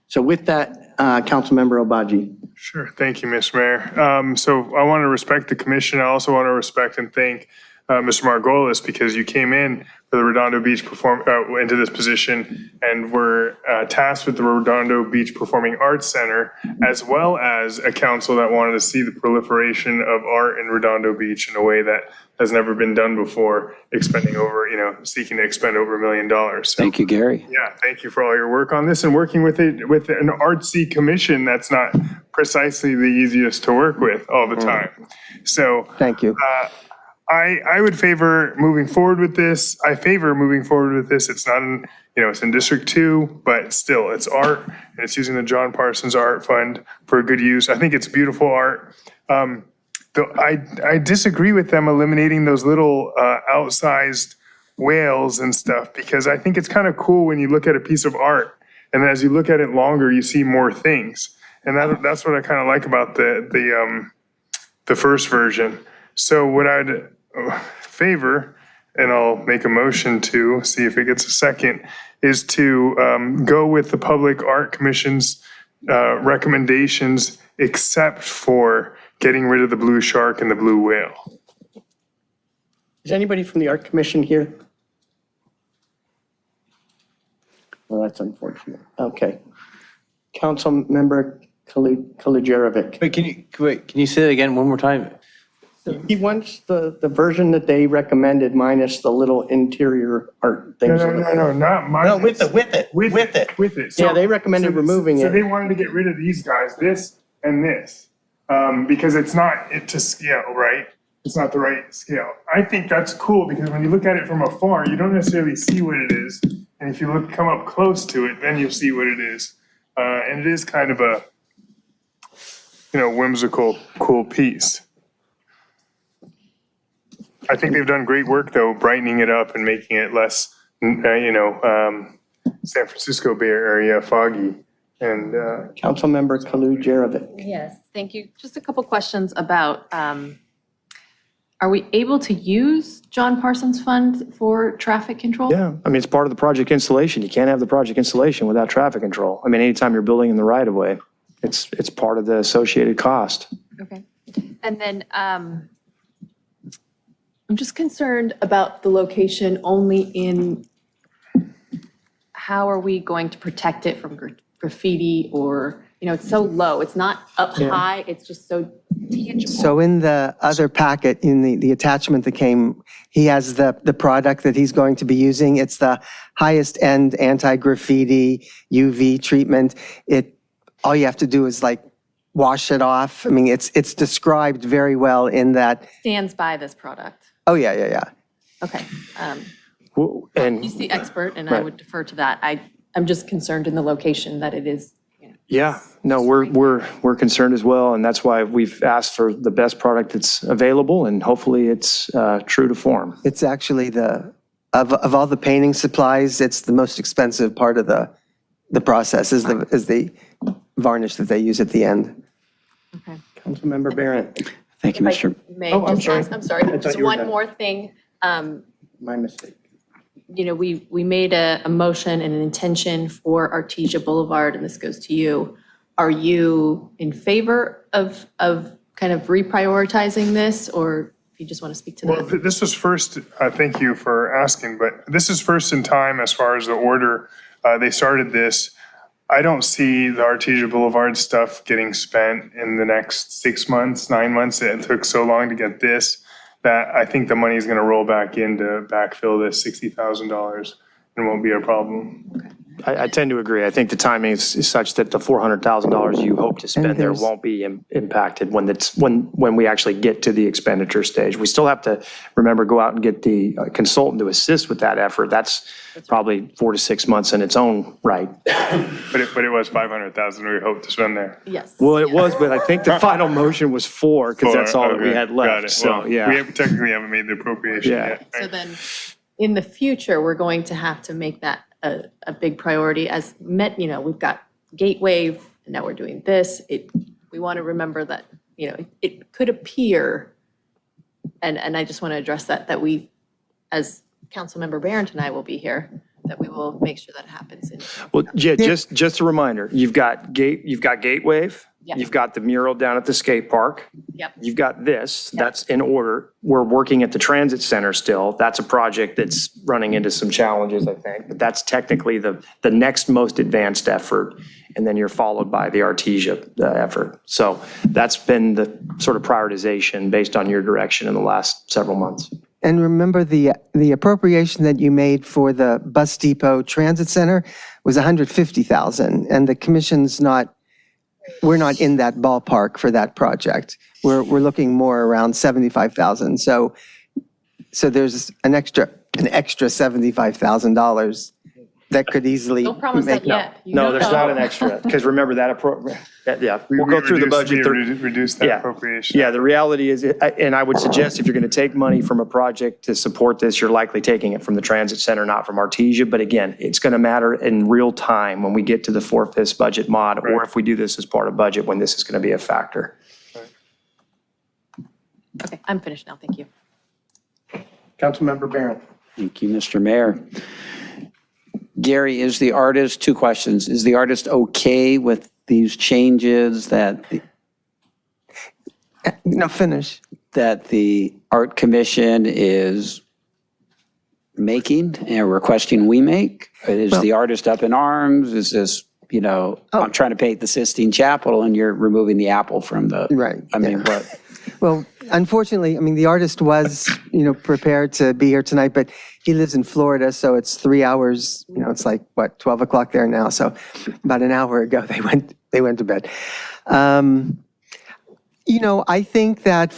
So with that, Councilmember Obaji. Sure. Thank you, Mr. Mayor. So I want to respect the commission. I also want to respect and thank Mr. Margolis, because you came in for the Redondo Beach into this position and were tasked with the Redondo Beach Performing Arts Center, as well as a council that wanted to see the proliferation of art in Redondo Beach in a way that has never been done before, seeking to expend over $1 million. So, Thank you, Gary. yeah, thank you for all your work on this and working with an artsy commission that's not precisely the easiest to work with all the time. So Thank you. I would favor moving forward with this. I favor moving forward with this. It's not in, it's in District 2, but still, it's art, and it's using the John Parsons Art Fund for a good use. I think it's beautiful art. Though I disagree with them eliminating those little outsized whales and stuff, because I think it's kind of cool when you look at a piece of art, and then as you look at it longer, you see more things. And that's what I kind of like about the first version. So what I'd favor, and I'll make a motion to see if it gets a second, is to go with the Public Art Commission's recommendations, except for getting rid of the blue shark and the blue whale. Is anybody from the Art Commission here? Well, that's unfortunate. Okay. Councilmember Kalijerovic. Wait, can you say that again one more time? He wants the version that they recommended minus the little interior art things. No, not mine. No, with it. So, Yeah, they recommended removing So it. they wanted to get rid of these guys, this and this, because it's not to scale, right? It's not the right scale. I think that's cool, because when you look at it from afar, you don't necessarily see what it is. And if you come up close to it, then you'll see what it is. And it is kind of a, whimsical, cool piece. I think they've done great work, though, brightening it up and making it less, San Francisco Bay Area foggy. And Councilmember Kalijerovic. Yes, thank you. Just a couple questions about, are we able to use John Parsons Fund for traffic control? Yeah, I mean, it's part of the project installation. You can't have the project installation without traffic control. I mean, anytime you're building in the right of way, it's part of the associated cost. Okay. And then I'm just concerned about the location only in, how are we going to protect it from graffiti or, it's so low. It's not up high, it's just so tangible. So in the other packet, in the attachment that came, he has the product that he's going to be using. It's the highest end anti-graffiti UV treatment. All you have to do is wash it off. I mean, it's described very well in that. Stands by this product. Oh, yeah. Okay. And He's the expert, and I would defer to that. I'm just concerned in the location that it is. yeah, no, we're concerned as well, and that's why we've asked for the best product that's available, and hopefully it's true to form. It's actually of all the painting supplies, it's the most expensive part of the process is the varnish that they use at the end. Okay. Councilmember Barrett. Thank you, Mr. I'm sorry. I'm sorry. I thought Just you were one done. more thing. My mistake. We made a motion and an intention for Artesia Boulevard, and this goes to you, are you in favor of kind of reprioritizing this, or if you just want to speak to Well, that? this was first, thank you for asking, but this is first in time as far as the order. They started this. I don't see the Artesia Boulevard stuff getting spent in the next 6 months, 9 months. It took so long to get this that I think the money is going to roll back in to backfill this $60,000 and won't be a problem. I tend to agree. I think the timing is such that the $400,000 you hope to spend there there's- won't be impacted when we actually get to the expenditure stage. We still have to, remember, go out and get the consultant to assist with that effort. That's probably 4 to 6 months in its own right. But it was 500,000 we hoped to spend there. Yes. Well, it was, but I think the final motion was 4 because that's all that we Okay, had got left. it. So, Well, yeah. We technically haven't made the appropriation Yeah. yet. So then, in the future, we're going to have to make that a big priority as we've got Gateway, and now we're doing this. We want to remember that, it could appear, and I just want to address that we, as Councilmember Barrington and I will be here, that we will make sure that happens. Well, yeah, just a reminder, you've got Gateway, Yeah. you've got the mural down at the skate park. Yep. You've got this, that's in order. We're working at the transit center still. That's a project that's running into some challenges, I think, but that's technically the next most advanced effort. And then you're followed by the Artesia effort. So that's been the sort of prioritization based on your direction in the last several months. And remember, the appropriation that you made for the bus depot transit center was $150,000, and the commission's we're not in that ballpark for that project. We're looking more around $75,000. So there's an extra $75,000 that could easily Don't promise that make. yet. You No, don't there's know. not an extra, because remember we'll go through the budget. Reduce that Yeah. appropriation. Yeah, the reality is, and I would suggest if you're going to take money from a project to support this, you're likely taking it from the transit center, not from Artesia. But again, it's going to matter in real time when we get to the 4/5 budget mod, or if we do this as part of budget, when this is going to be a factor. Okay, I'm finished now. Thank you. Councilmember Barron. Thank you, Mr. Mayor. Gary, is the artist, 2 questions. Is the artist okay with these changes that Finish. that the Art Commission is making and requesting we make? Is the artist up in arms? Is this, I'm trying to paint the Sistine Chapel and you're removing the apple from the... Right. I mean, what? Well, unfortunately, the artist was, prepared to be here tonight, but he lives in Florida, so it's 3 hours, it's like, 12 o'clock there now. So about an hour ago, they went to bed. I think that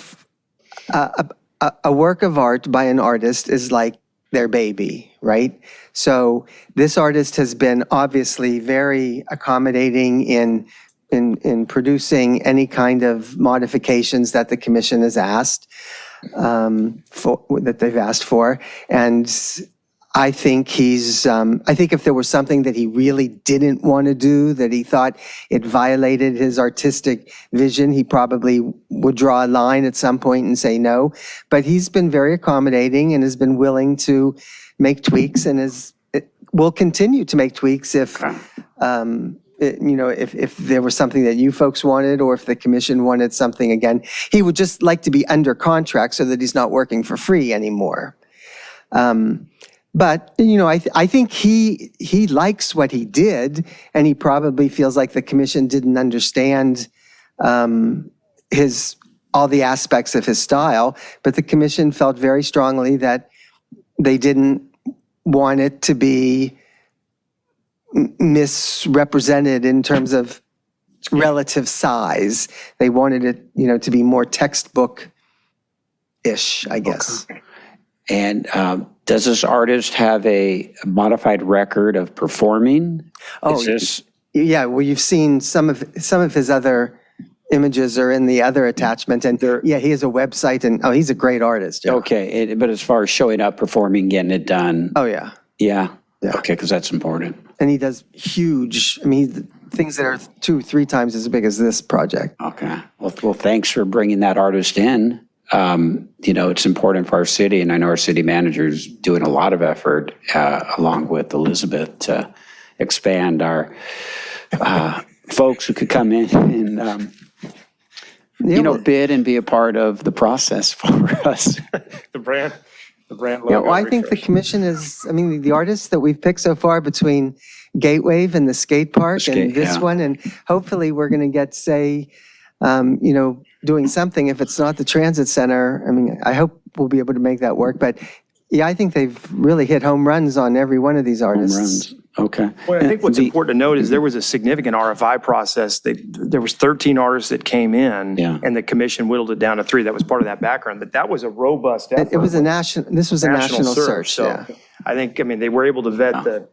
a work of art by an artist is like their baby, right? So this artist has been obviously very accommodating in producing any kind of modifications that the commission has asked that they've asked for. And I think I think if there was something that he really didn't want to do, that he thought it violated his artistic vision, he probably would draw a line at some point and say no. But he's been very accommodating and has been willing to make tweaks and will continue to make tweaks if there was something that you folks wanted, or if the commission wanted something again. He would just like to be under contract so that he's not working for free anymore. But, I think he likes what he did, and he probably feels like the commission didn't understand all the aspects of his style, but the commission felt very strongly that they didn't want it to be misrepresented in terms of relative size. They wanted it, to be more textbook-ish, I guess. And does this artist have a modified record of performing? Oh, yeah. Well, you've seen some of his other images are in the other attachment, and he has a website, and he's a great artist. Yeah. Okay, but as far as showing up, performing, getting it done. Oh yeah. Yeah. Okay, because that's important. And he does huge. Things that are 2-3 times as big as this project. Okay. Well, thanks for bringing that artist in. It's important for our city, and I know our city manager's doing a lot of effort, along with Elizabeth, to expand our folks who could come in and, bid and be a part of the process for us. The brand Yeah, logo. well, I think the commission is, I mean, the artists that we've picked so far between Gatewave and the skate park and this yeah. one, and hopefully we're going to get, say, doing something. If it's not the transit center, I mean, I hope we'll be able to make that work. But yeah, I think they've really hit home runs on every one of these artists. Runs. Okay. Well, I think what's important to note is there was a significant RFI process. There was 13 artists that came in, Yeah. and the commission whittled it down to 3. That was part of that background, but that was a robust effort. It was a this was a national search, So yeah. I think, they were able to vet the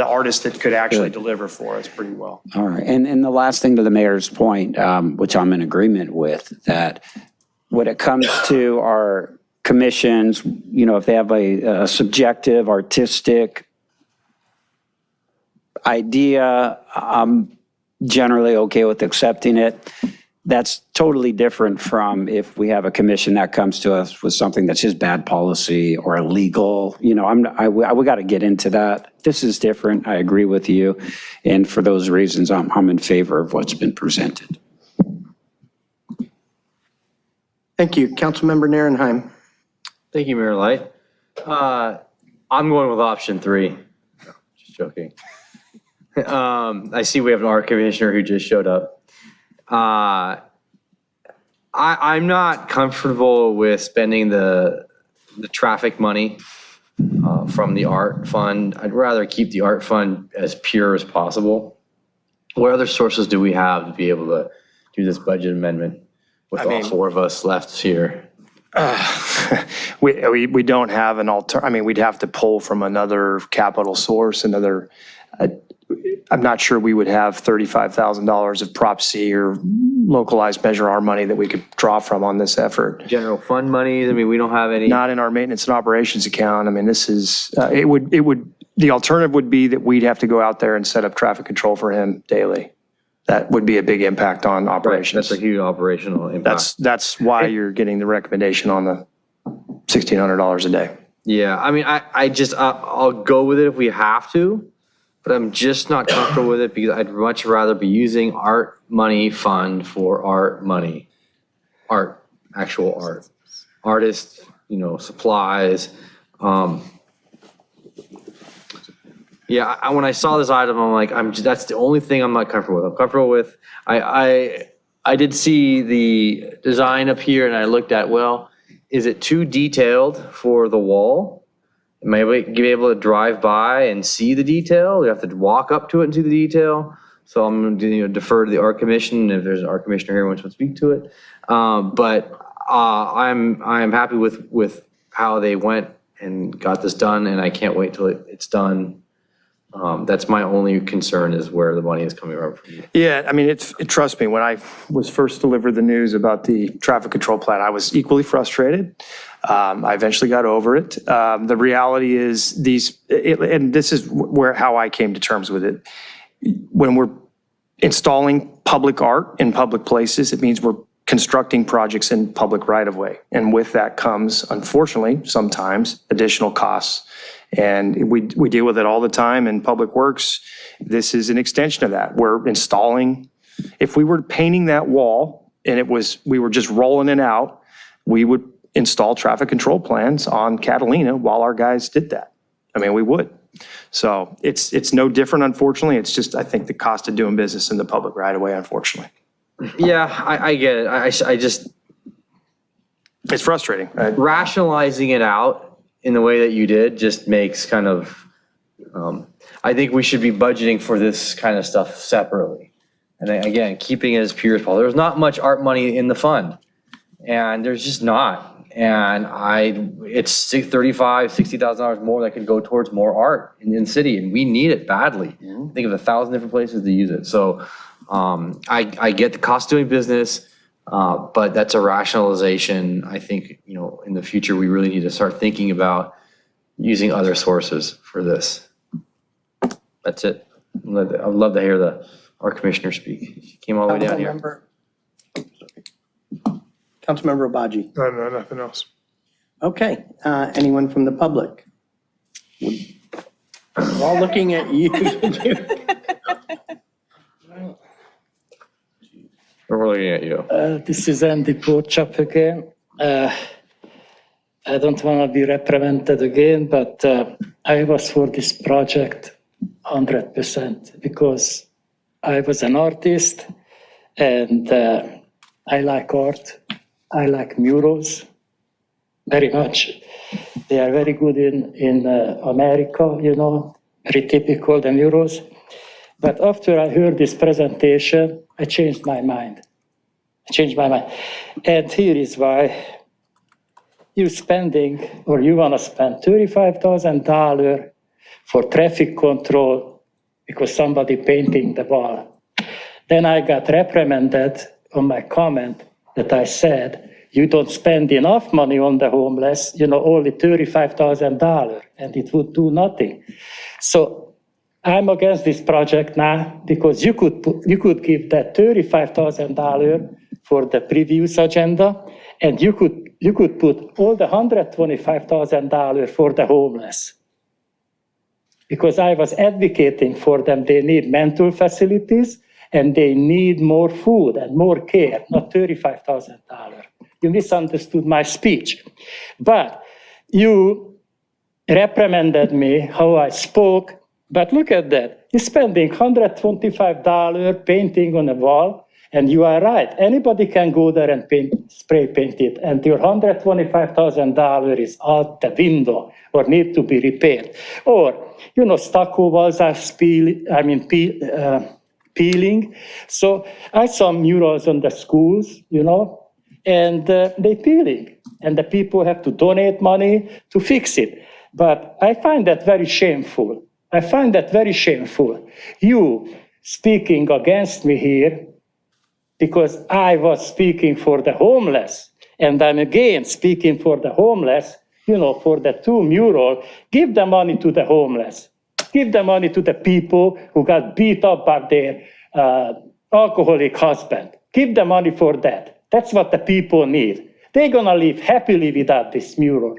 artists that could actually deliver for us pretty well. All right. And the last thing to the mayor's point, which I'm in agreement with, that when it comes to our commissions, if they have a subjective, artistic idea, I'm generally okay with accepting it. That's totally different from if we have a commission that comes to us with something that's just bad policy or illegal. We got to get into that. This is different. I agree with you. And for those reasons, I'm in favor of what's been presented. Thank you. Councilmember Narenheim. Thank you, Mayor Light. I'm going with option 3. Just joking. I see we have an art commissioner who just showed up. I'm not comfortable with spending the traffic money from the art fund. I'd rather keep the art fund as pure as possible. What other sources do we have to be able to do this budget amendment with all 4 of us left here? We don't have an we'd have to pull from another capital source, I'm not sure we would have $35,000 of Prop C or localized Measure R money that we could draw from on this effort. General fund money, we don't have any. Not in our maintenance and operations account. This is, the alternative would be that we'd have to go out there and set up traffic control for him daily. That would be a big impact on operations. That's a huge operational impact. That's why you're getting the recommendation on the $1,600 a day. Yeah, I'll go with it if we have to, but I'm just not comfortable with it because I'd much rather be using art money fund for art money. Actual art. Artists, supplies. Yeah, when I saw this item, I'm like, that's the only thing I'm not comfortable with. I'm comfortable with, I did see the design up here and I looked at, is it too detailed for the wall? Am I be able to drive by and see the detail? You have to walk up to it and see the detail. So I'm going to defer to the art commission if there's an art commissioner here who wants to speak to it. But I'm happy with how they went and got this done, and I can't wait till it's done. That's my only concern is where the money is coming from. Yeah, trust me, when I was first delivered the news about the traffic control plan, I was equally frustrated. I eventually got over it. The reality is and this is how I came to terms with it. When we're installing public art in public places, it means we're constructing projects in public right-of-way. And with that comes, unfortunately, sometimes additional costs. And we deal with it all the time in Public Works. This is an extension of that. We're installing, if we were painting that wall and we were just rolling it out, we would install traffic control plans on Catalina while our guys did that. We would. So it's no different, unfortunately. It's just, I think, the cost of doing business in the public right-of-way, unfortunately. Yeah, I get it. It's frustrating. Rationalizing it out in the way that you did just makes kind of, I think we should be budgeting for this kind of stuff separately. And then, again, keeping it as pure as possible. There's not much art money in the fund, and there's just not. And it's $35,000, $60,000 more that could go towards more art in the city, and we need it badly. Think of 1,000 different places to use it. So I get the cost of doing business, but that's a rationalization. I think, in the future, we really need to start thinking about using other sources for this. That's it. I'd love to hear our commissioner speak. She came all the way down here. Councilmember Obaji. No, nothing else. Okay, anyone from the public? We're all looking at you. We're looking at you. This is Andy Porchap again. I don't want to be reprimanded again, but I was for this project 100% because I was an artist and I like art. I like murals very much. They are very good in America, you know, very typical, the murals. But after I heard this presentation, I changed my mind. And here is why. You want to spend $35,000 for traffic control because somebody painting the wall. Then I got reprimanded on my comment that I said, you don't spend enough money on the homeless, you know, only $35,000, and it would do nothing. So I'm against this project now because you could give that $35,000 for the previous agenda, and you could put all the $125,000 for the homeless. Because I was advocating for them, they need mental facilities and they need more food and more care, not $35,000. You misunderstood my speech. But you reprimanded me how I spoke, but look at that. You're spending $125 painting on a wall. And you are right. Anybody can go there and spray paint it. And your $125,000 is out the window or need to be repaired. Or, you know, stucco walls are peeling. So I saw murals on the schools, you know, and they're peeling. And the people have to donate money to fix it. But I find that very shameful. You speaking against me here, because I was speaking for the homeless, and I'm again speaking for the homeless, you know, for the two mural, give the money to the homeless. Give the money to the people who got beat up by their alcoholic husband. Give the money for that. That's what the people need. They're gonna live happily without this mural.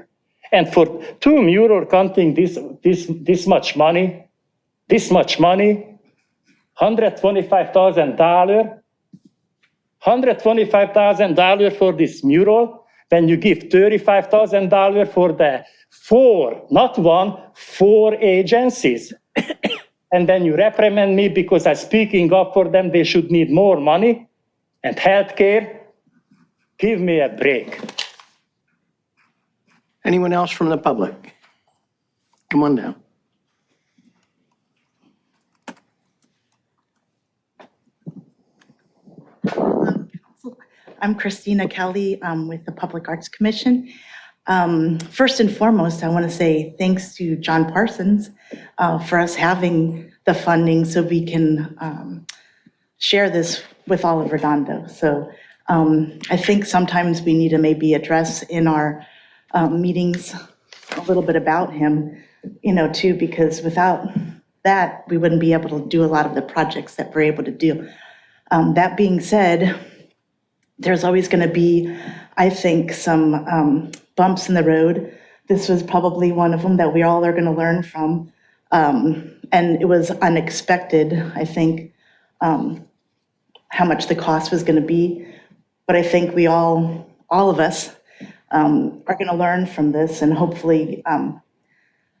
And for two mural counting this much money, $125,000, $125,000 for this mural, then you give $35,000 for the four agencies. And then you reprimand me because I'm speaking up for them, they should need more money and healthcare. Give me a break. Anyone else from the public? Come on down. I'm Christina Kelly with the Public Arts Commission. First and foremost, I want to say thanks to John Parsons for us having the funding so we can share this with all of Redondo. So I think sometimes we need to maybe address in our meetings a little bit about him, you know, too, because without that, we wouldn't be able to do a lot of the projects that we're able to do. That being said, there's always going to be, I think, some bumps in the road. This was probably one of them that we all are going to learn from. And it was unexpected, I think, how much the cost was going to be. But I think we all of us are going to learn from this and hopefully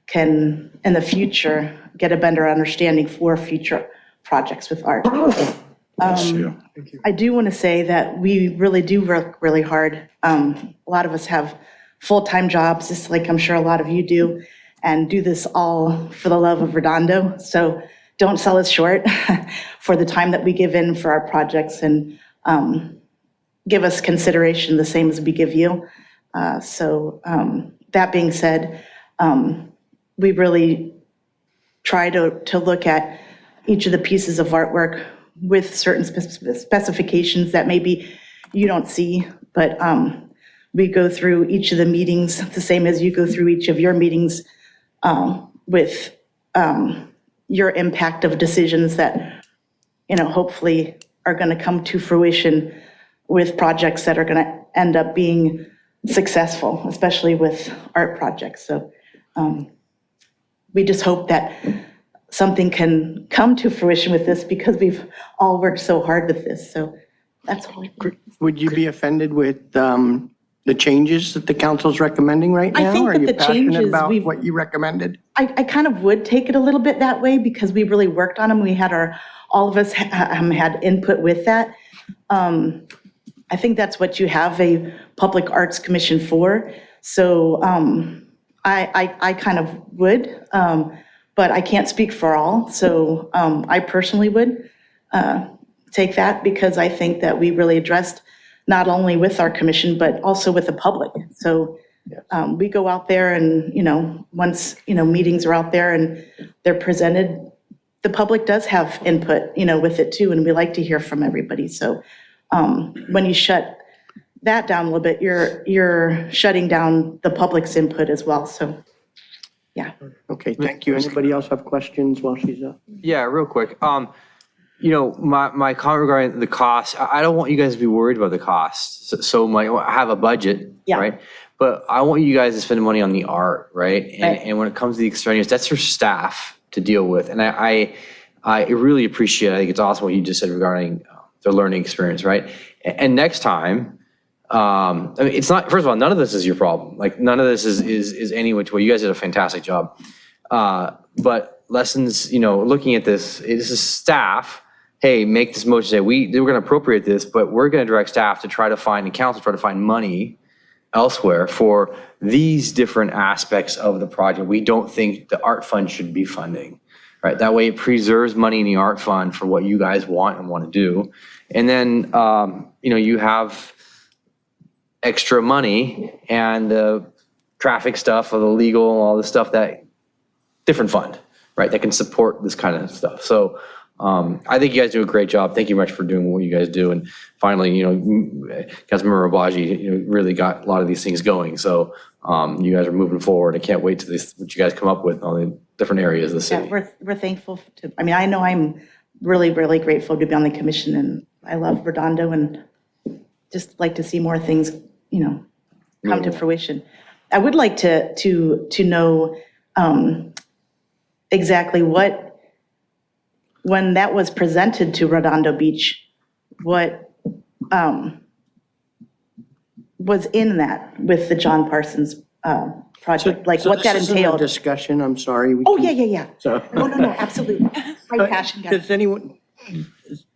can, in the future, get a better understanding for future projects with art. I do want to say that we really do work really hard. A lot of us have full-time jobs, just like I'm sure a lot of you do, and do this all for the love of Redondo. So don't sell us short for the time that we give in for our projects, and give us consideration the same as we give you. That being said, we really try to look at each of the pieces of artwork with certain specifications that maybe you don't see, but we go through each of the meetings the same as you go through each of your meetings with your impact of decisions that, you know, hopefully are going to come to fruition with projects that are going to end up being successful, especially with art projects. So we just hope that something can come to fruition with this because we've all worked so hard with this. So That's all. Would you be offended with the changes that the council's recommending right I now? think that the Are you passionate changes about we've- what you recommended? I kind of would take it a little bit that way because we really worked on them. We had all of us had input with that. I think that's what you have a Public Arts Commission for. So I kind of would, but I can't speak for all. So I personally would take that because I think that we really addressed not only with our commission, but also with the public. So we go out there and, once, meetings are out there and they're presented, the public does have input, with it too. And we like to hear from everybody. So when you shut that down a little bit, you're shutting down the public's input as well. So, yeah. Okay, thank you. Anybody else have questions while she's up? Yeah, real quick. My comment regarding the cost, I don't want you guys to be worried about the cost. So I have a budget, right? But I want you guys to spend money on the art, right? And when it comes to the extraneous, that's for staff to deal with. And I really appreciate it. I think it's awesome what you just said regarding the learning experience, right? And next time, it's not, first of all, none of this is your problem. Like none of this is any which way. You guys did a fantastic job. But lessons, looking at this is staff. Hey, make this motion, say we're going to appropriate this, but we're going to direct staff to try to find, and council try to find money elsewhere for these different aspects of the project. We don't think the art fund should be funding, right? That way it preserves money in the art fund for what you guys want and want to do. And then, you have extra money and the traffic stuff or the legal, all the stuff that different fund, right? That can support this kind of stuff. So, I think you guys do a great job. Thank you much for doing what you guys do. And finally, Councilmember Obaji, really got a lot of these things going. So you guys are moving forward. I can't wait to what you guys come up with on the different areas of the city. Yeah, we're thankful I know I'm really, really grateful to be on the commission and I love Redondo and just like to see more things, come to fruition. I would like to know exactly when that was presented to Redondo Beach, what was in that with the John Parsons project, like what that This isn't a entailed. discussion, I'm sorry. Yeah. So. No, absolutely. My passion. got it. Does anyone,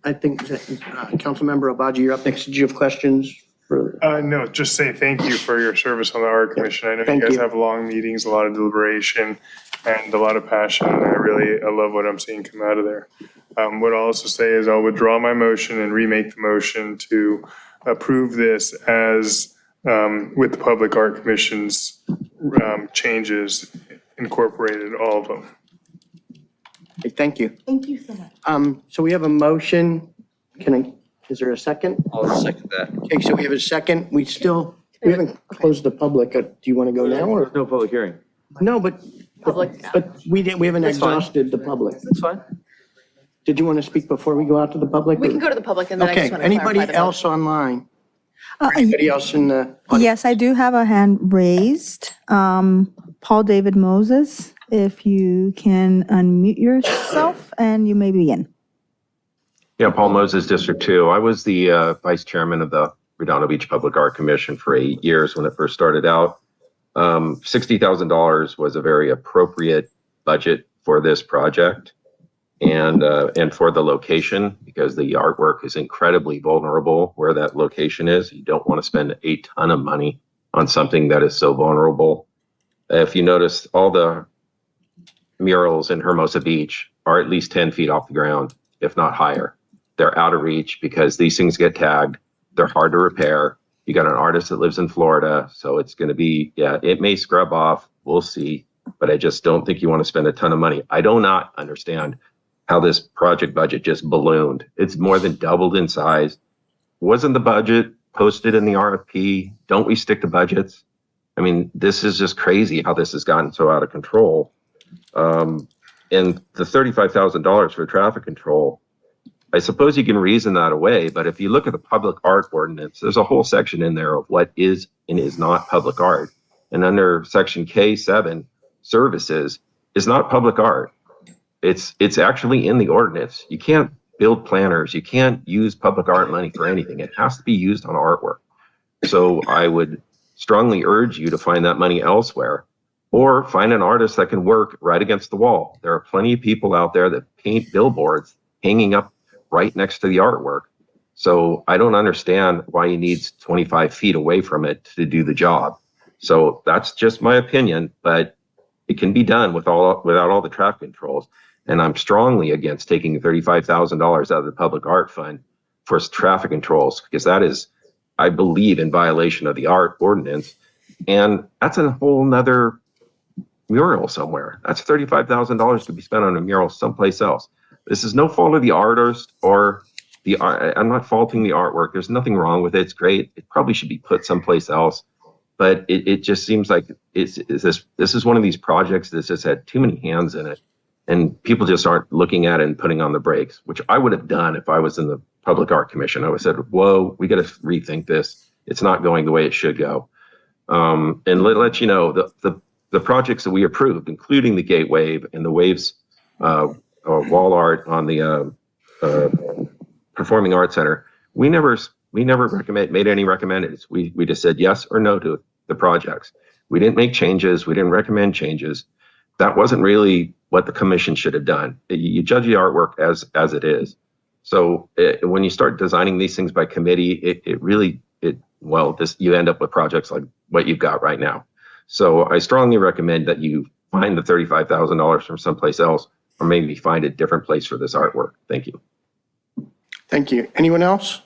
I think, Councilmember Obaji, you're up next. Did you have questions? No, just say thank you for your service on the Art Commission. I know Thank you guys you. have long meetings, a lot of deliberation, and a lot of passion, and I love what I'm seeing come out of there. What I'll also say is I'll withdraw my motion and remake the motion to approve this as with the Public Art Commission's changes incorporated, all of them. Okay, thank you. Thank you so much. So we have a motion. Is there a second? I'll second that. Okay, so we have a second. We haven't closed the public. Do you want to go now or? No public hearing. No, but we haven't That's fine. exhausted the public. That's fine. Did you want to speak before we go out to the public? We can go to the public and then I Okay, just want to clarify anybody the vote. else online? Anybody else in the? Yes, I do have a hand raised. Paul David Moses, if you can unmute yourself and you may begin. Yeah, Paul Moses, District 2. I was the vice chairman of the Redondo Beach Public Art Commission for 8 years when it first started out. $60,000 was a very appropriate budget for this project and for the location, because the artwork is incredibly vulnerable where that location is. You don't want to spend a ton of money on something that is so vulnerable. If you notice, all the murals in Hermosa Beach are at least 10 feet off the ground, if not higher. They're out of reach because these things get tagged. They're hard to repair. You got an artist that lives in Florida, so it's going to be, it may scrub off. We'll see. But I just don't think you want to spend a ton of money. I do not understand how this project budget just ballooned. It's more than doubled in size. Wasn't the budget posted in the RFP? Don't we stick to budgets? I mean, this is just crazy how this has gotten so out of control. And the $35,000 for traffic control, I suppose you can reason that away, but if you look at the public art ordinance, there's a whole section in there of what is and is not public art. And under section K7, services is not public art. It's actually in the ordinance. You can't build planners. You can't use public art money for anything. It has to be used on artwork. So I would strongly urge you to find that money elsewhere, or find an artist that can work right against the wall. There are plenty of people out there that paint billboards hanging up right next to the artwork. So I don't understand why he needs 25 feet away from it to do the job. So that's just my opinion, but it can be done without all the traffic controls. And I'm strongly against taking $35,000 out of the public art fund for traffic controls, because that is, I believe, in violation of the art ordinance. And that's a whole nother mural somewhere. That's $35,000 to be spent on a mural someplace else. This is no fault of the artist or the art. I'm not faulting the artwork. There's nothing wrong with it. It's great. It probably should be put someplace else. But it just seems like this is one of these projects that just had too many hands in it. And people just aren't looking at it and putting on the brakes, which I would have done if I was in the Public Art Commission. I would have said, whoa, we got to rethink this. It's not going the way it should go. And let you know, the projects that we approved, including the Gate Wave and the Waves wall art on the Performing Arts Center, we never made any recommendations. We just said yes or no to the projects. We didn't make changes. We didn't recommend changes. That wasn't really what the commission should have done. You judge the artwork as it is. So when you start designing these things by committee, you end up with projects like what you've got right now. So I strongly recommend that you find the $35,000 from someplace else, or maybe find a different place for this artwork. Thank you. Thank you. Anyone else?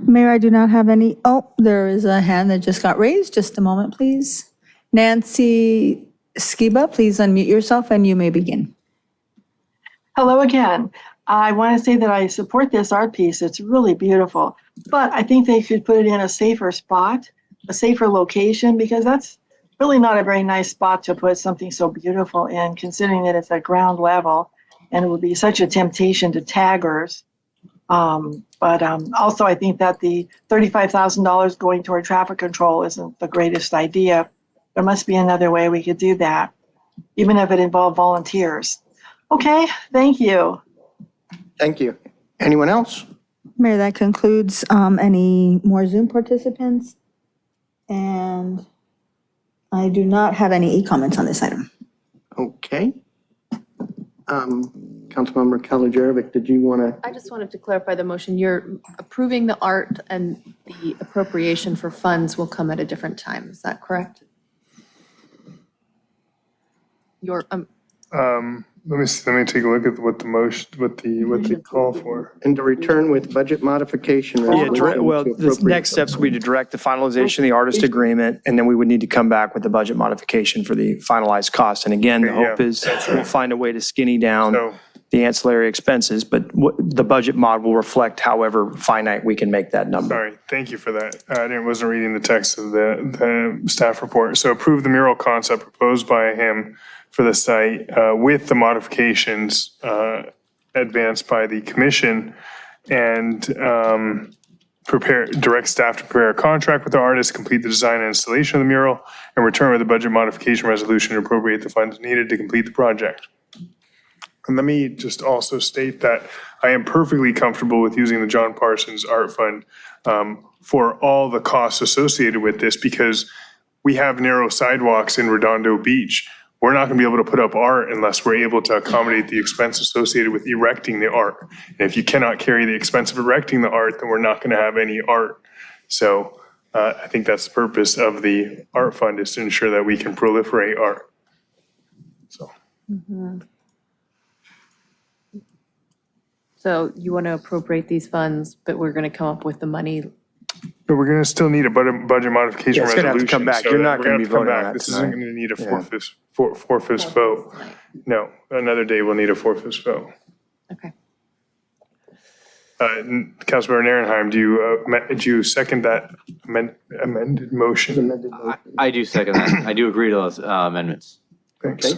Mayor, I do not have any. Oh, there is a hand that just got raised. Just a moment, please. Nancy Skiba, please unmute yourself and you may begin. Hello again. I want to say that I support this art piece. It's really beautiful, but I think they should put it in a safer spot, a safer location, because that's really not a very nice spot to put something so beautiful in, considering that it's at ground level and it would be such a temptation to taggers. But also I think that the $35,000 going toward traffic control isn't the greatest idea. There must be another way we could do that, even if it involved volunteers. Okay, thank you. Thank you. Anyone else? Mayor, that concludes any more Zoom participants. And I do not have any e-comments on this item. Okay. Councilmember Kalajerovic, did you want to? I just wanted to clarify the motion. You're approving the art and the appropriation for funds will come at a different time. Is that correct? Let me take a look at what the motion, what the call for. And to return with budget modification. Yeah, the next steps would be to direct the finalization of the artist agreement, and then we would need to come back with the budget modification for the finalized cost. And again, the hope is we'll find a way to skinny down the ancillary expenses, but the budget mod will reflect however finite we can make that number. Sorry, thank you for that. I wasn't reading the text of the staff report. So approve the mural concept proposed by him for the site with the modifications advanced by the commission, and direct staff to prepare a contract with the artist, complete the design and installation of the mural, and return with a budget modification resolution to appropriate the funds needed to complete the project. And let me just also state that I am perfectly comfortable with using the John Parsons Art Fund for all the costs associated with this, because we have narrow sidewalks in Redondo Beach. We're not going to be able to put up art unless we're able to accommodate the expense associated with erecting the art. And if you cannot carry the expense of erecting the art, then we're not going to have any art. So I think that's the purpose of the art fund, is to ensure that we can proliferate art. So. So you want to appropriate these funds, but we're going to come up with the money. But we're going to still need a budget modification Yeah, it's resolution. going to have to come back. So You're not going to be voting on that This tonight. isn't going to need a four-fifths vote. No, another day we'll need a four-fifths vote. Okay. Councilmember Narenheim, do you second that amended motion? I do second that. I do agree to those amendments. Thanks.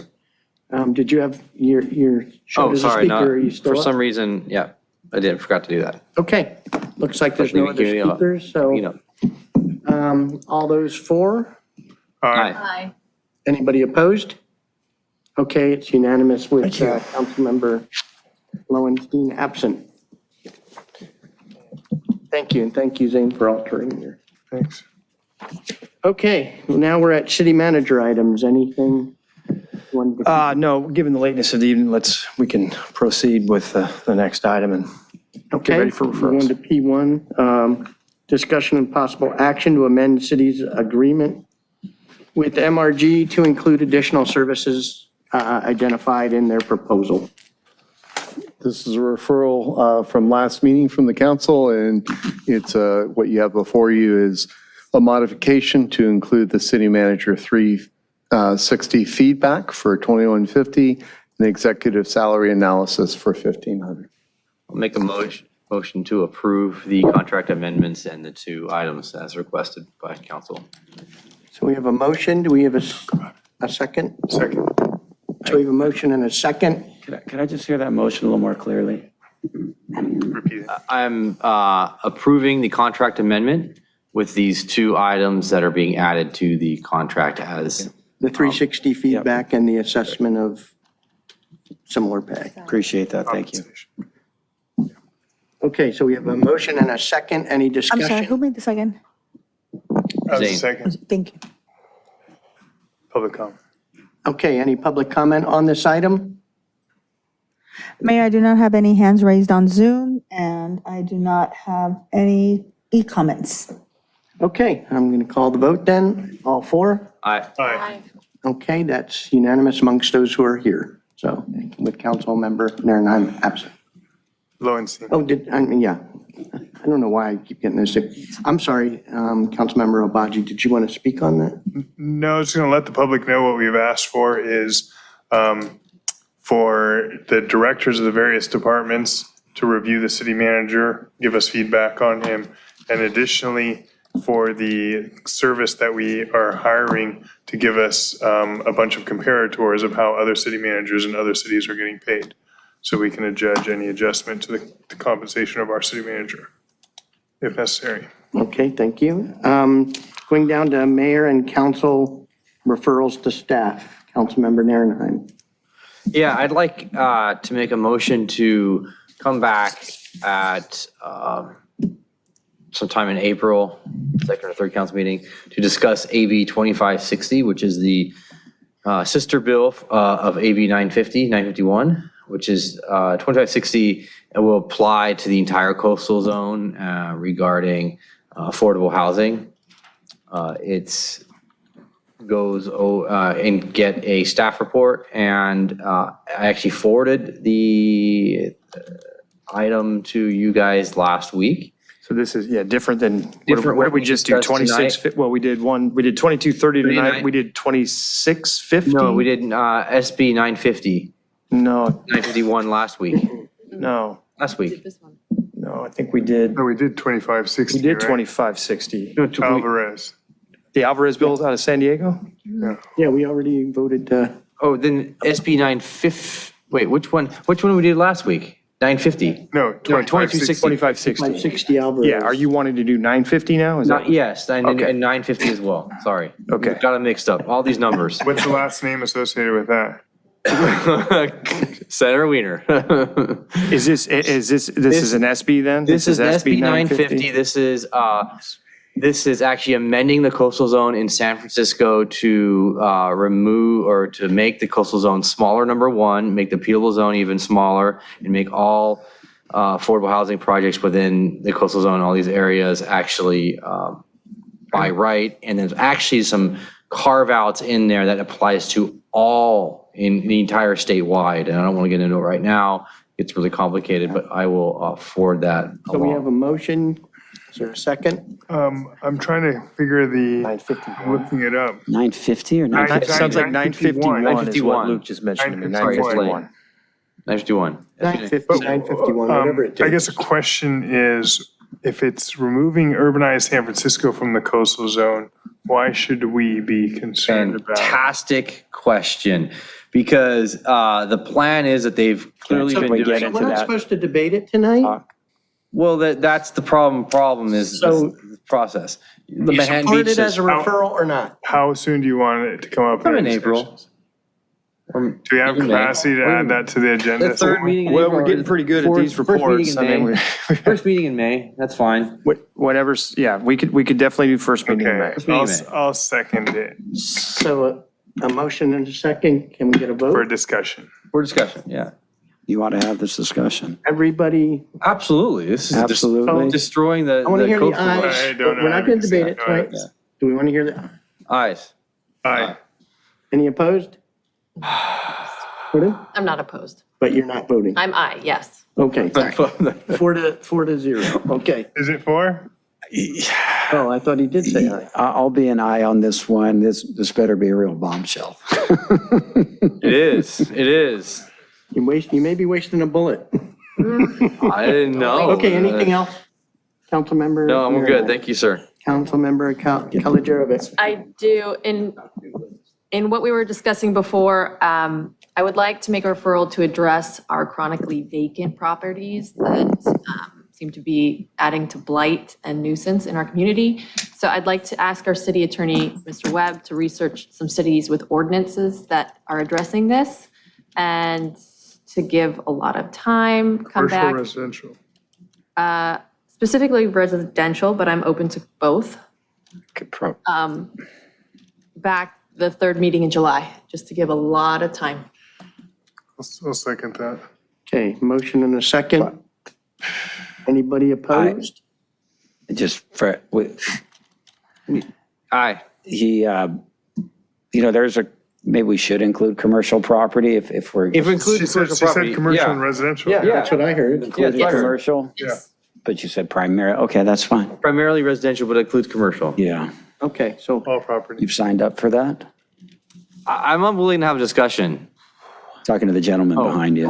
Okay. Did you have your show Oh, as a sorry, speaker? Are you still for up? some reason, yeah, I did, forgot to do that. Okay. Looks like there's no other speakers, so all those for? Aye. Anybody opposed? Okay, it's unanimous with Councilmember Lowenstein absent. Thank you, and thank you, Zane, for altering here. Thanks. Okay, well, now we're at city manager items. Anything? No, given the lateness of the evening, we can proceed with the next item and Okay, ready for we're going referrals. to P1, discussion and possible action to amend city's agreement with MRG to include additional services identified in their proposal. This is a referral from last meeting from the council, and it's what you have before you is a modification to include the city manager 360 feedback for 2150 and executive salary analysis for 1500. I'll make a motion to approve the contract amendments and the two items as requested by council. So we have a motion. Do we have a second? Second. So we have a motion and a second. Could I just hear that motion a little more clearly? Repeat it. I'm approving the contract amendment with these two items that are being added to the contract as. The 360 feedback and the assessment of similar pay. Appreciate that, thank you. Okay, so we have a motion and a second. Any I'm discussion? sorry, who made the second? As a Zane. second, Thank you. public comment. Okay, any public comment on this item? Mayor, I do not have any hands raised on Zoom, and I do not have any e-comments. Okay, I'm going to call the vote then. All four? Aye. Okay, that's unanimous amongst those who are here. So with council member Narenheim absent. Lowenstein. Oh, yeah. I don't know why I keep getting this. I'm sorry, Councilmember Obaji, did you want to speak on that? No, I was just going to let the public know what we've asked for is for the directors of the various departments to review the city manager, give us feedback on him, and additionally for the service that we are hiring to give us a bunch of comparators of how other city managers in other cities are getting paid, so we can adjudge any adjustment to the compensation of our city manager, if necessary. Okay, thank you. Going down to mayor and council referrals to staff. Councilmember Narenheim. Yeah, I'd like to make a motion to come back at sometime in April, second or third council meeting, to discuss AB 2560, which is the sister bill of AB 951, which is 2560. It will apply to the entire coastal zone regarding affordable housing. It's goes and get a staff report, and I actually forwarded the item to you guys last week. So this is, different than, Different what did what we we just do? discussed 26, tonight. well, we did 2230 tonight, 29. we did 2650? No, we did SB 950, No, 951 last week. no, Last week. no, I think we did, No, we did 2560, we did right? 2560. Alvarez. The Alvarez bill out of San Diego? Yeah, we already voted. Oh, then SB 950, wait, which one we did last week? 950? No, 2560. 2560. 560 Alvarez. Yeah, are you wanting to do 950 now? Is that? Not, yes, and Okay. 950 as well, sorry. Okay. Got it mixed up, all these numbers. What's the last name associated with that? Senator Wiener. Is this an SB then? This is SB 950. This is actually amending the coastal zone in San Francisco to remove or to make the coastal zone smaller, number one, make the appealable zone even smaller, and make all affordable housing projects within the coastal zone, all these areas actually by right. And there's actually some carve outs in there that applies to all in the entire statewide. And I don't want to get into it right now. It's really complicated, but I will forward that So we along. have a motion. Is there a second? I'm trying to figure I'm looking it up. 950 or 950? It sounds like 951 is what 951. Luke just mentioned to me, 951. 951. 951. 951, whatever it takes. I guess a question is, if it's removing urbanized San Francisco from the coastal zone, why should we be concerned about it? Fantastic question, because the plan is that they've clearly So been we get doing. into We're not that. supposed to debate it tonight? Well, that's the problem. Problem is So- the process. The You Manhattan support Beach it as says, a referral or not? How soon do you want it to come up? Come in our April. discussions? Do we have capacity to add that to the agenda? The third meeting in Well, April. we're getting pretty good at these First meeting reports. in I mean, May. First meeting in May, that's fine. whatever's, yeah, we could definitely do first meeting in May. Okay, I'll second it So a motion and a second, can we get a for vote? discussion. For discussion, yeah. You want to have this discussion? Everybody, Absolutely, this is Absolutely. destroying the. I want to hear the code ayes, I but don't know we're how not to going to debate it go ahead. tonight. Do we want to hear the, Ayes. Aye. any opposed? Pardon? I'm not opposed. But you're not voting. I'm aye, yes. Okay, sorry. 4-0, okay. Is it 4? Oh, I thought he did say aye. I'll be an aye on this one. This better be a real bombshell. It is. You may be wasting a bullet. I didn't know. Okay, anything else? Councilmember? No, I'm good, thank you, sir. Councilmember Kalijarovich. I do, in what we were discussing before, I would like to make a referral to address our chronically vacant properties that seem to be adding to blight and nuisance in our community. So I'd like to ask our city attorney, Mr. Webb, to research some cities with ordinances that are addressing this and to give a lot of time, come Commercial, back. residential. Specifically residential, but I'm open to both. Back the third meeting in July, just to give a lot of time. I'll second that. Okay, motion and a second. Anybody opposed? Just for, Aye. maybe we should include commercial property if we're. If we include She the commercial said property. commercial yeah. and residential. Yeah. That's what I heard. Including Yes. commercial? Yeah. But you said primary, okay, that's fine. Primarily residential, but includes commercial. Yeah. Okay, so All property. You've signed up for that? I'm unwilling to have a discussion. Talking to the gentleman behind you.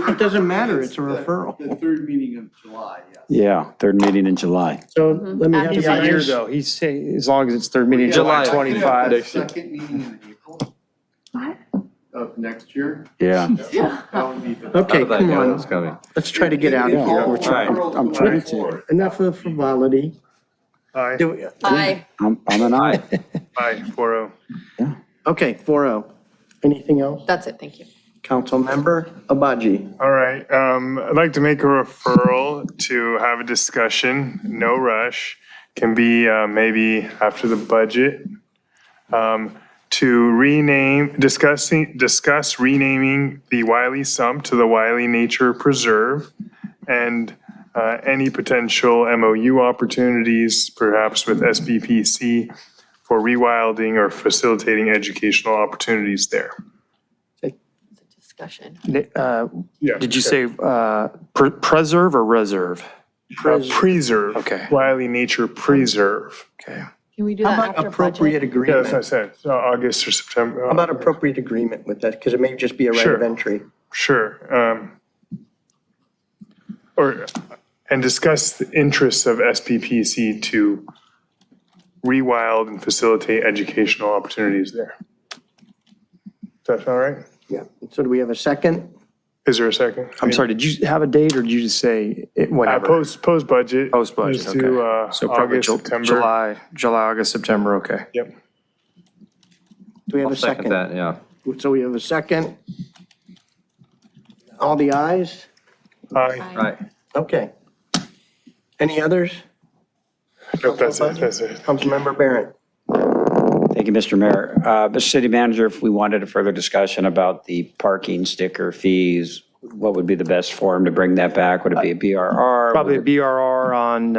it doesn't matter, it's a referral. The third meeting of July, yes. Yeah, third meeting in July. So let me have After the It's a year ayes. though, he's saying, as long as it's third meeting, July July. 25. Second meeting in April. Of next year. Yeah. That would be the. Okay, How did that come go? on, That's coming. let's try to get out of here. We're trying, I'm trying to. Enough of the frivolity. Aye. Do we- Aye. I'm an aye. Aye, 4-0. Okay, 4-0. Anything else? That's it, thank you. Councilmember Abaji. All right, I'd like to make a referral to have a discussion, no rush, can be maybe after the budget, to discuss renaming the Wiley Sump to the Wiley Nature Preserve, and any potential MOU opportunities, perhaps with SBPC, for rewilding or facilitating educational opportunities there. Discussion. Yeah. Did you say preserve or reserve? Preserve. Okay. Wiley Nature Preserve. Okay. Can we do How that about after appropriate budget? Yeah, that's what I agreement? said, so August or September. How about appropriate agreement with that? Because it may just be a right of Sure. entry. Sure. And discuss the interests of SPPC to rewild and facilitate educational opportunities there. Does that sound right? Yeah. So do we have a second? Is there a second? I'm sorry, did you have a date or did you just say whenever? Post-budget. Post-budget, Just do, okay. So probably August, September. July, August, September, okay. Yep. Do we have I'll a second second? that, yeah. So we have a second. All the ayes? Aye. Right. Okay. Any others? Nope, that's it, that's it. Councilmember Barrett. Thank you, Mr. Mayor. Mr. City Manager, if we wanted a further discussion about the parking sticker fees, what would be the best forum to bring that back? Would it be a BRR? Probably a BRR on,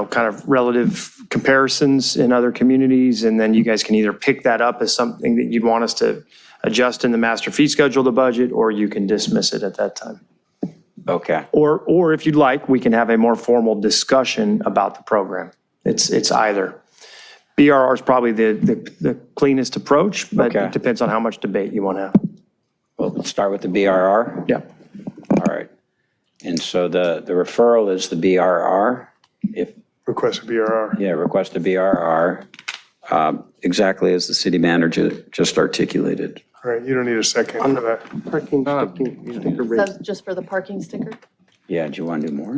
kind of relative comparisons in other communities. And then you guys can either pick that up as something that you'd want us to adjust in the master fee schedule, the budget, or you can dismiss it at that time. Okay. Or if you'd like, we can have a more formal discussion about the program. It's either. BRR is probably the cleanest approach, but Okay. it depends on how much debate you want to have. Well, let's start with the BRR. Yeah. All right. And so the referral is the BRR. If, Request a BRR. yeah, request a BRR, exactly as the city manager just articulated. All right, you don't need a second for that. Parking sticker rate. That's just for the parking sticker? Yeah, do you want to do more?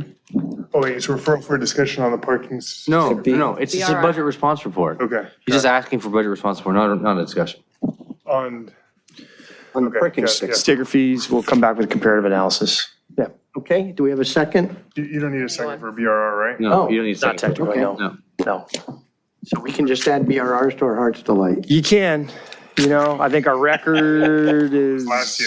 Oh, wait, it's referral for discussion on the parking. No, it's just a BRR. budget response report. Okay. He's just asking for budget response report, not a discussion. On, on the Okay, parking got it, stickers. Sticker fees, we'll come back with comparative analysis. Yeah. Okay, do we have a second? You don't need a second for BRR, right? No, you don't need to. Not technically, no. No. No. So we can just add BRRs to our heart's delight. You can, I think our record is. Last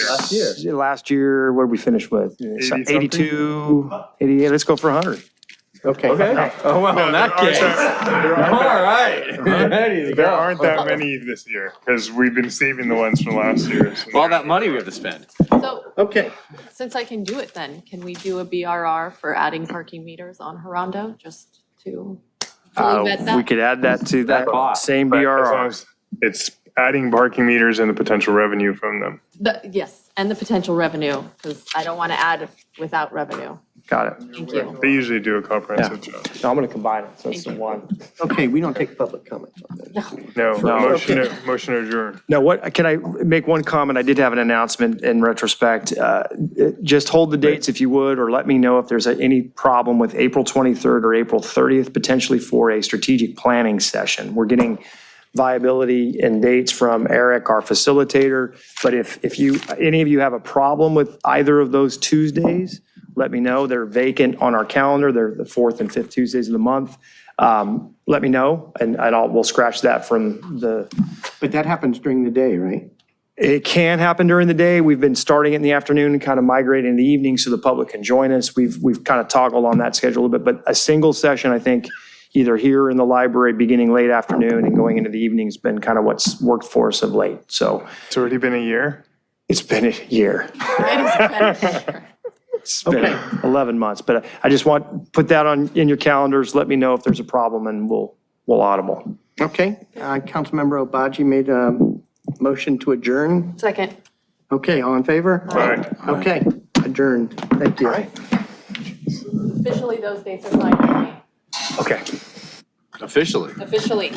year. Last year, what did we finish with? 80-something? 82, 88, let's go for 100. Okay. Oh, well, in that case. All right. Ready to There go. aren't that many this year because we've been saving the ones from last year. So All that money we have to spend. So Okay, since I can do it then, can we do a BRR for adding parking meters on Redondo, just to fully vet that? We could add that to that same But as long BRR. as it's adding parking meters and the potential revenue from them. Yes, and the potential revenue, because I don't want to add without revenue. Got it. Thank you. They usually do a comprehensive job. So I'm going to combine it, so it's the one. okay, we don't take public comments on this. No, No. motion to adjourn. Now, can I make one comment? I did have an announcement in retrospect. Just hold the dates if you would, or let me know if there's any problem with April 23rd or April 30th, potentially for a strategic planning session. We're getting viability and dates from Eric, our facilitator. But if any of you have a problem with either of those Tuesdays, let me know. They're vacant on our calendar. They're the 4th and 5th Tuesdays of the month. Let me know, and we'll scratch that from the. But that happens during the day, right? It can happen during the day. We've been starting it in the afternoon and kind of migrating in the evening so the public can join us. We've kind of toggled on that schedule a bit, but a single session, I think, either here in the library beginning late afternoon and going into the evening has been kind of what's worked for us of late. So It's already been a year? it's been a year. It's been 11 months, but I just put that in your calendars. Let me know if there's a problem and we'll audible. Okay, Councilmember Obaji made a motion to adjourn. Second. Okay, all in favor? Aye. Okay, adjourned. Thank you. Officially, those dates are fine. Okay. Officially. Officially.